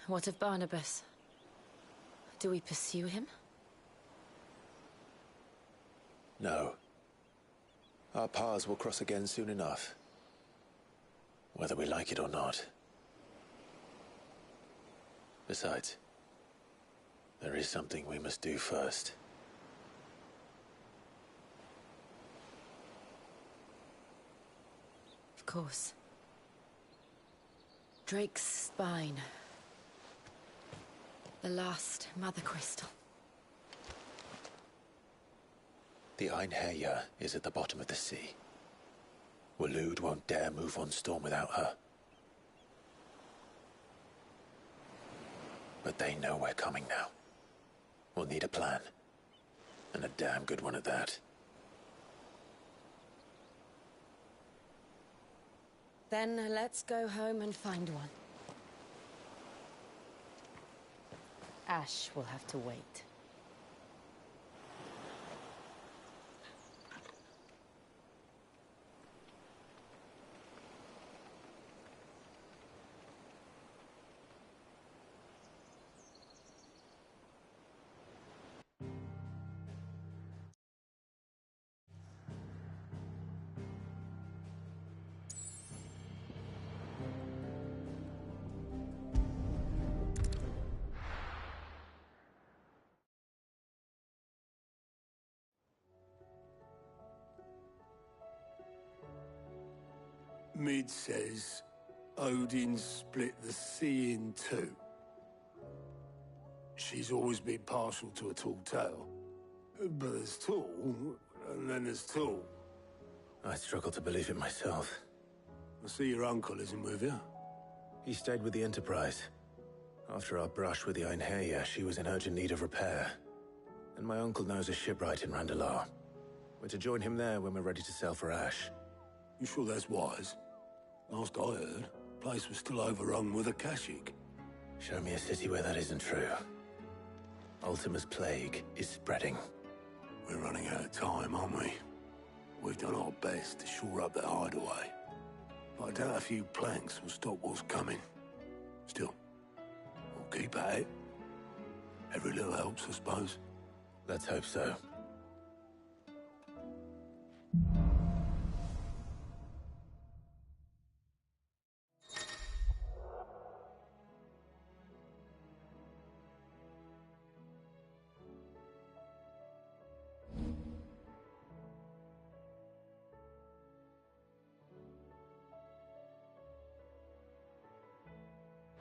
What of Barnabas? Do we pursue him? No. Our paths will cross again soon enough. Whether we like it or not. Besides, there is something we must do first. Of course. Drake's spine. The last Mother Crystal. The Einherjar is at the bottom of the sea. Waloed won't dare move on Storm without her. But they know we're coming now. We'll need a plan. And a damn good one at that. Then let's go home and find one. Ash will have to wait. Mid says Odin split the sea in two. She's always been partial to a tall tale. But there's tall, and then there's tall. I struggle to believe it myself. I see your uncle isn't with you. He stayed with the Enterprise. After our brush with the Einherjar, she was in urgent need of repair. And my uncle knows a shipwright in Randalar. We're to join him there when we're ready to sail for Ash. You sure that's wise? Last I heard, the place was still overrun with Akashic. Show me a city where that isn't true. Ultima's plague is spreading. We're running out of time, aren't we? We've done our best to shore up that hideaway. But I doubt a few planks will stop what's coming. Still, we'll keep at it. Every little helps, I suppose. Let's hope so.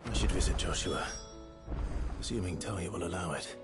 I should visit Joshua, assuming Talia will allow it.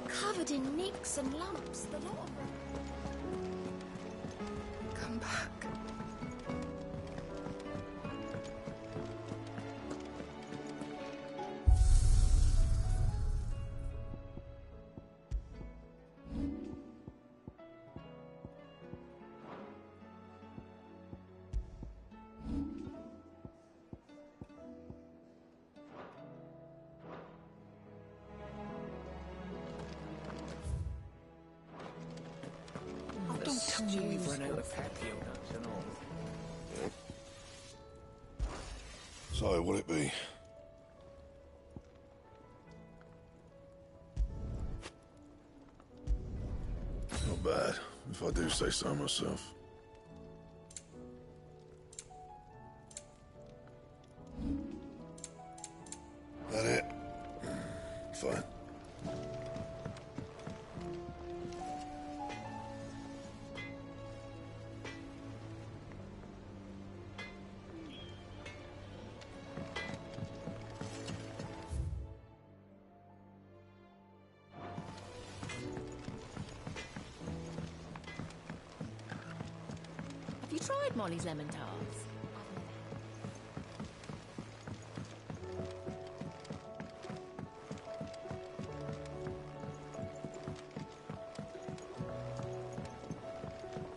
Covered in nicks and lumps, the lot of them. Come back. Don't tell me we've run out of Papio nuts and all. So, will it be? Not bad, if I do say so myself. That it? Fine. Have you tried Molly's lemon tarts?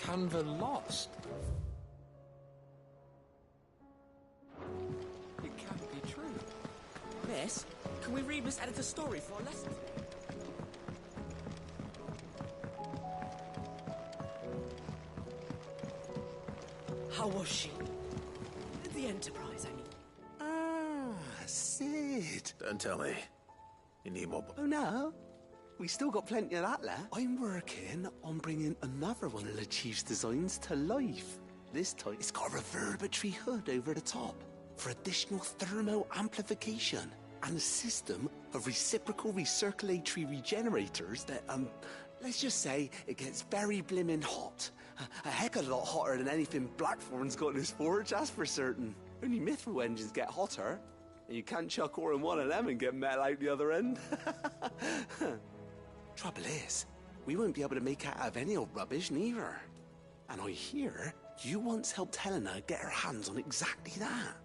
Canva lost. It can't be true. Miss, can we read Miss Editor's story for our lesson? How was she? The Enterprise, I mean. Ah, Sid. Don't tell me. You need more... Oh, no. We still got plenty of that left. I'm working on bringing another one of the Chief's designs to life. This time, it's got a reverberatory hood over the top for additional thermal amplification and a system of reciprocal recirculatory regenerators that, let's just say it gets very blimmin' hot. A heck of a lot hotter than anything Blackthorn's got in his forge, that's for certain. Only Mithril engines get hotter, and you can't chuck ore in one of them and get metal out the other end. Trouble is, we won't be able to make it out of any old rubbish, neither. And I hear you once helped Helena get her hands on exactly that.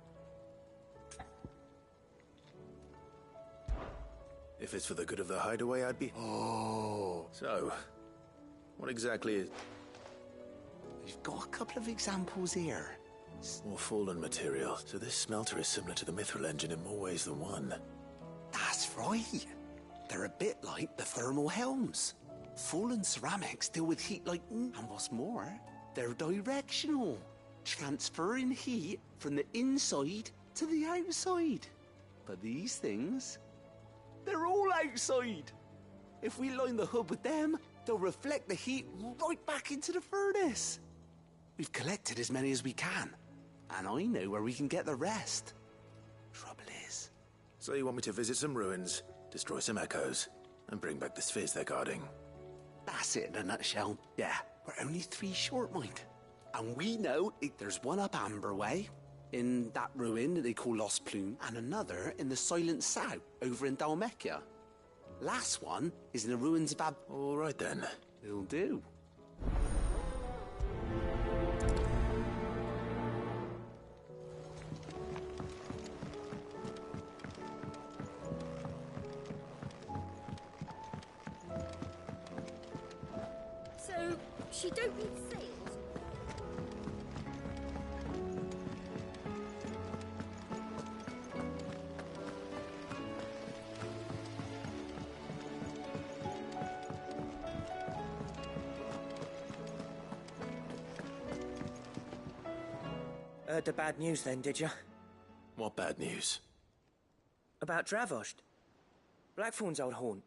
If it's for the good of the hideaway, I'd be... Oh. So, what exactly is... We've got a couple of examples here. More fallen material, so this smelter is similar to the Mithril engine in more ways than one. That's right. They're a bit like the thermal helms. Fallen ceramics deal with heat like... And what's more, they're directional, transferring heat from the inside to the outside. But these things, they're all outside. If we line the hood with them, they'll reflect the heat right back into the furnace. We've collected as many as we can, and I know where we can get the rest. Trouble is... So you want me to visit some ruins, destroy some echoes, and bring back the spheres they're guarding? That's it in a nutshell. Yeah, we're only 3 short, mind. And we know there's one up Amber Way, in that ruin that they call Lost Plume, and another in the Silent Sow, over in Dalmekia. Last one is in the ruins of All right, then. It'll do. So, she don't need sails? Heard the bad news then, did you? What bad news? About Dravost. Blackthorn's old haunt.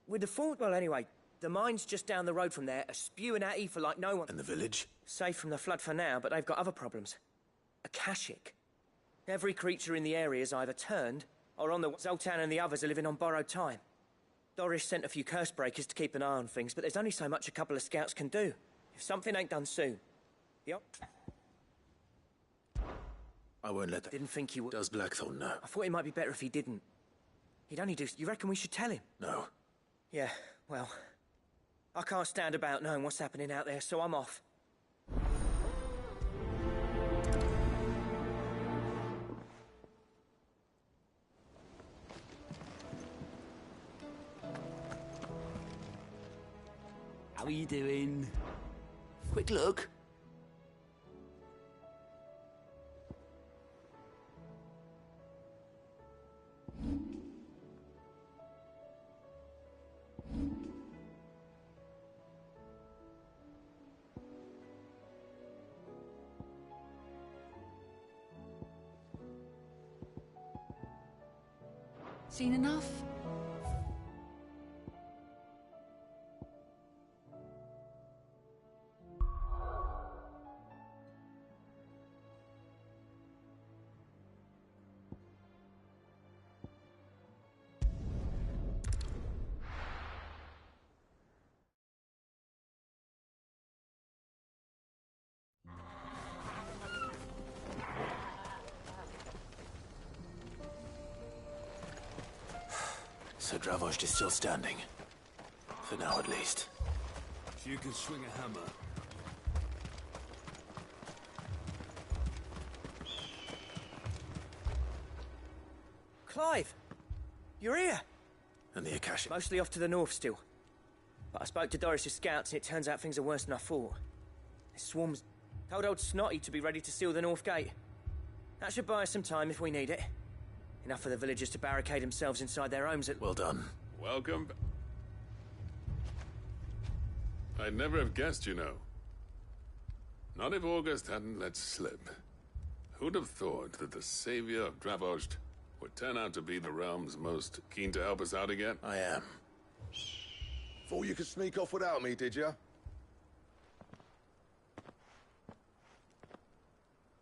With the fort, well anyway, the mine's just down the road from there, are spewing out ether like no one... And the village? Safe from the flood for now, but they've got other problems. Akashic. Every creature in the area is either turned, or on the... Zoltan and the others are living on borrowed time. Doris sent a few curse breakers to keep an eye on things, but there's only so much a couple of scouts can do. If something ain't done soon... I won't let that... Didn't think he would... Does Blackthorn know? I thought it might be better if he didn't. He'd only do... You reckon we should tell him? No. Yeah, well... I can't stand about knowing what's happening out there, so I'm off. How are you doing? Quick look. Seen enough? So Dravost is still standing. For now, at least. If you can swing a hammer. Clive! You're here! And the Akashic? Mostly off to the north still. But I spoke to Doris' scouts and it turns out things are worse than I thought. There's swarms. Told old Snotty to be ready to seal the north gate. That should buy us some time if we need it. Enough for the villagers to barricade themselves inside their homes at... Well done. Welcome. I'd never have guessed, you know. Not if August hadn't let slip. Who'd have thought that the savior of Dravost would turn out to be the realm's most keen to help us out again? I am. Thought you could sneak off without me, did you?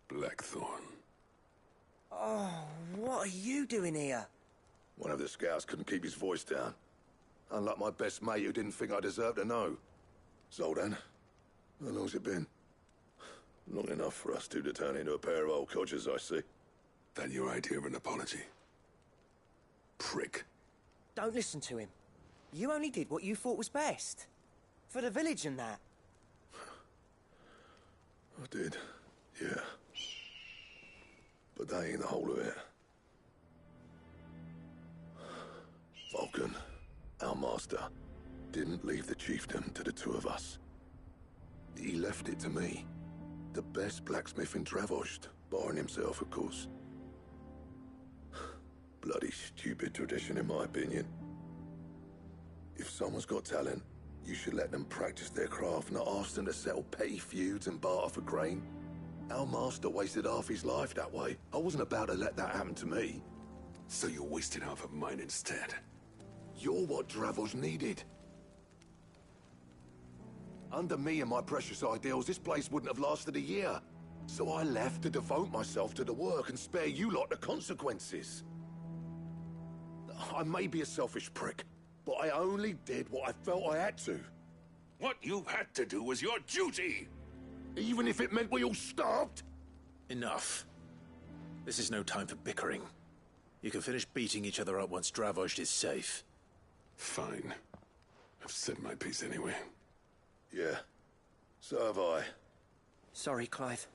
Blackthorn. Oh, what are you doing here? One of the scouts couldn't keep his voice down. Unlike my best mate who didn't think I deserved to know. Zoldan, how long's it been? Long enough for us two to turn into a pair of old codgers, I see. That your idea of an apology? Prick. Don't listen to him. You only did what you thought was best. For the village and that. I did, yeah. But that ain't the whole of it. Vulcan, our master, didn't leave the chiefdom to the two of us. He left it to me. The best blacksmith in Dravost, barring himself, of course. Bloody stupid tradition, in my opinion. If someone's got talent, you should let them practice their craft, not ask them to settle petty feuds and barter for grain. Our master wasted half his life that way. I wasn't about to let that happen to me. So you wasted half of mine instead? You're what Dravost needed. Under me and my precious ideals, this place wouldn't have lasted a year. So I left to devote myself to the work and spare you lot the consequences. I may be a selfish prick, but I only did what I felt I had to. What you had to do was your duty! Even if it meant we all starved? Enough. This is no time for bickering. You can finish beating each other up once Dravost is safe. Fine. I've said my piece anyway. Yeah. So have I. Sorry, Clive.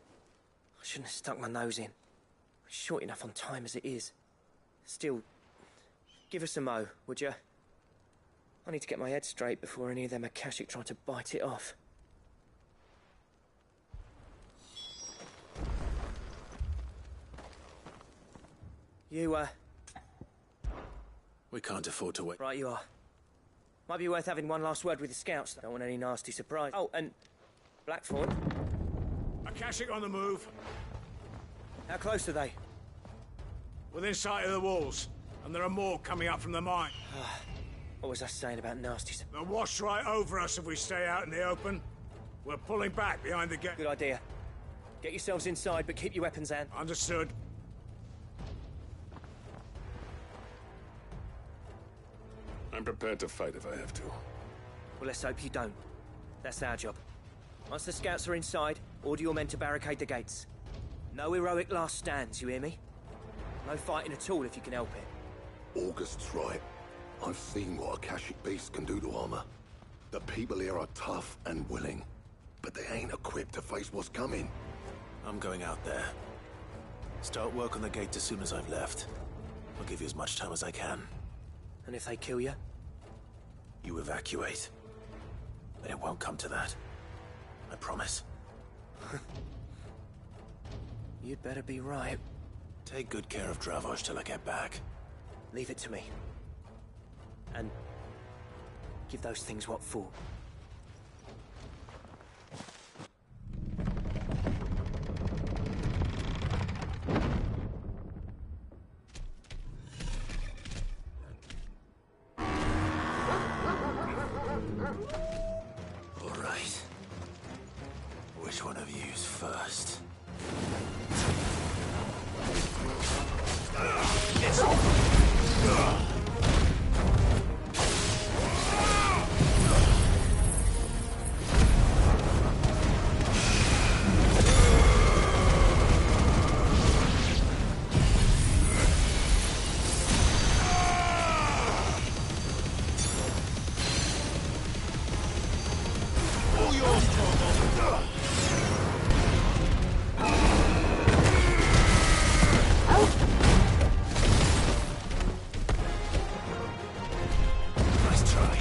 I shouldn't have stuck my nose in. We're short enough on time as it is. Still, give us a mo, would you? I need to get my head straight before any of them Akashic try to bite it off. You, We can't afford to wait. Right you are. Might be worth having one last word with the scouts. Don't want any nasty surprise. Oh, and Blackthorn. Akashic on the move. How close are they? Within sight of the walls. And there are more coming up from the mine. What was I saying about nasty? They'll wash right over us if we stay out in the open. We're pulling back behind the gate. Good idea. Get yourselves inside, but keep your weapons on. Understood. I'm prepared to fight if I have to. Well, let's hope you don't. That's our job. Once the scouts are inside, order your men to barricade the gates. No heroic last stands, you hear me? No fighting at all if you can help it. August's right. I've seen what Akashic beasts can do to armor. The people here are tough and willing, but they ain't equipped to face what's coming. I'm going out there. Start work on the gate as soon as I've left. I'll give you as much time as I can. And if they kill you? You evacuate. But it won't come to that. I promise. You'd better be right. Take good care of Dravost till I get back. Leave it to me. And give those things what for. All right. Which one of you's first? Nice try.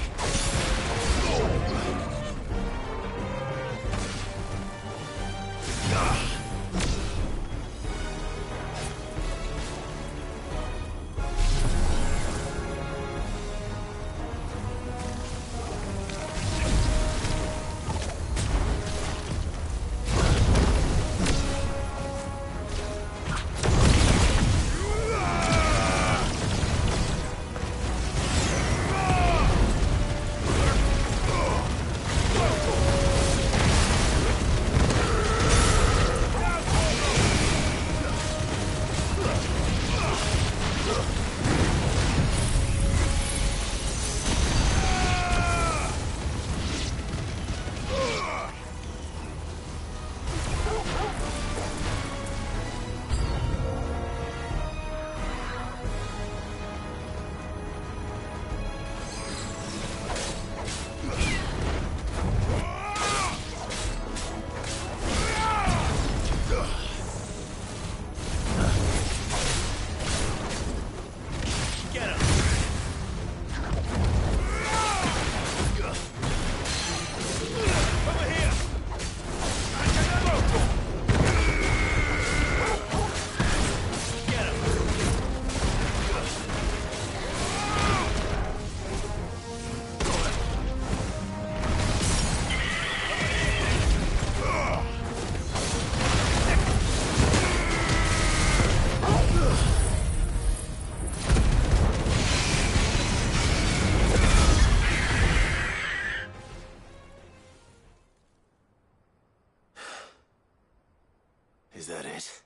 Is that it?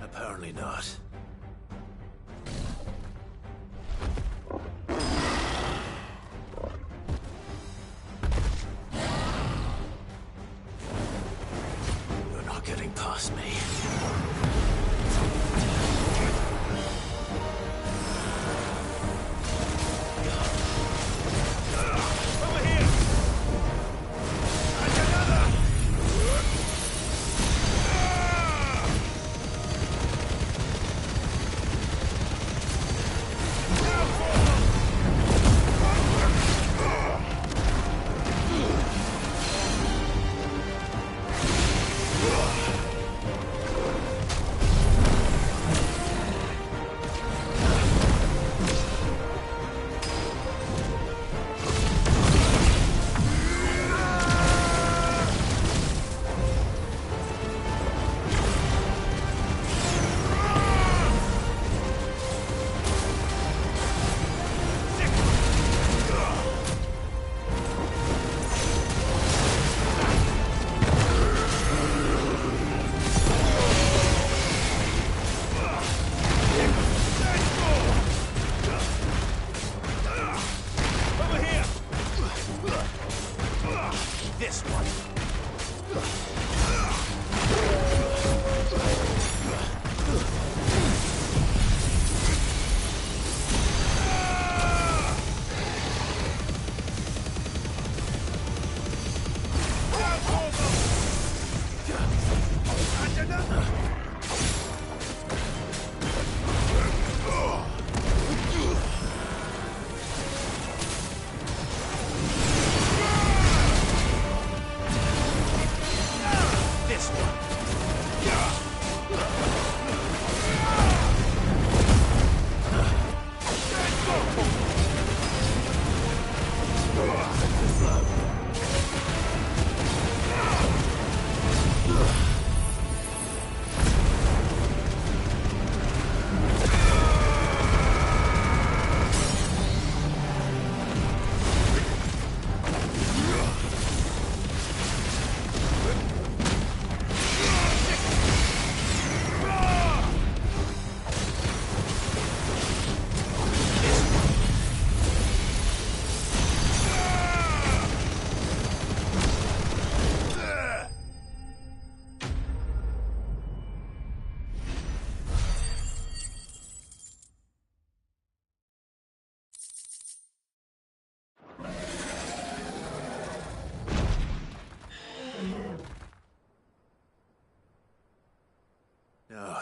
Apparently not. You're not getting past me.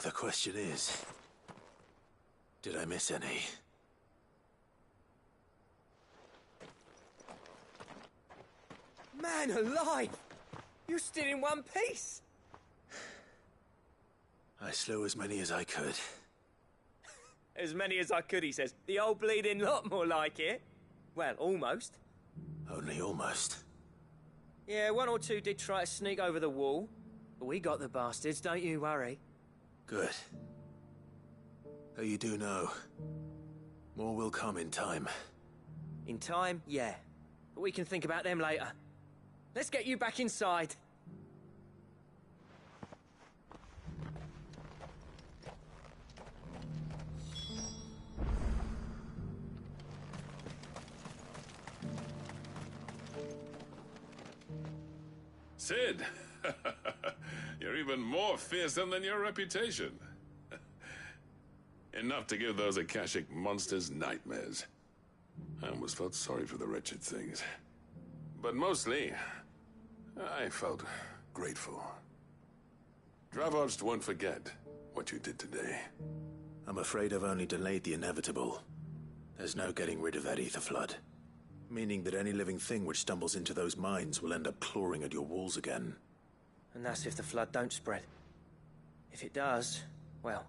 The question is, did I miss any? Man alive! You're still in one piece! I slew as many as I could. As many as I could, he says. The old bleeding lot, more like it. Well, almost. Only almost. Yeah, one or two did try to sneak over the wall. But we got the bastards, don't you worry. Good. Though you do know, more will come in time. In time, yeah. But we can think about them later. Let's get you back inside. Cid! You're even more fearsome than your reputation. Enough to give those Akashic monsters nightmares. I almost felt sorry for the wretched things. But mostly, I felt grateful. Dravozd won't forget what you did today. I'm afraid I've only delayed the inevitable. There's no getting rid of that ether flood. Meaning that any living thing which stumbles into those mines will end up clawing at your walls again. And that's if the flood don't spread. If it does, well,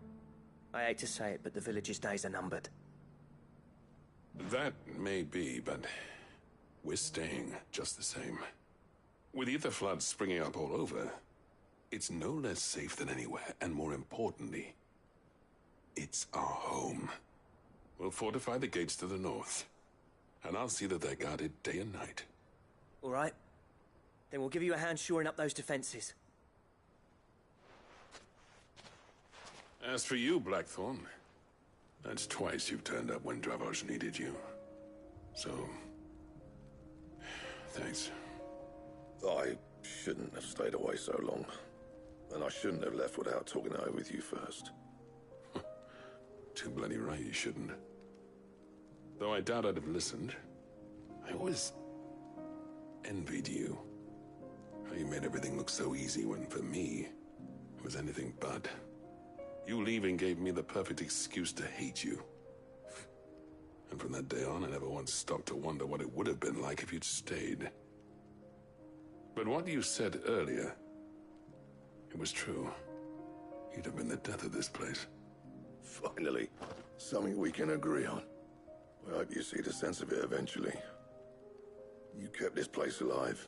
I hate to say it, but the village's days are numbered. That may be, but we're staying just the same. With ether floods springing up all over, it's no less safe than anywhere, and more importantly, it's our home. We'll fortify the gates to the north, and I'll see that they're guarded day and night. All right. Then we'll give you a hand shoring up those defenses. As for you, Blackthorn, that's twice you've turned up when Dravozd needed you. So, thanks. I shouldn't have stayed away so long. And I shouldn't have left without talking it over with you first. Too bloody right you shouldn't. Though I doubt I'd have listened. I always envied you. How you made everything look so easy when, for me, it was anything but. You leaving gave me the perfect excuse to hate you. And from that day on, I never once stopped to wonder what it would have been like if you'd stayed. But what you said earlier, it was true. You'd have been the death of this place. Finally, something we can agree on. I hope you see the sense of it eventually. You kept this place alive.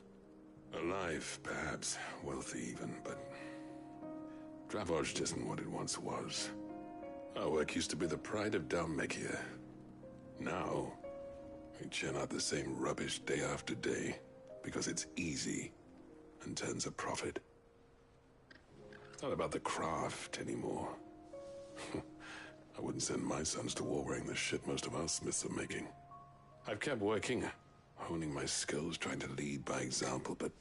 Alive, perhaps. Wealthy even, but Dravozd isn't what it once was. Our work used to be the pride of Dhalmekia. Now, we churn out the same rubbish day after day because it's easy and turns a profit. It's not about the craft anymore. I wouldn't send my sons to war wearing the shit most of our smiths are making. I've kept working, honing my skills, trying to lead by example, but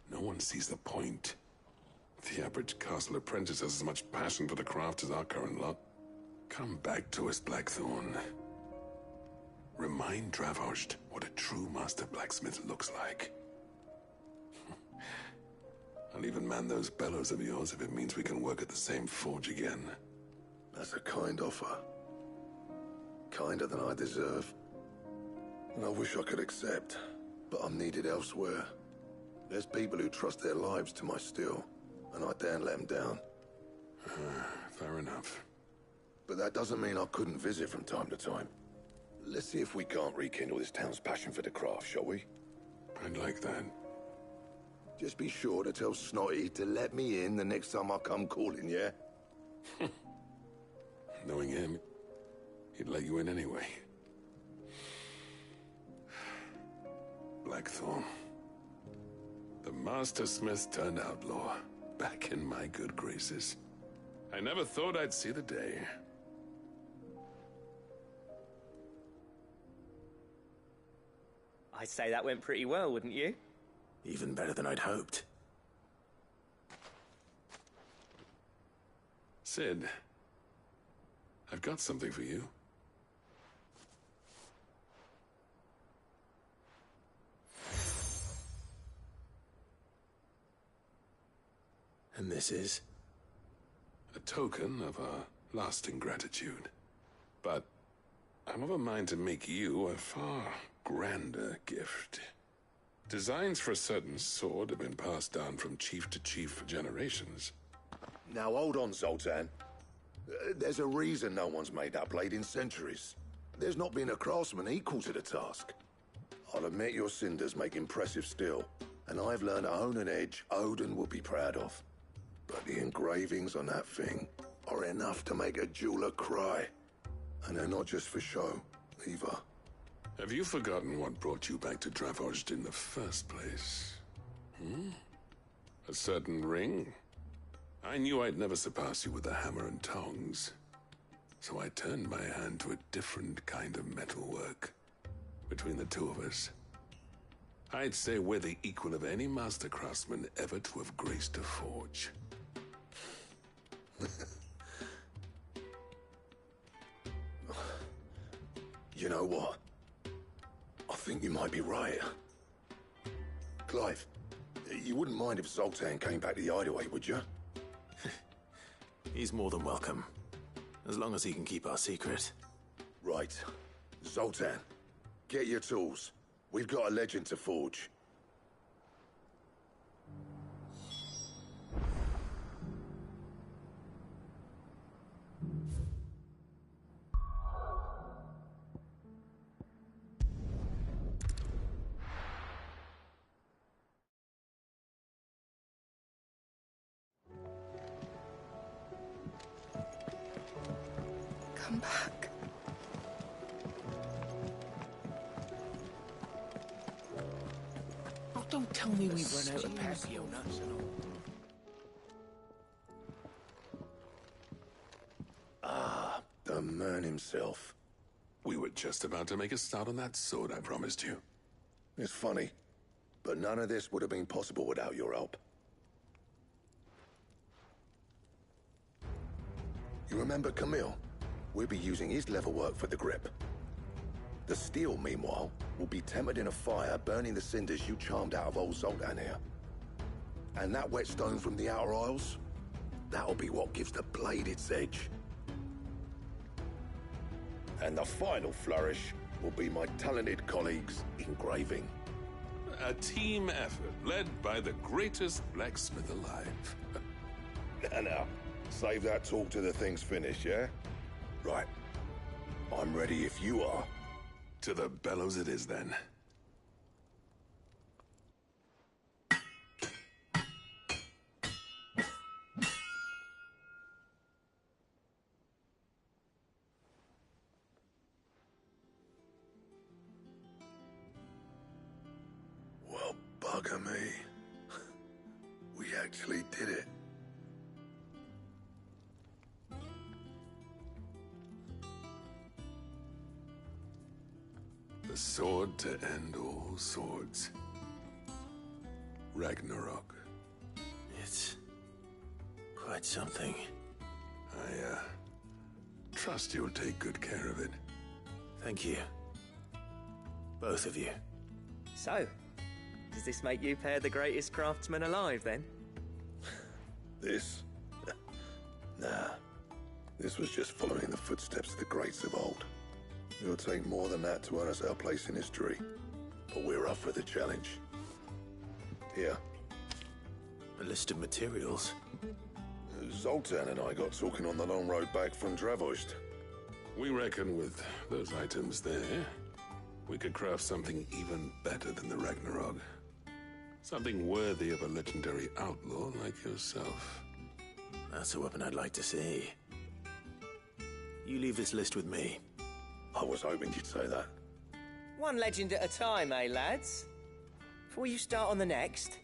no one sees the point. The average castle apprentice has as much passion for the craft as our current lot. Come back to us, Blackthorn. Remind Dravozd what a true master blacksmith looks like. I'll even man those bellows of yours if it means we can work at the same forge again. That's a kind offer. Kinder than I deserve. And I wish I could accept, but I'm needed elsewhere. There's people who trust their lives to my steel, and I daren't let them down. Fair enough. But that doesn't mean I couldn't visit from time to time. Let's see if we can't rekindle this town's passion for the craft, shall we? I'd like that. Just be sure to tell Snotty to let me in the next time I come calling, yeah? Knowing him, he'd let you in anyway. Blackthorn. The Master Smith turned outlaw, back in my good graces. I never thought I'd see the day. I'd say that went pretty well, wouldn't you? Even better than I'd hoped. Cid, I've got something for you. And this is? A token of our lasting gratitude. But I'm of a mind to make you a far grander gift. Designs for a certain sword have been passed down from chief to chief for generations. Now hold on, Zoltan. There's a reason no one's made that blade in centuries. There's not been a craftsman equal to the task. I'll admit your cinders make impressive steel, and I've learned to own an edge Odin will be proud of. But the engravings on that thing are enough to make a jeweler cry. And they're not just for show, either. Have you forgotten what brought you back to Dravozd in the first place? A certain ring? I knew I'd never surpass you with the hammer and tongs. So I turned my hand to a different kind of metalwork. Between the two of us, I'd say we're the equal of any master craftsman ever to have graced a forge. You know what? I think you might be right. Clive, you wouldn't mind if Zoltan came back to the Hideaway, would you? He's more than welcome. As long as he can keep our secret. Right. Zoltan, get your tools. We've got a legend to forge. Come back. Oh, don't tell me we've run out of Papio nuts and all. Ah, the man himself. We were just about to make a start on that sword I promised you. It's funny, but none of this would have been possible without your help. You remember Camille? We'll be using his leatherwork for the grip. The steel, meanwhile, will be tempered in a fire, burning the cinders you charmed out of old Zoltan here. And that whetstone from the Outer Isles, that'll be what gives the blade its edge. And the final flourish will be my talented colleagues' engraving. A team effort led by the greatest blacksmith alive. Now, save that talk till the thing's finished, yeah? Right. I'm ready if you are. To the bellows it is, then. Well, bugger me. We actually did it. The sword to end all swords. Ragnarok. It's quite something. I, trust you'll take good care of it. Thank you. Both of you. So, does this make you pair the greatest craftsman alive, then? This? Nah. This was just following the footsteps of the greats of old. It'll take more than that to earn us our place in history. But we're up for the challenge. Here. A list of materials. Zoltan and I got talking on the long road back from Dravozd. We reckon with those items there, we could craft something even better than the Ragnarok. Something worthy of a legendary outlaw like yourself. That's a weapon I'd like to see. You leave this list with me. I was hoping you'd say that. One legend at a time, eh, lads? Before you start on the next,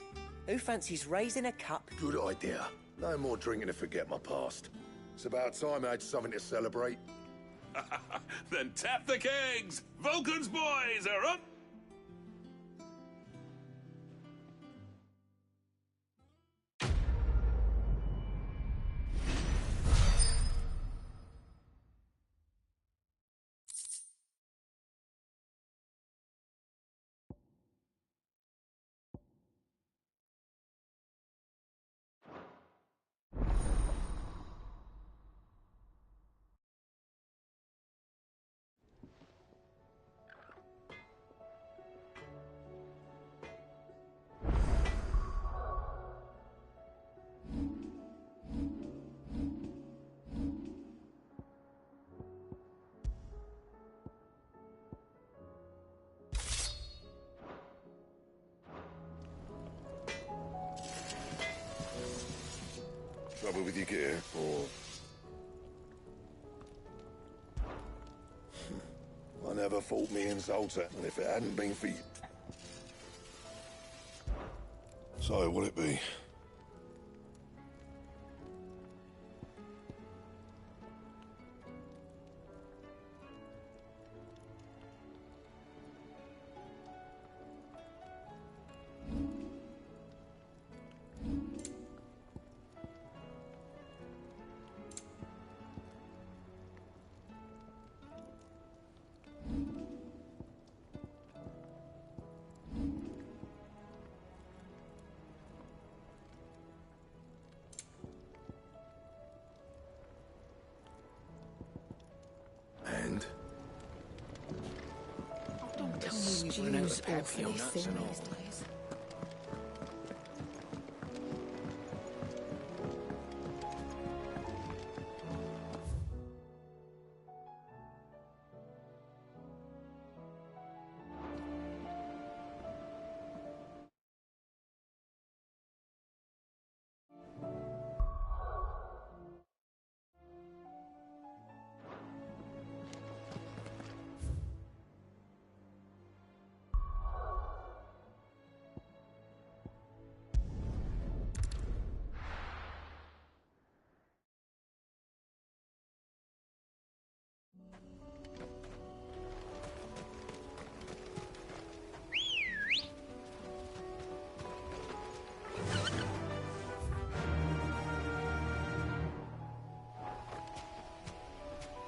who fancies raising a cup? Good idea. No more drinking to forget my past. It's about time I had something to celebrate. Then tap the kegs! Vulcan's boys are up! trouble with your gear, or... I never fought me in Salter, and if it hadn't been for you... So, what'll it be? And? Don't tell me we've run out of awfully thin these days.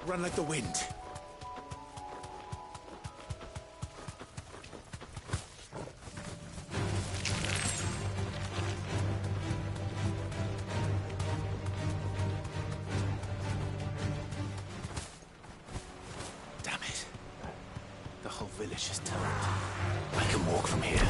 Run like the wind. Damn it. The whole village is turned. I can walk from here.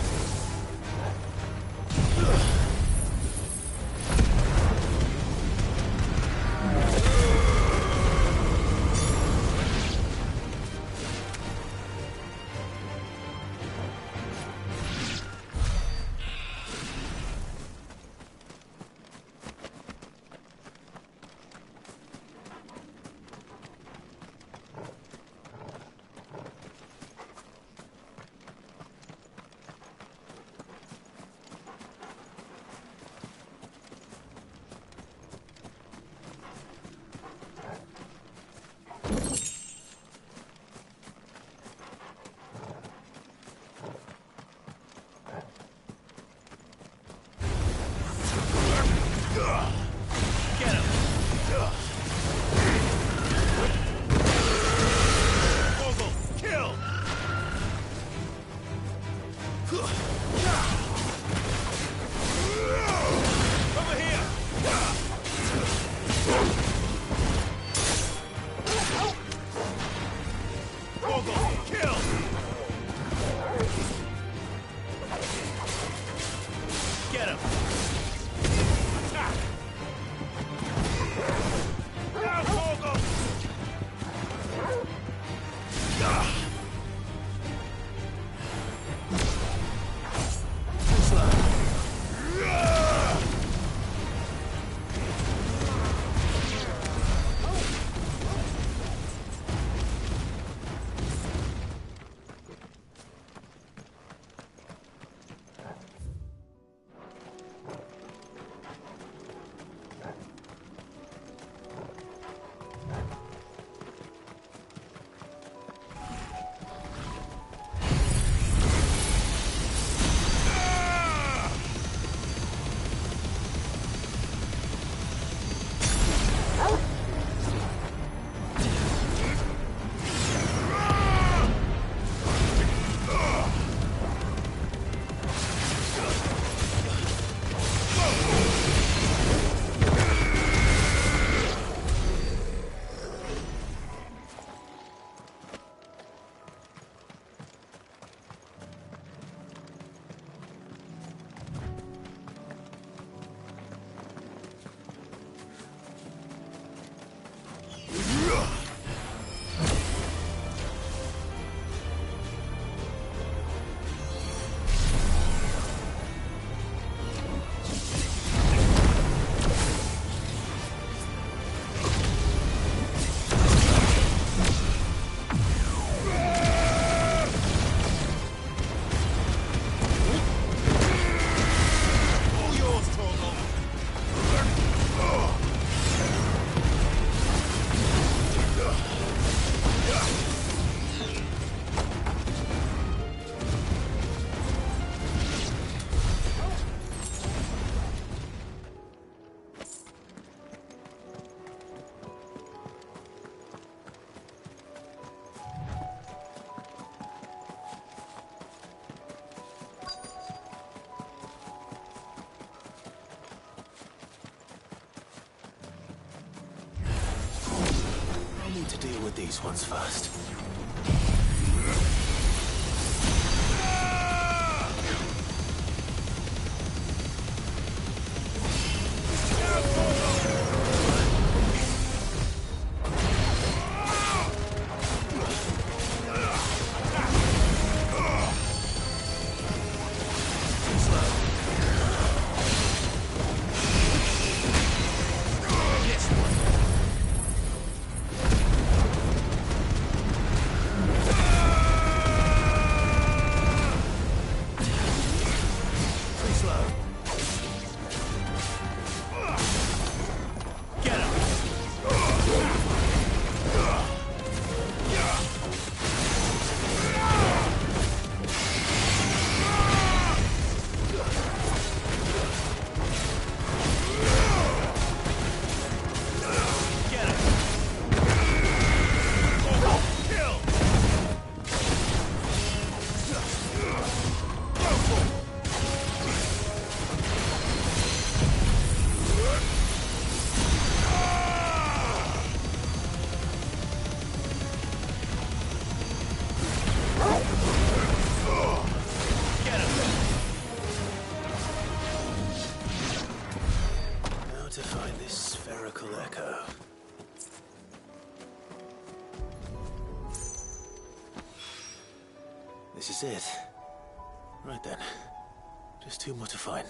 with these ones first. This is it. Right then. Just two more to find.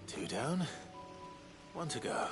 Two down, one to go.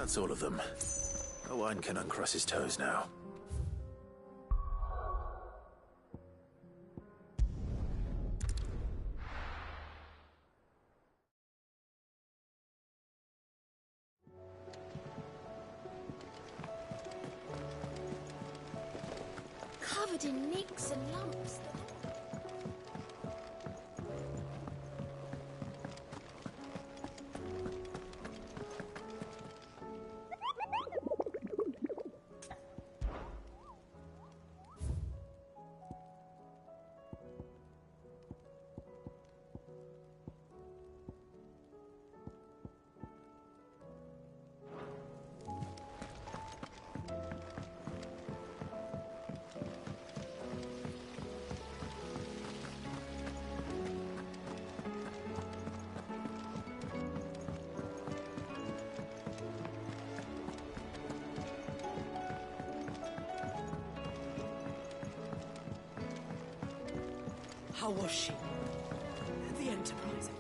That's all of them. Owain can uncross his toes now. Covered in nicks and lumps. How was she? The Enterprise.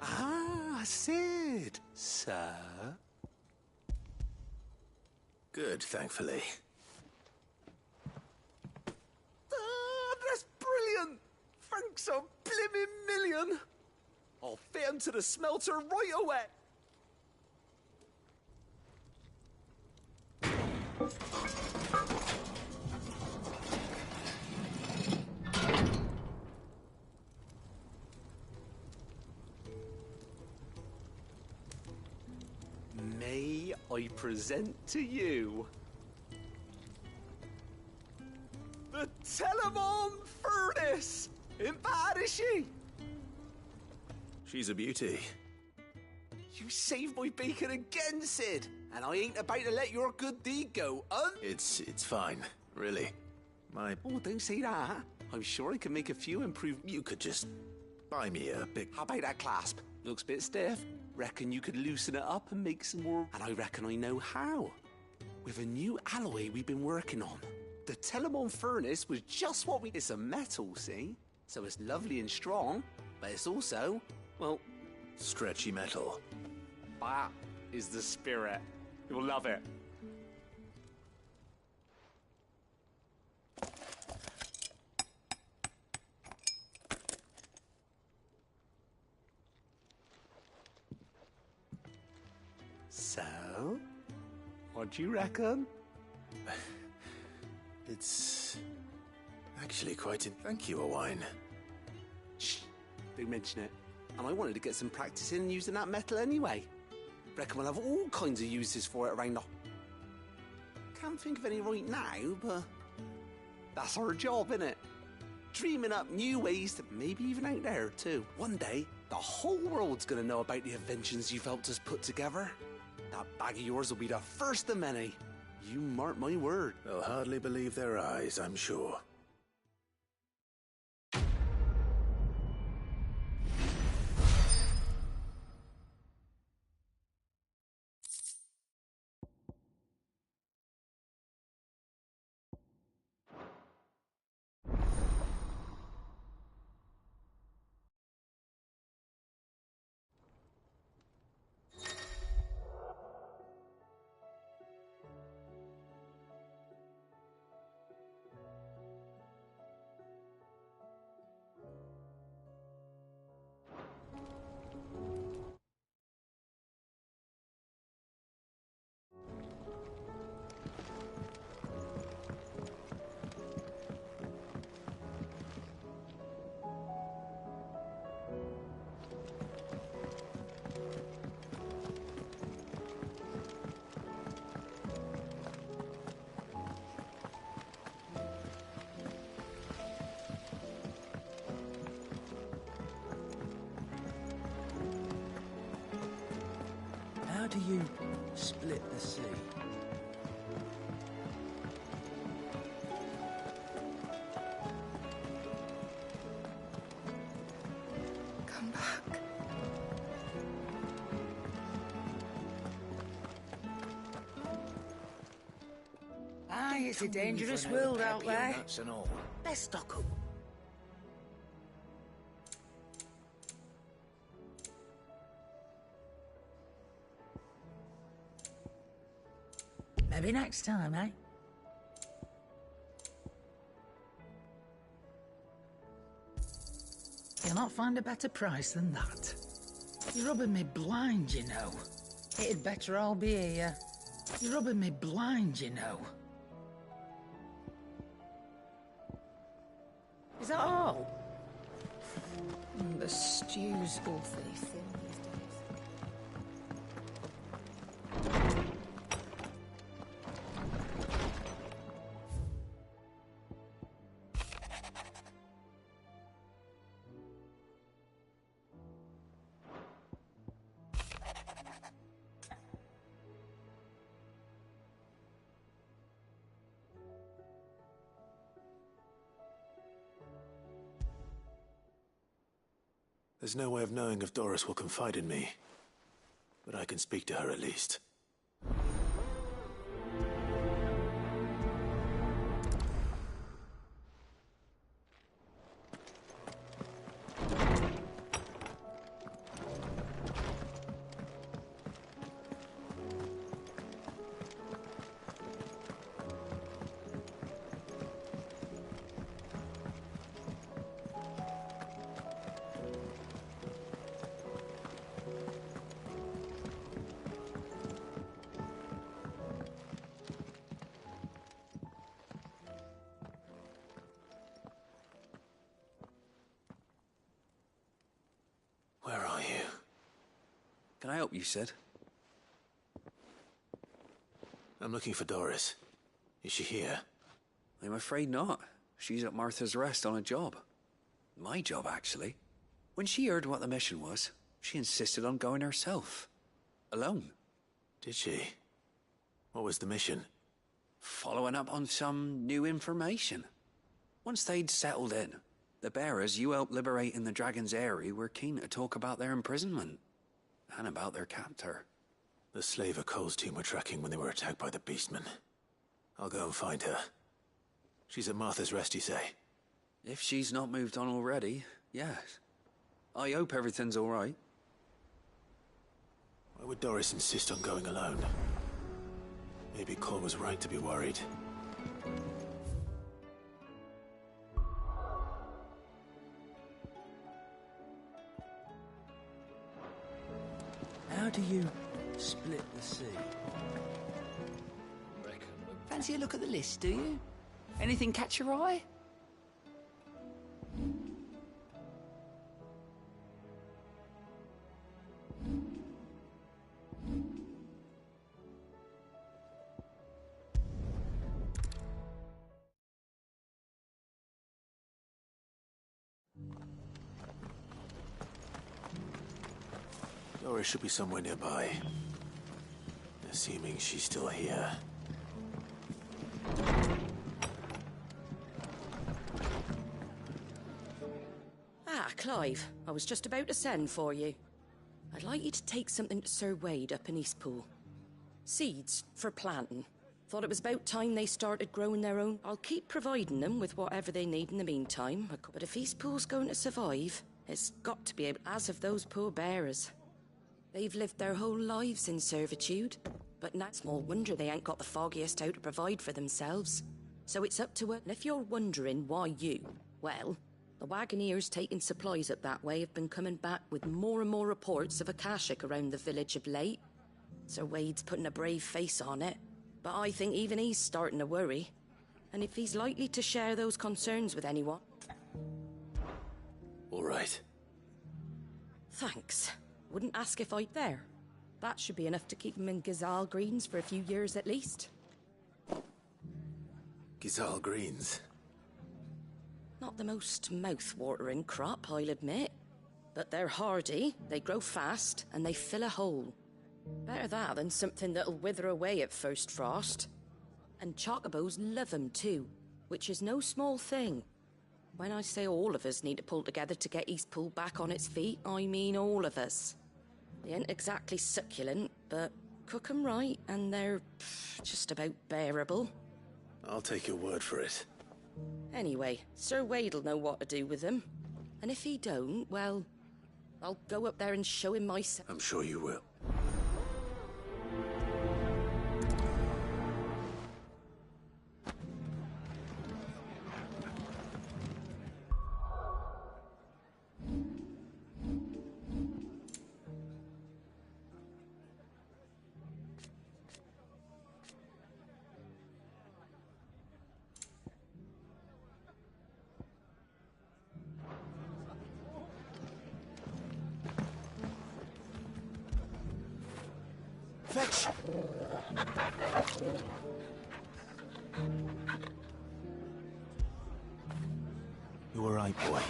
Ah, Sid. Sir? Good, thankfully. Ah, that's brilliant! Thanks a blimmin' million! I'll fit 'em to the smelter right away! May I present to you the Telemon Furnace? Ain't bad, is she? She's a beauty. You saved my bacon again, Sid, and I ain't about to let your good deed go It's fine, really. Oh, don't say that. I'm sure I can make a few improvements. You could just buy me a big... How about that clasp? Looks a bit stiff. Reckon you could loosen it up and make some more... And I reckon I know how. With a new alloy we've been working on. The Telemon Furnace was just what we... It's a metal, see? So it's lovely and strong, but it's also, well... Stretchy metal. That is the spirit. You'll love it. So, what do you reckon? It's actually quite... Thank you, Owain. Shh, don't mention it. And I wanted to get some practice in using that metal anyway. Reckon we'll have all kinds of uses for it around the... Can't think of any right now, but... That's our job, innit? Dreaming up new ways to maybe even out there, too. One day, the whole world's gonna know about the inventions you've helped us put together. That bag of yours will be the first of many. You mark my word. They'll hardly believe their eyes, I'm sure. How do you split the sea? Come back. Aye, it's a dangerous world out there. Let's stock up. Maybe next time, eh? You'll not find a better price than that. You're rubbing me blind, you know. It'd better all be here. You're rubbing me blind, you know. Is that all? The stew's awfully thin these days. There's no way of knowing if Doris will confide in me, but I can speak to her at least. Where are you? Can I help you, Sid? I'm looking for Doris. Is she here? I'm afraid not. She's at Martha's Rest on a job. My job, actually. When she heard what the mission was, she insisted on going herself. Alone. Did she? What was the mission? Following up on some new information. Once they'd settled in, the bearers you helped liberate in the Dragon's Eyrie were keen to talk about their imprisonment. And about their captor. The slaver Cole's team were tracking when they were attacked by the Beastmen. I'll go and find her. She's at Martha's Rest, you say? If she's not moved on already, yes. I hope everything's all right. Why would Doris insist on going alone? Maybe Cole was right to be worried. How do you split the sea? Fancy a look at the list, do you? Anything catch your eye? Doris should be somewhere nearby. Assuming she's still here. Ah, Clive. I was just about to send for you. I'd like you to take something to Sir Wade up in Eastpool. Seeds for planting. Thought it was about time they started growing their own. I'll keep providing them with whatever they need in the meantime. But if Eastpool's going to survive, it's got to be able, as of those poor bearers. They've lived their whole lives in servitude, but now small wonder they ain't got the foggiest how to provide for themselves. So it's up to us. And if you're wondering why you, well, the Wagoneers taking supplies up that way have been coming back with more and more reports of Akashic around the village of late. Sir Wade's putting a brave face on it, but I think even he's starting to worry. And if he's likely to share those concerns with anyone... All right. Thanks. Wouldn't ask if I'd there. That should be enough to keep him in Gazal Greens for a few years at least. Gazal Greens? Not the most mouth-watering crop, I'll admit. But they're hardy, they grow fast, and they fill a hole. Better that than something that'll wither away at first frost. And chocobos love 'em too, which is no small thing. When I say all of us need to pull together to get Eastpool back on its feet, I mean all of us. They ain't exactly succulent, but cook 'em right, and they're just about bearable. I'll take your word for it. Anyway, Sir Wade'll know what to do with them. And if he don't, well, I'll go up there and show him myself. I'm sure you will. Fetch! You all right, boy?